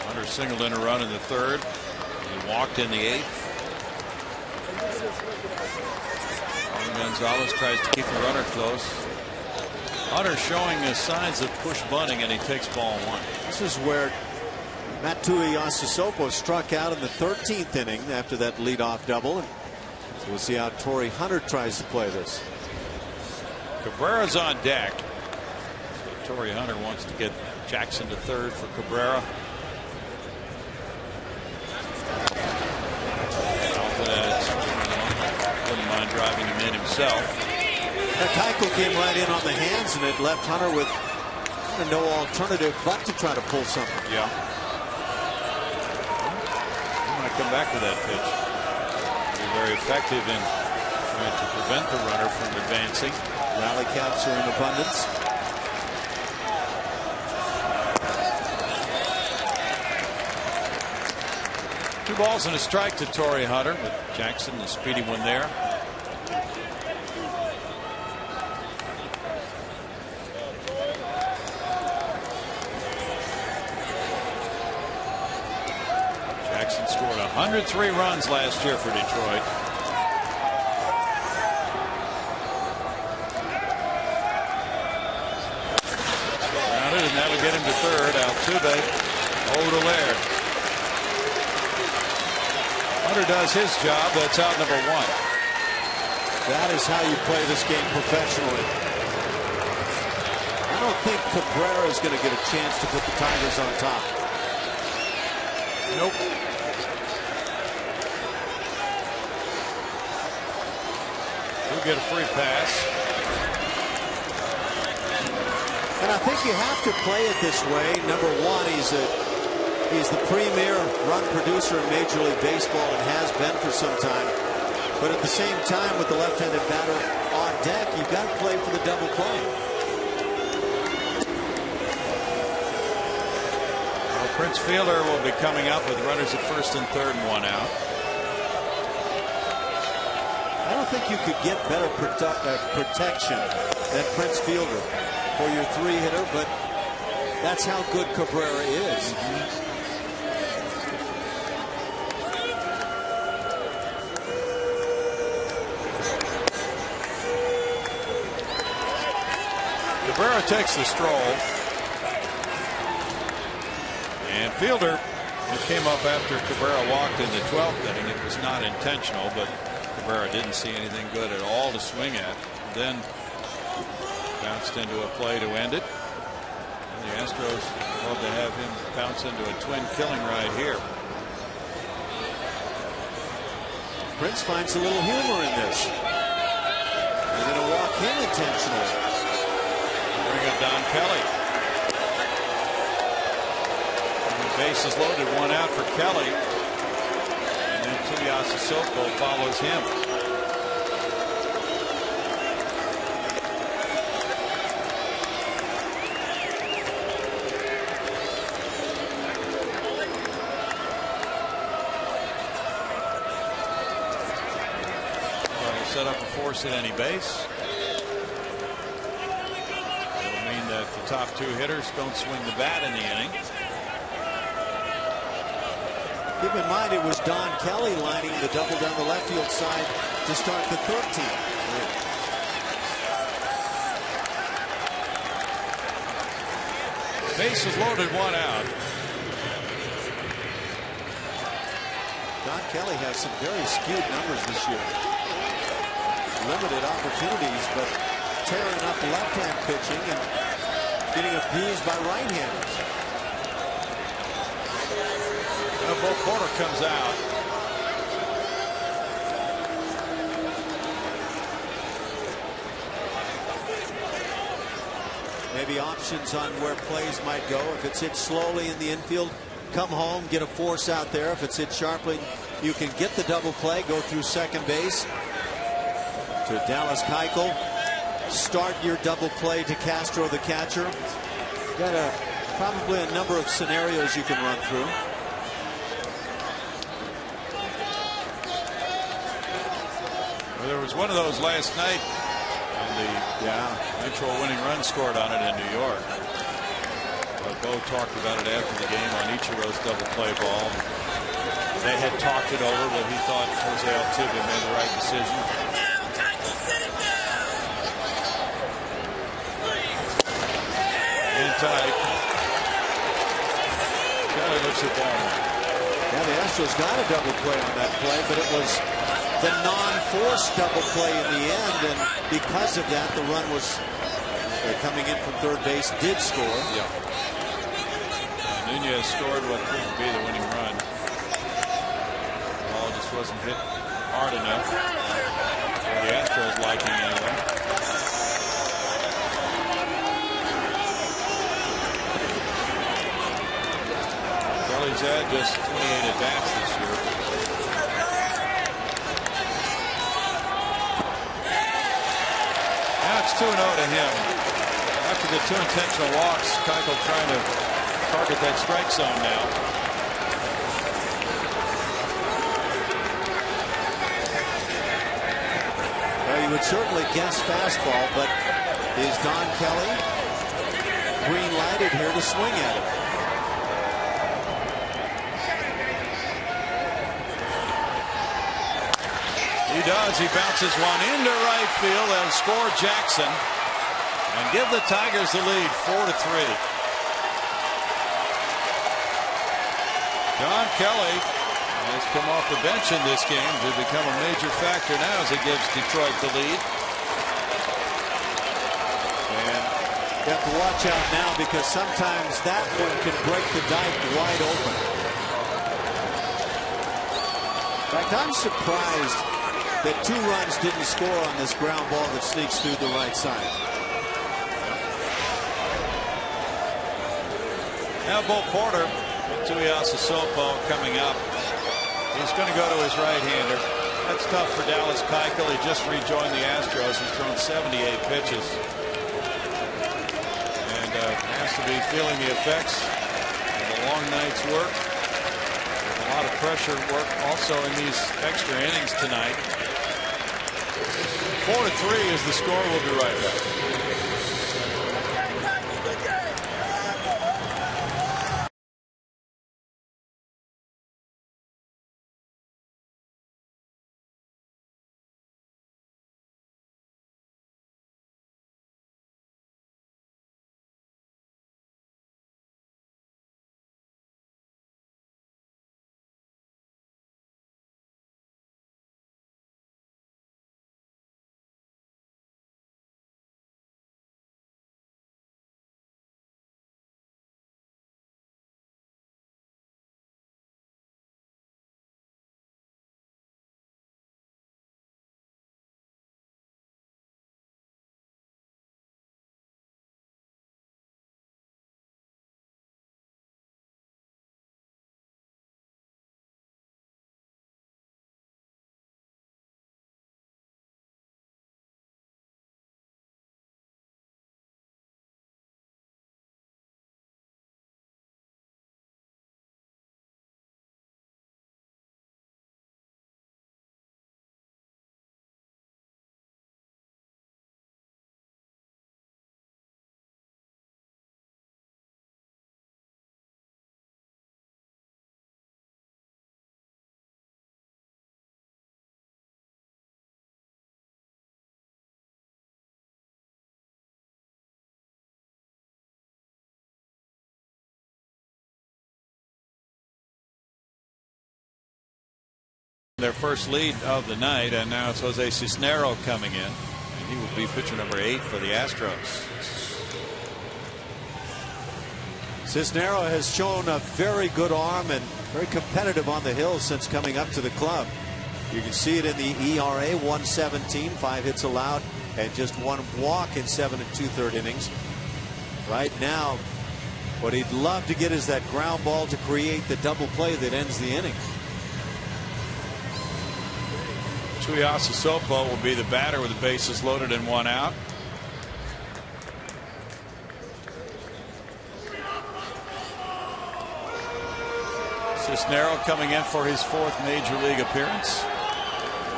[SPEAKER 1] Hunter singled in a run in the 3rd. He walked in the 8th. Gonzalez tries to keep the runner close. Hunter showing signs of push bunting, and he takes ball 1.
[SPEAKER 5] This is where Matui Asisopo struck out in the 13th inning after that leadoff double. And so we'll see how Torrey Hunter tries to play this.
[SPEAKER 1] Cabrera's on deck. So Torrey Hunter wants to get Jackson to 3rd for Cabrera. Wouldn't mind driving him in himself.
[SPEAKER 5] Keuchel came right in on the hands, and it left Hunter with kind of no alternative but to try to pull something.
[SPEAKER 1] Yeah. He might come back with that pitch. Be very effective in trying to prevent the runner from advancing.
[SPEAKER 5] Rally caps are in abundance.
[SPEAKER 1] Two balls and a strike to Torrey Hunter, with Jackson, the speedy one there. Jackson scored 103 runs last year for Detroit. Grounded, and that'll get him to 3rd. Altuve over to Laird. Hunter does his job. That's out number 1.
[SPEAKER 5] That is how you play this game professionally. don't think Cabrera is going to get a chance to put the Tigers on top.
[SPEAKER 1] Nope. He'll get a free pass.
[SPEAKER 5] And I think you have to play it this way. Number one, he's the premier run producer in Major League Baseball and has been for some time. But at the same time, with the left-handed batter on deck, you've got to play for the double play.
[SPEAKER 1] Well, Prince Fielder will be coming up with runners at first and third and one out.
[SPEAKER 5] I don't think you could get better protection than Prince Fielder for your three-hitter, but that's how good Cabrera is.
[SPEAKER 1] Cabrera takes the stroll. And Fielder, who came up after Cabrera walked in the 12th inning, it was not intentional, but Cabrera didn't see anything good at all to swing at. Then bounced into a play to end it. And the Astros love to have him bounce into a twin killing ride here.
[SPEAKER 5] Prince finds a little humor in this. They're going to walk him intentionally.
[SPEAKER 1] Bring up Don Kelly. And the base is loaded, one out for Kelly. And then Tuiasosopo follows him. Set up a force at any base. It'll mean that the top two hitters don't swing the bat in the inning.
[SPEAKER 5] Keep in mind it was Don Kelly lining the double down the left field side to start the 13th.
[SPEAKER 1] Base is loaded, one out.
[SPEAKER 5] Don Kelly has some very skewed numbers this year. Limited opportunities, but tearing up left-hand pitching and getting abused by right-handers.
[SPEAKER 1] Bo Porter comes out.
[SPEAKER 5] Maybe options on where plays might go. If it's hit slowly in the infield, come home, get a force out there. If it's hit sharply, you can get the double play, go through second base to Dallas Keuchel. Start your double play to Castro, the catcher. Got probably a number of scenarios you can run through.
[SPEAKER 1] Well, there was one of those last night, and the eventual winning run scored on it in New York. But Bo talked about it after the game on Ichiro's double play ball. They had talked it over, but he thought Jose Altuve made the right decision. In tight. Kelly looks at that one.
[SPEAKER 5] Yeah, the Astros got a double play on that play, but it was the non-forced double play in the end, and because of that, the run was coming in from third base, did score.
[SPEAKER 1] Yeah. Nunez scored what proved to be the winning run. The ball just wasn't hit hard enough for the Astros' liking anyway. Kelly's had just 28 at-bats this year. Now it's 2-0 to him. After the two intentional walks, Keuchel trying to target that strike zone now.
[SPEAKER 5] Well, you would certainly guess fastball, but is Don Kelly green lighted here to swing at it?
[SPEAKER 1] He does. He bounces one into right field. They'll score Jackson and give the Tigers the lead 4-3. Don Kelly has come off the bench in this game to become a major factor now as he gives Detroit the lead. And
[SPEAKER 5] You have to watch out now because sometimes that one can break the dike wide open. In fact, I'm surprised that 2 runs didn't score on this ground ball that sneaks through the right side.
[SPEAKER 1] Now Bo Porter, Tuiasa Sopo coming up. He's going to go to his right-hander. That's tough for Dallas Keuchel. He just rejoined the Astros. He's thrown 78 pitches. And has to be feeling the effects of a long night's work. A lot of pressure work also in these extra innings tonight. 4-3 is the score. We'll be right back. Their first lead of the night, and now it's Jose Cisnero coming in, and he will be pitcher number 8 for the Astros.
[SPEAKER 5] Cisnero has shown a very good arm and very competitive on the hill since coming up to the club. You can see it in the ERA, 117, 5 hits allowed, and just 1 walk in 7 2/3 innings. Right now, what he'd love to get is that ground ball to create the double play that ends the inning.
[SPEAKER 1] Tuiasa Sopo will be the batter with the bases loaded and 1 out. Cisnero coming in for his 4th major league appearance.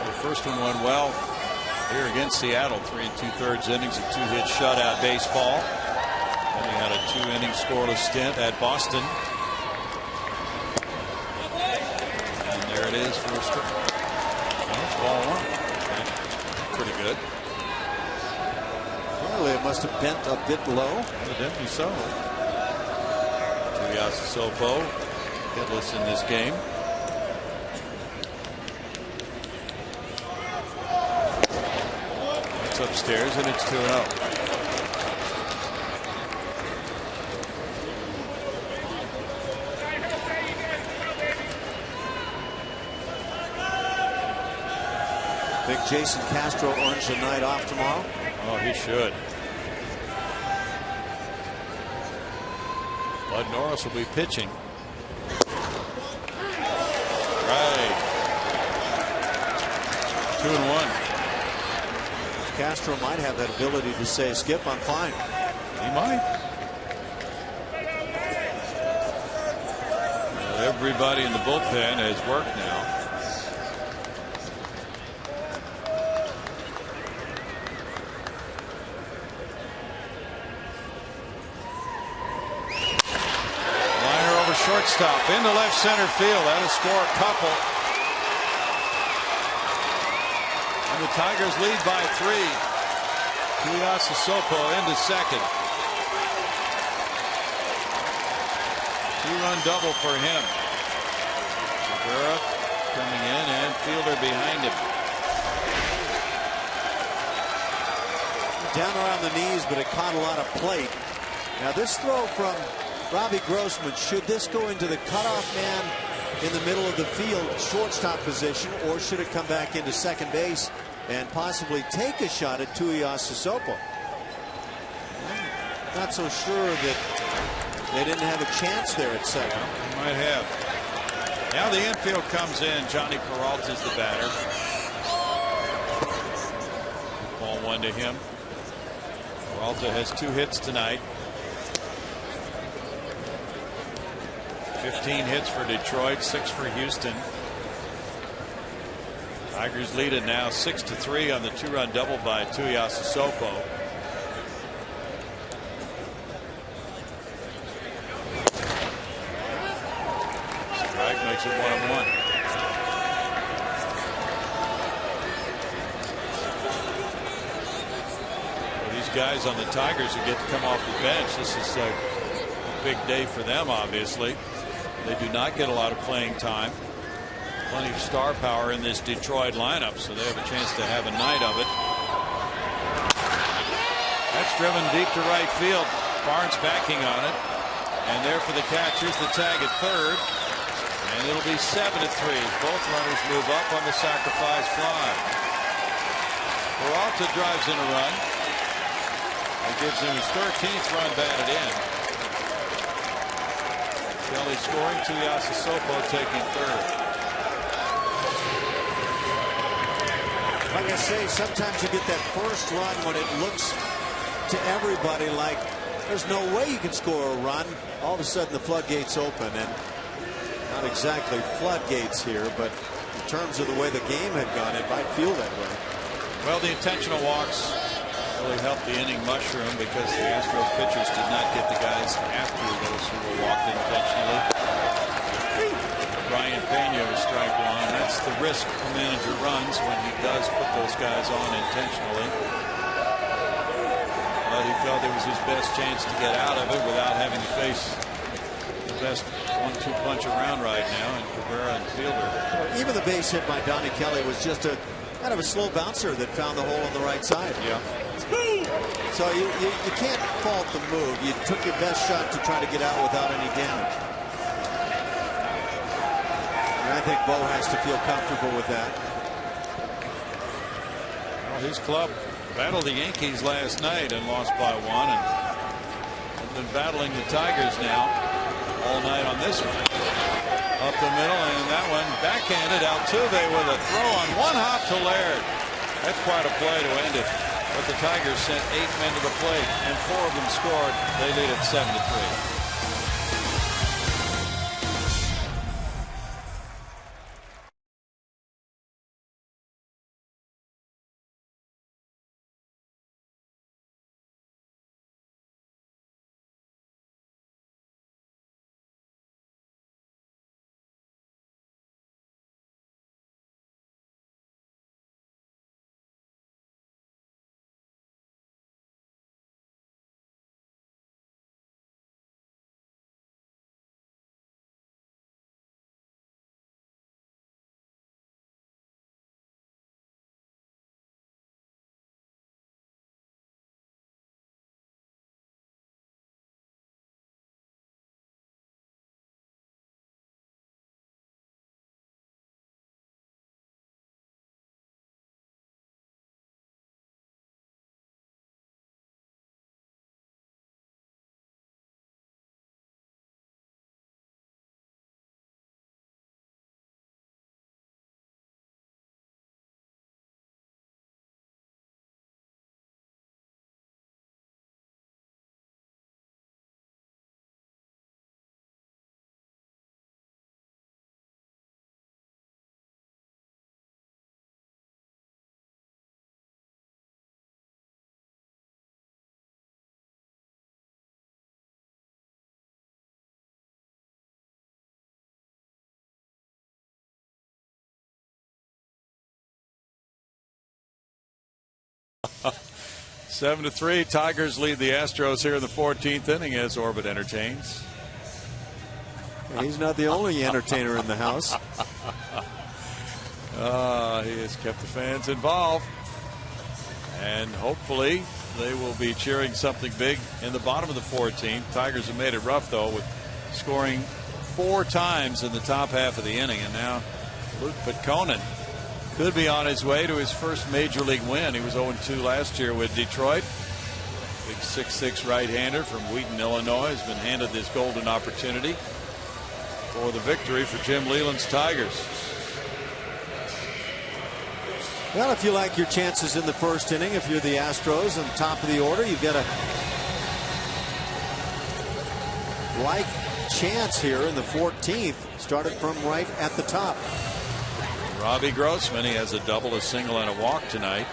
[SPEAKER 1] The first one went well here against Seattle. 3 2/3 innings of 2-hit shutout baseball. Then he had a 2-inning scoreless stint at Boston. And there it is for a strike. Ball 1. Okay. Pretty good.
[SPEAKER 5] Apparently it must have bent a bit low.
[SPEAKER 1] Evidently so. Tuiasa Sopo hitless in this game. It's upstairs and it's 2-0.
[SPEAKER 5] Think Jason Castro earns a night off tomorrow?
[SPEAKER 1] Oh, he should. Bud Norris will be pitching. Right. 2-1.
[SPEAKER 5] Castro might have that ability to say, Skip, I'm fine.
[SPEAKER 1] He might. Well, everybody in the bullpen has worked now. Shortstop into left center field. That'll score a couple. And the Tigers lead by 3. Tuiasa Sopo into second. 2-run double for him. Segura coming in and fielder behind him.
[SPEAKER 5] The down around the knees, but it caught a lot of plate. Now this throw from Robbie Grossman, should this go into the cutoff man in the middle of the field, shortstop position, or should it come back into second base and possibly take a shot at Tuiasosopo? Not so sure that they didn't have a chance there at second.
[SPEAKER 1] Well, might have. Now the infield comes in. Johnny Peralta's the batter. Ball 1 to him. Peralta has 2 hits tonight. 15 hits for Detroit, 6 for Houston. Tigers lead it now 6-3 on the 2-run double by Tuiasosopo. Strike makes it 1-1. For these guys on the Tigers who get to come off the bench, this is a big day for them, obviously. They do not get a lot of playing time. Plenty of star power in this Detroit lineup, so they have a chance to have a night of it. That's driven deep to right field. Barnes backing on it. And there for the catch is the tag at third. And it'll be 7-3. Both runners move up on the sacrifice fly. Peralta drives in a run. That gives him his 13th run batted in. Kelly scoring, Tuiasosopo taking third.
[SPEAKER 5] Like I say, sometimes you get that first run when it looks to everybody like there's no way you can score a run. All of a sudden the floodgates open, and not exactly floodgates here, but in terms of the way the game had gone, it might feel that way.
[SPEAKER 1] Well, the intentional walks really helped the inning mushroom because the Astros pitchers did not get the guys after those who were walked intentionally. Brian Pena was strike 1. That's the risk the manager runs when he does put those guys on intentionally. But he felt it was his best chance to get out of it without having to face the best 1-2 punch around right now in Cabrera and Fielder.
[SPEAKER 5] Well, even the base hit by Donnie Kelly was just a kind of a slow bouncer that found the hole on the right side.
[SPEAKER 1] Yeah.
[SPEAKER 5] So you can't fault the move. You took your best shot to try to get out without any damage. And I think Bo has to feel comfortable with that.
[SPEAKER 1] Well, his club battled the Yankees last night and lost by 1, and have been battling the Tigers now all night on this one. Up the middle, and that one backhanded. Altuve with a throw on 1 hop to Laird. That's quite a play to end it. But the Tigers sent 8 men to the plate, and 4 of them scored. They lead at 7-3. Seven to 3. Tigers lead the Astros here in the 14th inning as Orbit entertains.
[SPEAKER 5] He's not the only entertainer in the house.
[SPEAKER 1] He has kept the fans involved. And hopefully they will be cheering something big in the bottom of the 14th. Tigers have made it rough, though, with scoring 4 times in the top half of the inning. And now Luke Pitkonen could be on his way to his first major league win. He was 0-2 last year with Detroit. Big 6'6" right-hander from Wheaton, Illinois, has been handed this golden opportunity for the victory for Jim Leyland's Tigers.
[SPEAKER 5] Well, if you like your chances in the first inning, if you're the Astros on top of the order, you've got a like chance here in the 14th. Started from right at the top.
[SPEAKER 1] Robbie Grossman, he has a double, a single, and a walk tonight.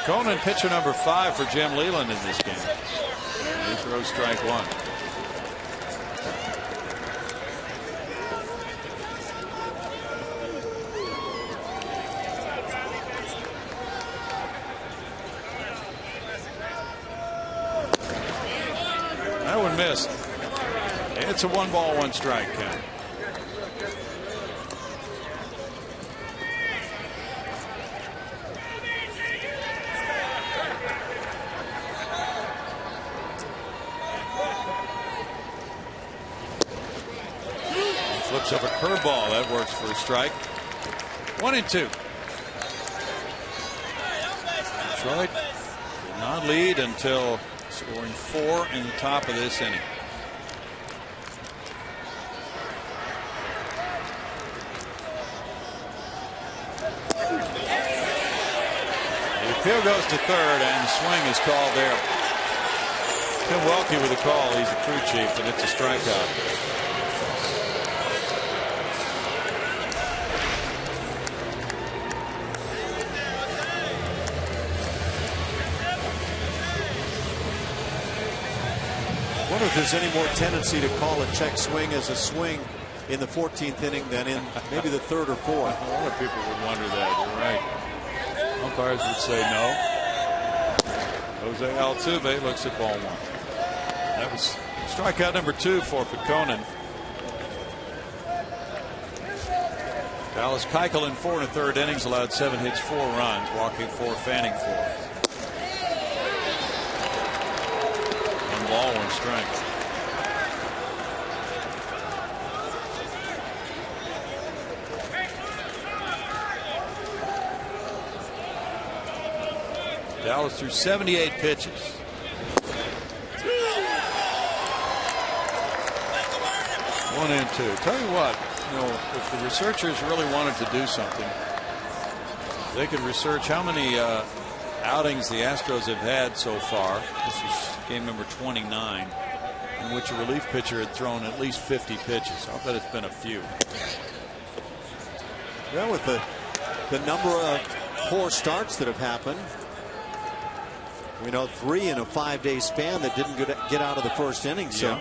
[SPEAKER 1] Conan, pitcher number 5 for Jim Leyland in this game. He throws strike 1. That one missed. It's a 1-ball, 1-strike count. Flips up a curveball. That works for a strike. 1-2. Detroit did not lead until scoring 4 in the top of this inning. The appeal goes to third, and the swing is called there. Tim Welke with the call. He's the crew chief, and it's a strikeout.
[SPEAKER 5] I wonder if there's any more tendency to call a check swing as a swing in the 14th inning than in maybe the 3rd or 4th.
[SPEAKER 1] A lot of people would wonder that. You're right. Umpires would say no. Jose Altuve looks at ball 1. That was strikeout number 2 for Pitkonen. Dallas Keuchel in 4 1/3 innings allowed 7 hits, 4 runs, walking 4, fanning 4. 1-ball, 1-strike. Dallas threw 78 pitches. One and two. Tell you what, if the researchers really wanted to do something, they could research how many outings the Astros have had so far. This is game number 29, in which a relief pitcher had thrown at least 50 pitches. I'll bet it's been a few.
[SPEAKER 5] Yeah, with the number of poor starts that have happened. We know 3 in a 5-day span that didn't get out of the first inning. So,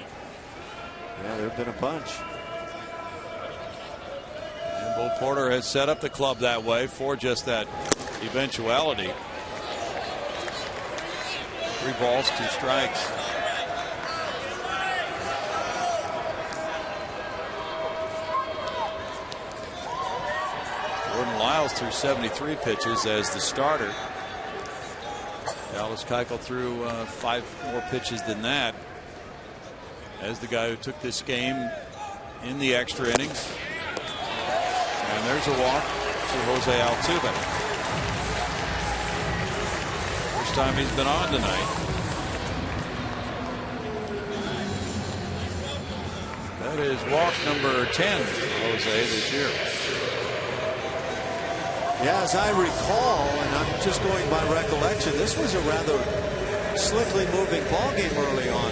[SPEAKER 5] yeah, there have been a bunch.
[SPEAKER 1] And Bull Porter has set up the club that way for just that eventuality. 3 balls, 2 strikes. Jordan Lyles threw 73 pitches as the starter. Dallas Keuchel threw 5 more pitches than that as the guy who took this game in the extra innings. And there's a walk to Jose Altuve. First time he's been on tonight. That is walk number 10 for Jose this year.
[SPEAKER 5] Yeah, as I recall, and I'm just going by recollection, this was a rather slickly moving ball game early on.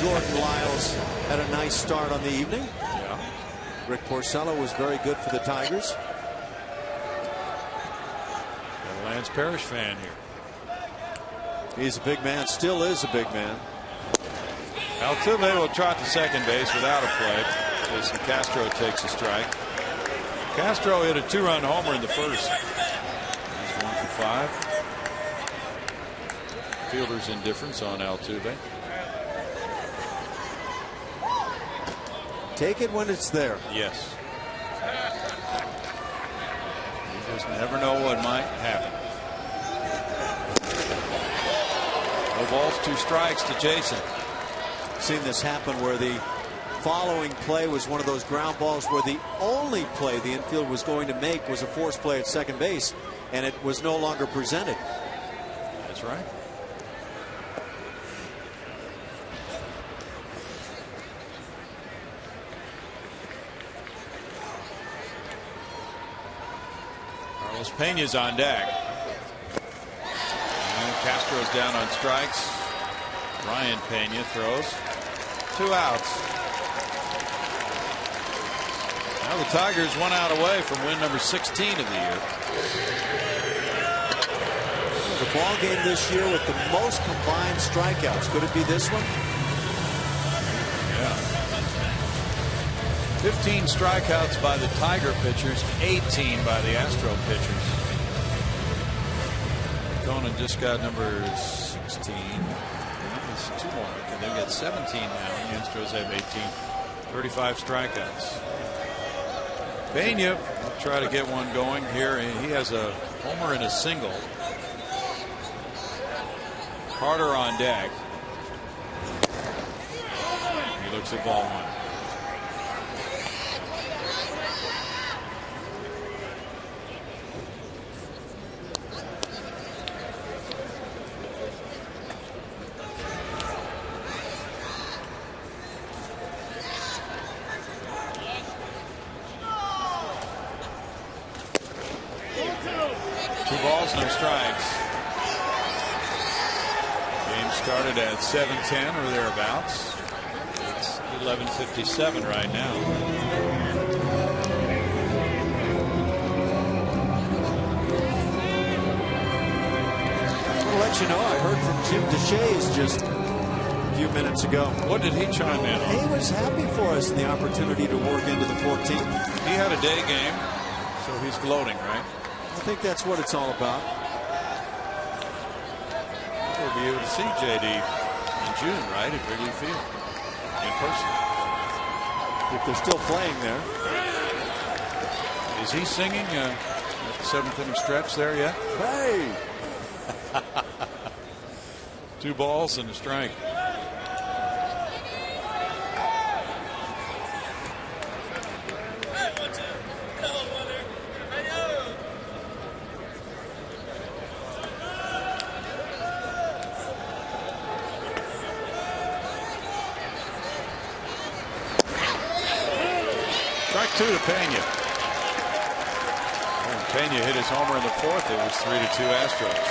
[SPEAKER 5] Jordan Lyles had a nice start on the evening.
[SPEAKER 1] Yeah.
[SPEAKER 5] Rick Porcello was very good for the Tigers.
[SPEAKER 1] A Lance Parrish fan here.
[SPEAKER 5] He's a big man, still is a big man.
[SPEAKER 1] Altuve will trot to second base without a play. Jason Castro takes a strike. Castro hit a 2-run homer in the first. He's 1 for 5. Fielder's indifference on Altuve.
[SPEAKER 5] Take it when it's there.
[SPEAKER 1] Yes. Just never know what might happen. No balls, 2 strikes to Jason.
[SPEAKER 5] Seen this happen where the following play was one of those ground balls where the only play the infield was going to make was a force play at second base, and it was no longer presented.
[SPEAKER 1] That's right. Carlos Pena's on deck. And Castro's down on strikes. Ryan Pena throws. 2 outs. Now the Tigers 1 out away from win number 16 of the year.
[SPEAKER 5] The ball game this year with the most combined strikeouts. Could it be this one?
[SPEAKER 1] Yeah. 15 strikeouts by the Tiger pitchers, 18 by the Astro pitchers. Conan just got number 16. There's 2 more. They've got 17 now. The Astros have 18. 35 strikeouts. Pena will try to get one going here. He has a homer and a single. Carter on deck. He looks at ball 1. No strikes. Game started at 7:10 or thereabouts. It's 11:57 right now.
[SPEAKER 5] I'll let you know, I heard from Jim DeShays just a few minutes ago.
[SPEAKER 1] What did he chime in on?
[SPEAKER 5] He was happy for us in the opportunity to work into the 14th.
[SPEAKER 1] He had a day game, so he's gloating, right?
[SPEAKER 5] I think that's what it's all about.
[SPEAKER 1] We'll be able to see JD in June, right, at Wrigley Field in person.
[SPEAKER 5] If they're still playing there.
[SPEAKER 1] Is he singing at the 7th inning stretch there yet?
[SPEAKER 5] Hey!
[SPEAKER 1] 2 balls and a strike. Strike 2 to Pena. And Pena hit his homer in the 4th. It was 3-2 Astros.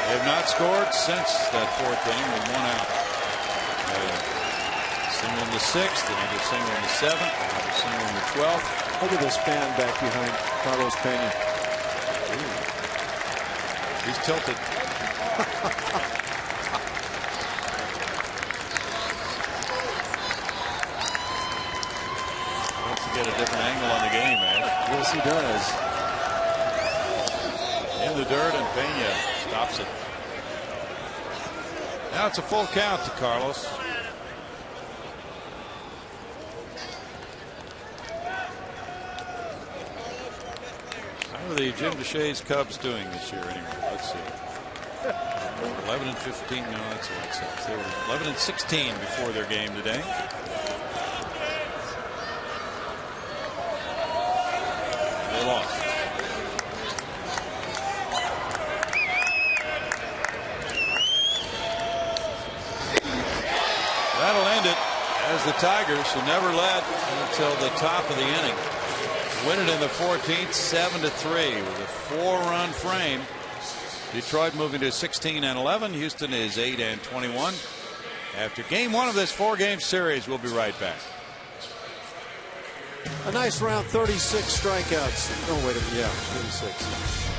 [SPEAKER 1] They have not scored since that 4th inning with 1 out. Single in the 6th, another single in the 7th, another single in the 12th.
[SPEAKER 5] Look at this fan back behind Carlos Pena.
[SPEAKER 1] Ooh. He's tilted. Get a different angle on the game, man.
[SPEAKER 5] Yes, he does.
[SPEAKER 1] In the dirt, and Pena stops it. Now it's a full count to Carlos. How are the Jim DeShays Cubs doing this year anyway? Let's see. 11-15. No, that's what it says. They were 11-16 before their game today. They lost. That'll end it, as the Tigers, who never led until the top of the inning, win it in the 14th, 7-3 with a 4-run frame. Detroit moving to 16-11. Houston is 8-21. After game 1 of this 4-game series, we'll be right back.
[SPEAKER 5] A nice round, 36 strikeouts. Oh, wait a minute. Yeah, 36.